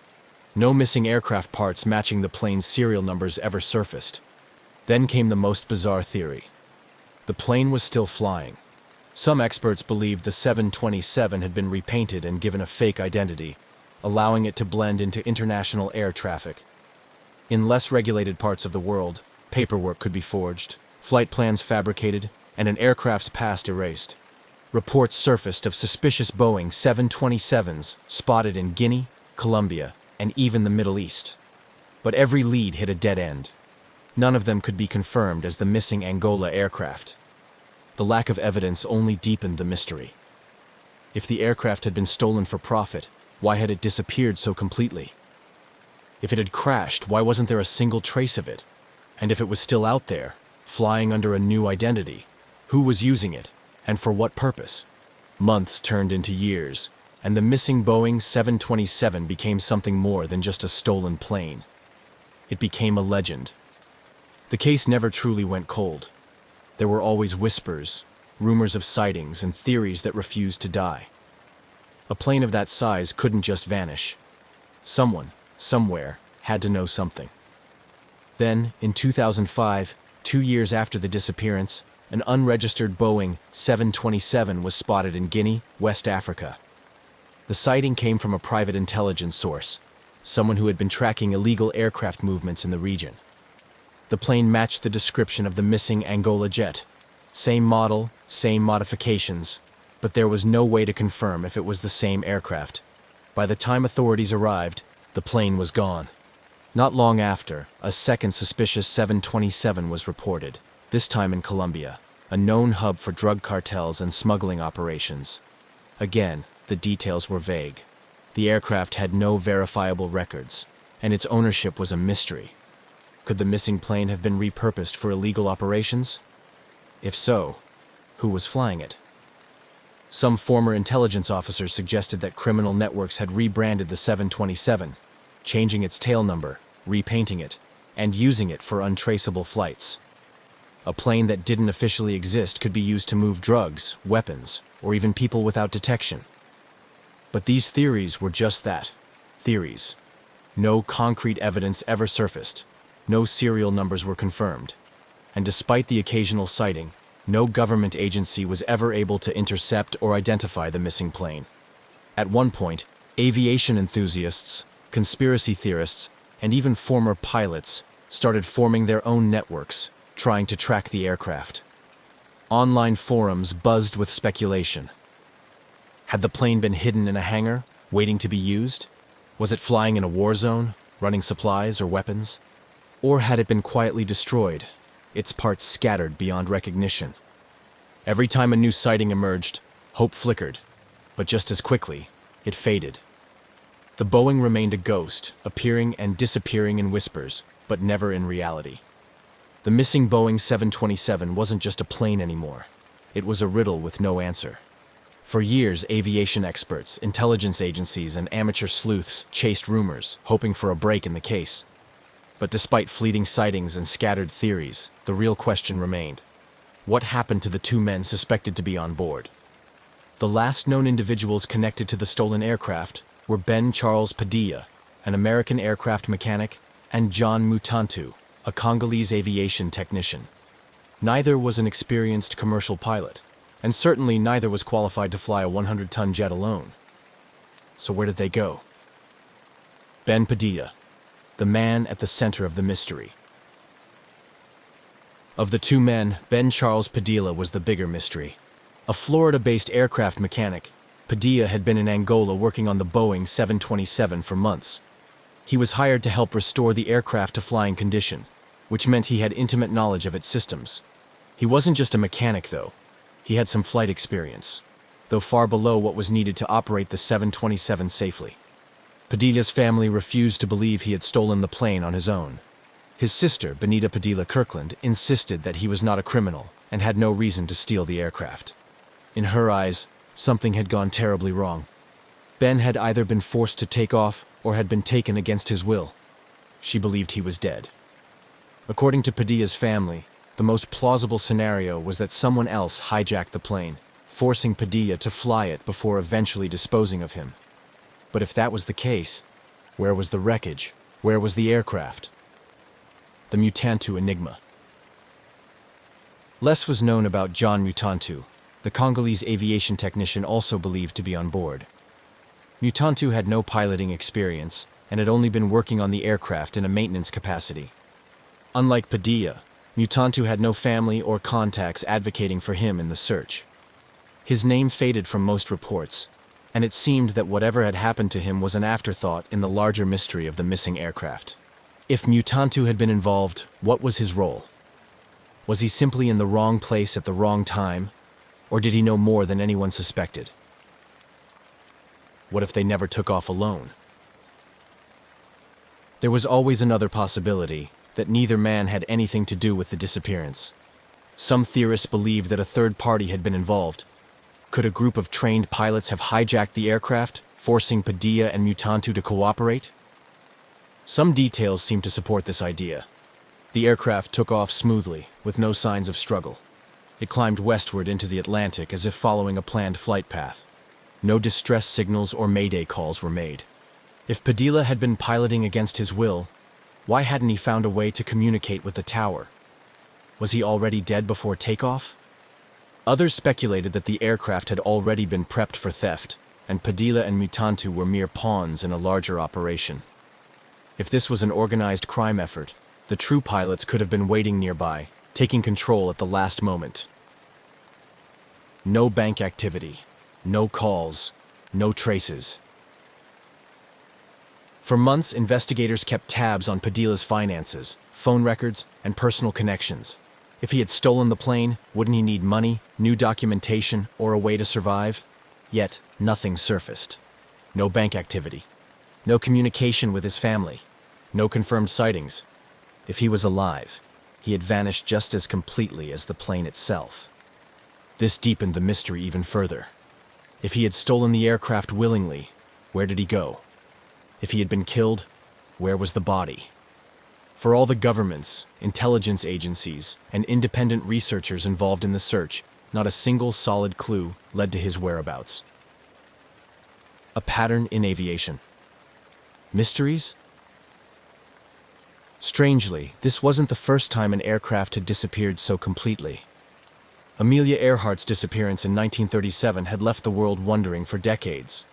No missing aircraft parts matching the plane's serial numbers ever surfaced. Then came the most bizarre theory. The plane was still flying. Some experts believed the 727 had been repainted and given a fake identity, allowing it to blend into international air traffic. In less regulated parts of the world, paperwork could be forged, flight plans fabricated, and an aircraft's past erased. Reports surfaced of suspicious Boeing 727s spotted in Guinea, Colombia, and even the Middle East. But every lead hit a dead end. None of them could be confirmed as the missing Angola aircraft. The lack of evidence only deepened the mystery. If the aircraft had been stolen for profit, why had it disappeared so completely? If it had crashed, why wasn't there a single trace of it? And if it was still out there, flying under a new identity, who was using it, and for what purpose? Months turned into years, and the missing Boeing 727 became something more than just a stolen plane. It became a legend. The case never truly went cold. There were always whispers, rumors of sightings, and theories that refused to die. A plane of that size couldn't just vanish. Someone, somewhere, had to know something. Then, in 2005, 2 years after the disappearance, an unregistered Boeing 727 was spotted in Guinea, West Africa. The sighting came from a private intelligence source, someone who had been tracking illegal aircraft movements in the region. The plane matched the description of the missing Angola jet. Same model, same modifications, but there was no way to confirm if it was the same aircraft. By the time authorities arrived, the plane was gone. Not long after, a second suspicious 727 was reported, this time in Colombia, a known hub for drug cartels and smuggling operations. Again, the details were vague. The aircraft had no verifiable records, and its ownership was a mystery. Could the missing plane have been repurposed for illegal operations? If so, who was flying it? Some former intelligence officers suggested that criminal networks had rebranded the 727, changing its tail number, repainting it, and using it for untraceable flights. A plane that didn't officially exist could be used to move drugs, weapons, or even people without detection. But these theories were just that, theories. No concrete evidence ever surfaced, no serial numbers were confirmed, and despite the occasional sighting, no government agency was ever able to intercept or identify the missing plane. At one point, aviation enthusiasts, conspiracy theorists, and even former pilots started forming their own networks, trying to track the aircraft. Online forums buzzed with speculation. Had the plane been hidden in a hangar, waiting to be used? Was it flying in a war zone, running supplies or weapons? Or had it been quietly destroyed, its parts scattered beyond recognition? Every time a new sighting emerged, hope flickered, but just as quickly, it faded. The Boeing remained a ghost, appearing and disappearing in whispers, but never in reality. The missing Boeing 727 wasn't just a plane anymore. It was a riddle with no answer. For years, aviation experts, intelligence agencies, and amateur sleuths chased rumors, hoping for a break in the case. But despite fleeting sightings and scattered theories, the real question remained. What happened to the two men suspected to be on board? The last known individuals connected to the stolen aircraft were Ben Charles Padilla, an American aircraft mechanic, and John Mutantu, a Congolese aviation technician. Neither was an experienced commercial pilot, and certainly neither was qualified to fly a 100-ton jet alone. So where did they go? Ben Padilla, the man at the center of the mystery. Of the two men, Ben Charles Padilla was the bigger mystery. A Florida-based aircraft mechanic, Padilla had been in Angola working on the Boeing 727 for months. He was hired to help restore the aircraft to flying condition, which meant he had intimate knowledge of its systems. He wasn't just a mechanic, though. He had some flight experience, though far below what was needed to operate the 727 safely. Padilla's family refused to believe he had stolen the plane on his own. His sister, Benita Padilla Kirkland, insisted that he was not a criminal and had no reason to steal the aircraft. In her eyes, something had gone terribly wrong. Ben had either been forced to take off or had been taken against his will. She believed he was dead. According to Padilla's family, the most plausible scenario was that someone else hijacked the plane, forcing Padilla to fly it before eventually disposing of him. But if that was the case, where was the wreckage? Where was the aircraft? The Mutantu enigma. Less was known about John Mutantu, the Congolese aviation technician also believed to be on board. Mutantu had no piloting experience and had only been working on the aircraft in a maintenance capacity. Unlike Padilla, Mutantu had no family or contacts advocating for him in the search. His name faded from most reports, and it seemed that whatever had happened to him was an afterthought in the larger mystery of the missing aircraft. If Mutantu had been involved, what was his role? Was he simply in the wrong place at the wrong time, or did he know more than anyone suspected? What if they never took off alone? There was always another possibility, that neither man had anything to do with the disappearance. Some theorists believed that a third party had been involved. Could a group of trained pilots have hijacked the aircraft, forcing Padilla and Mutantu to cooperate? Some details seem to support this idea. The aircraft took off smoothly, with no signs of struggle. It climbed westward into the Atlantic as if following a planned flight path. No distress signals or mayday calls were made. If Padilla had been piloting against his will, why hadn't he found a way to communicate with the tower? Was he already dead before takeoff? Others speculated that the aircraft had already been prepped for theft, and Padilla and Mutantu were mere pawns in a larger operation. If this was an organized crime effort, the true pilots could have been waiting nearby, taking control at the last moment. No bank activity, no calls, no traces. For months, investigators kept tabs on Padilla's finances, phone records, and personal connections. If he had stolen the plane, wouldn't he need money, new documentation, or a way to survive? Yet, nothing surfaced. No bank activity. No communication with his family. No confirmed sightings. If he was alive, he had vanished just as completely as the plane itself. This deepened the mystery even further. If he had stolen the aircraft willingly, where did he go? If he had been killed, where was the body? For all the governments, intelligence agencies, and independent researchers involved in the search, not a single solid clue led to his whereabouts. A pattern in aviation. Mysteries? Strangely, this wasn't the first time an aircraft had disappeared so completely. Amelia Earhart's disappearance in 1937 had left the world wondering for decades.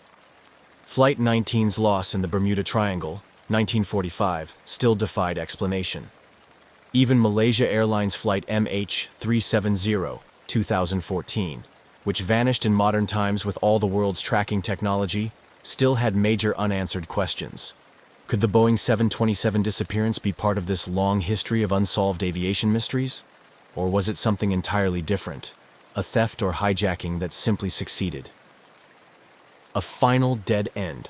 Flight 19's loss in the Bermuda Triangle, 1945, still defied explanation. Even Malaysia Airlines flight MH370, 2014, which vanished in modern times with all the world's tracking technology, still had major unanswered questions. Could the Boeing 727 disappearance be part of this long history of unsolved aviation mysteries? Or was it something entirely different, a theft or hijacking that simply succeeded? A final dead end.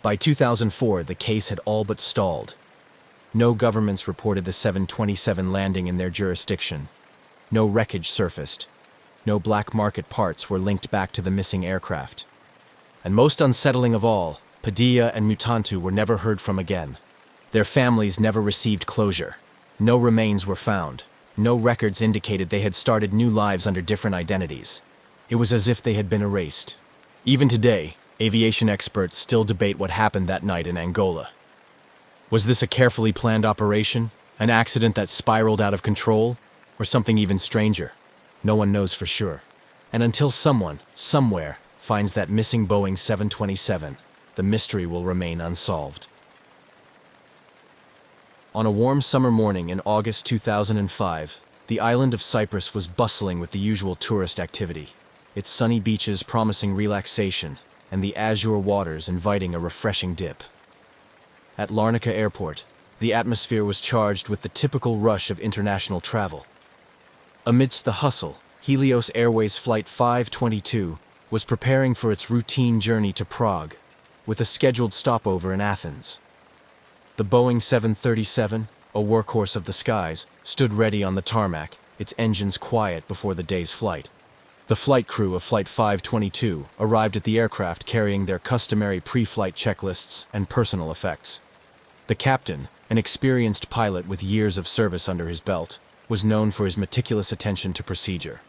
By 2004, the case had all but stalled. No governments reported the 727 landing in their jurisdiction. No wreckage surfaced. No black market parts were linked back to the missing aircraft. And most unsettling of all, Padilla and Mutantu were never heard from again. Their families never received closure. No remains were found. No records indicated they had started new lives under different identities. It was as if they had been erased. Even today, aviation experts still debate what happened that night in Angola. Was this a carefully planned operation, an accident that spiraled out of control, or something even stranger? No one knows for sure. And until someone, somewhere, finds that missing Boeing 727, the mystery will remain unsolved. On a warm summer morning in August 2005, the island of Cyprus was bustling with the usual tourist activity, its sunny beaches promising relaxation, and the azure waters inviting a refreshing dip. At Larnaca Airport, the atmosphere was charged with the typical rush of international travel. Amidst the hustle, Helios Airways Flight 522 was preparing for its routine journey to Prague, with a scheduled stopover in Athens. The Boeing 737, a workhorse of the skies, stood ready on the tarmac, its engines quiet before the day's flight. The flight crew of Flight 522 arrived at the aircraft carrying their customary pre-flight checklists and personal effects. The captain, an experienced pilot with years of service under his belt, was known for his meticulous attention to procedure.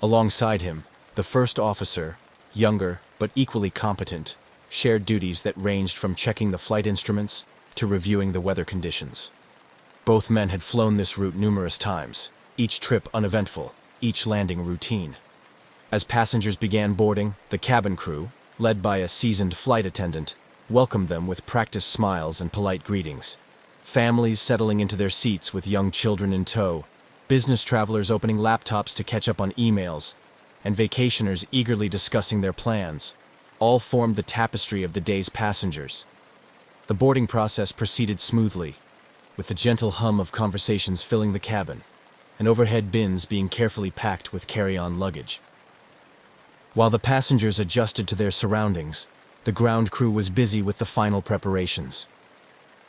Alongside him, the first officer, younger but equally competent, shared duties that ranged from checking the flight instruments to reviewing the weather conditions. Both men had flown this route numerous times, each trip uneventful, each landing routine. As passengers began boarding, the cabin crew, led by a seasoned flight attendant, welcomed them with practiced smiles and polite greetings. Families settling into their seats with young children in tow, business travelers opening laptops to catch up on emails, and vacationers eagerly discussing their plans, all formed the tapestry of the day's passengers. The boarding process proceeded smoothly, with the gentle hum of conversations filling the cabin, and overhead bins being carefully packed with carry-on luggage. While the passengers adjusted to their surroundings, the ground crew was busy with the final preparations.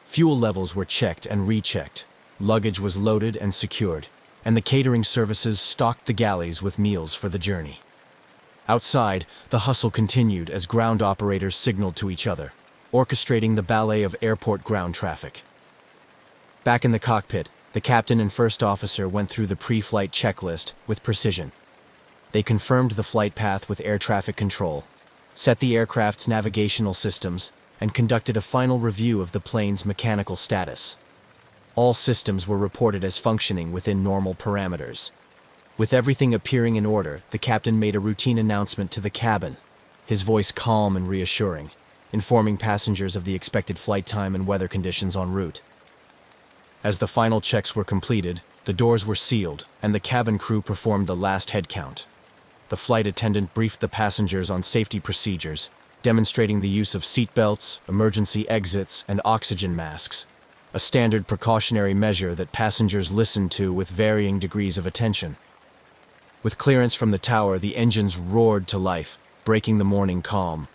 Fuel levels were checked and rechecked, luggage was loaded and secured, and the catering services stocked the galleys with meals for the journey. Outside, the hustle continued as ground operators signaled to each other, orchestrating the ballet of airport ground traffic. Back in the cockpit, the captain and first officer went through the pre-flight checklist with precision. They confirmed the flight path with air traffic control, set the aircraft's navigational systems, and conducted a final review of the plane's mechanical status. All systems were reported as functioning within normal parameters. With everything appearing in order, the captain made a routine announcement to the cabin, his voice calm and reassuring, informing passengers of the expected flight time and weather conditions en route. As the final checks were completed, the doors were sealed, and the cabin crew performed the last head count. The flight attendant briefed the passengers on safety procedures, demonstrating the use of seatbelts, emergency exits, and oxygen masks, a standard precautionary measure that passengers listened to with varying degrees of attention. With clearance from the tower, the engines roared to life, breaking the morning calm.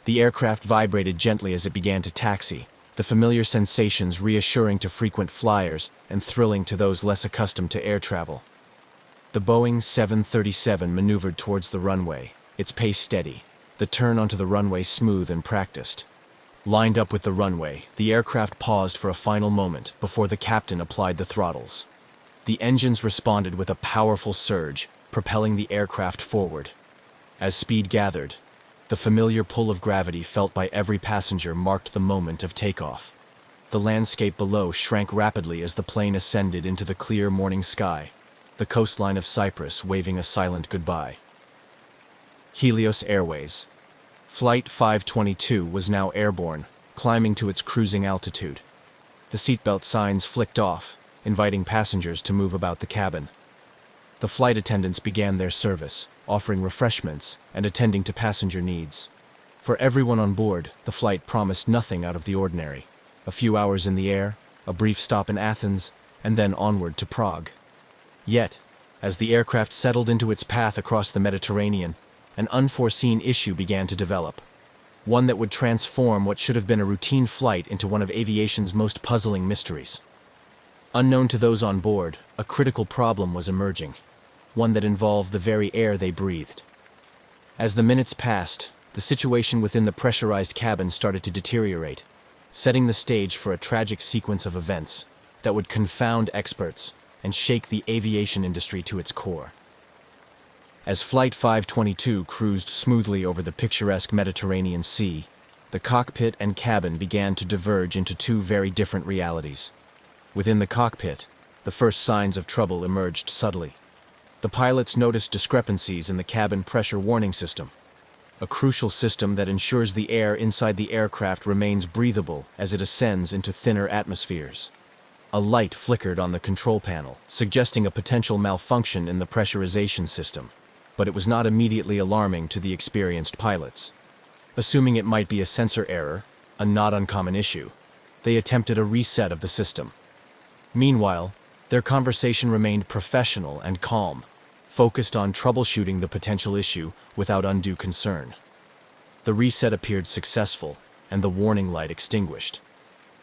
The aircraft vibrated gently as it began to taxi, the familiar sensations reassuring to frequent flyers and thrilling to those less accustomed to air travel. The Boeing 737 maneuvered towards the runway, its pace steady, the turn onto the runway smooth and practiced. Lined up with the runway, the aircraft paused for a final moment before the captain applied the throttles. The engines responded with a powerful surge, propelling the aircraft forward. As speed gathered, the familiar pull of gravity felt by every passenger marked the moment of takeoff. The landscape below shrank rapidly as the plane ascended into the clear morning sky, the coastline of Cyprus waving a silent goodbye. Helios Airways. Flight 522 was now airborne, climbing to its cruising altitude. The seatbelt signs flicked off, inviting passengers to move about the cabin. The flight attendants began their service, offering refreshments and attending to passenger needs. For everyone on board, the flight promised nothing out of the ordinary. A few hours in the air, a brief stop in Athens, and then onward to Prague. Yet, as the aircraft settled into its path across the Mediterranean, an unforeseen issue began to develop. One that would transform what should have been a routine flight into one of aviation's most puzzling mysteries. Unknown to those on board, a critical problem was emerging, one that involved the very air they breathed. As the minutes passed, the situation within the pressurized cabin started to deteriorate, setting the stage for a tragic sequence of events that would confound experts and shake the aviation industry to its core. As Flight 522 cruised smoothly over the picturesque Mediterranean Sea, the cockpit and cabin began to diverge into two very different realities. Within the cockpit, the first signs of trouble emerged subtly. The pilots noticed discrepancies in the cabin pressure warning system, a crucial system that ensures the air inside the aircraft remains breathable as it ascends into thinner atmospheres. A light flickered on the control panel, suggesting a potential malfunction in the pressurization system, but it was not immediately alarming to the experienced pilots. Assuming it might be a sensor error, a not uncommon issue, they attempted a reset of the system. Meanwhile, their conversation remained professional and calm, focused on troubleshooting the potential issue without undue concern. The reset appeared successful, and the warning light extinguished.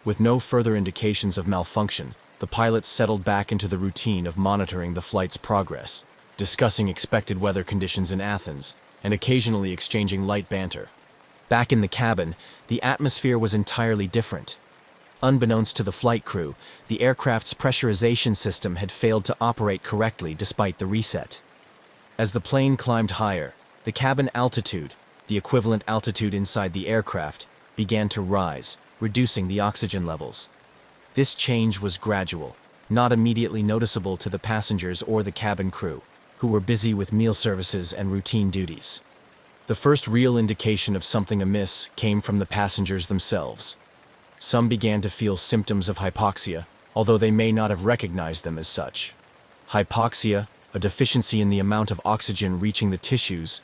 With no further indications of malfunction, the pilots settled back into the routine of monitoring the flight's progress, discussing expected weather conditions in Athens, and occasionally exchanging light banter. Back in the cabin, the atmosphere was entirely different. Unbeknownst to the flight crew, the aircraft's pressurization system had failed to operate correctly despite the reset. As the plane climbed higher, the cabin altitude, the equivalent altitude inside the aircraft, began to rise, reducing the oxygen levels. This change was gradual, not immediately noticeable to the passengers or the cabin crew, who were busy with meal services and routine duties. The first real indication of something amiss came from the passengers themselves. Some began to feel symptoms of hypoxia, although they may not have recognized them as such. Hypoxia, a deficiency in the amount of oxygen reaching the tissues,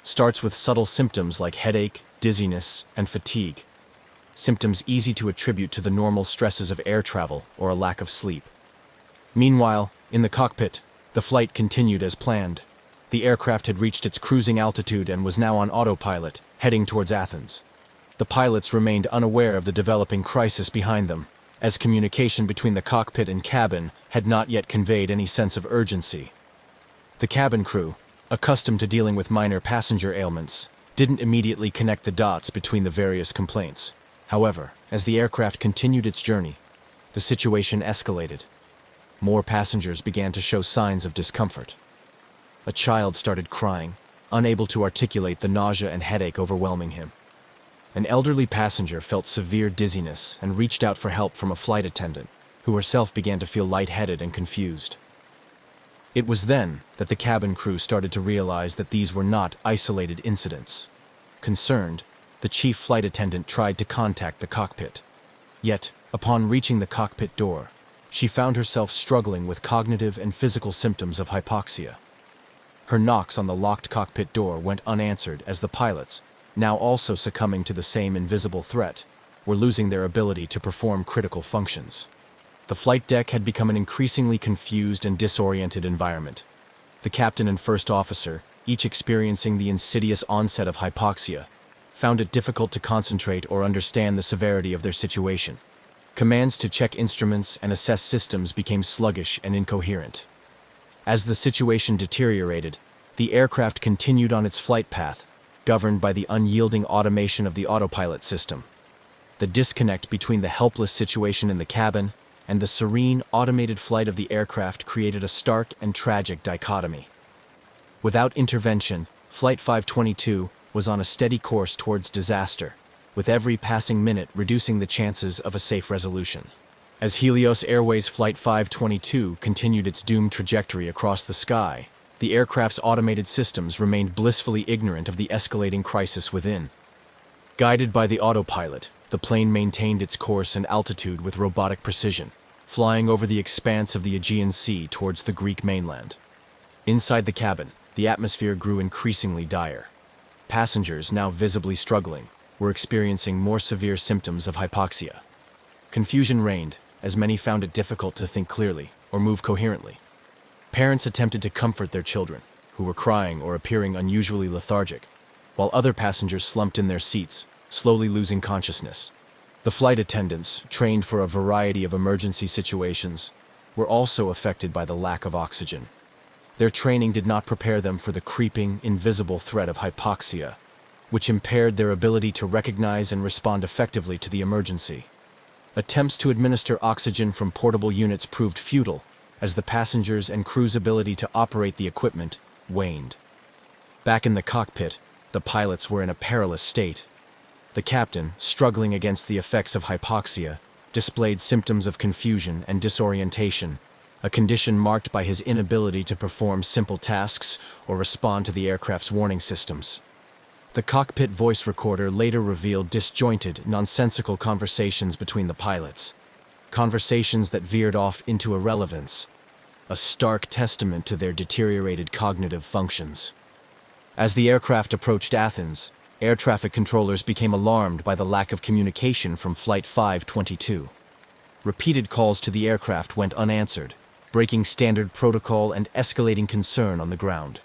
starts with subtle symptoms like headache, dizziness, and fatigue. Symptoms easy to attribute to the normal stresses of air travel or a lack of sleep. Meanwhile, in the cockpit, the flight continued as planned. The aircraft had reached its cruising altitude and was now on autopilot, heading towards Athens. The pilots remained unaware of the developing crisis behind them, as communication between the cockpit and cabin had not yet conveyed any sense of urgency. The cabin crew, accustomed to dealing with minor passenger ailments, didn't immediately connect the dots between the various complaints. However, as the aircraft continued its journey, the situation escalated. More passengers began to show signs of discomfort. A child started crying, unable to articulate the nausea and headache overwhelming him. An elderly passenger felt severe dizziness and reached out for help from a flight attendant, who herself began to feel lightheaded and confused. It was then that the cabin crew started to realize that these were not isolated incidents. Concerned, the chief flight attendant tried to contact the cockpit. Yet, upon reaching the cockpit door, she found herself struggling with cognitive and physical symptoms of hypoxia. Her knocks on the locked cockpit door went unanswered as the pilots, now also succumbing to the same invisible threat, were losing their ability to perform critical functions. The flight deck had become an increasingly confused and disoriented environment. The captain and first officer, each experiencing the insidious onset of hypoxia, found it difficult to concentrate or understand the severity of their situation. Commands to check instruments and assess systems became sluggish and incoherent. As the situation deteriorated, the aircraft continued on its flight path, governed by the unyielding automation of the autopilot system. The disconnect between the helpless situation in the cabin and the serene, automated flight of the aircraft created a stark and tragic dichotomy. Without intervention, Flight 522 was on a steady course towards disaster, with every passing minute reducing the chances of a safe resolution. As Helios Airways Flight 522 continued its doomed trajectory across the sky, the aircraft's automated systems remained blissfully ignorant of the escalating crisis within. Guided by the autopilot, the plane maintained its course and altitude with robotic precision, flying over the expanse of the Aegean Sea towards the Greek mainland. Inside the cabin, the atmosphere grew increasingly dire. Passengers, now visibly struggling, were experiencing more severe symptoms of hypoxia. Confusion reigned, as many found it difficult to think clearly or move coherently. Parents attempted to comfort their children, who were crying or appearing unusually lethargic, while other passengers slumped in their seats, slowly losing consciousness. The flight attendants, trained for a variety of emergency situations, were also affected by the lack of oxygen. Their training did not prepare them for the creeping, invisible threat of hypoxia, which impaired their ability to recognize and respond effectively to the emergency. Attempts to administer oxygen from portable units proved futile, as the passengers' and crew's ability to operate the equipment waned. Back in the cockpit, the pilots were in a perilous state. The captain, struggling against the effects of hypoxia, displayed symptoms of confusion and disorientation, a condition marked by his inability to perform simple tasks or respond to the aircraft's warning systems. The cockpit voice recorder later revealed disjointed, nonsensical conversations between the pilots, conversations that veered off into irrelevance, a stark testament to their deteriorated cognitive functions. As the aircraft approached Athens, air traffic controllers became alarmed by the lack of communication from Flight 522. Repeated calls to the aircraft went unanswered, breaking standard protocol and escalating concern on the ground.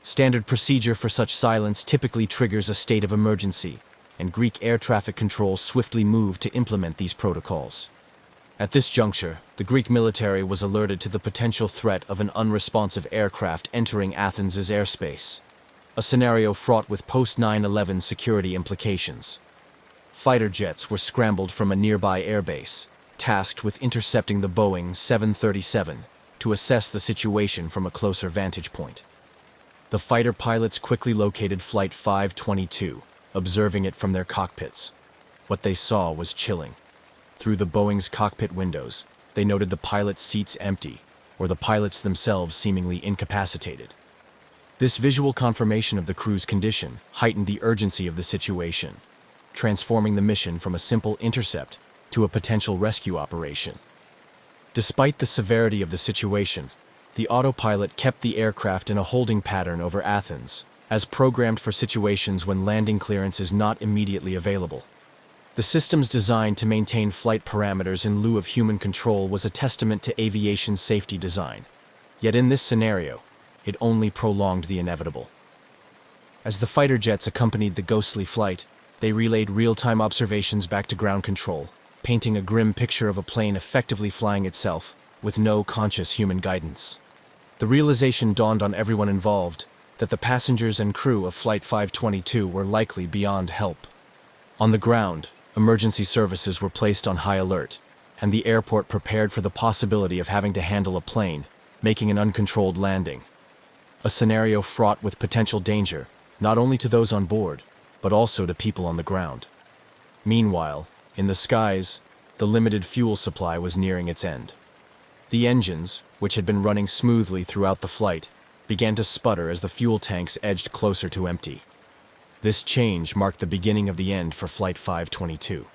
Standard procedure for such silence typically triggers a state of emergency, and Greek air traffic control swiftly moved to implement these protocols. At this juncture, the Greek military was alerted to the potential threat of an unresponsive aircraft entering Athens' airspace, a scenario fraught with post-9/11 security implications. Fighter jets were scrambled from a nearby airbase, tasked with intercepting the Boeing 737 to assess the situation from a closer vantage point. The fighter pilots quickly located Flight 522, observing it from their cockpits. What they saw was chilling. Through the Boeing's cockpit windows, they noted the pilots' seats empty, or the pilots themselves seemingly incapacitated. This visual confirmation of the crew's condition heightened the urgency of the situation, transforming the mission from a simple intercept to a potential rescue operation. Despite the severity of the situation, the autopilot kept the aircraft in a holding pattern over Athens, as programmed for situations when landing clearance is not immediately available. The system's design to maintain flight parameters in lieu of human control was a testament to aviation safety design. Yet in this scenario, it only prolonged the inevitable. As the fighter jets accompanied the ghostly flight, they relayed real-time observations back to ground control, painting a grim picture of a plane effectively flying itself, with no conscious human guidance. The realization dawned on everyone involved that the passengers and crew of Flight 522 were likely beyond help. On the ground, emergency services were placed on high alert, and the airport prepared for the possibility of having to handle a plane, making an uncontrolled landing. A scenario fraught with potential danger, not only to those on board, but also to people on the ground. Meanwhile, in the skies, the limited fuel supply was nearing its end. The engines, which had been running smoothly throughout the flight, began to sputter as the fuel tanks edged closer to empty. This change marked the beginning of the end for Flight 522.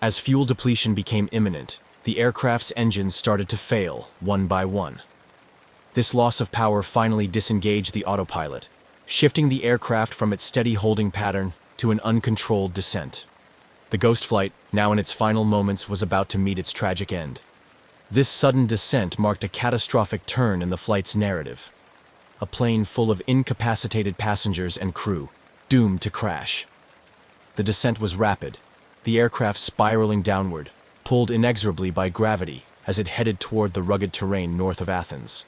As fuel depletion became imminent, the aircraft's engines started to fail, one by one. This loss of power finally disengaged the autopilot, shifting the aircraft from its steady holding pattern to an uncontrolled descent. The ghost flight, now in its final moments, was about to meet its tragic end. This sudden descent marked a catastrophic turn in the flight's narrative. A plane full of incapacitated passengers and crew, doomed to crash. The descent was rapid, the aircraft spiraling downward, pulled inexorably by gravity as it headed toward the rugged terrain north of Athens.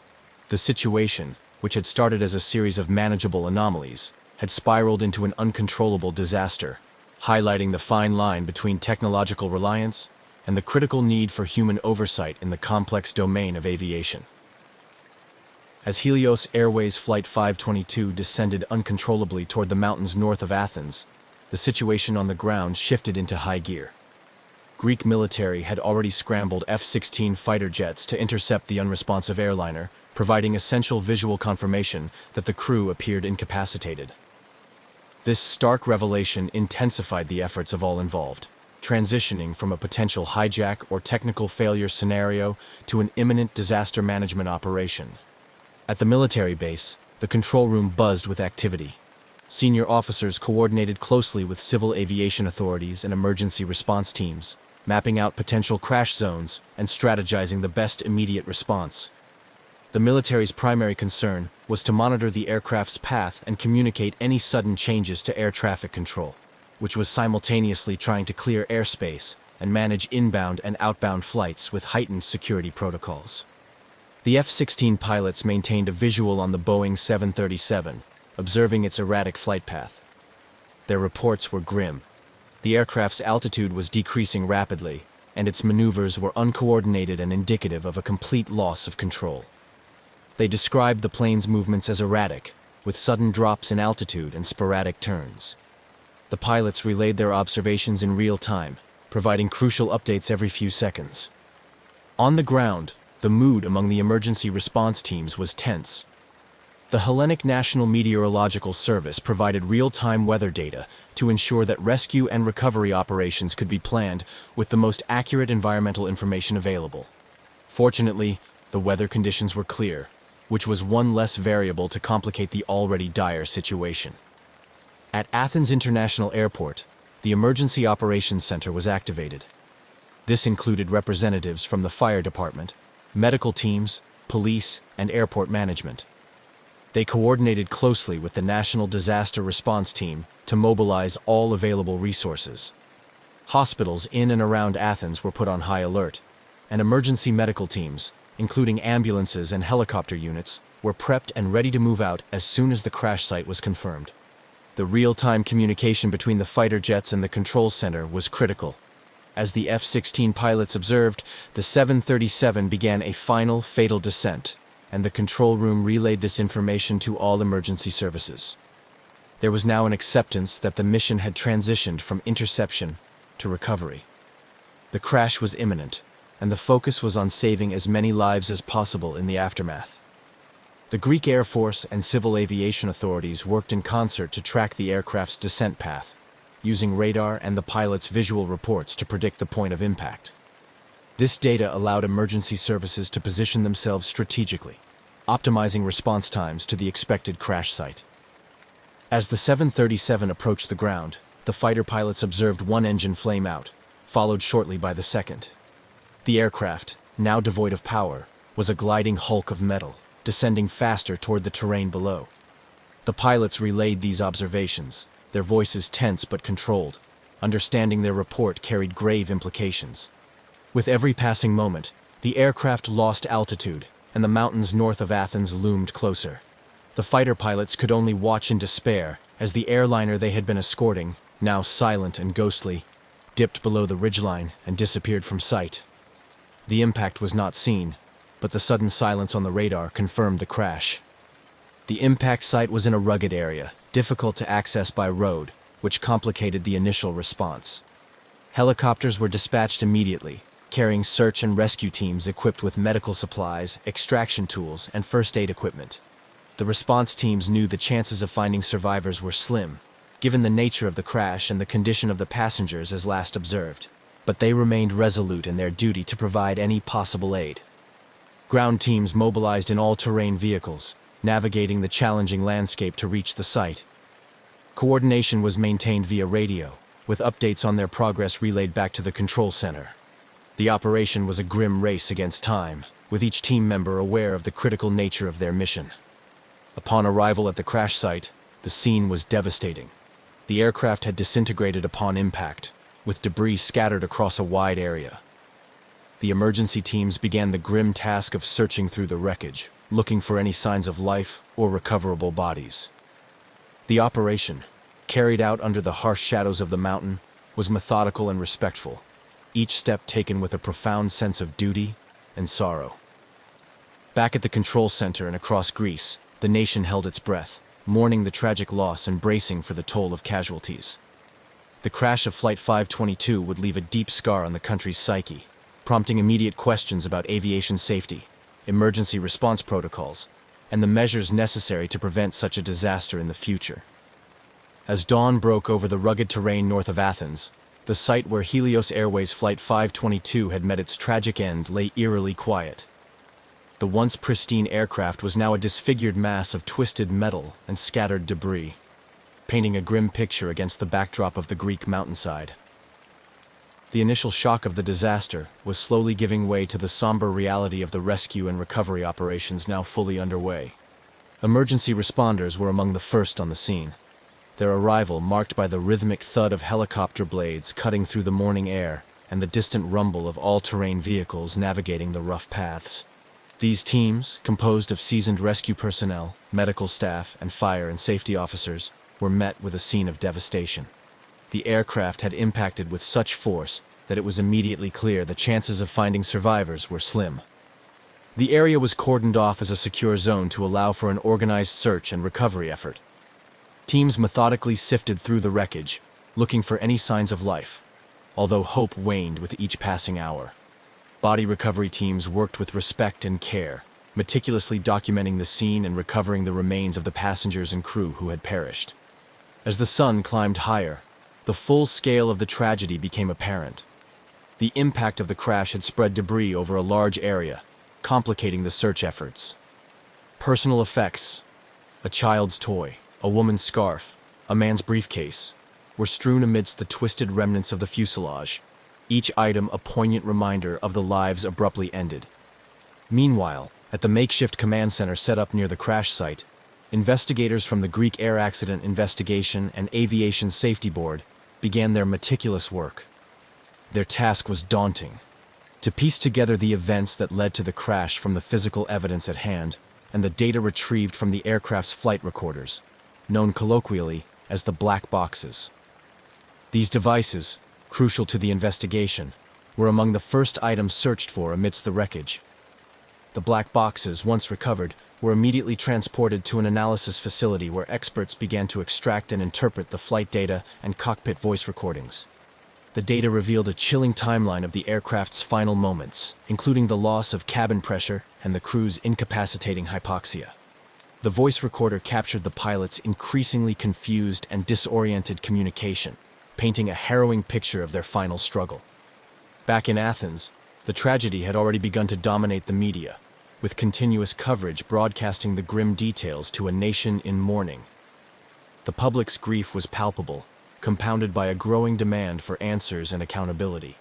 The situation, which had started as a series of manageable anomalies, had spiraled into an uncontrollable disaster, highlighting the fine line between technological reliance and the critical need for human oversight in the complex domain of aviation. As Helios Airways Flight 522 descended uncontrollably toward the mountains north of Athens, the situation on the ground shifted into high gear. Greek military had already scrambled F-16 fighter jets to intercept the unresponsive airliner, providing essential visual confirmation that the crew appeared incapacitated. This stark revelation intensified the efforts of all involved, transitioning from a potential hijack or technical failure scenario to an imminent disaster management operation. At the military base, the control room buzzed with activity. Senior officers coordinated closely with civil aviation authorities and emergency response teams, mapping out potential crash zones and strategizing the best immediate response. The military's primary concern was to monitor the aircraft's path and communicate any sudden changes to air traffic control, which was simultaneously trying to clear airspace and manage inbound and outbound flights with heightened security protocols. The F-16 pilots maintained a visual on the Boeing 737, observing its erratic flight path. Their reports were grim. The aircraft's altitude was decreasing rapidly, and its maneuvers were uncoordinated and indicative of a complete loss of control. They described the plane's movements as erratic, with sudden drops in altitude and sporadic turns. The pilots relayed their observations in real time, providing crucial updates every few seconds. On the ground, the mood among the emergency response teams was tense. The Hellenic National Meteorological Service provided real-time weather data to ensure that rescue and recovery operations could be planned with the most accurate environmental information available. Fortunately, the weather conditions were clear, which was one less variable to complicate the already dire situation. At Athens International Airport, the Emergency Operations Center was activated. This included representatives from the fire department, medical teams, police, and airport management. They coordinated closely with the National Disaster Response Team to mobilize all available resources. Hospitals in and around Athens were put on high alert, and emergency medical teams, including ambulances and helicopter units, were prepped and ready to move out as soon as the crash site was confirmed. The real-time communication between the fighter jets and the control center was critical. As the F-16 pilots observed, the 737 began a final fatal descent, and the control room relayed this information to all emergency services. There was now an acceptance that the mission had transitioned from interception to recovery. The crash was imminent, and the focus was on saving as many lives as possible in the aftermath. The Greek Air Force and civil aviation authorities worked in concert to track the aircraft's descent path, using radar and the pilot's visual reports to predict the point of impact. This data allowed emergency services to position themselves strategically, optimizing response times to the expected crash site. As the 737 approached the ground, the fighter pilots observed one engine flame out, followed shortly by the second. The aircraft, now devoid of power, was a gliding hulk of metal, descending faster toward the terrain below. The pilots relayed these observations, their voices tense but controlled, understanding their report carried grave implications. With every passing moment, the aircraft lost altitude, and the mountains north of Athens loomed closer. The fighter pilots could only watch in despair as the airliner they had been escorting, now silent and ghostly, dipped below the ridgeline and disappeared from sight. The impact was not seen, but the sudden silence on the radar confirmed the crash. The impact site was in a rugged area, difficult to access by road, which complicated the initial response. Helicopters were dispatched immediately, carrying search and rescue teams equipped with medical supplies, extraction tools, and first aid equipment. The response teams knew the chances of finding survivors were slim, given the nature of the crash and the condition of the passengers as last observed, but they remained resolute in their duty to provide any possible aid. Ground teams mobilized in all-terrain vehicles, navigating the challenging landscape to reach the site. Coordination was maintained via radio, with updates on their progress relayed back to the control center. The operation was a grim race against time, with each team member aware of the critical nature of their mission. Upon arrival at the crash site, the scene was devastating. The aircraft had disintegrated upon impact, with debris scattered across a wide area. The emergency teams began the grim task of searching through the wreckage, looking for any signs of life or recoverable bodies. The operation, carried out under the harsh shadows of the mountain, was methodical and respectful, each step taken with a profound sense of duty and sorrow. Back at the control center and across Greece, the nation held its breath, mourning the tragic loss and bracing for the toll of casualties. The crash of Flight 522 would leave a deep scar on the country's psyche, prompting immediate questions about aviation safety, emergency response protocols, and the measures necessary to prevent such a disaster in the future. As dawn broke over the rugged terrain north of Athens, the site where Helios Airways Flight 522 had met its tragic end lay eerily quiet. The once pristine aircraft was now a disfigured mass of twisted metal and scattered debris, painting a grim picture against the backdrop of the Greek mountainside. The initial shock of the disaster was slowly giving way to the somber reality of the rescue and recovery operations now fully underway. Emergency responders were among the first on the scene, their arrival marked by the rhythmic thud of helicopter blades cutting through the morning air and the distant rumble of all-terrain vehicles navigating the rough paths. These teams, composed of seasoned rescue personnel, medical staff, and fire and safety officers, were met with a scene of devastation. The aircraft had impacted with such force that it was immediately clear the chances of finding survivors were slim. The area was cordoned off as a secure zone to allow for an organized search and recovery effort. Teams methodically sifted through the wreckage, looking for any signs of life, although hope waned with each passing hour. Body recovery teams worked with respect and care, meticulously documenting the scene and recovering the remains of the passengers and crew who had perished. As the sun climbed higher, the full scale of the tragedy became apparent. The impact of the crash had spread debris over a large area, complicating the search efforts. Personal effects, a child's toy, a woman's scarf, a man's briefcase, were strewn amidst the twisted remnants of the fuselage, each item a poignant reminder of the lives abruptly ended. Meanwhile, at the makeshift command center set up near the crash site, investigators from the Greek Air Accident Investigation and Aviation Safety Board began their meticulous work. Their task was daunting: to piece together the events that led to the crash from the physical evidence at hand and the data retrieved from the aircraft's flight recorders, known colloquially as the black boxes. These devices, crucial to the investigation, were among the first items searched for amidst the wreckage. The black boxes, once recovered, were immediately transported to an analysis facility where experts began to extract and interpret the flight data and cockpit voice recordings. The data revealed a chilling timeline of the aircraft's final moments, including the loss of cabin pressure and the crew's incapacitating hypoxia. The voice recorder captured the pilot's increasingly confused and disoriented communication, painting a harrowing picture of their final struggle. Back in Athens, the tragedy had already begun to dominate the media, with continuous coverage broadcasting the grim details to a nation in mourning. The public's grief was palpable, compounded by a growing demand for answers and accountability.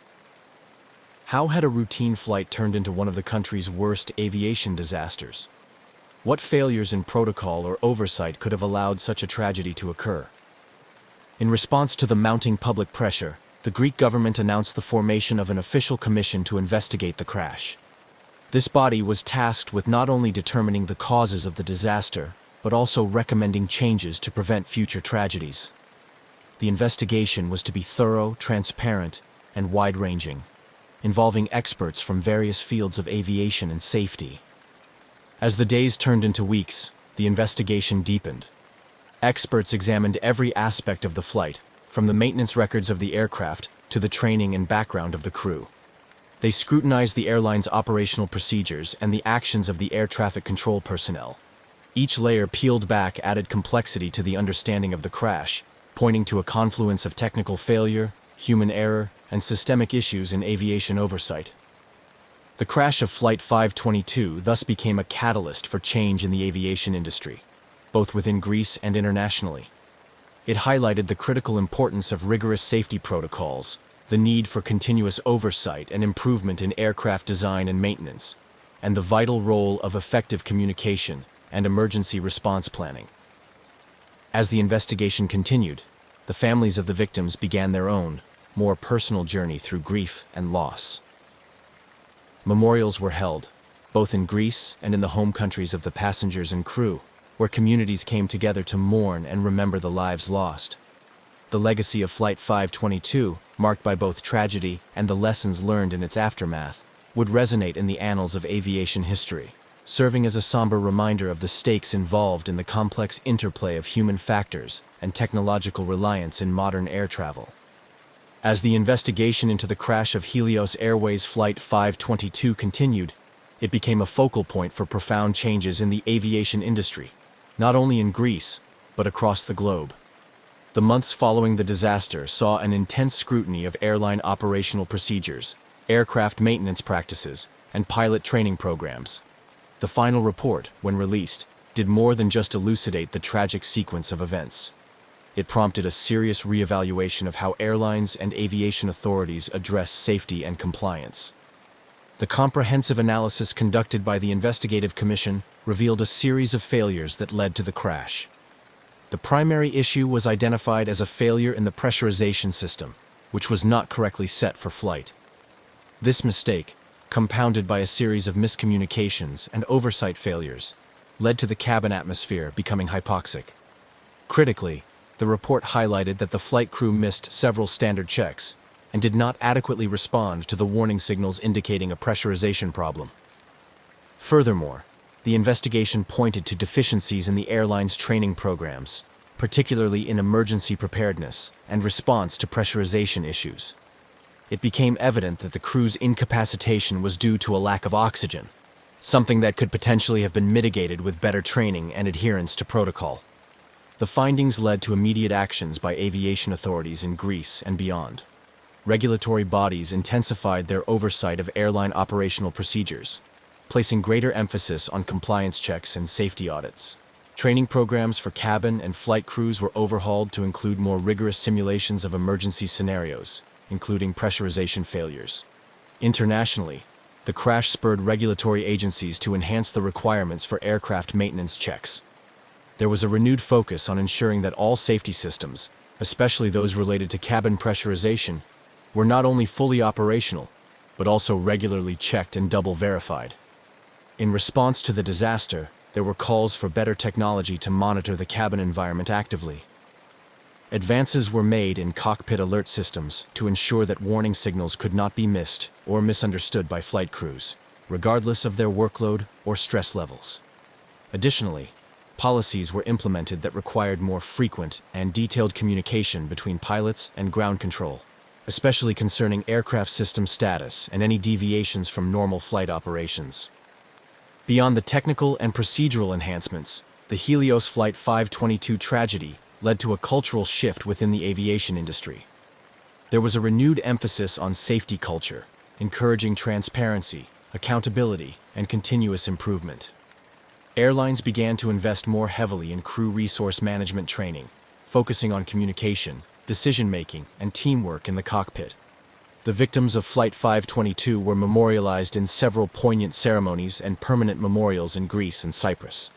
How had a routine flight turned into one of the country's worst aviation disasters? What failures in protocol or oversight could have allowed such a tragedy to occur? In response to the mounting public pressure, the Greek government announced the formation of an official commission to investigate the crash. This body was tasked with not only determining the causes of the disaster, but also recommending changes to prevent future tragedies. The investigation was to be thorough, transparent, and wide-ranging, involving experts from various fields of aviation and safety. As the days turned into weeks, the investigation deepened. Experts examined every aspect of the flight, from the maintenance records of the aircraft to the training and background of the crew. They scrutinized the airline's operational procedures and the actions of the air traffic control personnel. Each layer peeled back added complexity to the understanding of the crash, pointing to a confluence of technical failure, human error, and systemic issues in aviation oversight. The crash of Flight 522 thus became a catalyst for change in the aviation industry, both within Greece and internationally. It highlighted the critical importance of rigorous safety protocols, the need for continuous oversight and improvement in aircraft design and maintenance, and the vital role of effective communication and emergency response planning. As the investigation continued, the families of the victims began their own, more personal journey through grief and loss. Memorials were held, both in Greece and in the home countries of the passengers and crew, where communities came together to mourn and remember the lives lost. The legacy of Flight 522, marked by both tragedy and the lessons learned in its aftermath, would resonate in the annals of aviation history, serving as a somber reminder of the stakes involved in the complex interplay of human factors and technological reliance in modern air travel. As the investigation into the crash of Helios Airways Flight 522 continued, it became a focal point for profound changes in the aviation industry, not only in Greece, but across the globe. The months following the disaster saw an intense scrutiny of airline operational procedures, aircraft maintenance practices, and pilot training programs. The final report, when released, did more than just elucidate the tragic sequence of events. It prompted a serious reevaluation of how airlines and aviation authorities address safety and compliance. The comprehensive analysis conducted by the Investigative Commission revealed a series of failures that led to the crash. The primary issue was identified as a failure in the pressurization system, which was not correctly set for flight. This mistake, compounded by a series of miscommunications and oversight failures, led to the cabin atmosphere becoming hypoxic. Critically, the report highlighted that the flight crew missed several standard checks and did not adequately respond to the warning signals indicating a pressurization problem. Furthermore, the investigation pointed to deficiencies in the airline's training programs, particularly in emergency preparedness and response to pressurization issues. It became evident that the crew's incapacitation was due to a lack of oxygen, something that could potentially have been mitigated with better training and adherence to protocol. The findings led to immediate actions by aviation authorities in Greece and beyond. Regulatory bodies intensified their oversight of airline operational procedures, placing greater emphasis on compliance checks and safety audits. Training programs for cabin and flight crews were overhauled to include more rigorous simulations of emergency scenarios, including pressurization failures. Internationally, the crash spurred regulatory agencies to enhance the requirements for aircraft maintenance checks. There was a renewed focus on ensuring that all safety systems, especially those related to cabin pressurization, were not only fully operational, but also regularly checked and double verified. In response to the disaster, there were calls for better technology to monitor the cabin environment actively. Advances were made in cockpit alert systems to ensure that warning signals could not be missed or misunderstood by flight crews, regardless of their workload or stress levels. Additionally, policies were implemented that required more frequent and detailed communication between pilots and ground control, especially concerning aircraft system status and any deviations from normal flight operations. Beyond the technical and procedural enhancements, the Helios Flight 522 tragedy led to a cultural shift within the aviation industry. There was a renewed emphasis on safety culture, encouraging transparency, accountability, and continuous improvement. Airlines began to invest more heavily in crew resource management training, focusing on communication, decision-making, and teamwork in the cockpit. The victims of Flight 522 were memorialized in several poignant ceremonies and permanent memorials in Greece and Cyprus,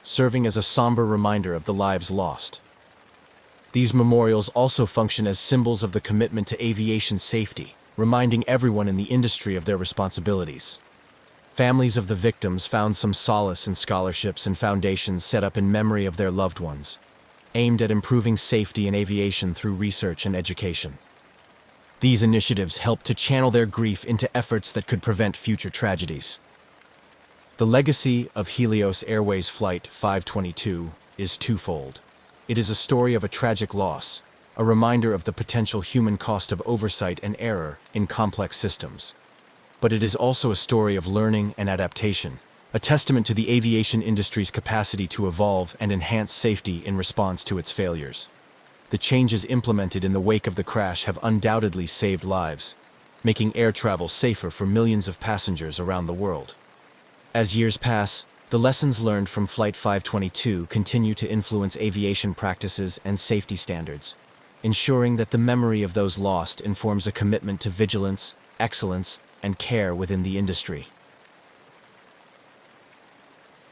serving as a somber reminder of the lives lost. These memorials also function as symbols of the commitment to aviation safety, reminding everyone in the industry of their responsibilities. Families of the victims found some solace in scholarships and foundations set up in memory of their loved ones, aimed at improving safety in aviation through research and education. These initiatives helped to channel their grief into efforts that could prevent future tragedies. The legacy of Helios Airways Flight 522 is twofold. It is a story of a tragic loss, a reminder of the potential human cost of oversight and error in complex systems. but it is also a story of learning and adaptation, a testament to the aviation industry's capacity to evolve and enhance safety in response to its failures. The changes implemented in the wake of the crash have undoubtedly saved lives, making air travel safer for millions of passengers around the world. As years pass, the lessons learned from Flight 522 continue to influence aviation practices and safety standards, ensuring that the memory of those lost informs a commitment to vigilance, excellence, and care within the industry.